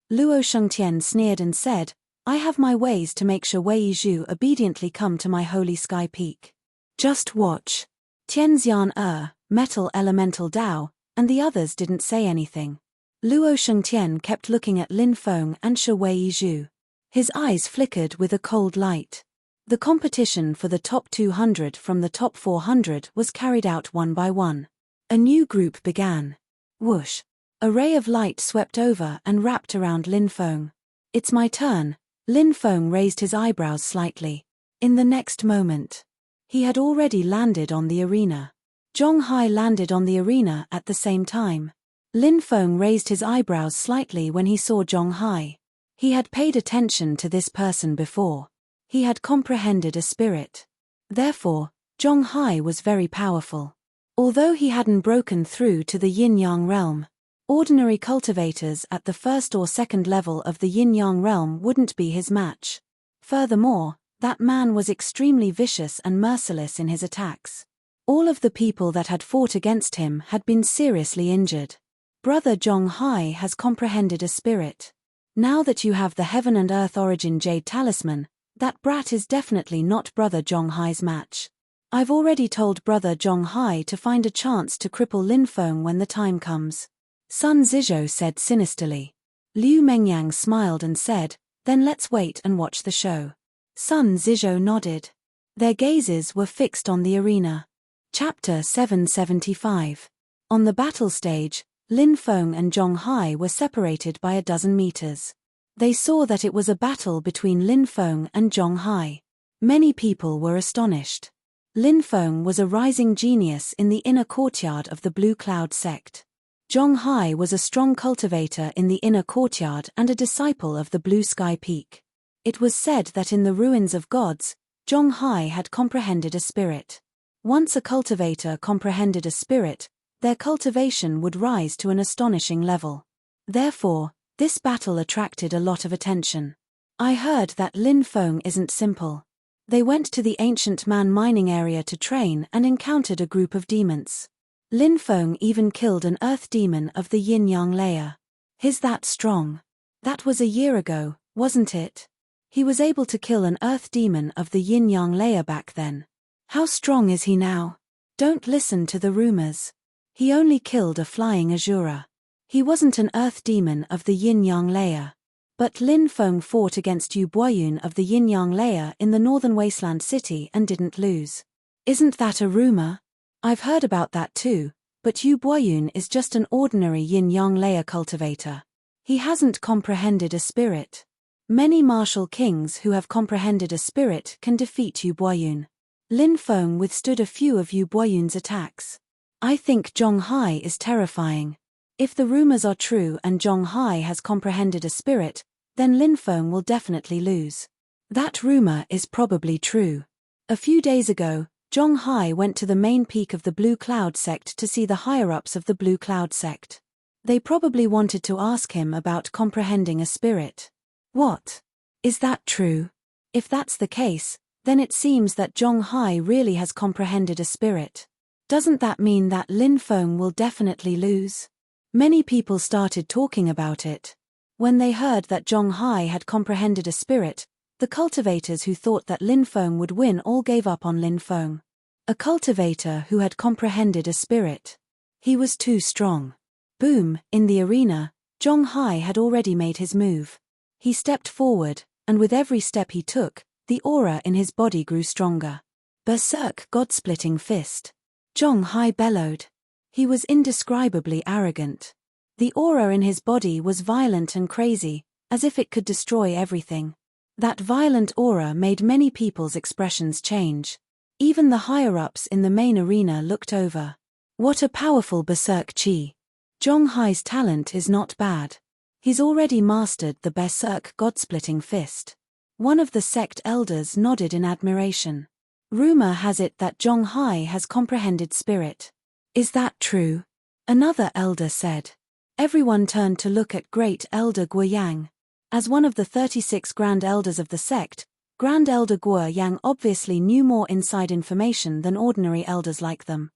Luo Shengtian sneered and said, "I have my ways to make Shi Weizhu obediently come to my holy sky peak. Just watch." Tianxianer, Metal Elemental Dao, and the others didn't say anything. Luo Shengtian kept looking at Lin Feng and Shi Weizhu. His eyes flickered with a cold light. The competition for the top 200 from the top 400 was carried out one by one. A new group began. Whoosh! A ray of light swept over and wrapped around Lin Feng. "It's my turn." Lin Feng raised his eyebrows slightly. In the next moment, he had already landed on the arena. Zhong Hai landed on the arena at the same time. Lin Feng raised his eyebrows slightly when he saw Zhong Hai. He had paid attention to this person before. He had comprehended a spirit. Therefore, Zhong Hai was very powerful. Although he hadn't broken through to the yin-yang realm, ordinary cultivators at the first or second level of the yin-yang realm wouldn't be his match. Furthermore, that man was extremely vicious and merciless in his attacks. All of the people that had fought against him had been seriously injured. Brother Zhong Hai has comprehended a spirit. Now that you have the Heaven and Earth Origin Jade Talisman, that brat is definitely not Brother Zhong Hai's match. I've already told Brother Zhong Hai to find a chance to cripple Lin Feng when the time comes. Sun Zizhou said sinisterly. Liu Mengyang smiled and said, "Then let's wait and watch the show." Sun Zizhou nodded. Their gazes were fixed on the arena. Chapter 775. On the battle stage, Lin Feng and Zhong Hai were separated by a dozen meters. They saw that it was a battle between Lin Feng and Zhong Hai. Many people were astonished. Lin Feng was a rising genius in the inner courtyard of the Blue Cloud sect. Zhong Hai was a strong cultivator in the inner courtyard and a disciple of the Blue Sky Peak. It was said that in the ruins of gods, Zhong Hai had comprehended a spirit. Once a cultivator comprehended a spirit, their cultivation would rise to an astonishing level. Therefore, this battle attracted a lot of attention. I heard that Lin Feng isn't simple. They went to the ancient man mining area to train and encountered a group of demons. Lin Feng even killed an earth demon of the yin-yang layer. Is that strong? That was a year ago, wasn't it? He was able to kill an earth demon of the yin-yang layer back then. How strong is he now? Don't listen to the rumors. He only killed a flying Azura. He wasn't an earth demon of the yin-yang layer. But Lin Feng fought against Yu Boyun of the yin-yang layer in the northern wasteland city and didn't lose. Isn't that a rumor? I've heard about that too, but Yu Boyun is just an ordinary yin-yang layer cultivator. He hasn't comprehended a spirit. Many martial kings who have comprehended a spirit can defeat Yu Boyun. Lin Feng withstood a few of Yu Boyun's attacks. I think Zhong Hai is terrifying. If the rumors are true and Zhong Hai has comprehended a spirit, then Lin Feng will definitely lose. That rumor is probably true. A few days ago, Zhong Hai went to the main peak of the Blue Cloud sect to see the higher-ups of the Blue Cloud sect. They probably wanted to ask him about comprehending a spirit. What? Is that true? If that's the case, then it seems that Zhong Hai really has comprehended a spirit. Doesn't that mean that Lin Feng will definitely lose? Many people started talking about it. When they heard that Zhong Hai had comprehended a spirit, the cultivators who thought that Lin Feng would win all gave up on Lin Feng. A cultivator who had comprehended a spirit. He was too strong. Boom, in the arena, Zhong Hai had already made his move. He stepped forward, and with every step he took, the aura in his body grew stronger. Berserk God-splitting fist. Zhong Hai bellowed. He was indescribably arrogant. The aura in his body was violent and crazy, as if it could destroy everything. That violent aura made many people's expressions change. Even the higher-ups in the main arena looked over. What a powerful berserk chi. Zhong Hai's talent is not bad. He's already mastered the berserk God-splitting fist. One of the sect elders nodded in admiration. Rumor has it that Zhong Hai has comprehended spirit. Is that true? Another elder said. Everyone turned to look at Great Elder Guo Yang. As one of the 36 Grand Elders of the sect, Grand Elder Guo Yang obviously knew more inside information than ordinary elders like them.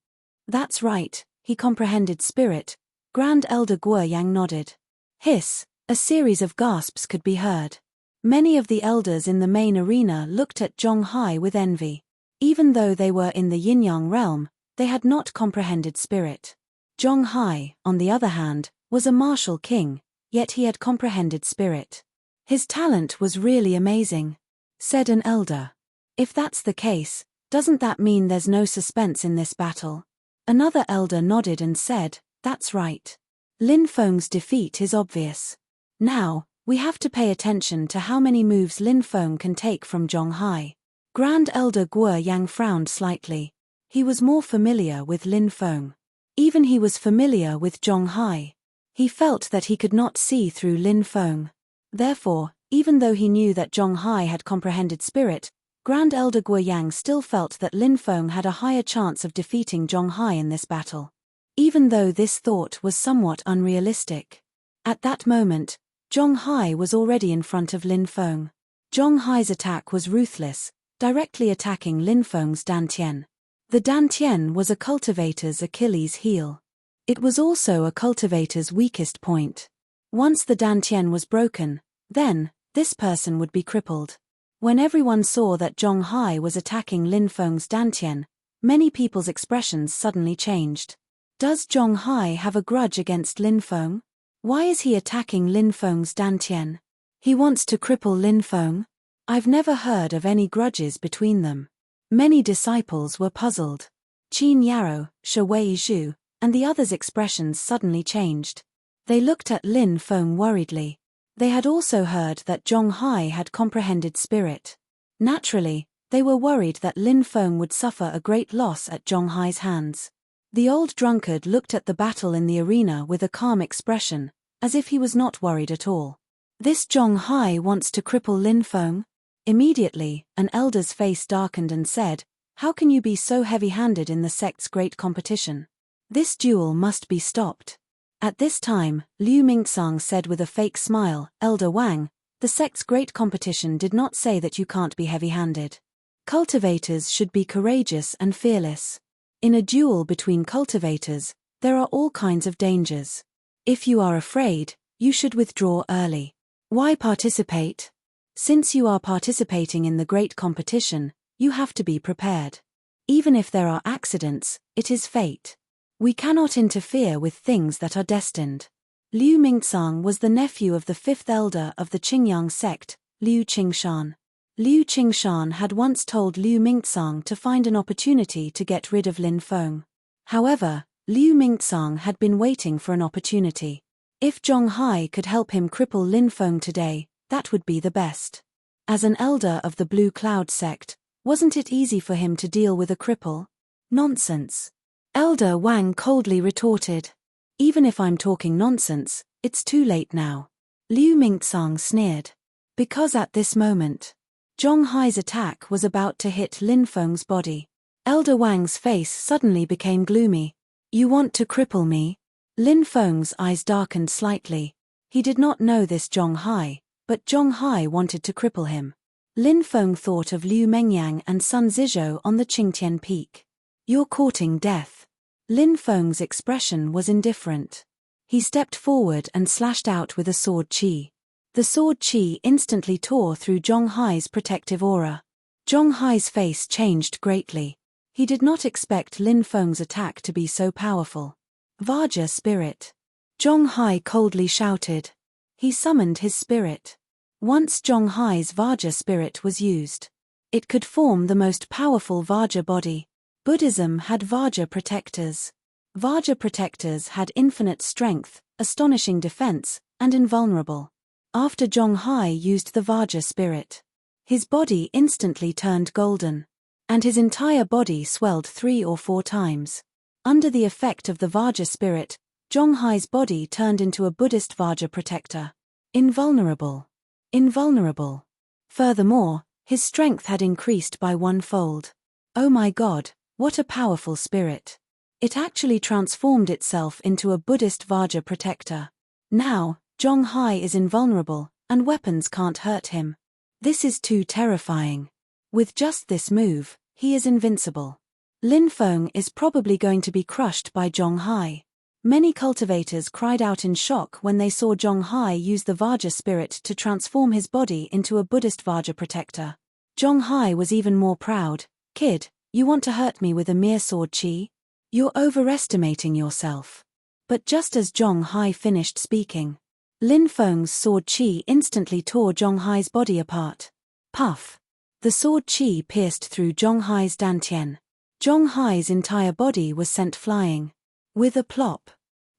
That's right, he comprehended spirit. Grand Elder Guo Yang nodded. Hiss, a series of gasps could be heard. Many of the elders in the main arena looked at Zhong Hai with envy. Even though they were in the yin-yang realm, they had not comprehended spirit. Zhong Hai, on the other hand, was a martial king, yet he had comprehended spirit. His talent was really amazing, said an elder. If that's the case, doesn't that mean there's no suspense in this battle? Another elder nodded and said, that's right. Lin Feng's defeat is obvious. Now, we have to pay attention to how many moves Lin Feng can take from Zhong Hai. Grand Elder Guo Yang frowned slightly. He was more familiar with Lin Feng. Even he was familiar with Zhong Hai. He felt that he could not see through Lin Feng. Therefore, even though he knew that Zhong Hai had comprehended spirit, Grand Elder Guo Yang still felt that Lin Feng had a higher chance of defeating Zhong Hai in this battle. Even though this thought was somewhat unrealistic. At that moment, Zhong Hai was already in front of Lin Feng. Zhong Hai's attack was ruthless, directly attacking Lin Feng's Dantian. The Dantian was a cultivator's Achilles heel. It was also a cultivator's weakest point. Once the Dantian was broken, then, this person would be crippled. When everyone saw that Zhong Hai was attacking Lin Feng's Dantian, many people's expressions suddenly changed. Does Zhong Hai have a grudge against Lin Feng? Why is he attacking Lin Feng's Dantian? He wants to cripple Lin Feng? I've never heard of any grudges between them. Many disciples were puzzled. Qin Yarrow, Shi Wei Zhu, and the others' expressions suddenly changed. They looked at Lin Feng worriedly. They had also heard that Zhong Hai had comprehended spirit. Naturally, they were worried that Lin Feng would suffer a great loss at Zhong Hai's hands. The old drunkard looked at the battle in the arena with a calm expression, as if he was not worried at all. This Zhong Hai wants to cripple Lin Feng? Immediately, an elder's face darkened and said, "How can you be so heavy-handed in the sect's great competition? This duel must be stopped." At this time, Liu Mingtsang said with a fake smile, "Elder Wang, the sect's great competition did not say that you can't be heavy-handed. Cultivators should be courageous and fearless. In a duel between cultivators, there are all kinds of dangers. If you are afraid, you should withdraw early. Why participate? Since you are participating in the great competition, you have to be prepared. Even if there are accidents, it is fate. We cannot interfere with things that are destined." Liu Mingtsang was the nephew of the fifth elder of the Qingyang sect, Liu Qingshan. Liu Qingshan had once told Liu Mingtsang to find an opportunity to get rid of Lin Feng. However, Liu Mingtsang had been waiting for an opportunity. If Zhong Hai could help him cripple Lin Feng today, that would be the best. As an elder of the Blue Cloud sect, wasn't it easy for him to deal with a cripple? Nonsense. Elder Wang coldly retorted. "Even if I'm talking nonsense, it's too late now." Liu Mingtsang sneered. Because at this moment, Zhong Hai's attack was about to hit Lin Feng's body. Elder Wang's face suddenly became gloomy. "You want to cripple me?" Lin Feng's eyes darkened slightly. He did not know this Zhong Hai, but Zhong Hai wanted to cripple him. Lin Feng thought of Liu Mengyang and Sun Zizhou on the Qingtian Peak. "You're courting death." Lin Feng's expression was indifferent. He stepped forward and slashed out with a sword qi. The sword qi instantly tore through Zhong Hai's protective aura. Zhong Hai's face changed greatly. He did not expect Lin Feng's attack to be so powerful. "Vajra spirit." Zhong Hai coldly shouted. He summoned his spirit. Once Zhong Hai's Vajra spirit was used, it could form the most powerful Vajra body. Buddhism had Vajra protectors. Vajra protectors had infinite strength, astonishing defense, and invulnerable. After Zhong Hai used the Vajra spirit, his body instantly turned golden, and his entire body swelled 3 or 4 times. Under the effect of the Vajra spirit, Zhong Hai's body turned into a Buddhist Vajra protector. Invulnerable. Invulnerable. Furthermore, his strength had increased by 1-fold. Oh my God, what a powerful spirit. It actually transformed itself into a Buddhist Vajra protector. Now, Zhong Hai is invulnerable, and weapons can't hurt him. This is too terrifying. With just this move, he is invincible. Lin Feng is probably going to be crushed by Zhong Hai. Many cultivators cried out in shock when they saw Zhong Hai use the Vajra spirit to transform his body into a Buddhist Vajra protector. Zhong Hai was even more proud. "Kid, you want to hurt me with a mere sword qi? You're overestimating yourself." But just as Zhong Hai finished speaking, Lin Feng's sword qi instantly tore Zhong Hai's body apart. Puff! The sword qi pierced through Zhong Hai's dantian. Zhong Hai's entire body was sent flying. With a plop,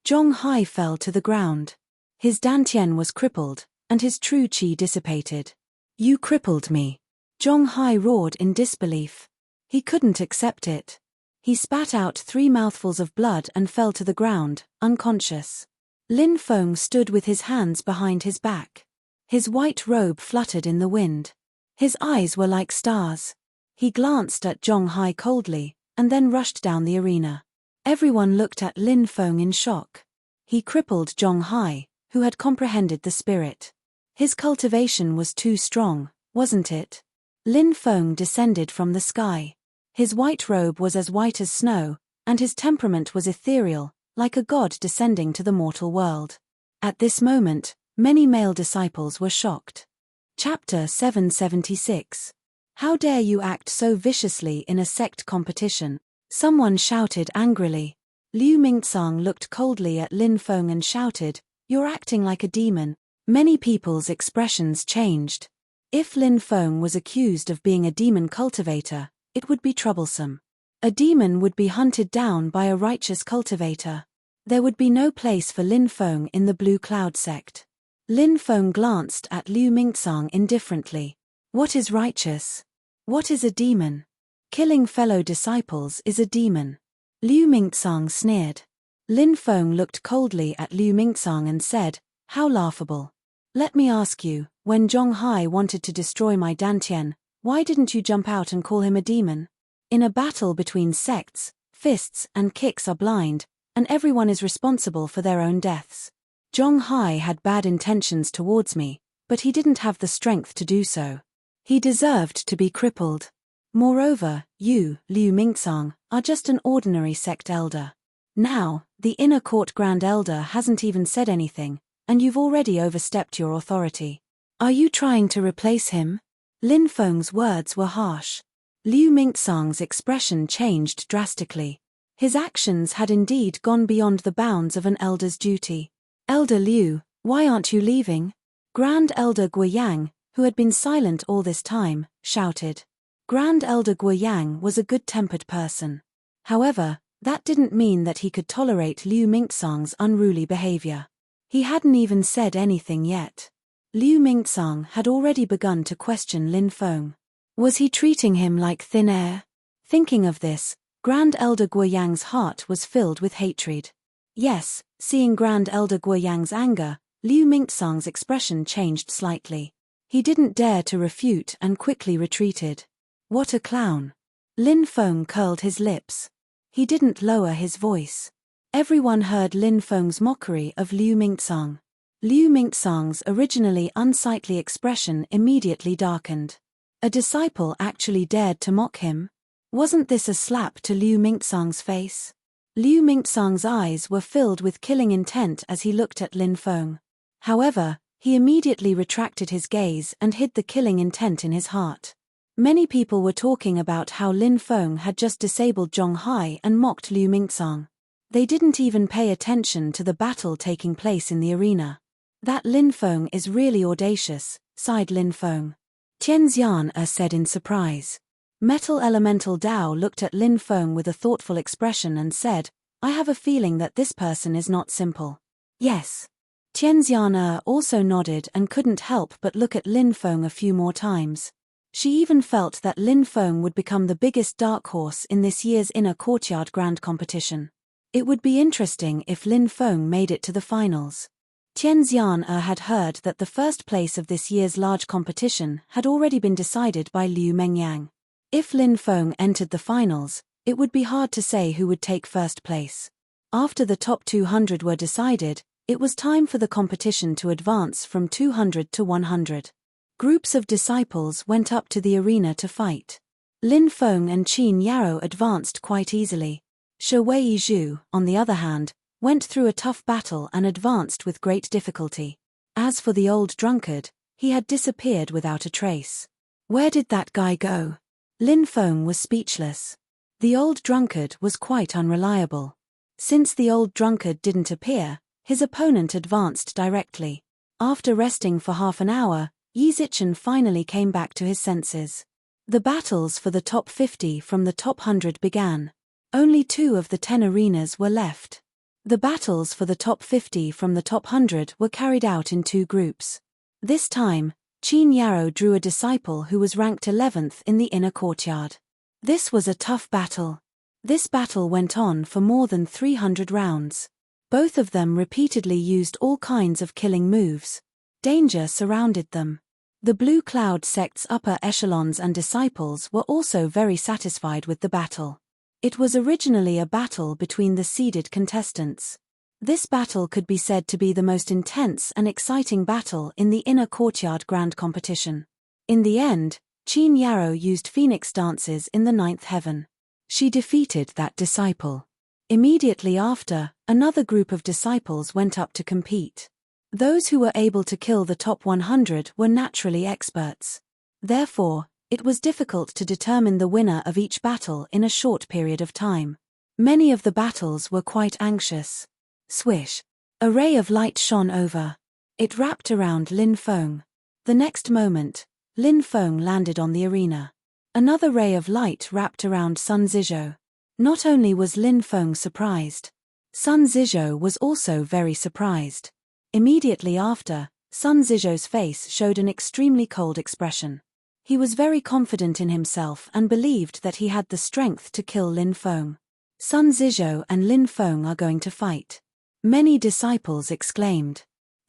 Zhong Hai fell to the ground. His dantian was crippled, and his true qi dissipated. "You crippled me!" Zhong Hai roared in disbelief. He couldn't accept it. He spat out 3 mouthfuls of blood and fell to the ground, unconscious. Lin Feng stood with his hands behind his back. His white robe fluttered in the wind. His eyes were like stars. He glanced at Zhong Hai coldly, and then rushed down the arena. Everyone looked at Lin Feng in shock. He crippled Zhong Hai, who had comprehended the spirit. His cultivation was too strong, wasn't it? Lin Feng descended from the sky. His white robe was as white as snow, and his temperament was ethereal, like a god descending to the mortal world. At this moment, many male disciples were shocked. Chapter 776. How dare you act so viciously in a sect competition? Someone shouted angrily. Liu Mingtsang looked coldly at Lin Feng and shouted, "You're acting like a demon." Many people's expressions changed. If Lin Feng was accused of being a demon cultivator, it would be troublesome. A demon would be hunted down by a righteous cultivator. There would be no place for Lin Feng in the Blue Cloud sect. Lin Feng glanced at Liu Mingtsang indifferently. What is righteous? What is a demon? Killing fellow disciples is a demon. Liu Mingtsang sneered. Lin Feng looked coldly at Liu Mingtsang and said, "How laughable. Let me ask you, when Zhong Hai wanted to destroy my Dantian, why didn't you jump out and call him a demon? In a battle between sects, fists and kicks are blind, and everyone is responsible for their own deaths. Zhong Hai had bad intentions towards me, but he didn't have the strength to do so. He deserved to be crippled. Moreover, you, Liu Mingcang, are just an ordinary sect elder. Now, the inner court grand elder hasn't even said anything, and you've already overstepped your authority. Are you trying to replace him? Lin Feng's words were harsh. Liu Mingcang's expression changed drastically. His actions had indeed gone beyond the bounds of an elder's duty. Elder Liu, why aren't you leaving? Grand Elder Guiyang, who had been silent all this time, shouted. Grand Elder Guiyang was a good-tempered person. However, that didn't mean that he could tolerate Liu Mingcang's unruly behavior. He hadn't even said anything yet. Liu Mingcang had already begun to question Lin Feng. Was he treating him like thin air? Thinking of this, Grand Elder Guiyang's heart was filled with hatred. Yes, seeing Grand Elder Guiyang's anger, Liu Mingcang's expression changed slightly. He didn't dare to refute and quickly retreated. What a clown. Lin Feng curled his lips. He didn't lower his voice. Everyone heard Lin Feng's mockery of Liu Mingcang. Liu Mingcang's originally unsightly expression immediately darkened. A disciple actually dared to mock him? Wasn't this a slap to Liu Mingcang's face? Liu Mingcang's eyes were filled with killing intent as he looked at Lin Feng. However, he immediately retracted his gaze and hid the killing intent in his heart. Many people were talking about how Lin Feng had just disabled Zhong Hai and mocked Liu Mingcang. They didn't even pay attention to the battle taking place in the arena. That Lin Feng is really audacious, sighed Lin Feng. Tianxian said in surprise. Metal Elemental Dao looked at Lin Feng with a thoughtful expression and said, I have a feeling that this person is not simple. Yes. Tianxian also nodded and couldn't help but look at Lin Feng a few more times. She even felt that Lin Feng would become the biggest dark horse in this year's Inner Courtyard Grand Competition. It would be interesting if Lin Feng made it to the finals. Tianxian had heard that the first place of this year's large competition had already been decided by Liu Mengyang. If Lin Feng entered the finals, it would be hard to say who would take first place. After the top 200 were decided, it was time for the competition to advance from 200 to 100. Groups of disciples went up to the arena to fight. Lin Feng and Qin Yarrow advanced quite easily. Shuwei Zhu, on the other hand, went through a tough battle and advanced with great difficulty. As for the old drunkard, he had disappeared without a trace. Where did that guy go? Lin Feng was speechless. The old drunkard was quite unreliable. Since the old drunkard didn't appear, his opponent advanced directly. After resting for half an hour, Yi Zichen finally came back to his senses. The battles for the top 50 from the top 100 began. Only 2 of the 10 arenas were left. The battles for the top 50 from the top 100 were carried out in 2 groups. This time, Qin Yarrow drew a disciple who was ranked 11th in the inner courtyard. This was a tough battle. This battle went on for more than 300 rounds. Both of them repeatedly used all kinds of killing moves. Danger surrounded them. The Blue Cloud sect's upper echelons and disciples were also very satisfied with the battle. It was originally a battle between the seeded contestants. This battle could be said to be the most intense and exciting battle in the Inner Courtyard Grand Competition. In the end, Qin Yarrow used Phoenix dances in the 9th heaven. She defeated that disciple. Immediately after, another group of disciples went up to compete. Those who were able to kill the top 100 were naturally experts. Therefore, it was difficult to determine the winner of each battle in a short period of time. Many of the battles were quite anxious. Swish! A ray of light shone over. It wrapped around Lin Feng. The next moment, Lin Feng landed on the arena. Another ray of light wrapped around Sun Zizhou. Not only was Lin Feng surprised, Sun Zizhou was also very surprised. Immediately after, Sun Zizhou's face showed an extremely cold expression. He was very confident in himself and believed that he had the strength to kill Lin Feng. Sun Zizhou and Lin Feng are going to fight. Many disciples exclaimed.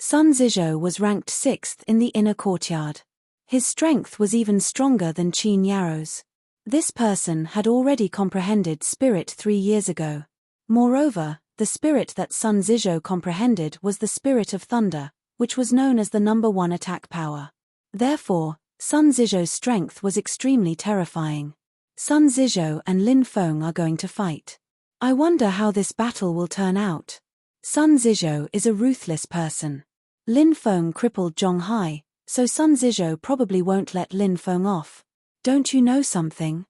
Sun Zizhou was ranked 6th in the inner courtyard. His strength was even stronger than Qin Yaro's. This person had already comprehended spirit 3 years ago. Moreover, the spirit that Sun Zizhou comprehended was the spirit of thunder, which was known as the number 1 attack power. Therefore, Sun Zizhou's strength was extremely terrifying. Sun Zizhou and Lin Feng are going to fight. I wonder how this battle will turn out. Sun Zizhou is a ruthless person. Lin Feng crippled Zhong Hai, so Sun Zizhou probably won't let Lin Feng off. Don't you know something?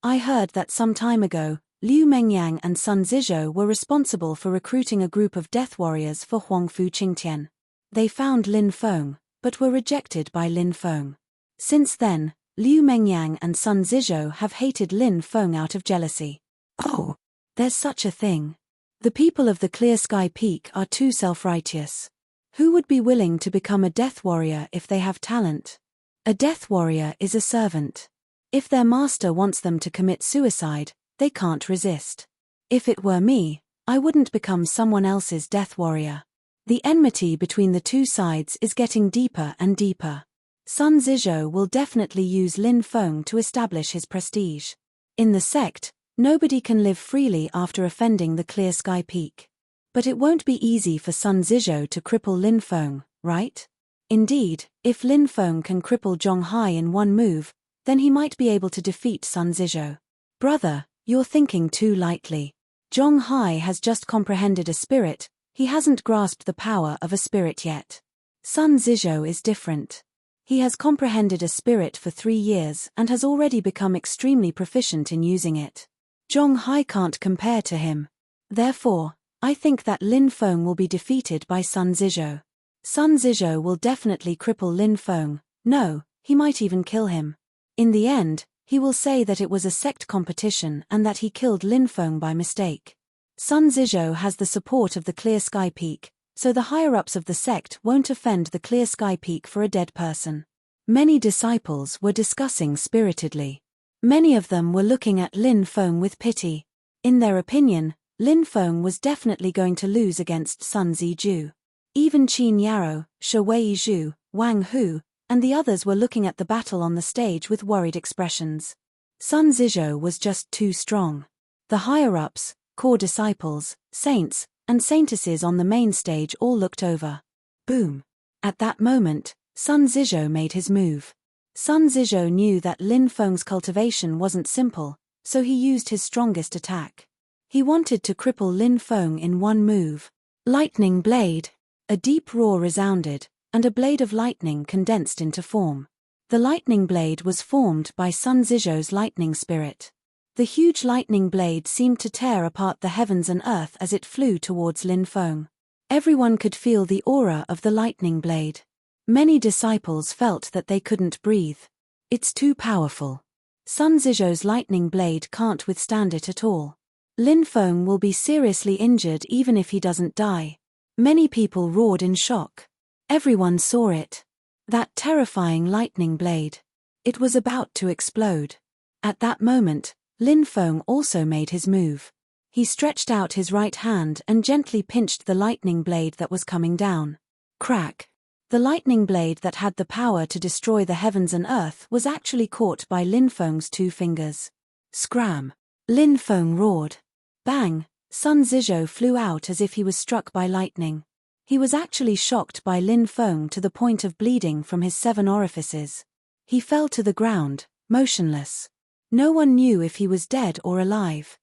I heard that some time ago, Liu Mengyang and Sun Zizhou were responsible for recruiting a group of death warriors for Huangfu Qingtian. They found Lin Feng, but were rejected by Lin Feng. Since then, Liu Mengyang and Sun Zizhou have hated Lin Feng out of jealousy. Oh, there's such a thing. The people of the Clear Sky Peak are too self-righteous. Who would be willing to become a death warrior if they have talent? A death warrior is a servant. If their master wants them to commit suicide, they can't resist. If it were me, I wouldn't become someone else's death warrior. The enmity between the two sides is getting deeper and deeper. Sun Zizhou will definitely use Lin Feng to establish his prestige. In the sect, nobody can live freely after offending the Clear Sky Peak. But it won't be easy for Sun Zizhou to cripple Lin Feng, right? Indeed, if Lin Feng can cripple Zhong Hai in one move, then he might be able to defeat Sun Zizhou. Brother, you're thinking too lightly. Zhong Hai has just comprehended a spirit, he hasn't grasped the power of a spirit yet. Sun Zizhou is different. He has comprehended a spirit for 3 years and has already become extremely proficient in using it. Zhong Hai can't compare to him. Therefore, I think that Lin Feng will be defeated by Sun Zizhou. Sun Zizhou will definitely cripple Lin Feng. No, he might even kill him. In the end, he will say that it was a sect competition and that he killed Lin Feng by mistake. Sun Zizhou has the support of the Clear Sky Peak, so the higher-ups of the sect won't offend the Clear Sky Peak for a dead person. Many disciples were discussing spiritedly. Many of them were looking at Lin Feng with pity. In their opinion, Lin Feng was definitely going to lose against Sun Zizhou. Even Qin Yaro, Shi Weizhu, Wang Hu, and the others were looking at the battle on the stage with worried expressions. Sun Zizhou was just too strong. The higher-ups, core disciples, saints, and saintesses on the main stage all looked over. Boom! At that moment, Sun Zizhou made his move. Sun Zizhou knew that Lin Feng's cultivation wasn't simple, so he used his strongest attack. He wanted to cripple Lin Feng in one move. Lightning blade! A deep roar resounded, and a blade of lightning condensed into form. The lightning blade was formed by Sun Zizhou's lightning spirit. The huge lightning blade seemed to tear apart the heavens and earth as it flew towards Lin Feng. Everyone could feel the aura of the lightning blade. Many disciples felt that they couldn't breathe. It's too powerful. Sun Zizhou's lightning blade can't withstand it at all. Lin Feng will be seriously injured even if he doesn't die. Many people roared in shock. Everyone saw it. That terrifying lightning blade. It was about to explode. At that moment, Lin Feng also made his move. He stretched out his right hand and gently pinched the lightning blade that was coming down. Crack! The lightning blade that had the power to destroy the heavens and earth was actually caught by Lin Feng's 2 fingers. Scram! Lin Feng roared. Bang! Sun Zizhou flew out as if he was struck by lightning. He was actually shocked by Lin Feng to the point of bleeding from his 7 orifices. He fell to the ground, motionless. No one knew if he was dead or alive.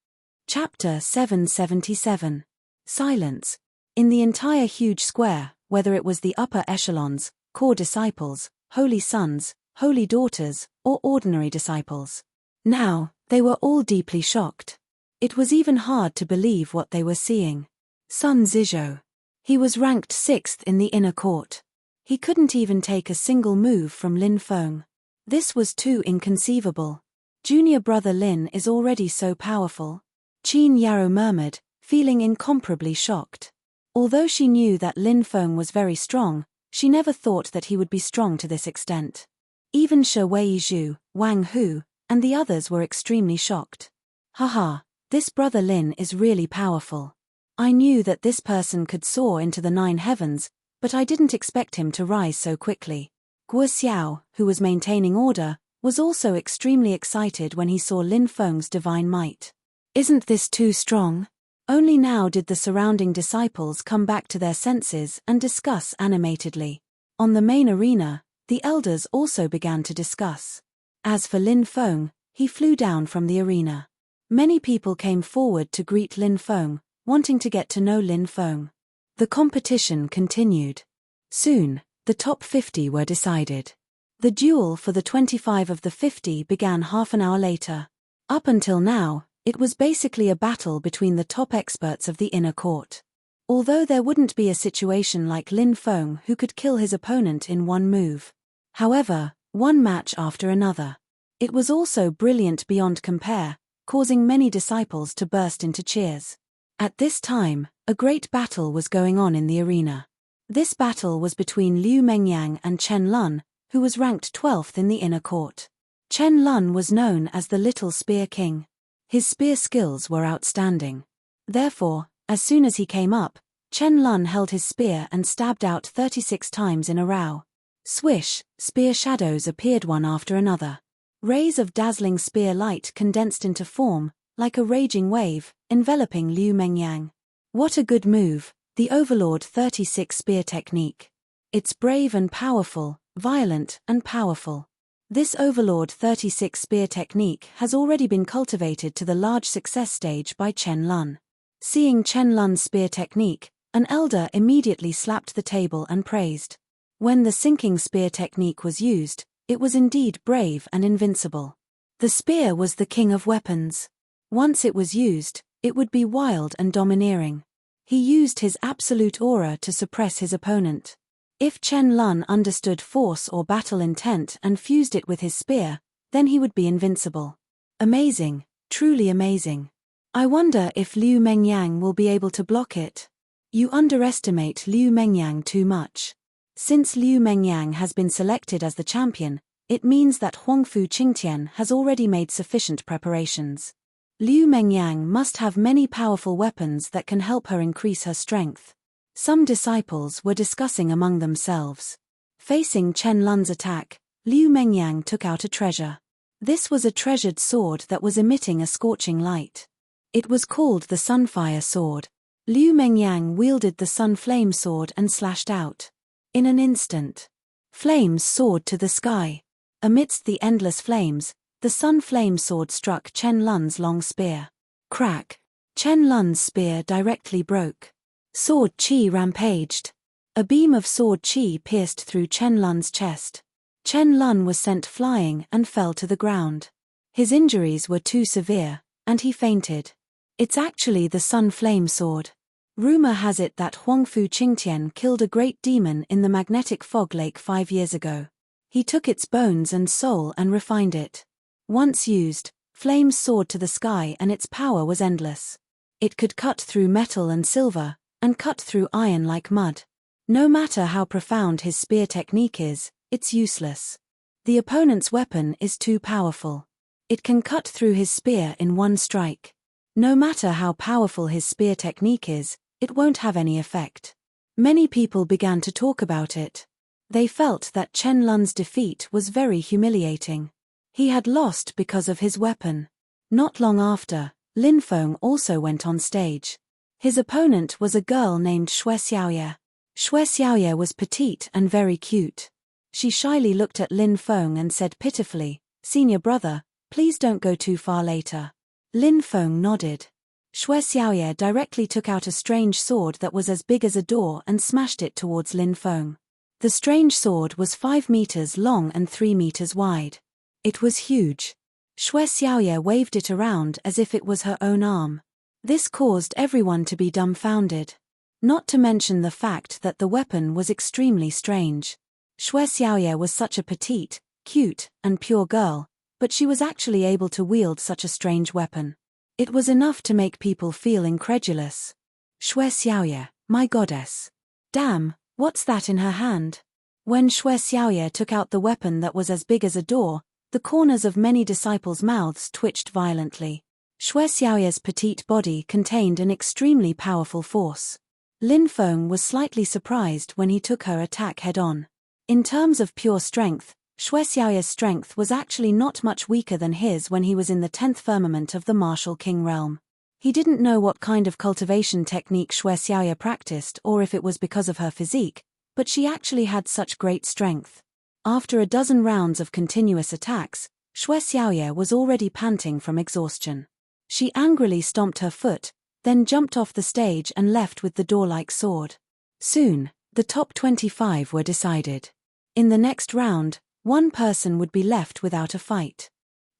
Chapter 777. Silence. In the entire huge square, whether it was the upper echelons, core disciples, holy sons, holy daughters, or ordinary disciples. Now, they were all deeply shocked. It was even hard to believe what they were seeing. Sun Zizhou. He was ranked 6th in the inner court. He couldn't even take a single move from Lin Feng. This was too inconceivable. Junior brother Lin is already so powerful. Qin Yaro murmured, feeling incomparably shocked. Although she knew that Lin Feng was very strong, she never thought that he would be strong to this extent. Even Shi Weizhu, Wang Hu, and the others were extremely shocked. Haha, this brother Lin is really powerful. I knew that this person could soar into the 9 heavens, but I didn't expect him to rise so quickly. Guo Xiao, who was maintaining order, was also extremely excited when he saw Lin Feng's divine might. Isn't this too strong? Only now did the surrounding disciples come back to their senses and discuss animatedly. On the main arena, the elders also began to discuss. As for Lin Feng, he flew down from the arena. Many people came forward to greet Lin Feng, wanting to get to know Lin Feng. The competition continued. Soon, the top 50 were decided. The duel for the 25 of the 50 began half an hour later. Up until now, it was basically a battle between the top experts of the inner court. Although there wouldn't be a situation like Lin Feng who could kill his opponent in one move. However, one match after another. It was also brilliant beyond compare, causing many disciples to burst into cheers. At this time, a great battle was going on in the arena. This battle was between Liu Mengyang and Chen Lun, who was ranked 12th in the inner court. Chen Lun was known as the Little Spear King. His spear skills were outstanding. Therefore, as soon as he came up, Chen Lun held his spear and stabbed out 36 times in a row. Swish, spear shadows appeared one after another. Rays of dazzling spear light condensed into form, like a raging wave, enveloping Liu Mengyang. What a good move, the Overlord 36 spear technique. It's brave and powerful, violent and powerful. This Overlord 36 spear technique has already been cultivated to the large success stage by Chen Lun. Seeing Chen Lun's spear technique, an elder immediately slapped the table and praised. When the sinking spear technique was used, it was indeed brave and invincible. The spear was the king of weapons. Once it was used, it would be wild and domineering. He used his absolute aura to suppress his opponent. If Chen Lun understood force or battle intent and fused it with his spear, then he would be invincible. Amazing, truly amazing. I wonder if Liu Mengyang will be able to block it. You underestimate Liu Mengyang too much. Since Liu Mengyang has been selected as the champion, it means that Huangfu Qingtian has already made sufficient preparations. Liu Mengyang must have many powerful weapons that can help her increase her strength. Some disciples were discussing among themselves. Facing Chen Lun's attack, Liu Mengyang took out a treasure. This was a treasured sword that was emitting a scorching light. It was called the Sunfire Sword. Liu Mengyang wielded the Sun Flame Sword and slashed out. In an instant, flames soared to the sky. Amidst the endless flames, the Sun Flame Sword struck Chen Lun's long spear. Crack! Chen Lun's spear directly broke. Sword Qi rampaged. A beam of sword Qi pierced through Chen Lun's chest. Chen Lun was sent flying and fell to the ground. His injuries were too severe, and he fainted. It's actually the Sun Flame Sword. Rumor has it that Huangfu Qingtian killed a great demon in the magnetic fog lake 5 years ago. He took its bones and soul and refined it. Once used, flames soared to the sky and its power was endless. It could cut through metal and silver, and cut through iron like mud. No matter how profound his spear technique is, it's useless. The opponent's weapon is too powerful. It can cut through his spear in one strike. No matter how powerful his spear technique is, it won't have any effect. Many people began to talk about it. They felt that Chen Lun's defeat was very humiliating. He had lost because of his weapon. Not long after, Lin Feng also went on stage. His opponent was a girl named Xue Xiaoye. Xue Xiaoye was petite and very cute. She shyly looked at Lin Feng and said pitifully, "Senior brother, please don't go too far later." Lin Feng nodded. Xue Xiaoye directly took out a strange sword that was as big as a door and smashed it towards Lin Feng. The strange sword was 5 meters long and 3 meters wide. It was huge. Xue Xiaoye waved it around as if it was her own arm. This caused everyone to be dumbfounded. Not to mention the fact that the weapon was extremely strange. Xue Xiaoye was such a petite, cute, and pure girl, but she was actually able to wield such a strange weapon. It was enough to make people feel incredulous. Xue Xiaoye, my goddess. Damn, what's that in her hand? When Xue Xiaoye took out the weapon that was as big as a door, the corners of many disciples' mouths twitched violently. Xue Xiaoye's petite body contained an extremely powerful force. Lin Feng was slightly surprised when he took her attack head-on. In terms of pure strength, Xue Xiaoya's strength was actually not much weaker than his when he was in the 10th firmament of the martial king realm. He didn't know what kind of cultivation technique Xue Xiaoya practiced or if it was because of her physique, but she actually had such great strength. After a dozen rounds of continuous attacks, Xue Xiaoya was already panting from exhaustion. She angrily stomped her foot, then jumped off the stage and left with the door-like sword. Soon, the top 25 were decided. In the next round, one person would be left without a fight.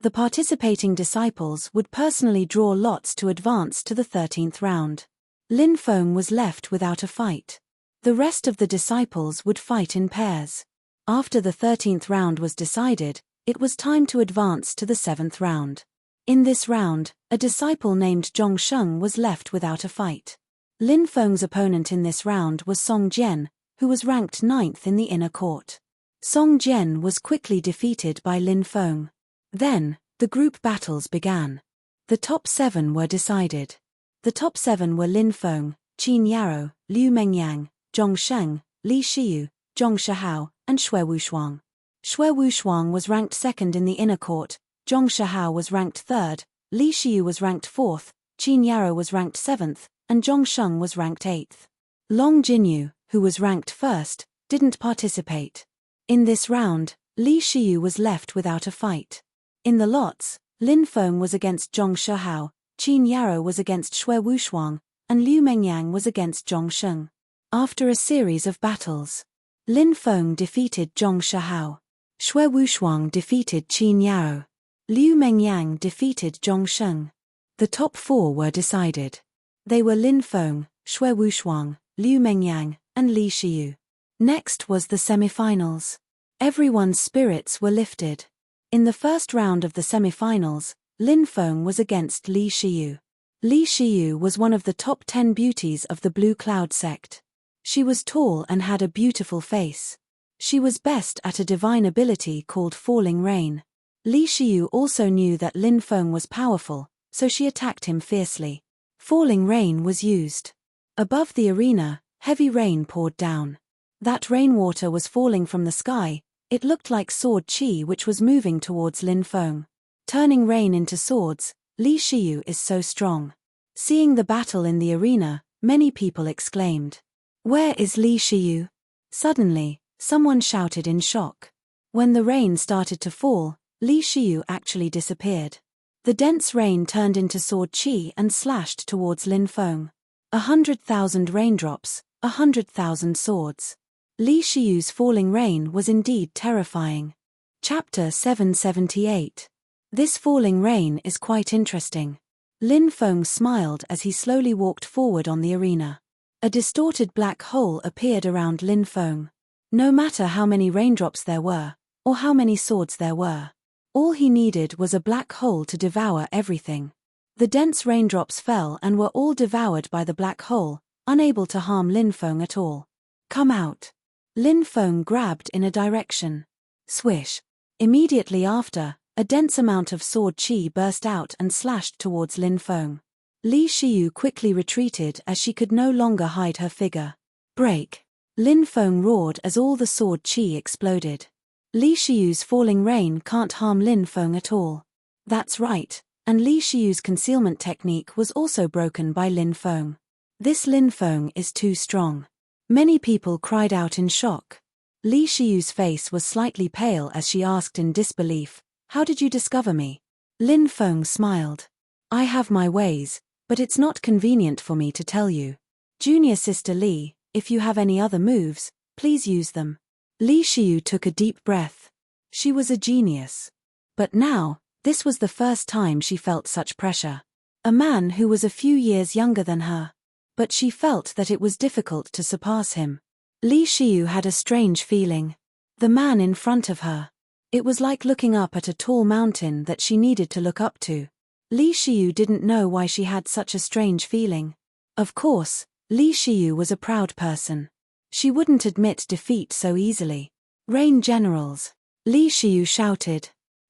The participating disciples would personally draw lots to advance to the 13th round. Lin Feng was left without a fight. The rest of the disciples would fight in pairs. After the 13th round was decided, it was time to advance to the 7th round. In this round, a disciple named Zhong Sheng was left without a fight. Lin Feng's opponent in this round was Song Jian, who was ranked 9th in the inner court. Song Jian was quickly defeated by Lin Feng. Then, the group battles began. The top 7 were decided. The top 7 were Lin Feng, Qin Yaro, Liu Mengyang, Zhong Sheng, Li Xiyu, Zhong Shihao, and Xue Wushuang. Xue Wushuang was ranked 2nd in the inner court, Zhong Shihao was ranked 3rd, Li Xiyu was ranked 4th, Qin Yaro was ranked 7th, and Zhong Sheng was ranked 8th. Long Jinyu, who was ranked 1st, didn't participate. In this round, Li Xiyu was left without a fight. In the lots, Lin Feng was against Zhong Shihao, Qin Yaro was against Xue Wushuang, and Liu Mengyang was against Zhong Sheng. After a series of battles, Lin Feng defeated Zhong Shihao. Xue Wushuang defeated Qin Yaro. Liu Mengyang defeated Zhong Sheng. The top 4 were decided. They were Lin Feng, Xue Wushuang, Liu Mengyang, and Li Xiyu. Next was the semifinals. Everyone's spirits were lifted. In the first round of the semifinals, Lin Feng was against Li Xiyu. Li Xiyu was one of the top 10 beauties of the Blue Cloud sect. She was tall and had a beautiful face. She was best at a divine ability called Falling Rain. Li Xiyu also knew that Lin Feng was powerful, so she attacked him fiercely. Falling Rain was used. Above the arena, heavy rain poured down. That rainwater was falling from the sky. It looked like sword qi which was moving towards Lin Feng. Turning rain into swords, Li Xiyu is so strong. Seeing the battle in the arena, many people exclaimed, "Where is Li Xiyu?" Suddenly, someone shouted in shock. When the rain started to fall, Li Xiyu actually disappeared. The dense rain turned into sword qi and slashed towards Lin Feng. 100,000 raindrops, 100,000 swords. Li Xiyu's falling rain was indeed terrifying. Chapter 778. This falling rain is quite interesting. Lin Feng smiled as he slowly walked forward on the arena. A distorted black hole appeared around Lin Feng. No matter how many raindrops there were, or how many swords there were, all he needed was a black hole to devour everything. The dense raindrops fell and were all devoured by the black hole, unable to harm Lin Feng at all. "Come out." Lin Feng grabbed in a direction. Swish. Immediately after, a dense amount of sword qi burst out and slashed towards Lin Feng. Li Xiyu quickly retreated as she could no longer hide her figure. "Break!" Lin Feng roared as all the sword qi exploded. Li Xiyu's falling rain can't harm Lin Feng at all. That's right, and Li Xiyu's concealment technique was also broken by Lin Feng. This Lin Feng is too strong. Many people cried out in shock. Li Xiyu's face was slightly pale as she asked in disbelief, "How did you discover me?" Lin Feng smiled. "I have my ways, but it's not convenient for me to tell you. Junior sister Li, if you have any other moves, please use them." Li Xiyu took a deep breath. She was a genius. But now, this was the first time she felt such pressure. A man who was a few years younger than her. But she felt that it was difficult to surpass him. Li Xiyu had a strange feeling. The man in front of her. It was like looking up at a tall mountain that she needed to look up to. Li Xiyu didn't know why she had such a strange feeling. Of course, Li Xiyu was a proud person. She wouldn't admit defeat so easily. "Rain generals!" Li Xiyu shouted.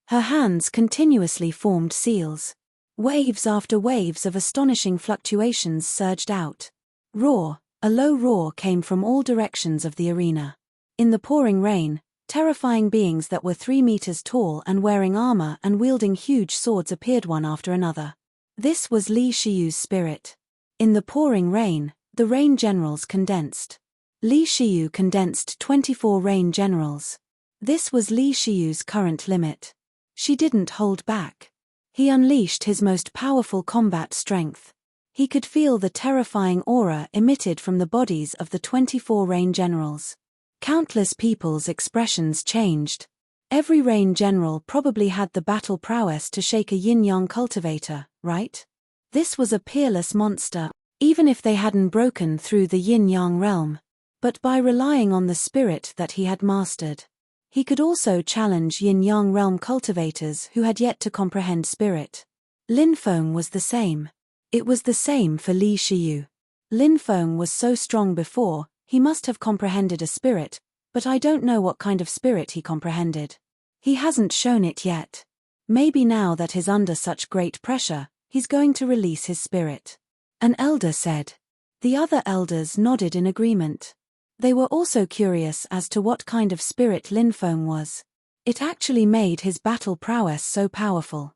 Her hands continuously formed seals. Waves after waves of astonishing fluctuations surged out. Roar, A low roar came from all directions of the arena. In the pouring rain, terrifying beings that were 3 meters tall and wearing armor and wielding huge swords appeared one after another. This was Li Shiyu's spirit. In the pouring rain, the rain generals condensed. Li Shiyu condensed 24 rain generals. This was Li Shiyu's current limit. She didn't hold back. He unleashed his most powerful combat strength. He could feel the terrifying aura emitted from the bodies of the 24 rain generals. Countless people's expressions changed. Every rain general probably had the battle prowess to shake a yin-yang cultivator, right? This was a peerless monster, even if they hadn't broken through the yin-yang realm. But by relying on the spirit that he had mastered, he could also challenge yin-yang realm cultivators who had yet to comprehend spirit. Lin Feng was the same. It was the same for Li Shiyu. Lin Feng was so strong before, he must have comprehended a spirit, but I don't know what kind of spirit he comprehended. He hasn't shown it yet. Maybe now that he's under such great pressure, he's going to release his spirit. An elder said. The other elders nodded in agreement. They were also curious as to what kind of spirit Lin Feng was. It actually made his battle prowess so powerful.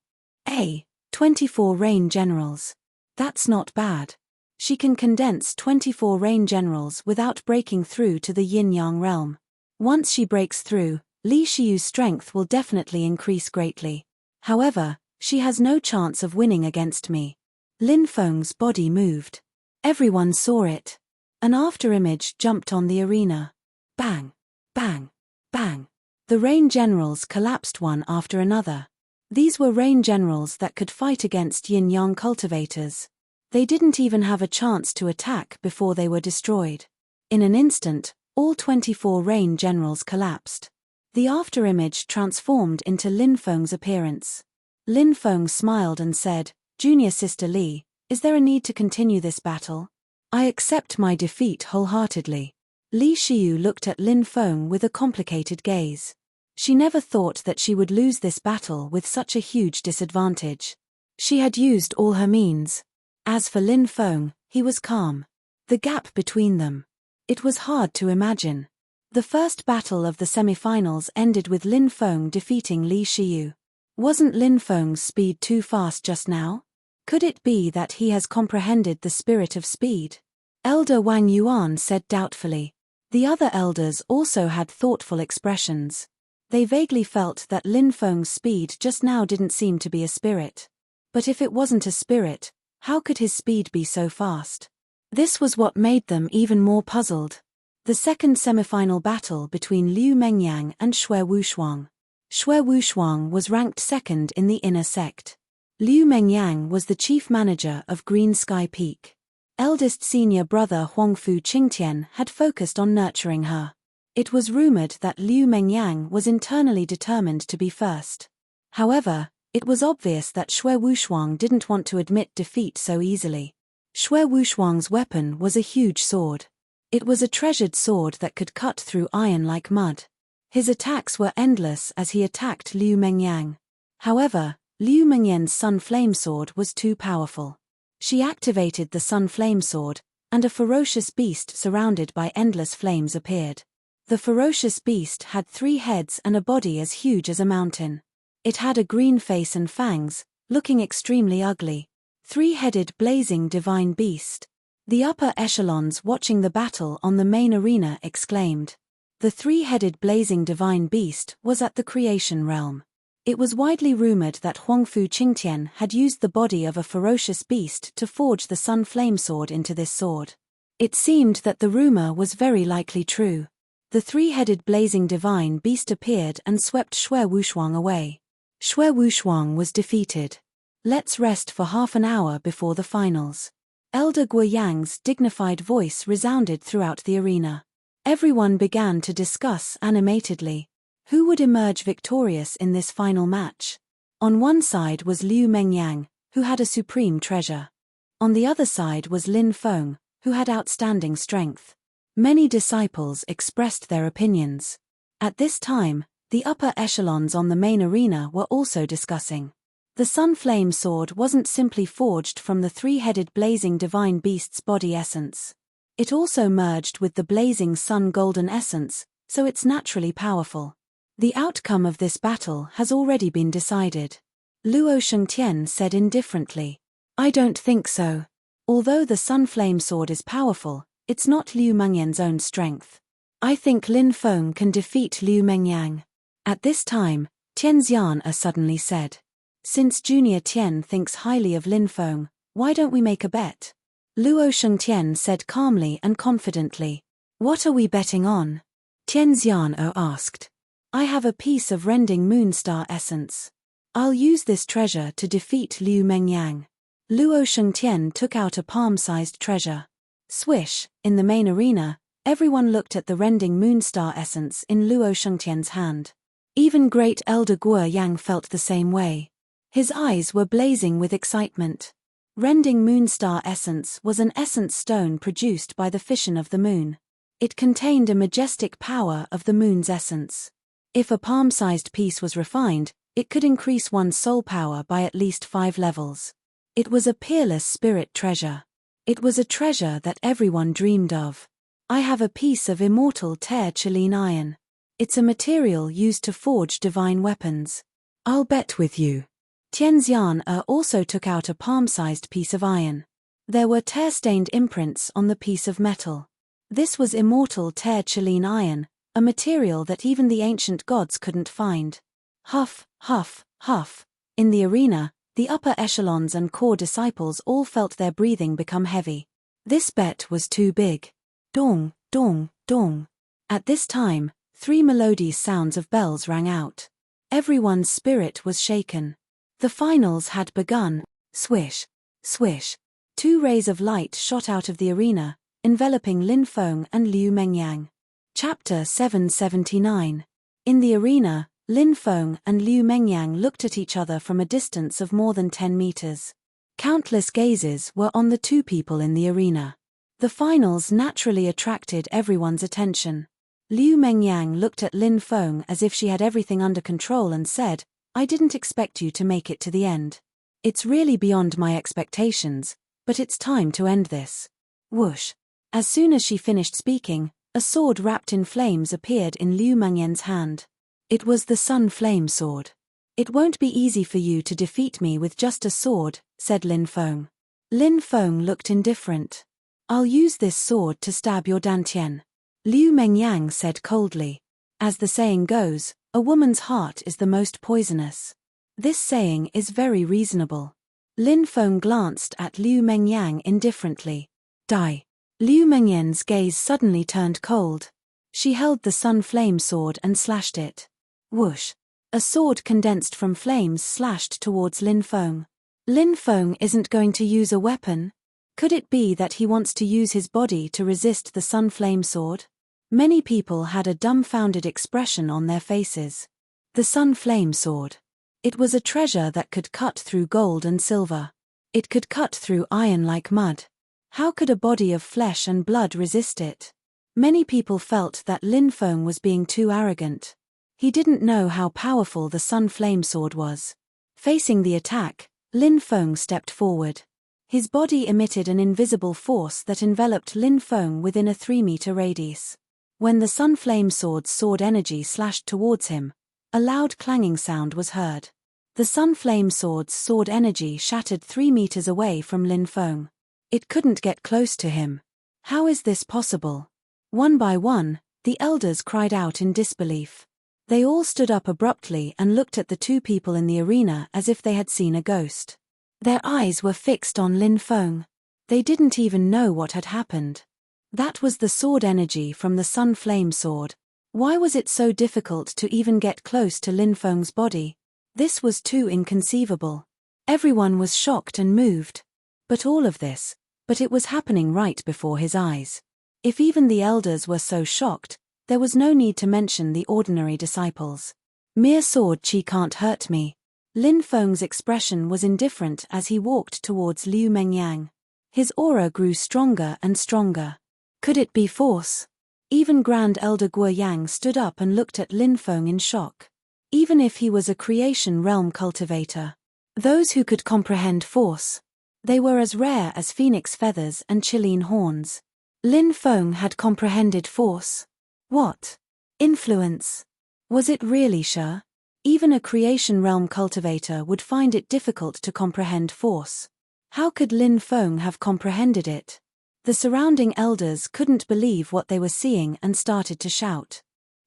24 rain generals. That's not bad. She can condense 24 rain generals without breaking through to the yin-yang realm. Once she breaks through, Li Shiyu's strength will definitely increase greatly. However, she has no chance of winning against me. Lin Feng's body moved. Everyone saw it. An afterimage jumped on the arena. Bang! Bang! Bang! The rain generals collapsed one after another. These were rain generals that could fight against yin-yang cultivators. They didn't even have a chance to attack before they were destroyed. In an instant, all 24 rain generals collapsed. The afterimage transformed into Lin Feng's appearance. Lin Feng smiled and said, "Junior Sister Li, is there a need to continue this battle? I accept my defeat wholeheartedly." Li Shiyu looked at Lin Feng with a complicated gaze. She never thought that she would lose this battle with such a huge disadvantage. She had used all her means. As for Lin Feng, he was calm. The gap between them. It was hard to imagine. The first battle of the semifinals ended with Lin Feng defeating Li Shiyu. Wasn't Lin Feng's speed too fast just now? Could it be that he has comprehended the spirit of speed? Elder Wang Yuan said doubtfully. The other elders also had thoughtful expressions. They vaguely felt that Lin Feng's speed just now didn't seem to be a spirit. But if it wasn't a spirit, how could his speed be so fast? This was what made them even more puzzled. The second semifinal battle between Liu Mengyang and Xue Wushuang. Xue Wushuang was ranked second in the inner sect. Liu Mengyang was the chief manager of Green Sky Peak. Eldest senior brother Huangfu Qingtian had focused on nurturing her. It was rumored that Liu Mengyang was internally determined to be first. However, it was obvious that Xue Wushuang didn't want to admit defeat so easily. Xue Wushuang's weapon was a huge sword. It was a treasured sword that could cut through iron like mud. His attacks were endless as he attacked Liu Mengyang. However, Liu Mengyang's Sun Flame Sword was too powerful. She activated the Sun Flame Sword, and a ferocious beast surrounded by endless flames appeared. The ferocious beast had 3 heads and a body as huge as a mountain. It had a green face and fangs, looking extremely ugly. 3-headed blazing divine beast. The upper echelons watching the battle on the main arena exclaimed. The 3-headed blazing divine beast was at the creation realm. It was widely rumored that Huangfu Qingtian had used the body of a ferocious beast to forge the Sun Flame Sword into this sword. It seemed that the rumor was very likely true. The 3-headed blazing divine beast appeared and swept Xue Wushuang away. Xue Wushuang was defeated. Let's rest for half an hour before the finals. Elder Guoyang's dignified voice resounded throughout the arena. Everyone began to discuss animatedly. Who would emerge victorious in this final match? On one side was Liu Mengyang, who had a supreme treasure. On the other side was Lin Feng, who had outstanding strength. Many disciples expressed their opinions. At this time, the upper echelons on the main arena were also discussing. The Sun Flame Sword wasn't simply forged from the 3-headed blazing divine beast's body essence. It also merged with the blazing sun golden essence, so it's naturally powerful. The outcome of this battle has already been decided. Luo Shengtian said indifferently. I don't think so. Although the sun flame sword is powerful, it's not Liu Mengyan's own strength. I think Lin Feng can defeat Liu Mengyang. At this time, Tian Xian suddenly said. Since Junior Tian thinks highly of Lin Feng, why don't we make a bet? Luo Shengtian said calmly and confidently. What are we betting on? Tian Xian asked. I have a piece of rending moonstar essence. I'll use this treasure to defeat Liu Mengyang. Luo Shengtian took out a palm-sized treasure. Swish, in the main arena, everyone looked at the rending moonstar essence in Luo Shengtian's hand. Even great elder Guo Yang felt the same way. His eyes were blazing with excitement. Rending moonstar essence was an essence stone produced by the fission of the moon. It contained a majestic power of the moon's essence. If a palm-sized piece was refined, it could increase one's soul power by at least 5 levels. It was a peerless spirit treasure. It was a treasure that everyone dreamed of. I have a piece of immortal tranquil iron. It's a material used to forge divine weapons. I'll bet with you. Tian Xian also took out a palm-sized piece of iron. There were tear-stained imprints on the piece of metal. This was immortal tranquil iron, a material that even the ancient gods couldn't find. Huff, huff, huff. In the arena, the upper echelons and core disciples all felt their breathing become heavy. This bet was too big. Dong, dong, dong. At this time, 3 melodious sounds of bells rang out. Everyone's spirit was shaken. The finals had begun. Swish, swish. 2 rays of light shot out of the arena, enveloping Lin Feng and Liu Mengyang. Chapter 779. In the arena, Lin Feng and Liu Mengyang looked at each other from a distance of more than 10 meters. Countless gazes were on the 2 people in the arena. The finals naturally attracted everyone's attention. Liu Mengyang looked at Lin Feng as if she had everything under control and said, I didn't expect you to make it to the end. It's really beyond my expectations, but it's time to end this. Whoosh. As soon as she finished speaking, a sword wrapped in flames appeared in Liu Mengyan's hand. It was the Sun Flame Sword. It won't be easy for you to defeat me with just a sword, said Lin Feng. Lin Feng looked indifferent. I'll use this sword to stab your dantian. Liu Mengyang said coldly. As the saying goes, a woman's heart is the most poisonous. This saying is very reasonable. Lin Feng glanced at Liu Mengyang indifferently. Die. Liu Mengyan's gaze suddenly turned cold. She held the Sun Flame Sword and slashed it. Whoosh. A sword condensed from flames slashed towards Lin Feng. Lin Feng isn't going to use a weapon? Could it be that he wants to use his body to resist the Sun Flame Sword? Many people had a dumbfounded expression on their faces. The Sun Flame Sword. It was a treasure that could cut through gold and silver. It could cut through iron like mud. How could a body of flesh and blood resist it? Many people felt that Lin Feng was being too arrogant. He didn't know how powerful the Sun Flame Sword was. Facing the attack, Lin Feng stepped forward. His body emitted an invisible force that enveloped Lin Feng within a 3-meter radius. When the Sun Flame Sword's sword energy slashed towards him, a loud clanging sound was heard. The Sun Flame Sword's sword energy shattered 3 meters away from Lin Feng. It couldn't get close to him. How is this possible? One by one, the elders cried out in disbelief. They all stood up abruptly and looked at the 2 people in the arena as if they had seen a ghost. Their eyes were fixed on Lin Feng. They didn't even know what had happened. That was the sword energy from the Sun Flame Sword. Why was it so difficult to even get close to Lin Feng's body? This was too inconceivable. Everyone was shocked and moved. But it was happening right before his eyes. If even the elders were so shocked, there was no need to mention the ordinary disciples. Mere sword chi can't hurt me. Lin Feng's expression was indifferent as he walked towards Liu Mengyang. His aura grew stronger and stronger. Could it be force? Even Grand Elder Guo Yang stood up and looked at Lin Feng in shock. Even if he was a creation realm cultivator. Those who could comprehend force. They were as rare as phoenix feathers and Chilean horns. Lin Feng had comprehended force. What? Influence. Was it really sure? Even a creation realm cultivator would find it difficult to comprehend force. How could Lin Feng have comprehended it? The surrounding elders couldn't believe what they were seeing and started to shout.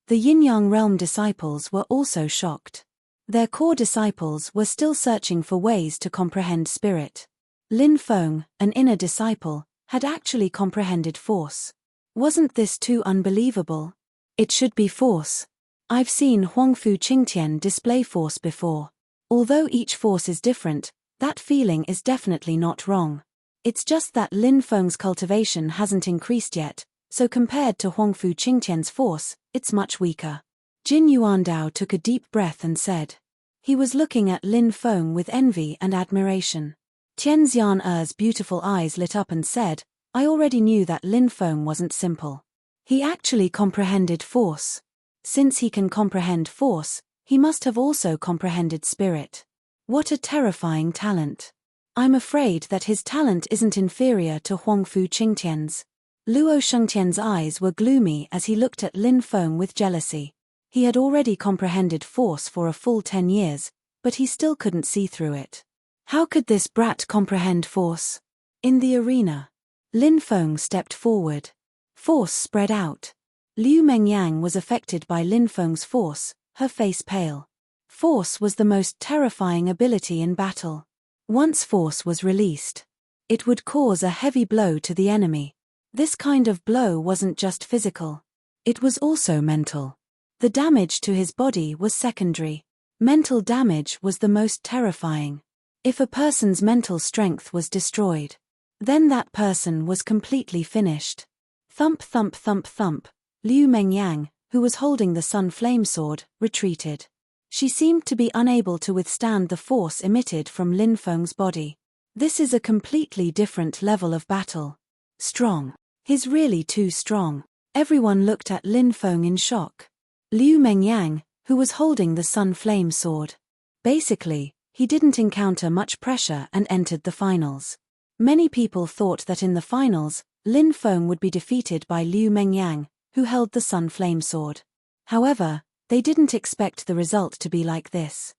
The yin-yang realm disciples were also shocked. Their core disciples were still searching for ways to comprehend spirit. Lin Feng, an inner disciple, had actually comprehended force. Wasn't this too unbelievable? It should be force. I've seen Huangfu Qingtian display force before. Although each force is different, that feeling is definitely not wrong. It's just that Lin Feng's cultivation hasn't increased yet, so compared to Huangfu Qingtian's force, it's much weaker. Jin Yuandao took a deep breath and said. He was looking at Lin Feng with envy and admiration. Tianxian Er's beautiful eyes lit up and said, I already knew that Lin Feng wasn't simple. He actually comprehended force. Since he can comprehend force, he must have also comprehended spirit. What a terrifying talent. I'm afraid that his talent isn't inferior to Huangfu Qingtian's. Luo Shengtian's eyes were gloomy as he looked at Lin Feng with jealousy. He had already comprehended force for a full 10 years, but he still couldn't see through it. How could this brat comprehend force? In the arena, Lin Feng stepped forward. Force spread out. Liu Mengyang was affected by Lin Feng's force, her face pale. Force was the most terrifying ability in battle. Once force was released, it would cause a heavy blow to the enemy. This kind of blow wasn't just physical. It was also mental. The damage to his body was secondary. Mental damage was the most terrifying. If a person's mental strength was destroyed, then that person was completely finished. Thump thump thump thump. Liu Mengyang, who was holding the sun flame sword, retreated. She seemed to be unable to withstand the force emitted from Lin Feng's body. This is a completely different level of battle. Strong. He's really too strong. Everyone looked at Lin Feng in shock. Liu Mengyang, who was holding the sun flame sword. Basically, he didn't encounter much pressure and entered the finals. Many people thought that in the finals, Lin Feng would be defeated by Liu Mengyang, who held the sun flame sword. However, they didn't expect the result to be like this.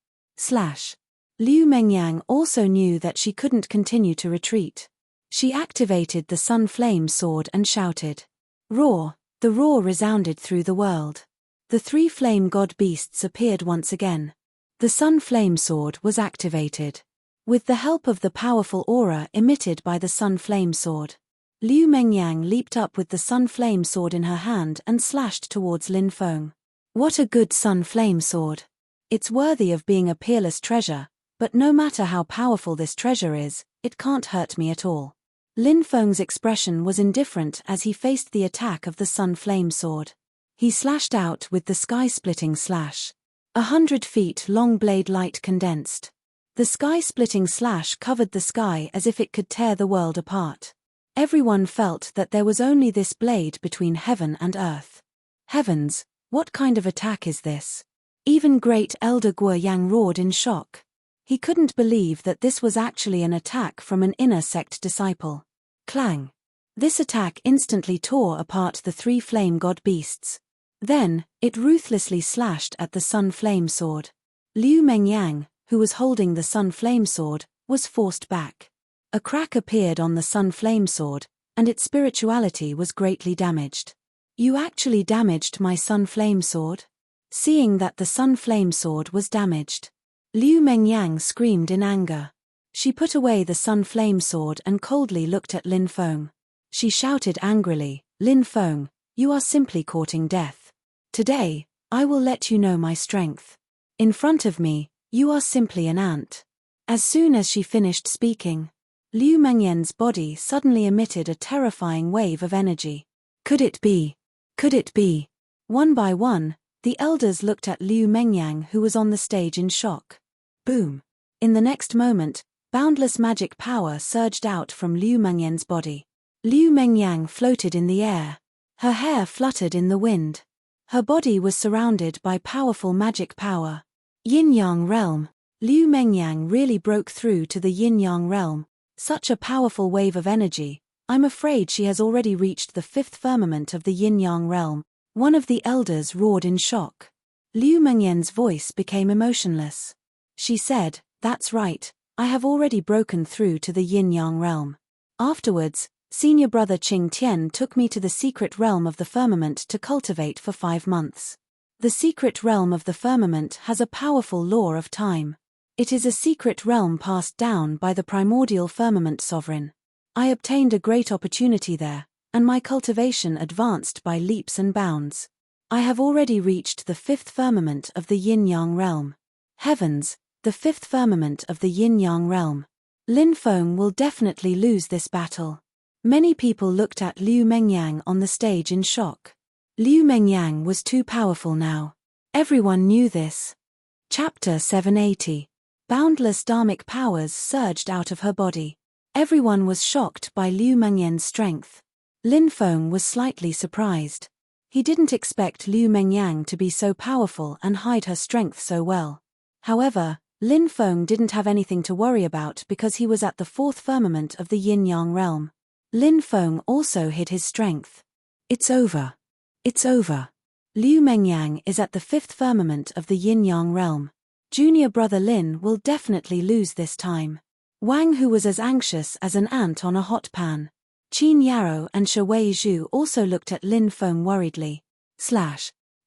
Liu Mengyang also knew that she couldn't continue to retreat. She activated the sun flame sword and shouted. Roar! The roar resounded through the world. The 3 flame god beasts appeared once again. The sun flame sword was activated. With the help of the powerful aura emitted by the sun flame sword, Liu Mengyang leaped up with the sun flame sword in her hand and slashed towards Lin Feng. What a good sun flame sword. It's worthy of being a peerless treasure, but no matter how powerful this treasure is, it can't hurt me at all. Lin Feng's expression was indifferent as he faced the attack of the sun flame sword. He slashed out with the sky-splitting slash. 100 feet long blade light condensed. The sky-splitting slash covered the sky as if it could tear the world apart. Everyone felt that there was only this blade between heaven and earth. Heavens, what kind of attack is this? Even great Elder Guo Yang roared in shock. He couldn't believe that this was actually an attack from an inner sect disciple. Clang! This attack instantly tore apart the 3 flame god beasts. Then, it ruthlessly slashed at the sun flame sword. Liu Mengyang, who was holding the sun flame sword, was forced back. A crack appeared on the sun flame sword, and its spirituality was greatly damaged. You actually damaged my sun flame sword? Seeing that the sun flame sword was damaged, Liu Mengyang screamed in anger. She put away the sun flame sword and coldly looked at Lin Feng. She shouted angrily, Lin Feng, you are simply courting death. Today, I will let you know my strength. In front of me, you are simply an ant. As soon as she finished speaking, Liu Mengyang's body suddenly emitted a terrifying wave of energy. Could it be? Could it be? One by one, the elders looked at Liu Mengyang, who was on the stage in shock. Boom! In the next moment, boundless magic power surged out from Liu Mengyang's body. Liu Mengyang floated in the air. Her hair fluttered in the wind. Her body was surrounded by powerful magic power. Yin-Yang realm. Liu Mengyang really broke through to the Yin-Yang realm. Such a powerful wave of energy, I'm afraid she has already reached the fifth firmament of the yin-yang realm. One of the elders roared in shock. Liu Mengyan's voice became emotionless. She said, "That's right, I have already broken through to the yin-yang realm. Afterwards, senior brother Qing Tian took me to the secret realm of the firmament to cultivate for 5 months. The secret realm of the firmament has a powerful law of time. It is a secret realm passed down by the primordial firmament sovereign. I obtained a great opportunity there, and my cultivation advanced by leaps and bounds. I have already reached the fifth firmament of the yin-yang realm. Heavens, the fifth firmament of the yin-yang realm. Lin Feng will definitely lose this battle." Many people looked at Liu Mengyang on the stage in shock. Liu Mengyang was too powerful now. Everyone knew this. Chapter 780. Boundless dharmic powers surged out of her body. Everyone was shocked by Liu Mengyan's strength. Lin Feng was slightly surprised. He didn't expect Liu Mengyang to be so powerful and hide her strength so well. However, Lin Feng didn't have anything to worry about because he was at the fourth firmament of the yin-yang realm. Lin Feng also hid his strength. It's over. It's over. Liu Mengyang is at the fifth firmament of the yin-yang realm. Junior brother Lin will definitely lose this time. Wang, who was as anxious as an ant on a hot pan. Qin Yarrow and Shui Zhu also looked at Lin Feng worriedly.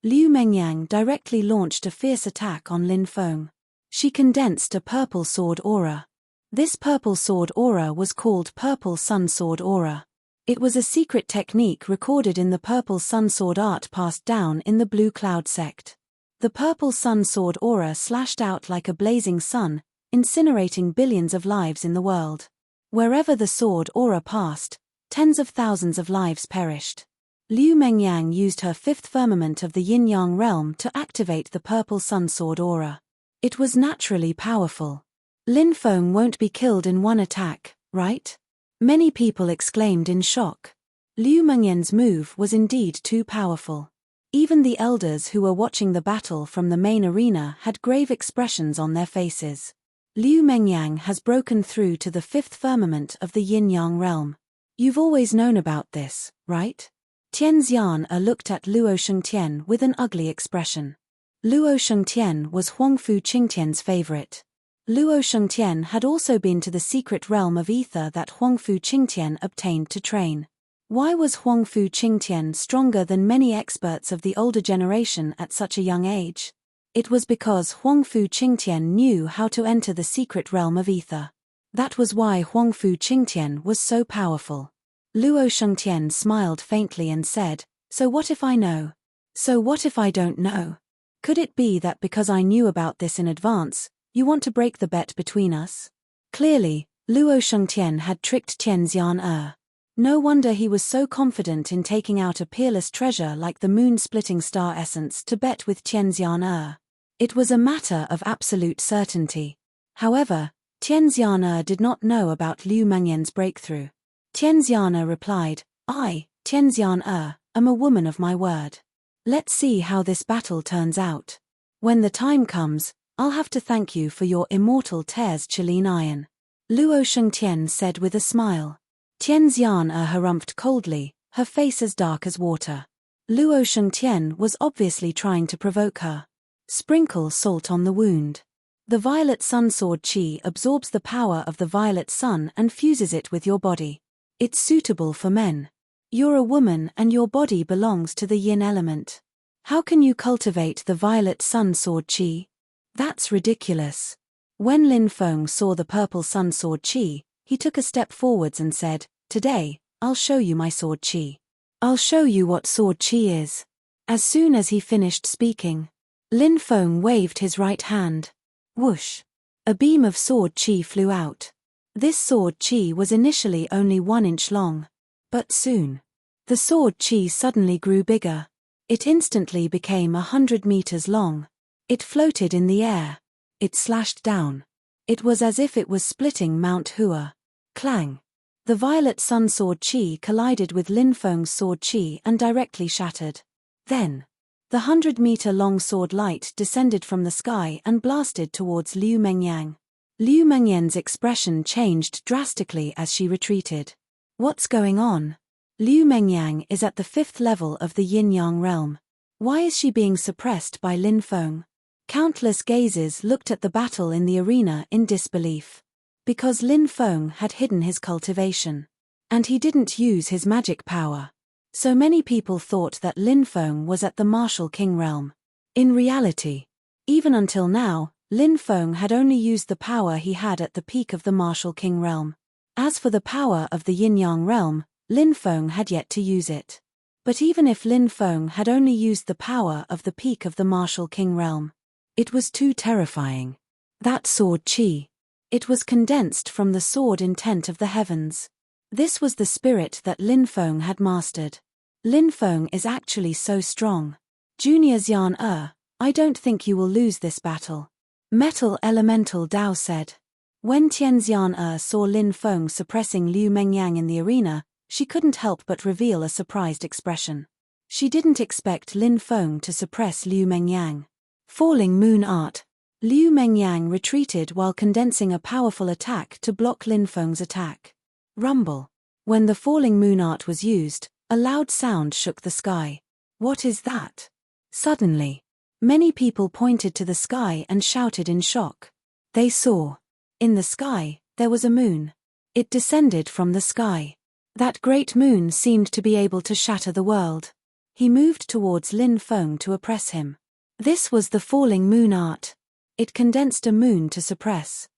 Liu Mengyang directly launched a fierce attack on Lin Feng. She condensed a purple sword aura. This purple sword aura was called Purple Sun Sword Aura. It was a secret technique recorded in the Purple Sun Sword art passed down in the Blue Cloud sect. The Purple Sun Sword Aura slashed out like a blazing sun, incinerating billions of lives in the world. Wherever the sword aura passed, tens of thousands of lives perished. Liu Mengyang used her fifth firmament of the yin-yang realm to activate the Purple Sun Sword Aura. It was naturally powerful. Lin Feng won't be killed in one attack, right? Many people exclaimed in shock. Liu Mengyan's move was indeed too powerful. Even the elders who were watching the battle from the main arena had grave expressions on their faces. Liu Mengyang has broken through to the fifth firmament of the yin-yang realm. You've always known about this, right? Tian Xian'er looked at Luo Shengtian with an ugly expression. Luo Shengtian was Huangfu Qingtian's favorite. Luo Shengtian had also been to the secret realm of ether that Huangfu Qingtian obtained to train. Why was Huangfu Qingtian stronger than many experts of the older generation at such a young age? It was because Huangfu Qingtian knew how to enter the secret realm of ether. That was why Huangfu Qingtian was so powerful. Luo Shengtian smiled faintly and said, "So what if I know? So what if I don't know? Could it be that because I knew about this in advance, you want to break the bet between us?" Clearly, Luo Shengtian had tricked Tian Xian'er. No wonder he was so confident in taking out a peerless treasure like the moon-splitting star essence to bet with Tian Xian'er. It was a matter of absolute certainty. However, Tian Xian'er did not know about Liu Mengyan's breakthrough. Tian Xian'er replied, "I, Tian Xian'er, am a woman of my word. Let's see how this battle turns out. When the time comes, I'll have to thank you for your immortal tears Chilean iron." Luo Shengtian said with a smile. Tian Xian'er harumphed coldly, her face as dark as water. Luo Shengtian was obviously trying to provoke her. Sprinkle salt on the wound. The violet sun sword qi absorbs the power of the violet sun and fuses it with your body. It's suitable for men. You're a woman and your body belongs to the yin element. How can you cultivate the violet sun sword qi? That's ridiculous. When Lin Feng saw the purple sun sword qi, he took a step forwards and said, "Today, I'll show you my sword qi. I'll show you what sword qi is." As soon as he finished speaking, Lin Feng waved his right hand. Whoosh! A beam of sword qi flew out. This sword qi was initially only 1 inch long. But soon, the sword qi suddenly grew bigger. It instantly became 100 meters long. It floated in the air. It slashed down. It was as if it was splitting Mount Hua. Clang! The violet sun sword qi collided with Lin Feng's sword qi and directly shattered. Then, the 100-meter-long sword light descended from the sky and blasted towards Liu Mengyang. Liu Mengyan's expression changed drastically as she retreated. What's going on? Liu Mengyang is at the 5th level of the yin-yang realm. Why is she being suppressed by Lin Feng? Countless gazes looked at the battle in the arena in disbelief. Because Lin Feng had hidden his cultivation. And he didn't use his magic power. So many people thought that Lin Feng was at the martial king realm. In reality, even until now, Lin Feng had only used the power he had at the peak of the martial king realm. As for the power of the yin-yang realm, Lin Feng had yet to use it. But even if Lin Feng had only used the power of the peak of the martial king realm, it was too terrifying. That sword qi. It was condensed from the sword intent of the heavens. This was the spirit that Lin Feng had mastered. Lin Feng is actually so strong. Junior Xian I don't think you will lose this battle. Metal Elemental Dao said. When Tianxian saw Lin Feng suppressing Liu Mengyang in the arena, she couldn't help but reveal a surprised expression. She didn't expect Lin Feng to suppress Liu Mengyang. Falling Moon Art. Liu Mengyang retreated while condensing a powerful attack to block Lin Feng's attack. Rumble. When the falling moon art was used, a loud sound shook the sky. What is that? Suddenly, many people pointed to the sky and shouted in shock. They saw. In the sky, there was a moon. It descended from the sky. That great moon seemed to be able to shatter the world. He moved towards Lin Feng to oppress him. This was the falling moon art. It condensed a moon to suppress.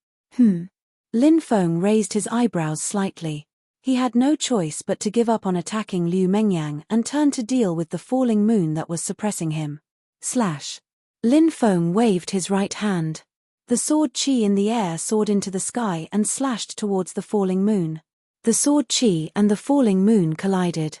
Lin Feng raised his eyebrows slightly. He had no choice but to give up on attacking Liu Mengyang and turn to deal with the falling moon that was suppressing him. Slash. Lin Feng waved his right hand. The sword qi in the air soared into the sky and slashed towards the falling moon. The sword qi and the falling moon collided.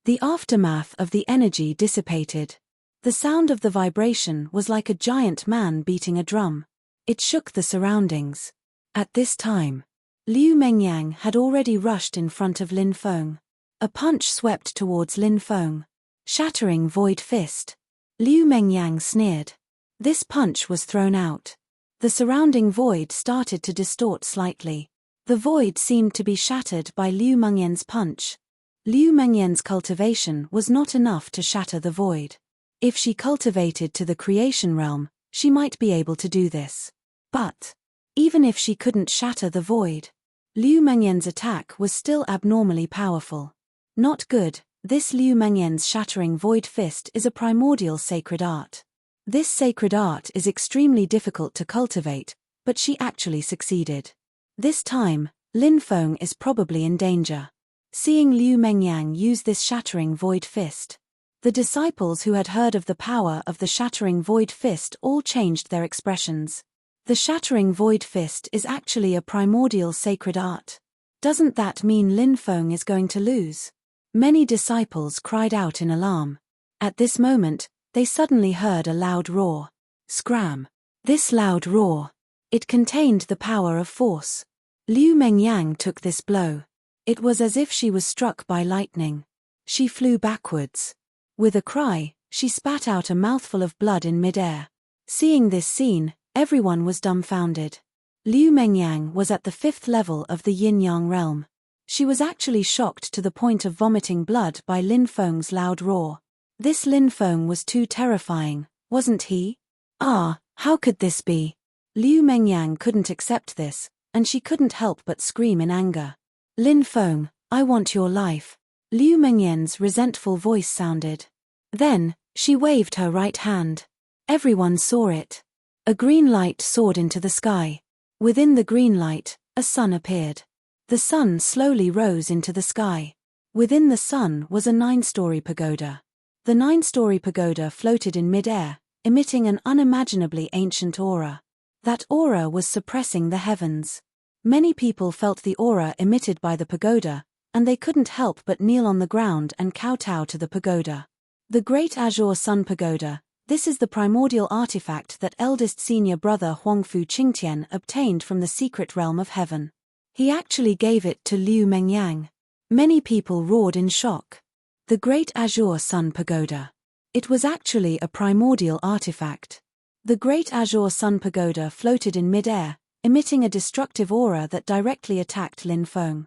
The aftermath of the energy dissipated. The sound of the vibration was like a giant man beating a drum. It shook the surroundings. At this time, Liu Mengyang had already rushed in front of Lin Feng. A punch swept towards Lin Feng. Shattering void fist. Liu Mengyang sneered. This punch was thrown out. The surrounding void started to distort slightly. The void seemed to be shattered by Liu Mengyan's punch. Liu Mengyan's cultivation was not enough to shatter the void. If she cultivated to the creation realm, she might be able to do this. But, even if she couldn't shatter the void, Liu Mengyan's attack was still abnormally powerful. Not good. This Liu Mengyan's shattering void fist is a primordial sacred art. This sacred art is extremely difficult to cultivate, but she actually succeeded. This time, Lin Feng is probably in danger. Seeing Liu Mengyang use this shattering void fist, the disciples who had heard of the power of the shattering void fist all changed their expressions. The shattering void fist is actually a primordial sacred art. Doesn't that mean Lin Feng is going to lose? Many disciples cried out in alarm. At this moment, they suddenly heard a loud roar. Scram! This loud roar. It contained the power of force. Liu Mengyang took this blow. It was as if she was struck by lightning. She flew backwards. With a cry, she spat out a mouthful of blood in midair. Seeing this scene, everyone was dumbfounded. Liu Mengyang was at the 5th level of the yin-yang realm. She was actually shocked to the point of vomiting blood by Lin Feng's loud roar. This Lin Feng was too terrifying, wasn't he? How could this be? Liu Mengyang couldn't accept this, and she couldn't help but scream in anger. Lin Feng, I want your life. Liu Mengyan's resentful voice sounded. Then, she waved her right hand. Everyone saw it. A green light soared into the sky. Within the green light, a sun appeared. The sun slowly rose into the sky. Within the sun was a 9-story pagoda. The 9-story pagoda floated in mid-air, emitting an unimaginably ancient aura. That aura was suppressing the heavens. Many people felt the aura emitted by the pagoda, and they couldn't help but kneel on the ground and kowtow to the pagoda. The Great Azure Sun Pagoda. This is the primordial artifact that eldest senior brother Huangfu Qingtian obtained from the secret realm of heaven. He actually gave it to Liu Mengyang. Many people roared in shock. The Great Azure Sun Pagoda. It was actually a primordial artifact. The Great Azure Sun Pagoda floated in mid-air, emitting a destructive aura that directly attacked Lin Feng.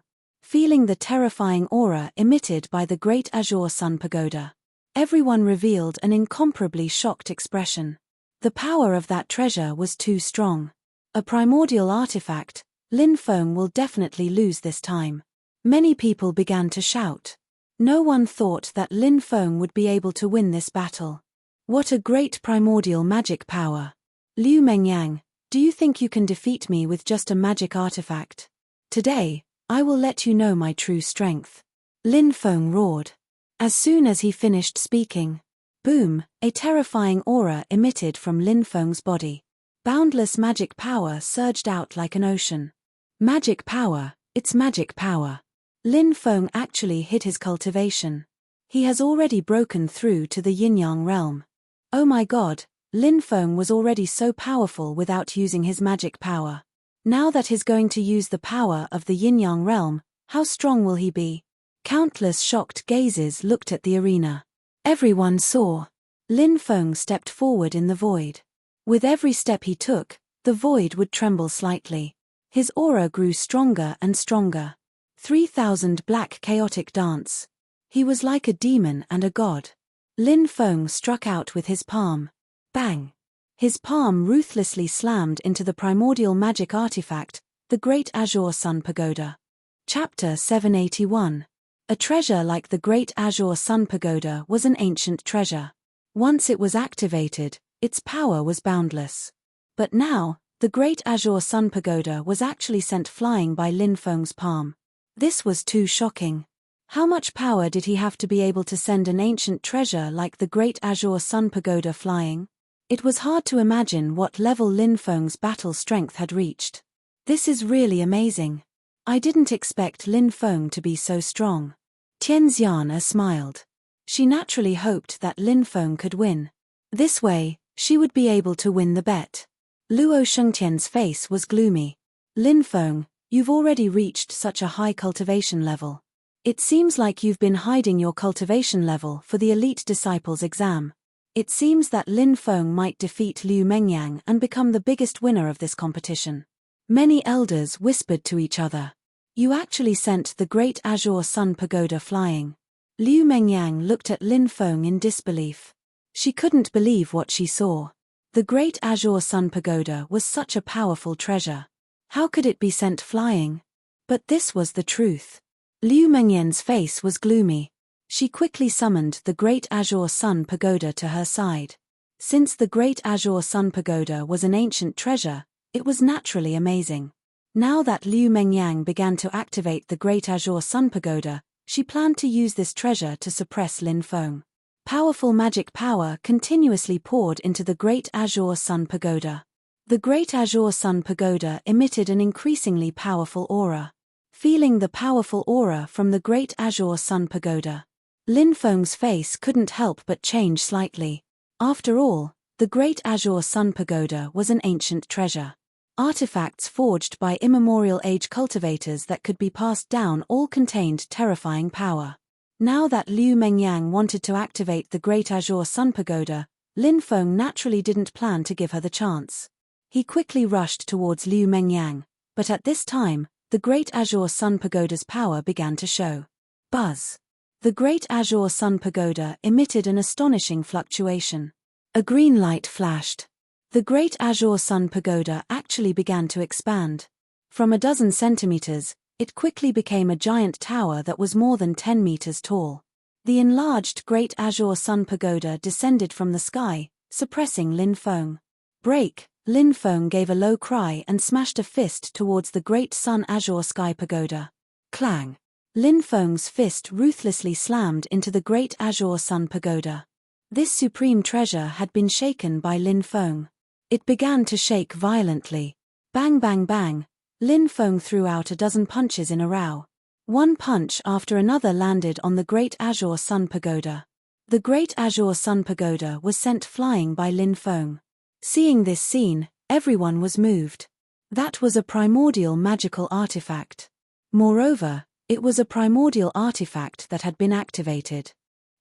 feeling the terrifying aura emitted by the Great Azure Sun Pagoda. Everyone revealed an incomparably shocked expression. The power of that treasure was too strong. A primordial artifact, Lin Feng will definitely lose this time. Many people began to shout. No one thought that Lin Feng would be able to win this battle. What a great primordial magic power! Liu Mengyang, do you think you can defeat me with just a magic artifact? Today, I will let you know my true strength. Lin Feng roared. As soon as he finished speaking, boom, a terrifying aura emitted from Lin Feng's body. Boundless magic power surged out like an ocean. Magic power, it's magic power. Lin Feng actually hid his cultivation. He has already broken through to the yin-yang realm. Oh my god, Lin Feng was already so powerful without using his magic power. Now that he's going to use the power of the yin-yang realm, how strong will he be? Countless shocked gazes looked at the arena. Everyone saw. Lin Feng stepped forward in the void. With every step he took, the void would tremble slightly. His aura grew stronger and stronger. 3,000 black chaotic dance. He was like a demon and a god. Lin Feng struck out with his palm. Bang! His palm ruthlessly slammed into the primordial magic artifact, the Great Azure Sun Pagoda. Chapter 781. A treasure like the Great Azure Sun Pagoda was an ancient treasure. Once it was activated, its power was boundless. But now, the Great Azure Sun Pagoda was actually sent flying by Lin Feng's palm. This was too shocking. How much power did he have to be able to send an ancient treasure like the Great Azure Sun Pagoda flying? It was hard to imagine what level Lin Feng's battle strength had reached. This is really amazing. I didn't expect Lin Feng to be so strong. Tian Xian smiled. She naturally hoped that Lin Feng could win. This way, she would be able to win the bet. Luo Shengtian's face was gloomy. Lin Feng, you've already reached such a high cultivation level. It seems like you've been hiding your cultivation level for the elite disciples exam. It seems that Lin Feng might defeat Liu Mengyang and become the biggest winner of this competition. Many elders whispered to each other. You actually sent the Great Azure Sun Pagoda flying. Liu Mengyang looked at Lin Feng in disbelief. She couldn't believe what she saw. The Great Azure Sun Pagoda was such a powerful treasure. How could it be sent flying? But this was the truth. Liu Mengyan's face was gloomy. She quickly summoned the Great Azure Sun Pagoda to her side. Since the Great Azure Sun Pagoda was an ancient treasure, it was naturally amazing. Now that Liu Mengyang began to activate the Great Azure Sun Pagoda, she planned to use this treasure to suppress Lin Feng. Powerful magic power continuously poured into the Great Azure Sun Pagoda. The Great Azure Sun Pagoda emitted an increasingly powerful aura. Feeling the powerful aura from the Great Azure Sun Pagoda, Lin Feng's face couldn't help but change slightly. After all, the Great Azure Sun Pagoda was an ancient treasure. Artifacts forged by immemorial age cultivators that could be passed down all contained terrifying power. Now that Liu Mengyang wanted to activate the Great Azure Sun Pagoda, Lin Feng naturally didn't plan to give her the chance. He quickly rushed towards Liu Mengyang, but at this time, the Great Azure Sun Pagoda's power began to show. Buzz! The Great Azure Sun Pagoda emitted an astonishing fluctuation. A green light flashed. The Great Azure Sun Pagoda actually began to expand. From a dozen centimeters, it quickly became a giant tower that was more than 10 meters tall. The enlarged Great Azure Sun Pagoda descended from the sky, suppressing Lin Feng. Break! Lin Feng gave a low cry and smashed a fist towards the Great Sun Azure Sky Pagoda. Clang! Lin Feng's fist ruthlessly slammed into the Great Azure Sun Pagoda. This supreme treasure had been shaken by Lin Feng. It began to shake violently. Bang bang bang! Lin Feng threw out a dozen punches in a row. One punch after another landed on the Great Azure Sun Pagoda. The Great Azure Sun Pagoda was sent flying by Lin Feng. Seeing this scene, everyone was moved. That was a primordial magical artifact. Moreover, it was a primordial artifact that had been activated.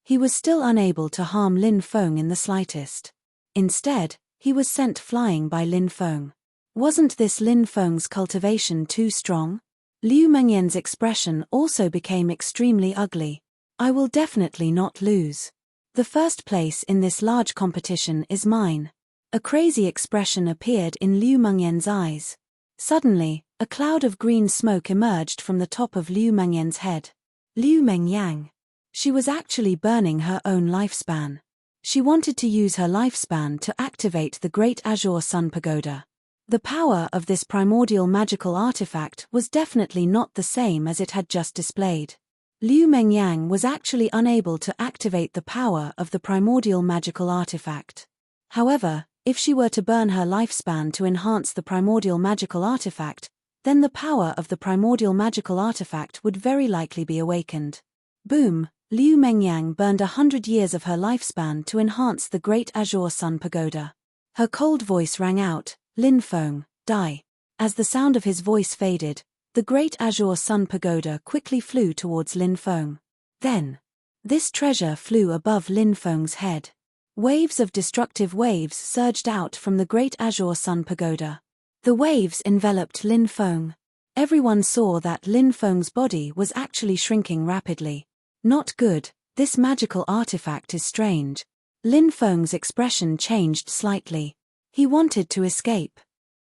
He was still unable to harm Lin Feng in the slightest. Instead, he was sent flying by Lin Feng. Wasn't this Lin Feng's cultivation too strong? Liu Mengyan's expression also became extremely ugly. I will definitely not lose. The first place in this large competition is mine. A crazy expression appeared in Liu Mengyan's eyes. Suddenly, a cloud of green smoke emerged from the top of Liu Mengyan's head. Liu Mengyang. She was actually burning her own lifespan. She wanted to use her lifespan to activate the Great Azure Sun Pagoda. The power of this primordial magical artifact was definitely not the same as it had just displayed. Liu Mengyang was actually unable to activate the power of the primordial magical artifact. However, if she were to burn her lifespan to enhance the primordial magical artifact, then the power of the primordial magical artifact would very likely be awakened. Boom! Liu Mengyang burned 100 years of her lifespan to enhance the Great Azure Sun Pagoda. Her cold voice rang out, "Lin Feng, die." As the sound of his voice faded, the Great Azure Sun Pagoda quickly flew towards Lin Feng. Then, this treasure flew above Lin Feng's head. Waves of destructive waves surged out from the Great Azure Sun Pagoda. The waves enveloped Lin Feng. Everyone saw that Lin Feng's body was actually shrinking rapidly. Not good, this magical artifact is strange. Lin Feng's expression changed slightly. He wanted to escape.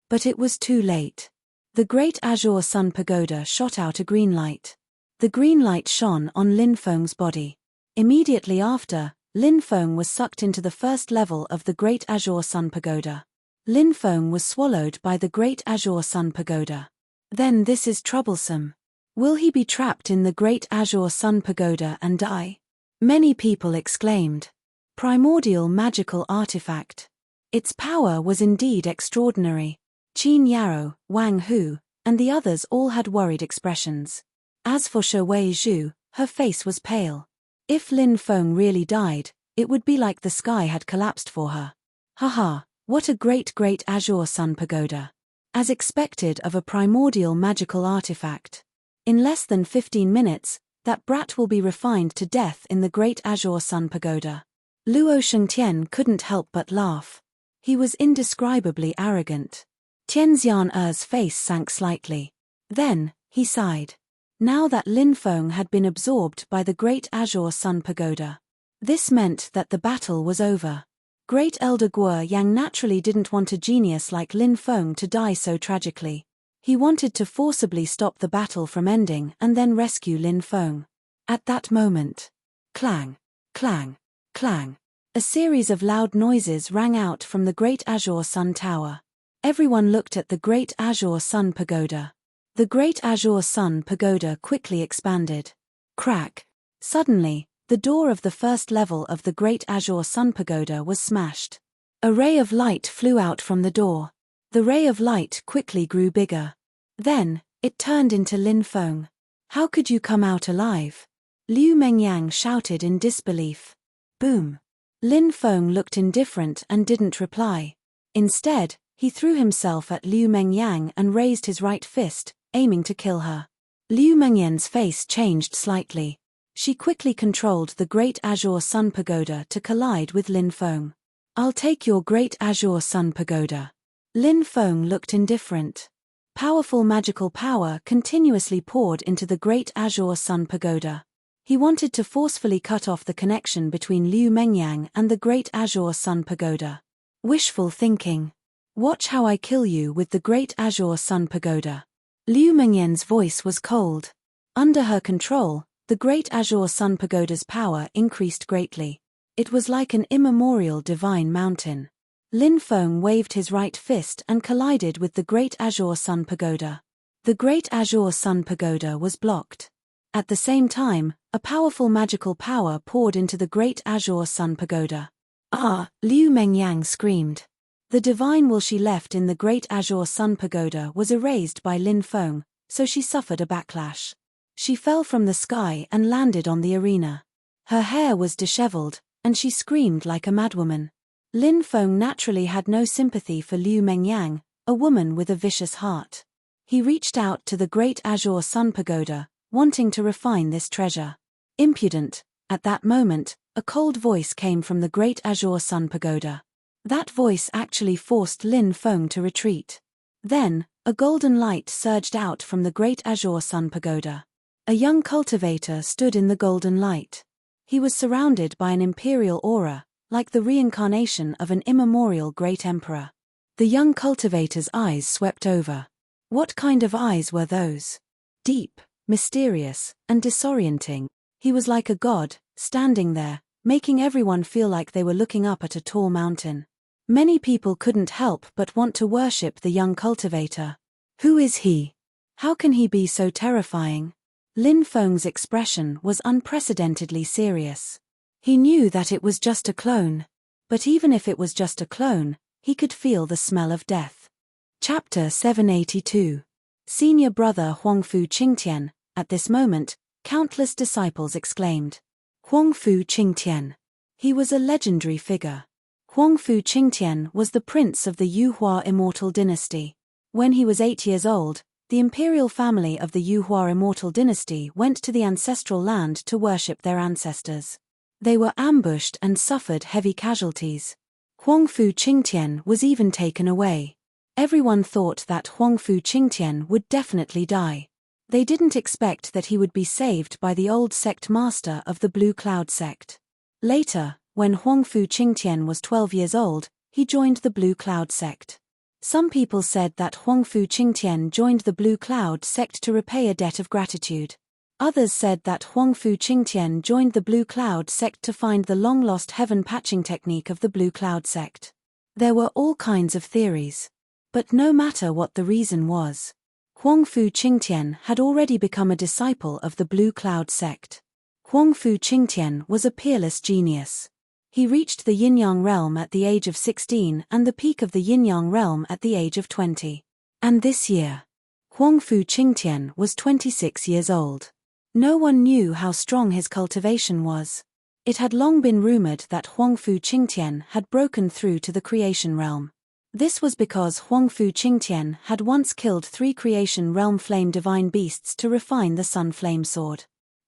But it was too late. The Great Azure Sun Pagoda shot out a green light. The green light shone on Lin Feng's body. Immediately after, Lin Feng was sucked into the first level of the Great Azure Sun Pagoda. Lin Feng was swallowed by the Great Azure Sun Pagoda. Then this is troublesome. Will he be trapped in the Great Azure Sun Pagoda and die? Many people exclaimed. Primordial magical artifact. Its power was indeed extraordinary. Qin Yarrow, Wang Hu, and the others all had worried expressions. As for Shuwei Zhu, her face was pale. If Lin Feng really died, it would be like the sky had collapsed for her. Haha, what a great Azure Sun Pagoda. As expected of a primordial magical artifact. In less than 15 minutes, that brat will be refined to death in the Great Azure Sun Pagoda. Luo Shengtian couldn't help but laugh. He was indescribably arrogant. Tianxian Er's face sank slightly. Then, he sighed. Now that Lin Feng had been absorbed by the Great Azure Sun Pagoda. This meant that the battle was over. Great Elder Guo Yang naturally didn't want a genius like Lin Feng to die so tragically. He wanted to forcibly stop the battle from ending and then rescue Lin Feng. At that moment, clang, clang, clang. A series of loud noises rang out from the Great Azure Sun Tower. Everyone looked at the Great Azure Sun Pagoda. The Great Azure Sun Pagoda quickly expanded. Crack. Suddenly, the door of the first level of the Great Azure Sun Pagoda was smashed. A ray of light flew out from the door. The ray of light quickly grew bigger. Then, it turned into Lin Feng. How could you come out alive? Liu Mengyang shouted in disbelief. Boom. Lin Feng looked indifferent and didn't reply. Instead, he threw himself at Liu Mengyang and raised his right fist, aiming to kill her. Liu Mengyan's face changed slightly. She quickly controlled the Great Azure Sun Pagoda to collide with Lin Feng. I'll take your Great Azure Sun Pagoda. Lin Feng looked indifferent. Powerful magical power continuously poured into the Great Azure Sun Pagoda. He wanted to forcefully cut off the connection between Liu Mengyang and the Great Azure Sun Pagoda. Wishful thinking. Watch how I kill you with the Great Azure Sun Pagoda. Liu Mengyan's voice was cold. Under her control, the Great Azure Sun Pagoda's power increased greatly. It was like an immemorial divine mountain. Lin Feng waved his right fist and collided with the Great Azure Sun Pagoda. The Great Azure Sun Pagoda was blocked. At the same time, a powerful magical power poured into the Great Azure Sun Pagoda. Ah! Liu Mengyang screamed. The divine will she left in the Great Azure Sun Pagoda was erased by Lin Feng, so she suffered a backlash. She fell from the sky and landed on the arena. Her hair was disheveled, and she screamed like a madwoman. Lin Feng naturally had no sympathy for Liu Mengyang, a woman with a vicious heart. He reached out to the Great Azure Sun Pagoda, wanting to refine this treasure. Impudent. At that moment, a cold voice came from the Great Azure Sun Pagoda. That voice actually forced Lin Feng to retreat. Then, a golden light surged out from the great azure sun pagoda. A young cultivator stood in the golden light. He was surrounded by an imperial aura, like the reincarnation of an immemorial great emperor. The young cultivator's eyes swept over. What kind of eyes were those? Deep, mysterious, and disorienting. He was like a god, standing there, making everyone feel like they were looking up at a tall mountain. Many people couldn't help but want to worship the young cultivator. Who is he? How can he be so terrifying? Lin Feng's expression was unprecedentedly serious. He knew that it was just a clone. But even if it was just a clone, he could feel the smell of death. Chapter 782. Senior brother Huangfu Qingtian. At this moment, countless disciples exclaimed. Huangfu Qingtian. He was a legendary figure. Huangfu Qingtian was the prince of the Yuhua immortal dynasty. When he was 8 years old, the imperial family of the Yuhua immortal dynasty went to the ancestral land to worship their ancestors. They were ambushed and suffered heavy casualties. Huangfu Qingtian was even taken away. Everyone thought that Huangfu Qingtian would definitely die. They didn't expect that he would be saved by the old sect master of the Blue Cloud sect. Later, when Huangfu Qingtian was 12 years old, he joined the Blue Cloud sect. Some people said that Huangfu Qingtian joined the Blue Cloud sect to repay a debt of gratitude. Others said that Huangfu Qingtian joined the Blue Cloud sect to find the long-lost heaven patching technique of the Blue Cloud sect. There were all kinds of theories. But no matter what the reason was, Huangfu Qingtian had already become a disciple of the Blue Cloud sect. Huangfu Qingtian was a peerless genius. He reached the Yin-Yang realm at the age of 16 and the peak of the Yin-Yang realm at the age of 20. And this year, Huangfu Qingtian was 26 years old. No one knew how strong his cultivation was. It had long been rumored that Huangfu Qingtian had broken through to the creation realm. This was because Huangfu Qingtian had once killed 3 creation realm flame divine beasts to refine the sun flame sword.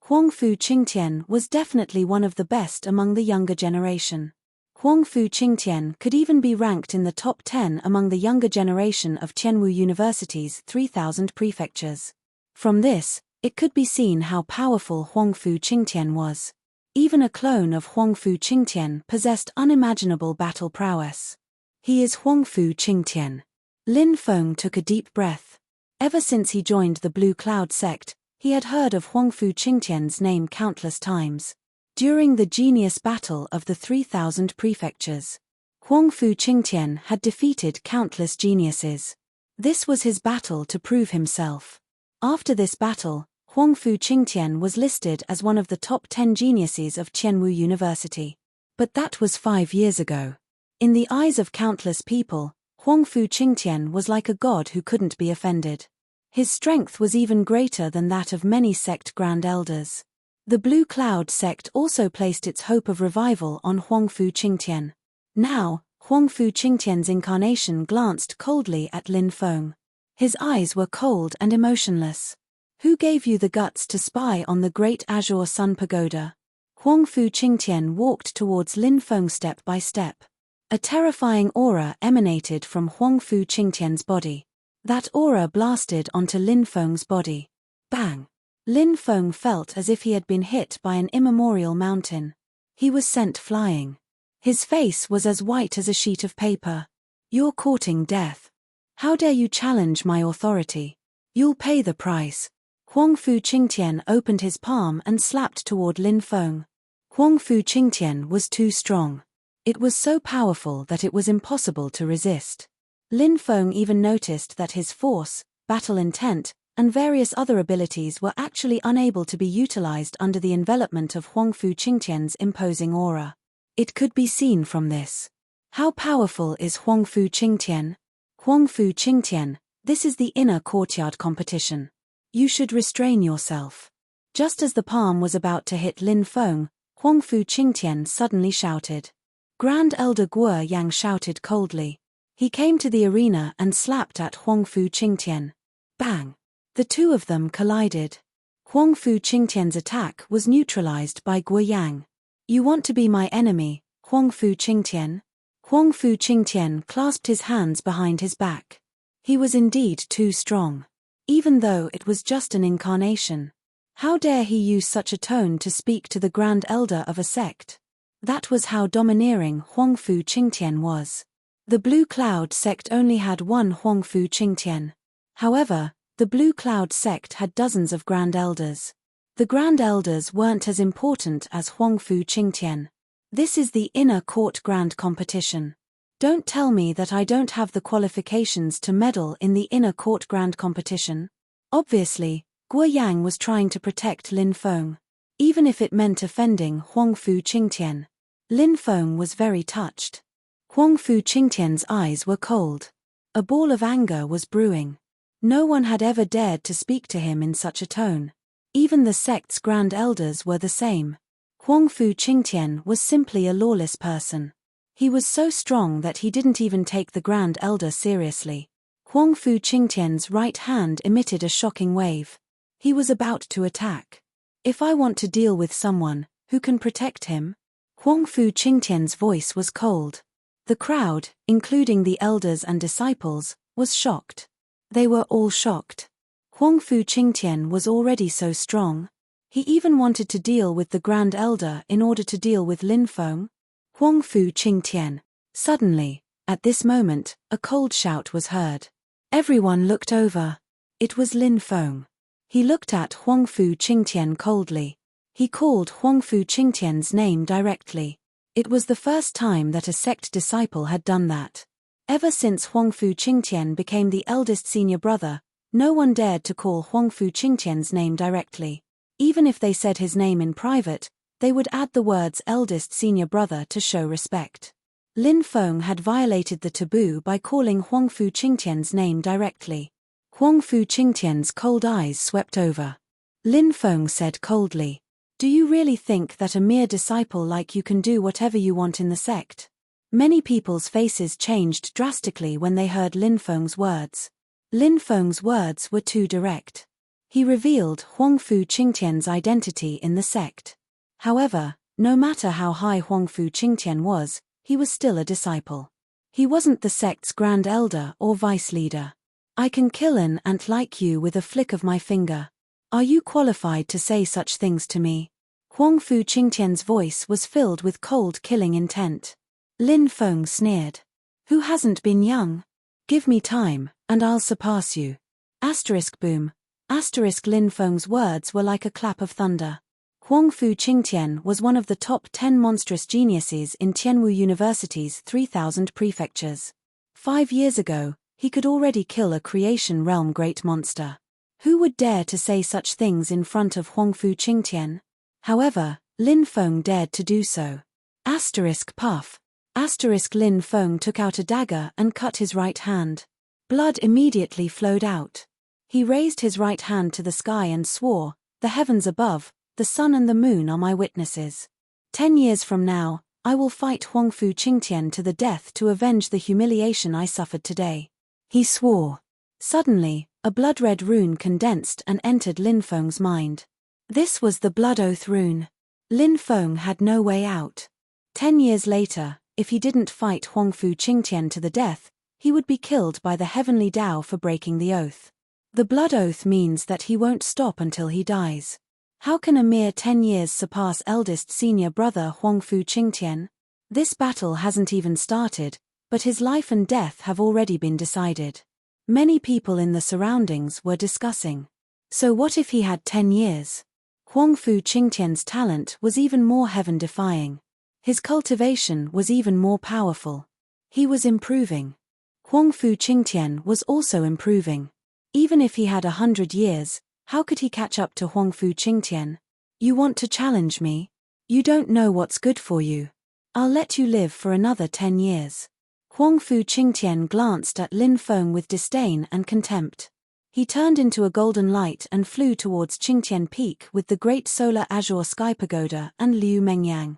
Huangfu Qingtian was definitely one of the best among the younger generation. Huangfu Qingtian could even be ranked in the top 10 among the younger generation of Tianwu University's 3,000 prefectures. From this, it could be seen how powerful Huangfu Qingtian was. Even a clone of Huangfu Qingtian possessed unimaginable battle prowess. He is Huangfu Qingtian. Lin Feng took a deep breath. Ever since he joined the Blue Cloud sect, he had heard of Huangfu Qingtian's name countless times. During the genius battle of the 3,000 prefectures, Huangfu Qingtian had defeated countless geniuses. This was his battle to prove himself. After this battle, Huangfu Qingtian was listed as one of the top 10 geniuses of Tianwu University. But that was 5 years ago. In the eyes of countless people, Huangfu Qingtian was like a god who couldn't be offended. His strength was even greater than that of many sect grand elders. The Blue Cloud sect also placed its hope of revival on Huangfu Qingtian. Now, Huangfu Qingtian's incarnation glanced coldly at Lin Feng. His eyes were cold and emotionless. Who gave you the guts to spy on the great azure sun pagoda? Huangfu Qingtian walked towards Lin Feng step by step. A terrifying aura emanated from Huangfu Qingtian's body. That aura blasted onto Lin Feng's body. Bang! Lin Feng felt as if he had been hit by an immemorial mountain. He was sent flying. His face was as white as a sheet of paper. You're courting death. How dare you challenge my authority? You'll pay the price. Huangfu Qingtian opened his palm and slapped toward Lin Feng. Huangfu Qingtian was too strong. It was so powerful that it was impossible to resist. Lin Feng even noticed that his force, battle intent, and various other abilities were actually unable to be utilized under the envelopment of Huangfu Qingtian's imposing aura. It could be seen from this. How powerful is Huangfu Qingtian? Huangfu Qingtian, this is the inner courtyard competition. You should restrain yourself. Just as the palm was about to hit Lin Feng, Huangfu Qingtian suddenly shouted. Grand Elder Guo Yang shouted coldly. He came to the arena and slapped at Huangfu Qingtian. Bang! The two of them collided. Huangfu Qingtian's attack was neutralized by Guo Yang. You want to be my enemy, Huangfu Qingtian? Huangfu Qingtian clasped his hands behind his back. He was indeed too strong. Even though it was just an incarnation. How dare he use such a tone to speak to the Grand Elder of a sect? That was how domineering Huangfu Qingtian was. The Blue Cloud sect only had one Huangfu Qingtian. However, the Blue Cloud sect had dozens of Grand Elders. The Grand Elders weren't as important as Huangfu Qingtian. This is the inner court grand competition. Don't tell me that I don't have the qualifications to medal in the inner court grand competition. Obviously, Guo Yang was trying to protect Lin Feng. Even if it meant offending Huangfu Qingtian. Lin Feng was very touched. Huangfu Qingtian's eyes were cold. A ball of anger was brewing. No one had ever dared to speak to him in such a tone. Even the sect's Grand Elders were the same. Huangfu Qingtian was simply a lawless person. He was so strong that he didn't even take the Grand Elder seriously. Huangfu Qingtian's right hand emitted a shocking wave. He was about to attack. If I want to deal with someone, who can protect him? Huangfu Qingtian's voice was cold. The crowd, including the elders and disciples, was shocked. They were all shocked. Huangfu Qingtian was already so strong. He even wanted to deal with the Grand Elder in order to deal with Lin Feng. Huangfu Qingtian. Suddenly, at this moment, a cold shout was heard. Everyone looked over. It was Lin Feng. He looked at Huangfu Qingtian coldly. He called Huangfu Qingtian's name directly. It was the first time that a sect disciple had done that. Ever since Huangfu Qingtian became the eldest senior brother, no one dared to call Huangfu Qingtian's name directly. Even if they said his name in private, they would add the words eldest senior brother to show respect. Lin Feng had violated the taboo by calling Huangfu Qingtian's name directly. Huangfu Qingtian's cold eyes swept over. Lin Feng said coldly, "Do you really think that a mere disciple like you can do whatever you want in the sect?" Many people's faces changed drastically when they heard Lin Feng's words. Lin Feng's words were too direct. He revealed Huangfu Qingtian's identity in the sect. However, no matter how high Huangfu Qingtian was, he was still a disciple. He wasn't the sect's Grand Elder or Vice Leader. "I can kill an ant like you with a flick of my finger. Are you qualified to say such things to me?" Huangfu Qingtian's voice was filled with cold killing intent. Lin Feng sneered. "Who hasn't been young? Give me time, and I'll surpass you." Boom. Lin Feng's words were like a clap of thunder. Huangfu Qingtian was one of the top 10 monstrous geniuses in Tianwu University's 3,000 prefectures. 5 years ago, he could already kill a creation realm great monster. Who would dare to say such things in front of Huangfu Qingtian? However, Lin Feng dared to do so. Puff. Lin Feng took out a dagger and cut his right hand. Blood immediately flowed out. He raised his right hand to the sky and swore, "The heavens above, the sun and the moon are my witnesses. 10 years from now, I will fight Huangfu Qingtian to the death to avenge the humiliation I suffered today." He swore. Suddenly, a blood-red rune condensed and entered Lin Feng's mind. This was the Blood Oath rune. Lin Feng had no way out. 10 years later, if he didn't fight Huangfu Qingtian to the death, he would be killed by the heavenly Tao for breaking the oath. The Blood Oath means that he won't stop until he dies. How can a mere 10 years surpass eldest senior brother Huangfu Qingtian? This battle hasn't even started, but his life and death have already been decided. Many people in the surroundings were discussing. So what if he had 10 years? Huangfu Qingtian's talent was even more heaven-defying. His cultivation was even more powerful. He was improving. Huangfu Qingtian was also improving. Even if he had 100 years, how could he catch up to Huangfu Qingtian? "You want to challenge me? You don't know what's good for you. I'll let you live for another 10 years. Huangfu Qingtian glanced at Lin Feng with disdain and contempt. He turned into a golden light and flew towards Qingtian Peak with the great solar azure sky pagoda and Liu Mengyang.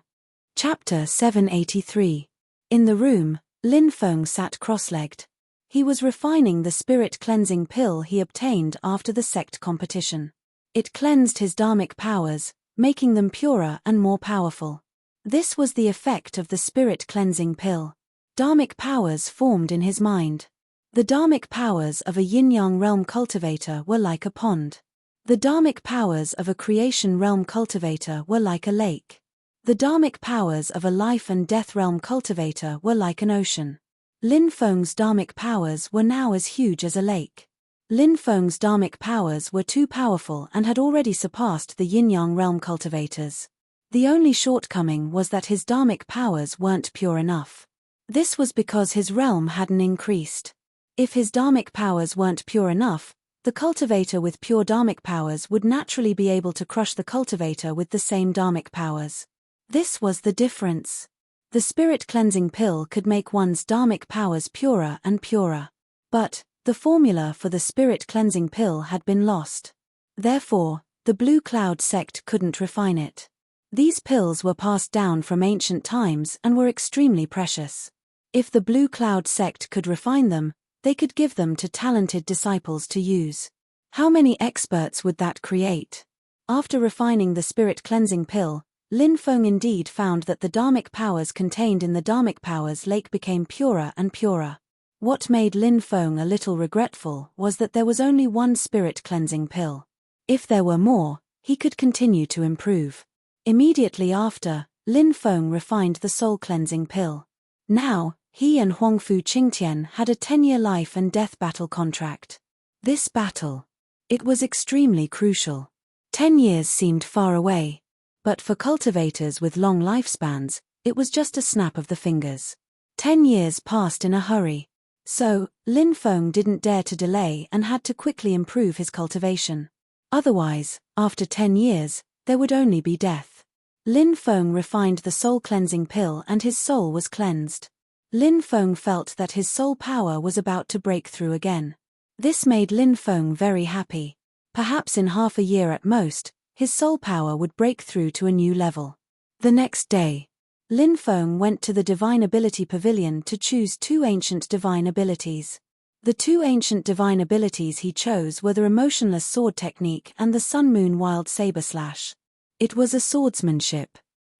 Chapter 783. In the room, Lin Feng sat cross-legged. He was refining the spirit cleansing pill he obtained after the sect competition. It cleansed his dharmic powers, making them purer and more powerful. This was the effect of the spirit cleansing pill. Dharmic powers formed in his mind. The dharmic powers of a yin-yang realm cultivator were like a pond. The dharmic powers of a creation realm cultivator were like a lake. The dharmic powers of a life and death realm cultivator were like an ocean. Lin Feng's dharmic powers were now as huge as a lake. Lin Feng's dharmic powers were too powerful and had already surpassed the yin-yang realm cultivators. The only shortcoming was that his dharmic powers weren't pure enough. This was because his realm hadn't increased. If his dharmic powers weren't pure enough, the cultivator with pure dharmic powers would naturally be able to crush the cultivator with the same dharmic powers. This was the difference. The spirit cleansing pill could make one's dharmic powers purer and purer. But the formula for the spirit cleansing pill had been lost. Therefore, the Blue Cloud sect couldn't refine it. These pills were passed down from ancient times and were extremely precious. If the Blue Cloud sect could refine them, they could give them to talented disciples to use. How many experts would that create? After refining the spirit cleansing pill, Lin Feng indeed found that the dharmic powers contained in the dharmic powers lake became purer and purer. What made Lin Feng a little regretful was that there was only one spirit cleansing pill. If there were more, he could continue to improve. Immediately after, Lin Feng refined the soul cleansing pill. Now, he and Huangfu Qingtian had a 10-year life and death battle contract. This battle. It was extremely crucial. 10 years seemed far away. But for cultivators with long lifespans, it was just a snap of the fingers. 10 years passed in a hurry. So, Lin Feng didn't dare to delay and had to quickly improve his cultivation. Otherwise, after 10 years, there would only be death. Lin Feng refined the soul cleansing pill and his soul was cleansed. Lin Feng felt that his soul power was about to break through again. This made Lin Feng very happy. Perhaps in half a year at most, his soul power would break through to a new level. The next day, Lin Feng went to the Divine Ability Pavilion to choose 2 ancient divine abilities. The 2 ancient divine abilities he chose were the Emotionless Sword Technique and the Sun Moon Wild Saber Slash. It was a swordsmanship.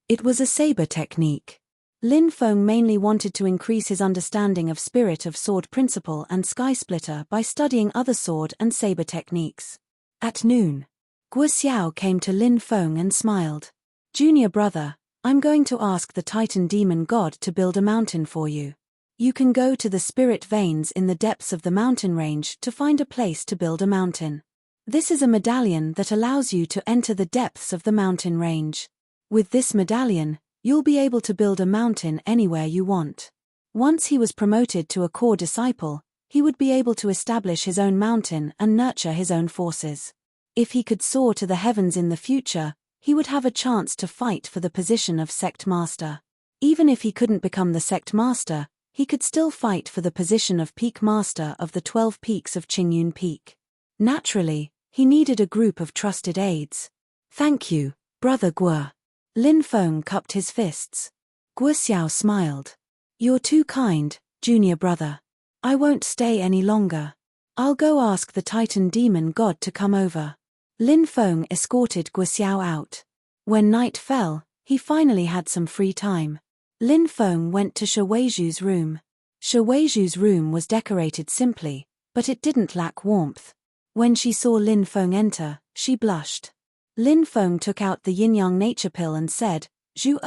It was a saber technique. Lin Feng mainly wanted to increase his understanding of Spirit of Sword Principle and Sky Splitter by studying other sword and saber techniques. At noon, Guo Xiao came to Lin Feng and smiled. "Junior brother, I'm going to ask the Titan Demon God to build a mountain for you. You can go to the spirit veins in the depths of the mountain range to find a place to build a mountain. This is a medallion that allows you to enter the depths of the mountain range. With this medallion, you'll be able to build a mountain anywhere you want." Once he was promoted to a core disciple, he would be able to establish his own mountain and nurture his own forces. If he could soar to the heavens in the future, he would have a chance to fight for the position of sect master. Even if he couldn't become the sect master, he could still fight for the position of peak master of the 12 peaks of Qingyun Peak. Naturally, he needed a group of trusted aides. "Thank you, Brother Guo." Lin Feng cupped his fists. Guo Xiao smiled. "You're too kind, junior brother. I won't stay any longer. I'll go ask the Titan Demon God to come over." Lin Feng escorted Guo Xiao out. When night fell, he finally had some free time. Lin Feng went to Shi Weizhu's room. Shi Weizhu's room was decorated simply, but it didn't lack warmth. When she saw Lin Feng enter, she blushed. Lin Feng took out the yin-yang nature pill and said, "Zhu,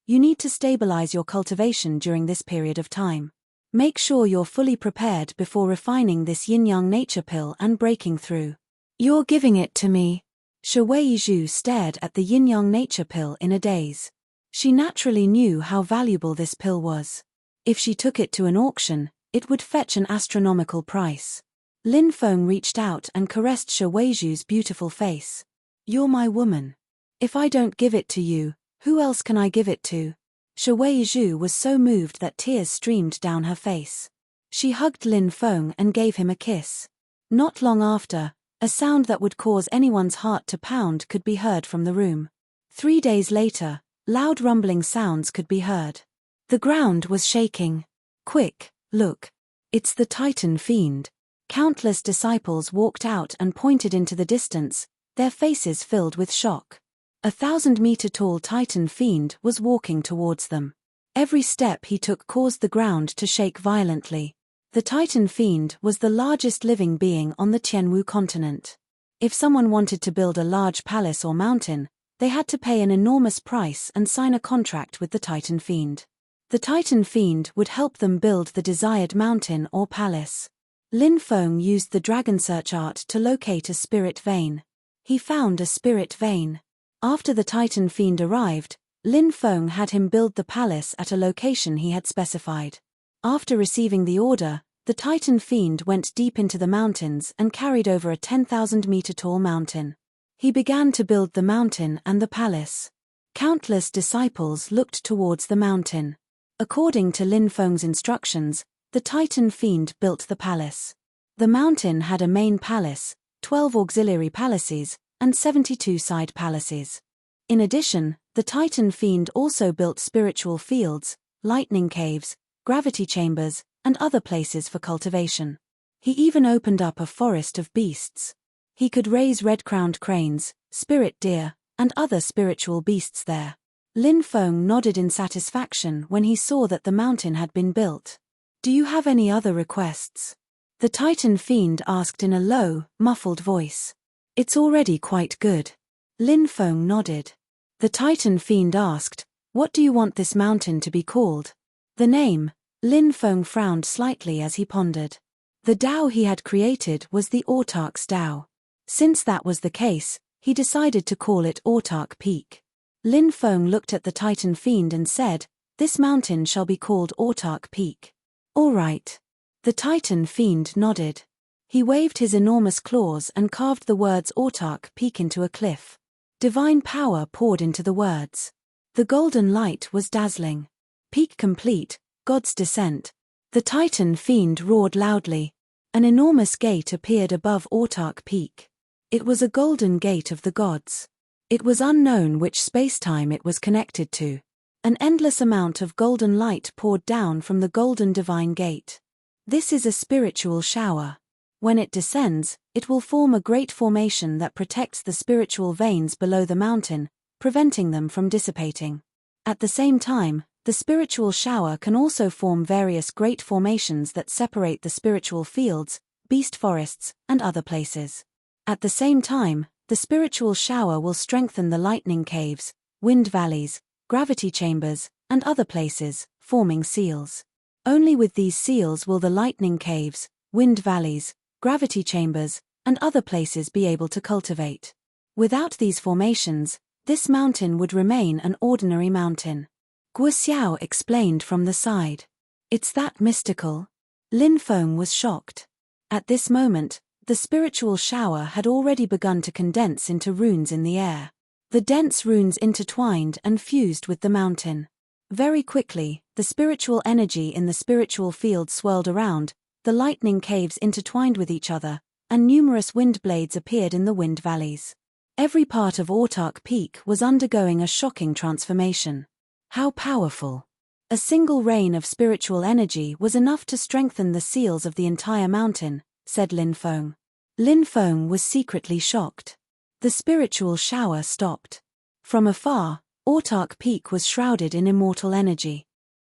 you need to stabilize your cultivation during this period of time. Make sure you're fully prepared before refining this yin-yang nature pill and breaking through." "You're giving it to me?" Shi Weizhu stared at the yin-yang nature pill in a daze. She naturally knew how valuable this pill was. If she took it to an auction, it would fetch an astronomical price. Lin Feng reached out and caressed Shi Weizhu's beautiful face. "You're my woman. If I don't give it to you, who else can I give it to?" Shi Weizhu was so moved that tears streamed down her face. She hugged Lin Feng and gave him a kiss. Not long after, a sound that would cause anyone's heart to pound could be heard from the room. 3 days later, loud rumbling sounds could be heard. The ground was shaking. "Quick, look. It's the Titan Fiend." Countless disciples walked out and pointed into the distance, their faces filled with shock. A 1,000-meter-tall Titan Fiend was walking towards them. Every step he took caused the ground to shake violently. The Titan Fiend was the largest living being on the Tianwu continent. If someone wanted to build a large palace or mountain, they had to pay an enormous price and sign a contract with the Titan Fiend. The Titan Fiend would help them build the desired mountain or palace. Lin Feng used the dragon search art to locate a spirit vein. He found a spirit vein. After the Titan Fiend arrived, Lin Feng had him build the palace at a location he had specified. After receiving the order, the Titan Fiend went deep into the mountains and carried over a 10,000-meter-tall mountain. He began to build the mountain and the palace. Countless disciples looked towards the mountain. According to Lin Feng's instructions, the Titan Fiend built the palace. The mountain had a main palace, 12 auxiliary palaces, and 72 side palaces. In addition, the Titan Fiend also built spiritual fields, lightning caves, gravity chambers, and other places for cultivation. He even opened up a forest of beasts. He could raise red-crowned cranes, spirit deer, and other spiritual beasts there. Lin Feng nodded in satisfaction when he saw that the mountain had been built. "Do you have any other requests?" the Titan Fiend asked in a low, muffled voice. "It's already quite good." Lin Feng nodded. The Titan Fiend asked, "What do you want this mountain to be called?" The name. Lin Feng frowned slightly as he pondered. The Tao he had created was the Autark's Tao. Since that was the case, he decided to call it Autark Peak. Lin Feng looked at the Titan Fiend and said, "This mountain shall be called Autark Peak." "All right." The Titan Fiend nodded. He waved his enormous claws and carved the words Autark Peak into a cliff. Divine power poured into the words. The golden light was dazzling. "Peak complete, God's descent." The Titan Fiend roared loudly. An enormous gate appeared above Autark Peak. It was a golden gate of the gods. It was unknown which spacetime it was connected to. An endless amount of golden light poured down from the golden divine gate. This is a spiritual shower. When it descends, it will form a great formation that protects the spiritual veins below the mountain, preventing them from dissipating. At the same time, the spiritual shower can also form various great formations that separate the spiritual fields, beast forests, and other places. At the same time, the spiritual shower will strengthen the lightning caves, wind valleys, gravity chambers, and other places, forming seals. Only with these seals will the lightning caves, wind valleys, gravity chambers, and other places be able to cultivate. Without these formations, this mountain would remain an ordinary mountain. Guo Xiao explained from the side. "It's that mystical?" Lin Feng was shocked. At this moment, the spiritual shower had already begun to condense into runes in the air. The dense runes intertwined and fused with the mountain. Very quickly, the spiritual energy in the spiritual field swirled around, the lightning caves intertwined with each other, and numerous wind blades appeared in the wind valleys. Every part of Autark Peak was undergoing a shocking transformation. How powerful! A single rain of spiritual energy was enough to strengthen the seals of the entire mountain, said Lin Feng. Lin Feng was secretly shocked. The spiritual shower stopped. From afar, Autark Peak was shrouded in immortal energy.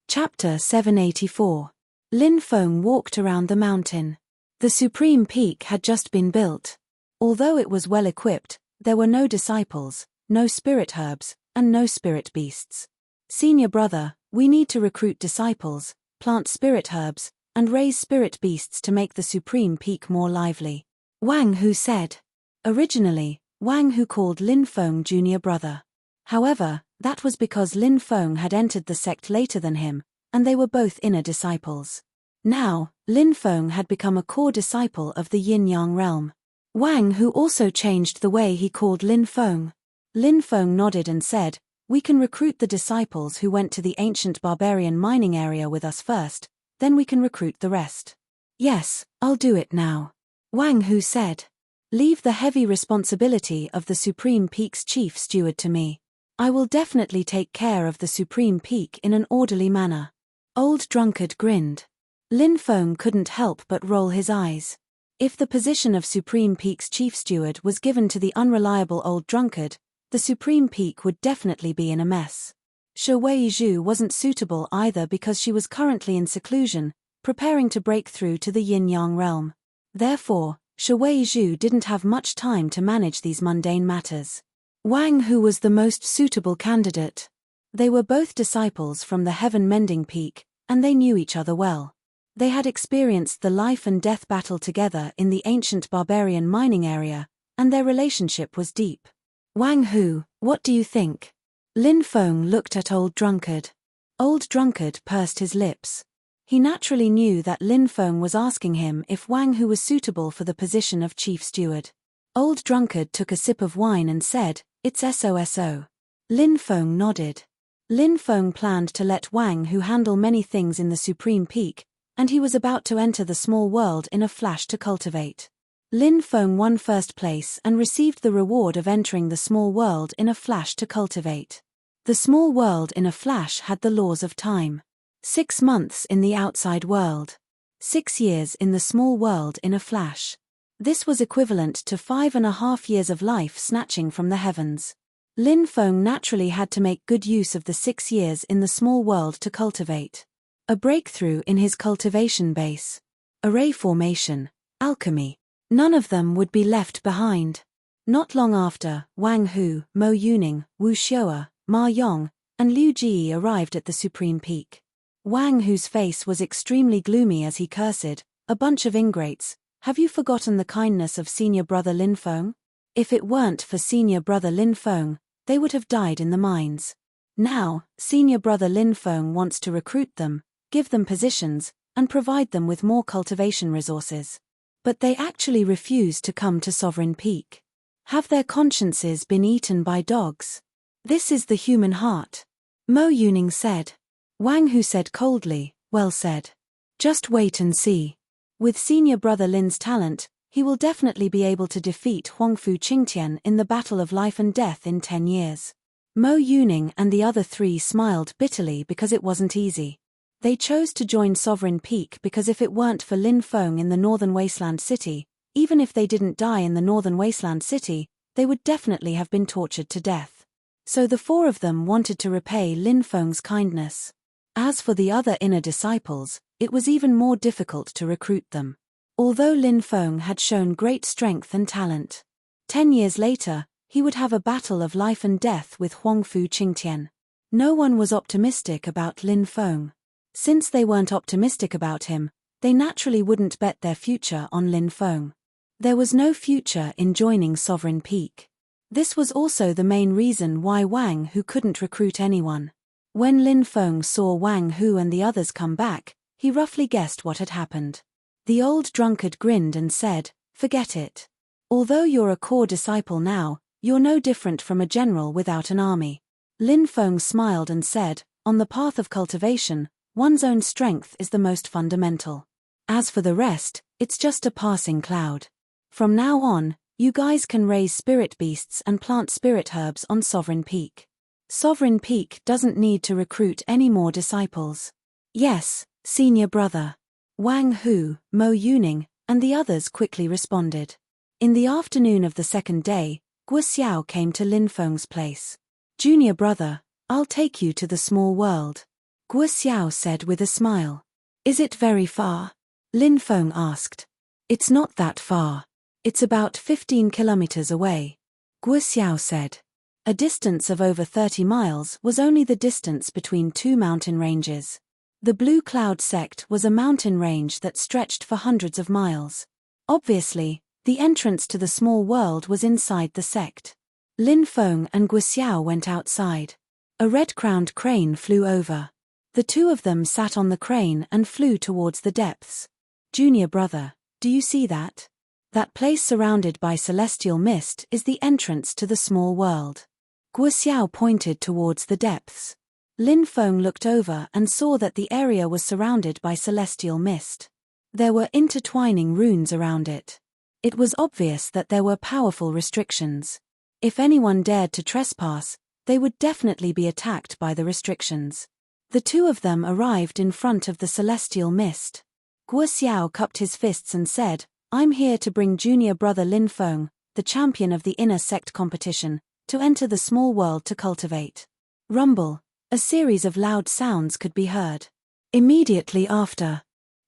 Chapter 784. Lin Feng walked around the mountain. The Supreme Peak had just been built. Although it was well equipped, there were no disciples, no spirit herbs, and no spirit beasts. "Senior brother, we need to recruit disciples, plant spirit herbs, and raise spirit beasts to make the Supreme Peak more lively," Wang Hu said. Originally, Wang Hu called Lin Feng junior brother. However, that was because Lin Feng had entered the sect later than him, and they were both inner disciples. Now, Lin Feng had become a core disciple of the yin-yang realm. Wang Hu also changed the way he called Lin Feng. Lin Feng nodded and said, "We can recruit the disciples who went to the ancient barbarian mining area with us first, then we can recruit the rest." "Yes, I'll do it now," Wang Hu said. "Leave the heavy responsibility of the Supreme Peak's chief steward to me. I will definitely take care of the Supreme Peak in an orderly manner." Old Drunkard grinned. Lin Feng couldn't help but roll his eyes. If the position of Supreme Peak's chief steward was given to the unreliable Old Drunkard, the Supreme Peak would definitely be in a mess. Shi Weizhu wasn't suitable either because she was currently in seclusion, preparing to break through to the yin-yang realm. Therefore, Shui Zhu didn't have much time to manage these mundane matters. Wang Hu was the most suitable candidate. They were both disciples from the heaven-mending peak, and they knew each other well. They had experienced the life and death battle together in the ancient barbarian mining area, and their relationship was deep. Wang Hu, what do you think? Lin Feng looked at Old Drunkard. Old Drunkard pursed his lips. He naturally knew that Lin Feng was asking him if Wang Hu was suitable for the position of chief steward. Old Drunkard took a sip of wine and said, "It's SOSO." Lin Feng nodded. Lin Feng planned to let Wang Hu handle many things in the Supreme Peak, and he was about to enter the small world in a flash to cultivate. Lin Feng won first place and received the reward of entering the small world in a flash to cultivate. The small world in a flash had the laws of time. 6 months in the outside world. 6 years in the small world in a flash. This was equivalent to 5.5 years of life snatching from the heavens. Lin Feng naturally had to make good use of the 6 years in the small world to cultivate. A breakthrough in his cultivation base. Array formation. Alchemy. None of them would be left behind. Not long after, Wang Hu, Mo Yuning, Wu Xiaoa, Ma Yong, and Liu Ji arrived at the Supreme Peak. Wang Hu's face was extremely gloomy as he cursed, "A bunch of ingrates, have you forgotten the kindness of senior brother Lin Feng? If it weren't for senior brother Lin Feng, they would have died in the mines. Now, senior brother Lin Feng wants to recruit them, give them positions, and provide them with more cultivation resources. But they actually refuse to come to Sovereign Peak. Have their consciences been eaten by dogs? This is the human heart." Mo Yuning said. Wang Hu said coldly, "Well said. Just wait and see. With senior brother Lin's talent, he will definitely be able to defeat Huangfu Qingtian in the battle of life and death in 10 years. Mo Yuning and the other 3 smiled bitterly because it wasn't easy. They chose to join Sovereign Peak because if it weren't for Lin Feng in the Northern Wasteland City, even if they didn't die in the Northern Wasteland City, they would definitely have been tortured to death. So the 4 of them wanted to repay Lin Feng's kindness. As for the other inner disciples, it was even more difficult to recruit them. Although Lin Feng had shown great strength and talent. 10 years later, he would have a battle of life and death with Huangfu Qingtian. No one was optimistic about Lin Feng. Since they weren't optimistic about him, they naturally wouldn't bet their future on Lin Feng. There was no future in joining Sovereign Peak. This was also the main reason why Wang Hu couldn't recruit anyone. When Lin Feng saw Wang Hu and the others come back, he roughly guessed what had happened. The old drunkard grinned and said, "Forget it. Although you're a core disciple now, you're no different from a general without an army." Lin Feng smiled and said, "On the path of cultivation, one's own strength is the most fundamental. As for the rest, it's just a passing cloud. From now on, you guys can raise spirit beasts and plant spirit herbs on Sovereign Peak. Sovereign Peak doesn't need to recruit any more disciples." "Yes, senior brother." Wang Hu, Mo Yuning, and the others quickly responded. In the afternoon of the second day, Guo Xiao came to Lin Feng's place. "Junior brother, I'll take you to the small world," Guo Xiao said with a smile. "Is it very far?" Lin Feng asked. "It's not that far. It's about 15 kilometers away," Guo Xiao said. A distance of over 30 miles was only the distance between 2 mountain ranges. The Blue Cloud sect was a mountain range that stretched for hundreds of miles. Obviously, the entrance to the small world was inside the sect. Lin Feng and Guo Xiao went outside. A red-crowned crane flew over. The 2 of them sat on the crane and flew towards the depths. "Junior brother, do you see that? That place surrounded by celestial mist is the entrance to the small world." Guo Xiao pointed towards the depths. Lin Feng looked over and saw that the area was surrounded by celestial mist. There were intertwining runes around it. It was obvious that there were powerful restrictions. If anyone dared to trespass, they would definitely be attacked by the restrictions. The 2 of them arrived in front of the celestial mist. Guo Xiao cupped his fists and said, "I'm here to bring junior brother Lin Feng, the champion of the inner sect competition, to enter the small world to cultivate." Rumble. A series of loud sounds could be heard. Immediately after,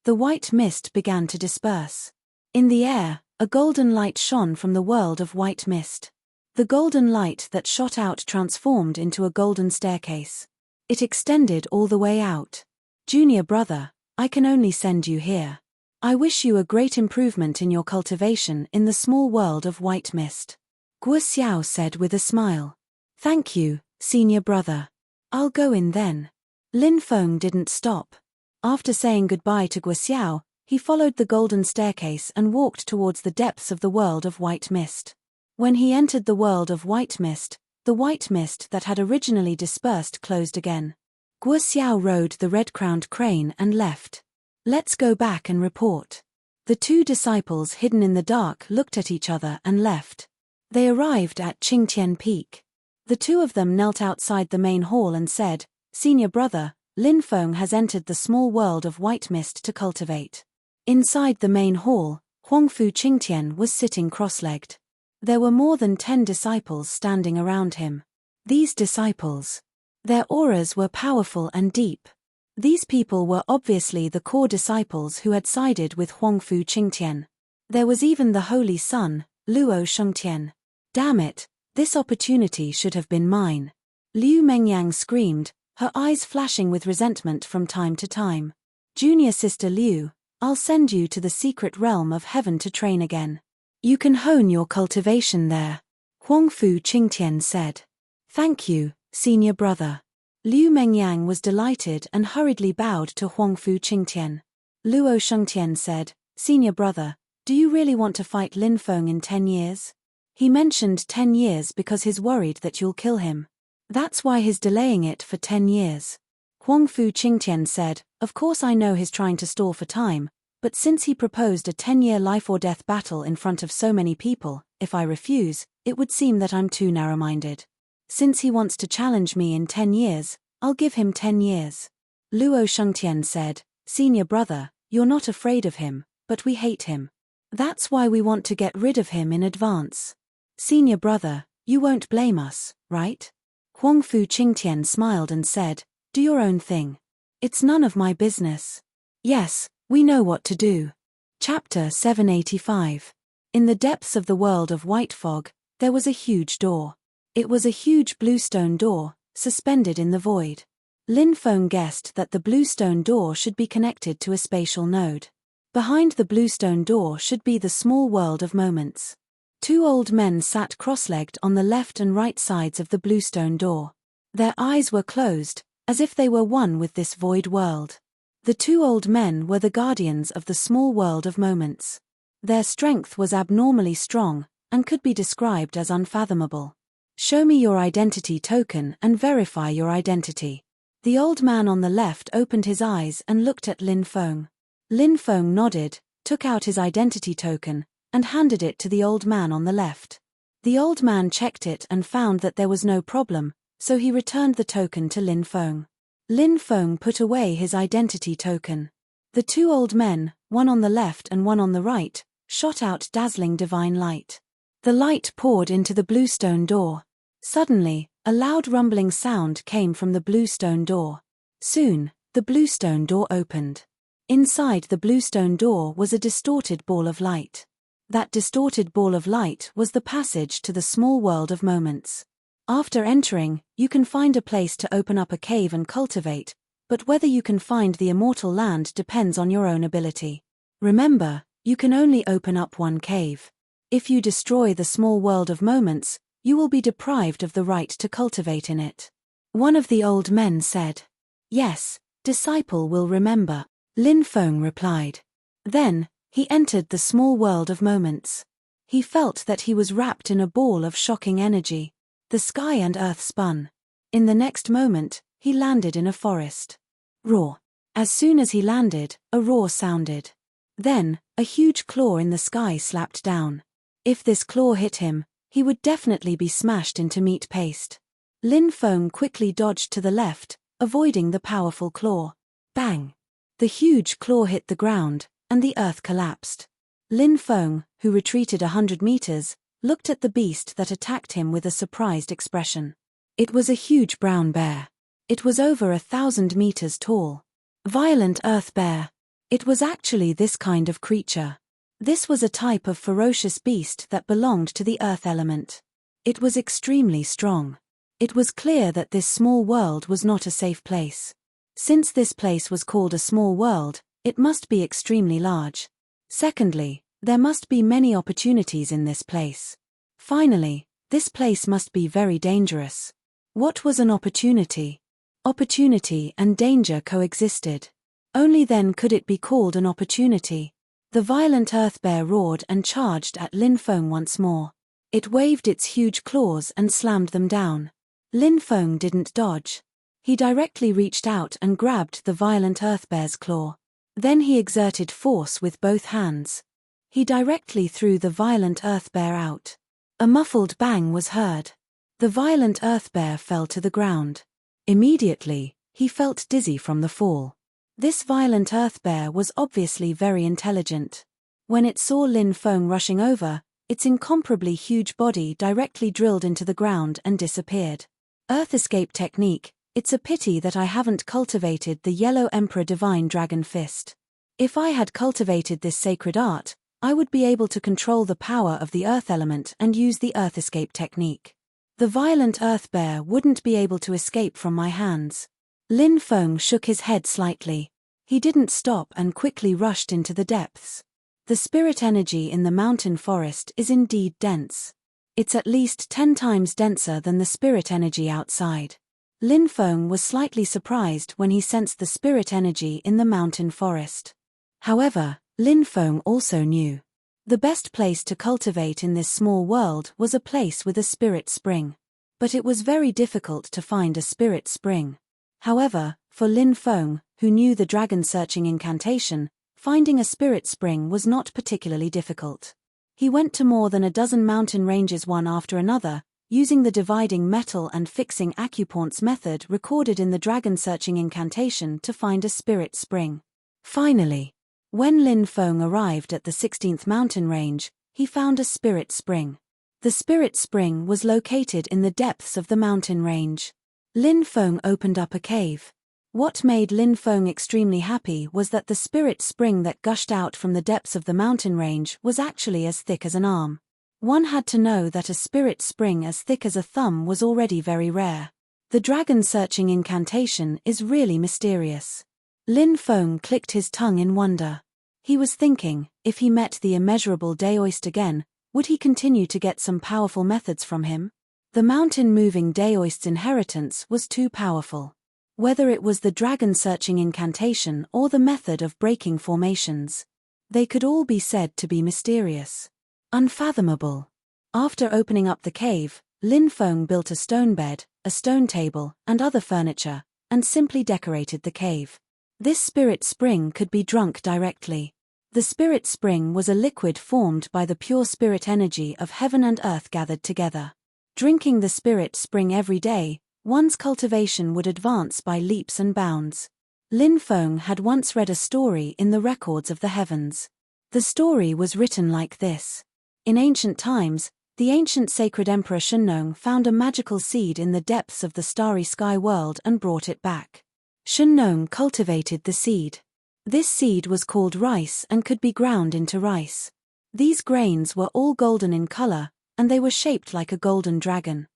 The white mist began to disperse. In the air, a golden light shone from the world of white mist. The golden light that shot out transformed into a golden staircase. It extended all the way out. Junior brother, I can only send you here. I wish you a great improvement in your cultivation in the small world of white mist. Guo Xiao said with a smile. Thank you, senior brother. I'll go in then. Lin Feng didn't stop. After saying goodbye to Guo Xiao, he followed the golden staircase and walked towards the depths of the world of white mist. When he entered the world of white mist, the white mist that had originally dispersed closed again. Guo Xiao rode the red-crowned crane and left. Let's go back and report. The two disciples hidden in the dark looked at each other and left. They arrived at Qingtian Peak. The two of them knelt outside the main hall and said, Senior brother, Lin Feng has entered the small world of white mist to cultivate. Inside the main hall, Huangfu Qingtian was sitting cross-legged. There were more than 10 disciples standing around him. These disciples. Their auras were powerful and deep. These people were obviously the core disciples who had sided with Huangfu Qingtian. There was even the Holy Son, Luo Shengtian. Damn it, this opportunity should have been mine. Liu Mengyang screamed, her eyes flashing with resentment from time to time. Junior sister Liu, I'll send you to the secret realm of heaven to train again. You can hone your cultivation there. Huangfu Qingtian said. Thank you, senior brother. Liu Mengyang was delighted and hurriedly bowed to Huangfu Qingtian. Luo Shengtian said, Senior brother, do you really want to fight Lin Feng in 10 years? He mentioned 10 years because he's worried that you'll kill him. That's why he's delaying it for 10 years. Huangfu Qingtian said, Of course I know he's trying to stall for time, but since he proposed a 10-year life-or-death battle in front of so many people, if I refuse, it would seem that I'm too narrow-minded. Since he wants to challenge me in 10 years, I'll give him 10 years. Luo Shengtian said, Senior brother, you're not afraid of him, but we hate him. That's why we want to get rid of him in advance. Senior brother, you won't blame us, right? Huangfu Qingtian smiled and said, Do your own thing. It's none of my business. Yes, we know what to do. Chapter 785. In the depths of the world of white fog, there was a huge door. It was a huge bluestone door, suspended in the void. Lin Feng guessed that the bluestone door should be connected to a spatial node. Behind the bluestone door should be the small world of moments. Two old men sat cross-legged on the left and right sides of the bluestone door. Their eyes were closed, as if they were one with this void world. The two old men were the guardians of the small world of moments. Their strength was abnormally strong, and could be described as unfathomable. Show me your identity token and verify your identity. The old man on the left opened his eyes and looked at Lin Feng. Lin Feng nodded, took out his identity token, and handed it to the old man on the left. The old man checked it and found that there was no problem, so he returned the token to Lin Feng. Lin Feng put away his identity token. The two old men, one on the left and one on the right, shot out dazzling divine light. The light poured into the bluestone door. Suddenly, a loud rumbling sound came from the bluestone door. Soon, the bluestone door opened. Inside the bluestone door was a distorted ball of light. That distorted ball of light was the passage to the small world of moments. After entering, you can find a place to open up a cave and cultivate, but whether you can find the immortal land depends on your own ability. Remember, you can only open up one cave. If you destroy the small world of moments, you will be deprived of the right to cultivate in it. One of the old men said. Yes, disciple will remember, Lin Feng replied. Then, he entered the small world of moments. He felt that he was wrapped in a ball of shocking energy. The sky and earth spun. In the next moment, he landed in a forest. Roar. As soon as he landed, a roar sounded. Then, a huge claw in the sky slapped down. If this claw hit him, he would definitely be smashed into meat paste. Lin Feng quickly dodged to the left, avoiding the powerful claw. Bang! The huge claw hit the ground, and the earth collapsed. Lin Feng, who retreated 100 meters, looked at the beast that attacked him with a surprised expression. It was a huge brown bear. It was over 1,000 meters tall. Violent earth bear. It was actually this kind of creature. This was a type of ferocious beast that belonged to the earth element. It was extremely strong. It was clear that this small world was not a safe place. Since this place was called a small world, it must be extremely large. Secondly, there must be many opportunities in this place. Finally, this place must be very dangerous. What was an opportunity? Opportunity and danger coexisted. Only then could it be called an opportunity. The violent earth bear roared and charged at Lin Feng once more. It waved its huge claws and slammed them down. Lin Feng didn't dodge. He directly reached out and grabbed the violent earth bear's claw. Then he exerted force with both hands. He directly threw the violent earth bear out. A muffled bang was heard. The violent earth bear fell to the ground. Immediately, he felt dizzy from the fall. This violent earth bear was obviously very intelligent. When it saw Lin Feng rushing over, its incomparably huge body directly drilled into the ground and disappeared. Earth escape technique. It's a pity that I haven't cultivated the Yellow Emperor Divine Dragon Fist. If I had cultivated this sacred art, I would be able to control the power of the earth element and use the earth escape technique. The violent earth bear wouldn't be able to escape from my hands. Lin Feng shook his head slightly. He didn't stop and quickly rushed into the depths. The spirit energy in the mountain forest is indeed dense. It's at least 10 times denser than the spirit energy outside. Lin Feng was slightly surprised when he sensed the spirit energy in the mountain forest. However, Lin Feng also knew. The best place to cultivate in this small world was a place with a spirit spring. But it was very difficult to find a spirit spring. However, for Lin Feng, who knew the dragon-searching incantation, finding a spirit spring was not particularly difficult. He went to more than a dozen mountain ranges one after another, using the dividing metal and fixing acupoints method recorded in the dragon-searching incantation to find a spirit spring. Finally, when Lin Feng arrived at the 16th mountain range, he found a spirit spring. The spirit spring was located in the depths of the mountain range. Lin Feng opened up a cave. What made Lin Feng extremely happy was that the spirit spring that gushed out from the depths of the mountain range was actually as thick as an arm. One had to know that a spirit spring as thick as a thumb was already very rare. The dragon-searching incantation is really mysterious. Lin Feng clicked his tongue in wonder. He was thinking, if he met the immeasurable Daoist again, would he continue to get some powerful methods from him? The mountain-moving Daoist's inheritance was too powerful. Whether it was the dragon-searching incantation or the method of breaking formations, they could all be said to be mysterious. Unfathomable. After opening up the cave, Lin Feng built a stone bed, a stone table, and other furniture, and simply decorated the cave. This spirit spring could be drunk directly. The spirit spring was a liquid formed by the pure spirit energy of heaven and earth gathered together. Drinking the spirit spring every day, one's cultivation would advance by leaps and bounds. Lin Feng had once read a story in the records of the heavens. The story was written like this. In ancient times, the ancient sacred Emperor Shennong found a magical seed in the depths of the starry sky world and brought it back. Shennong cultivated the seed. This seed was called rice and could be ground into rice. These grains were all golden in color, and they were shaped like a golden dragon.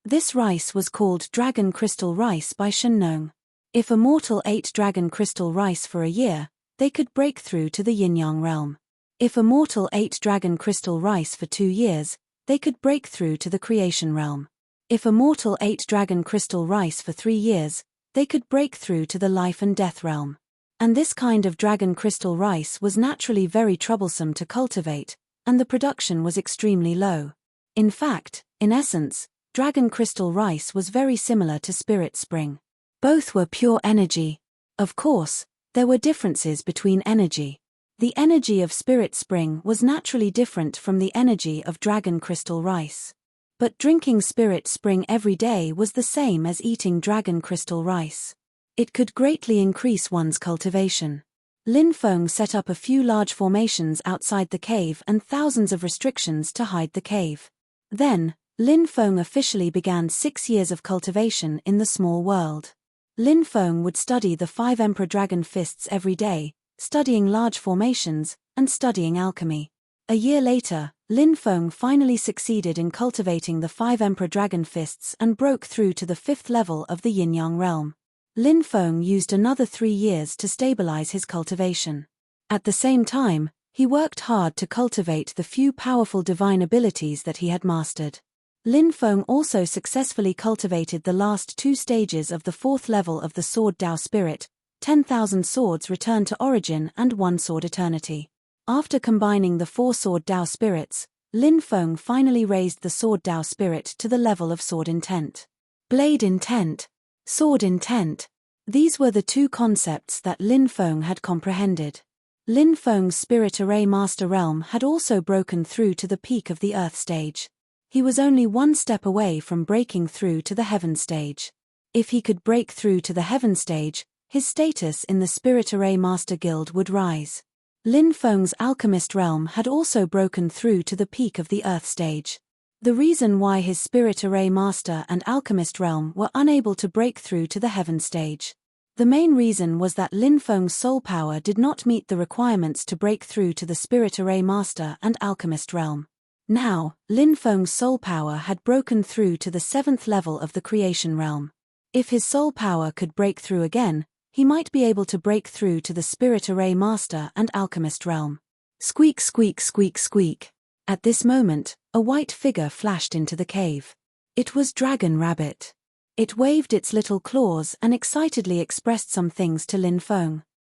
This rice was called dragon crystal rice by Shennong. If a mortal ate dragon crystal rice for a year, they could break through to the yin-yang realm. If a mortal ate dragon crystal rice for 2 years, they could break through to the creation realm. If a mortal ate dragon crystal rice for 3 years, they could break through to the life and death realm. And this kind of dragon crystal rice was naturally very troublesome to cultivate, and the production was extremely low. In fact, in essence, dragon crystal rice was very similar to spirit spring. Both were pure energy. Of course, there were differences between energy. The energy of spirit spring was naturally different from the energy of dragon crystal rice. But drinking spirit spring every day was the same as eating dragon crystal rice. It could greatly increase one's cultivation. Lin Feng set up a few large formations outside the cave and thousands of restrictions to hide the cave. Then, Lin Feng officially began 6 years of cultivation in the small world. Lin Feng would study the 5 Emperor Dragon Fists every day, studying large formations, and studying alchemy. A year later, Lin Feng finally succeeded in cultivating the 5 Emperor Dragon Fists and broke through to the 5th level of the Yin-Yang realm. Lin Feng used another 3 years to stabilize his cultivation. At the same time, he worked hard to cultivate the few powerful divine abilities that he had mastered. Lin Feng also successfully cultivated the last 2 stages of the 4th level of the Sword Dao Spirit, 10,000 Swords Return to Origin and 1 Sword Eternity. After combining the 4 Sword Dao Spirits, Lin Feng finally raised the Sword Dao Spirit to the level of Sword Intent. Blade Intent, Sword Intent. These were the 2 concepts that Lin Feng had comprehended. Lin Feng's Spirit Array Master Realm had also broken through to the peak of the Earth stage. He was only 1 step away from breaking through to the Heaven stage. If he could break through to the Heaven stage, his status in the Spirit Array Master Guild would rise. Lin Feng's Alchemist Realm had also broken through to the peak of the Earth stage. The reason why his Spirit Array Master and Alchemist Realm were unable to break through to the Heaven stage. The main reason was that Lin Feng's soul power did not meet the requirements to break through to the Spirit Array Master and Alchemist Realm. Now, Lin Feng's soul power had broken through to the 7th level of the Creation Realm. If his soul power could break through again, he might be able to break through to the Spirit Array Master and Alchemist Realm. Squeak, squeak, squeak, squeak. At this moment, a white figure flashed into the cave. It was Dragon Rabbit. It waved its little claws and excitedly expressed some things to Lin Feng.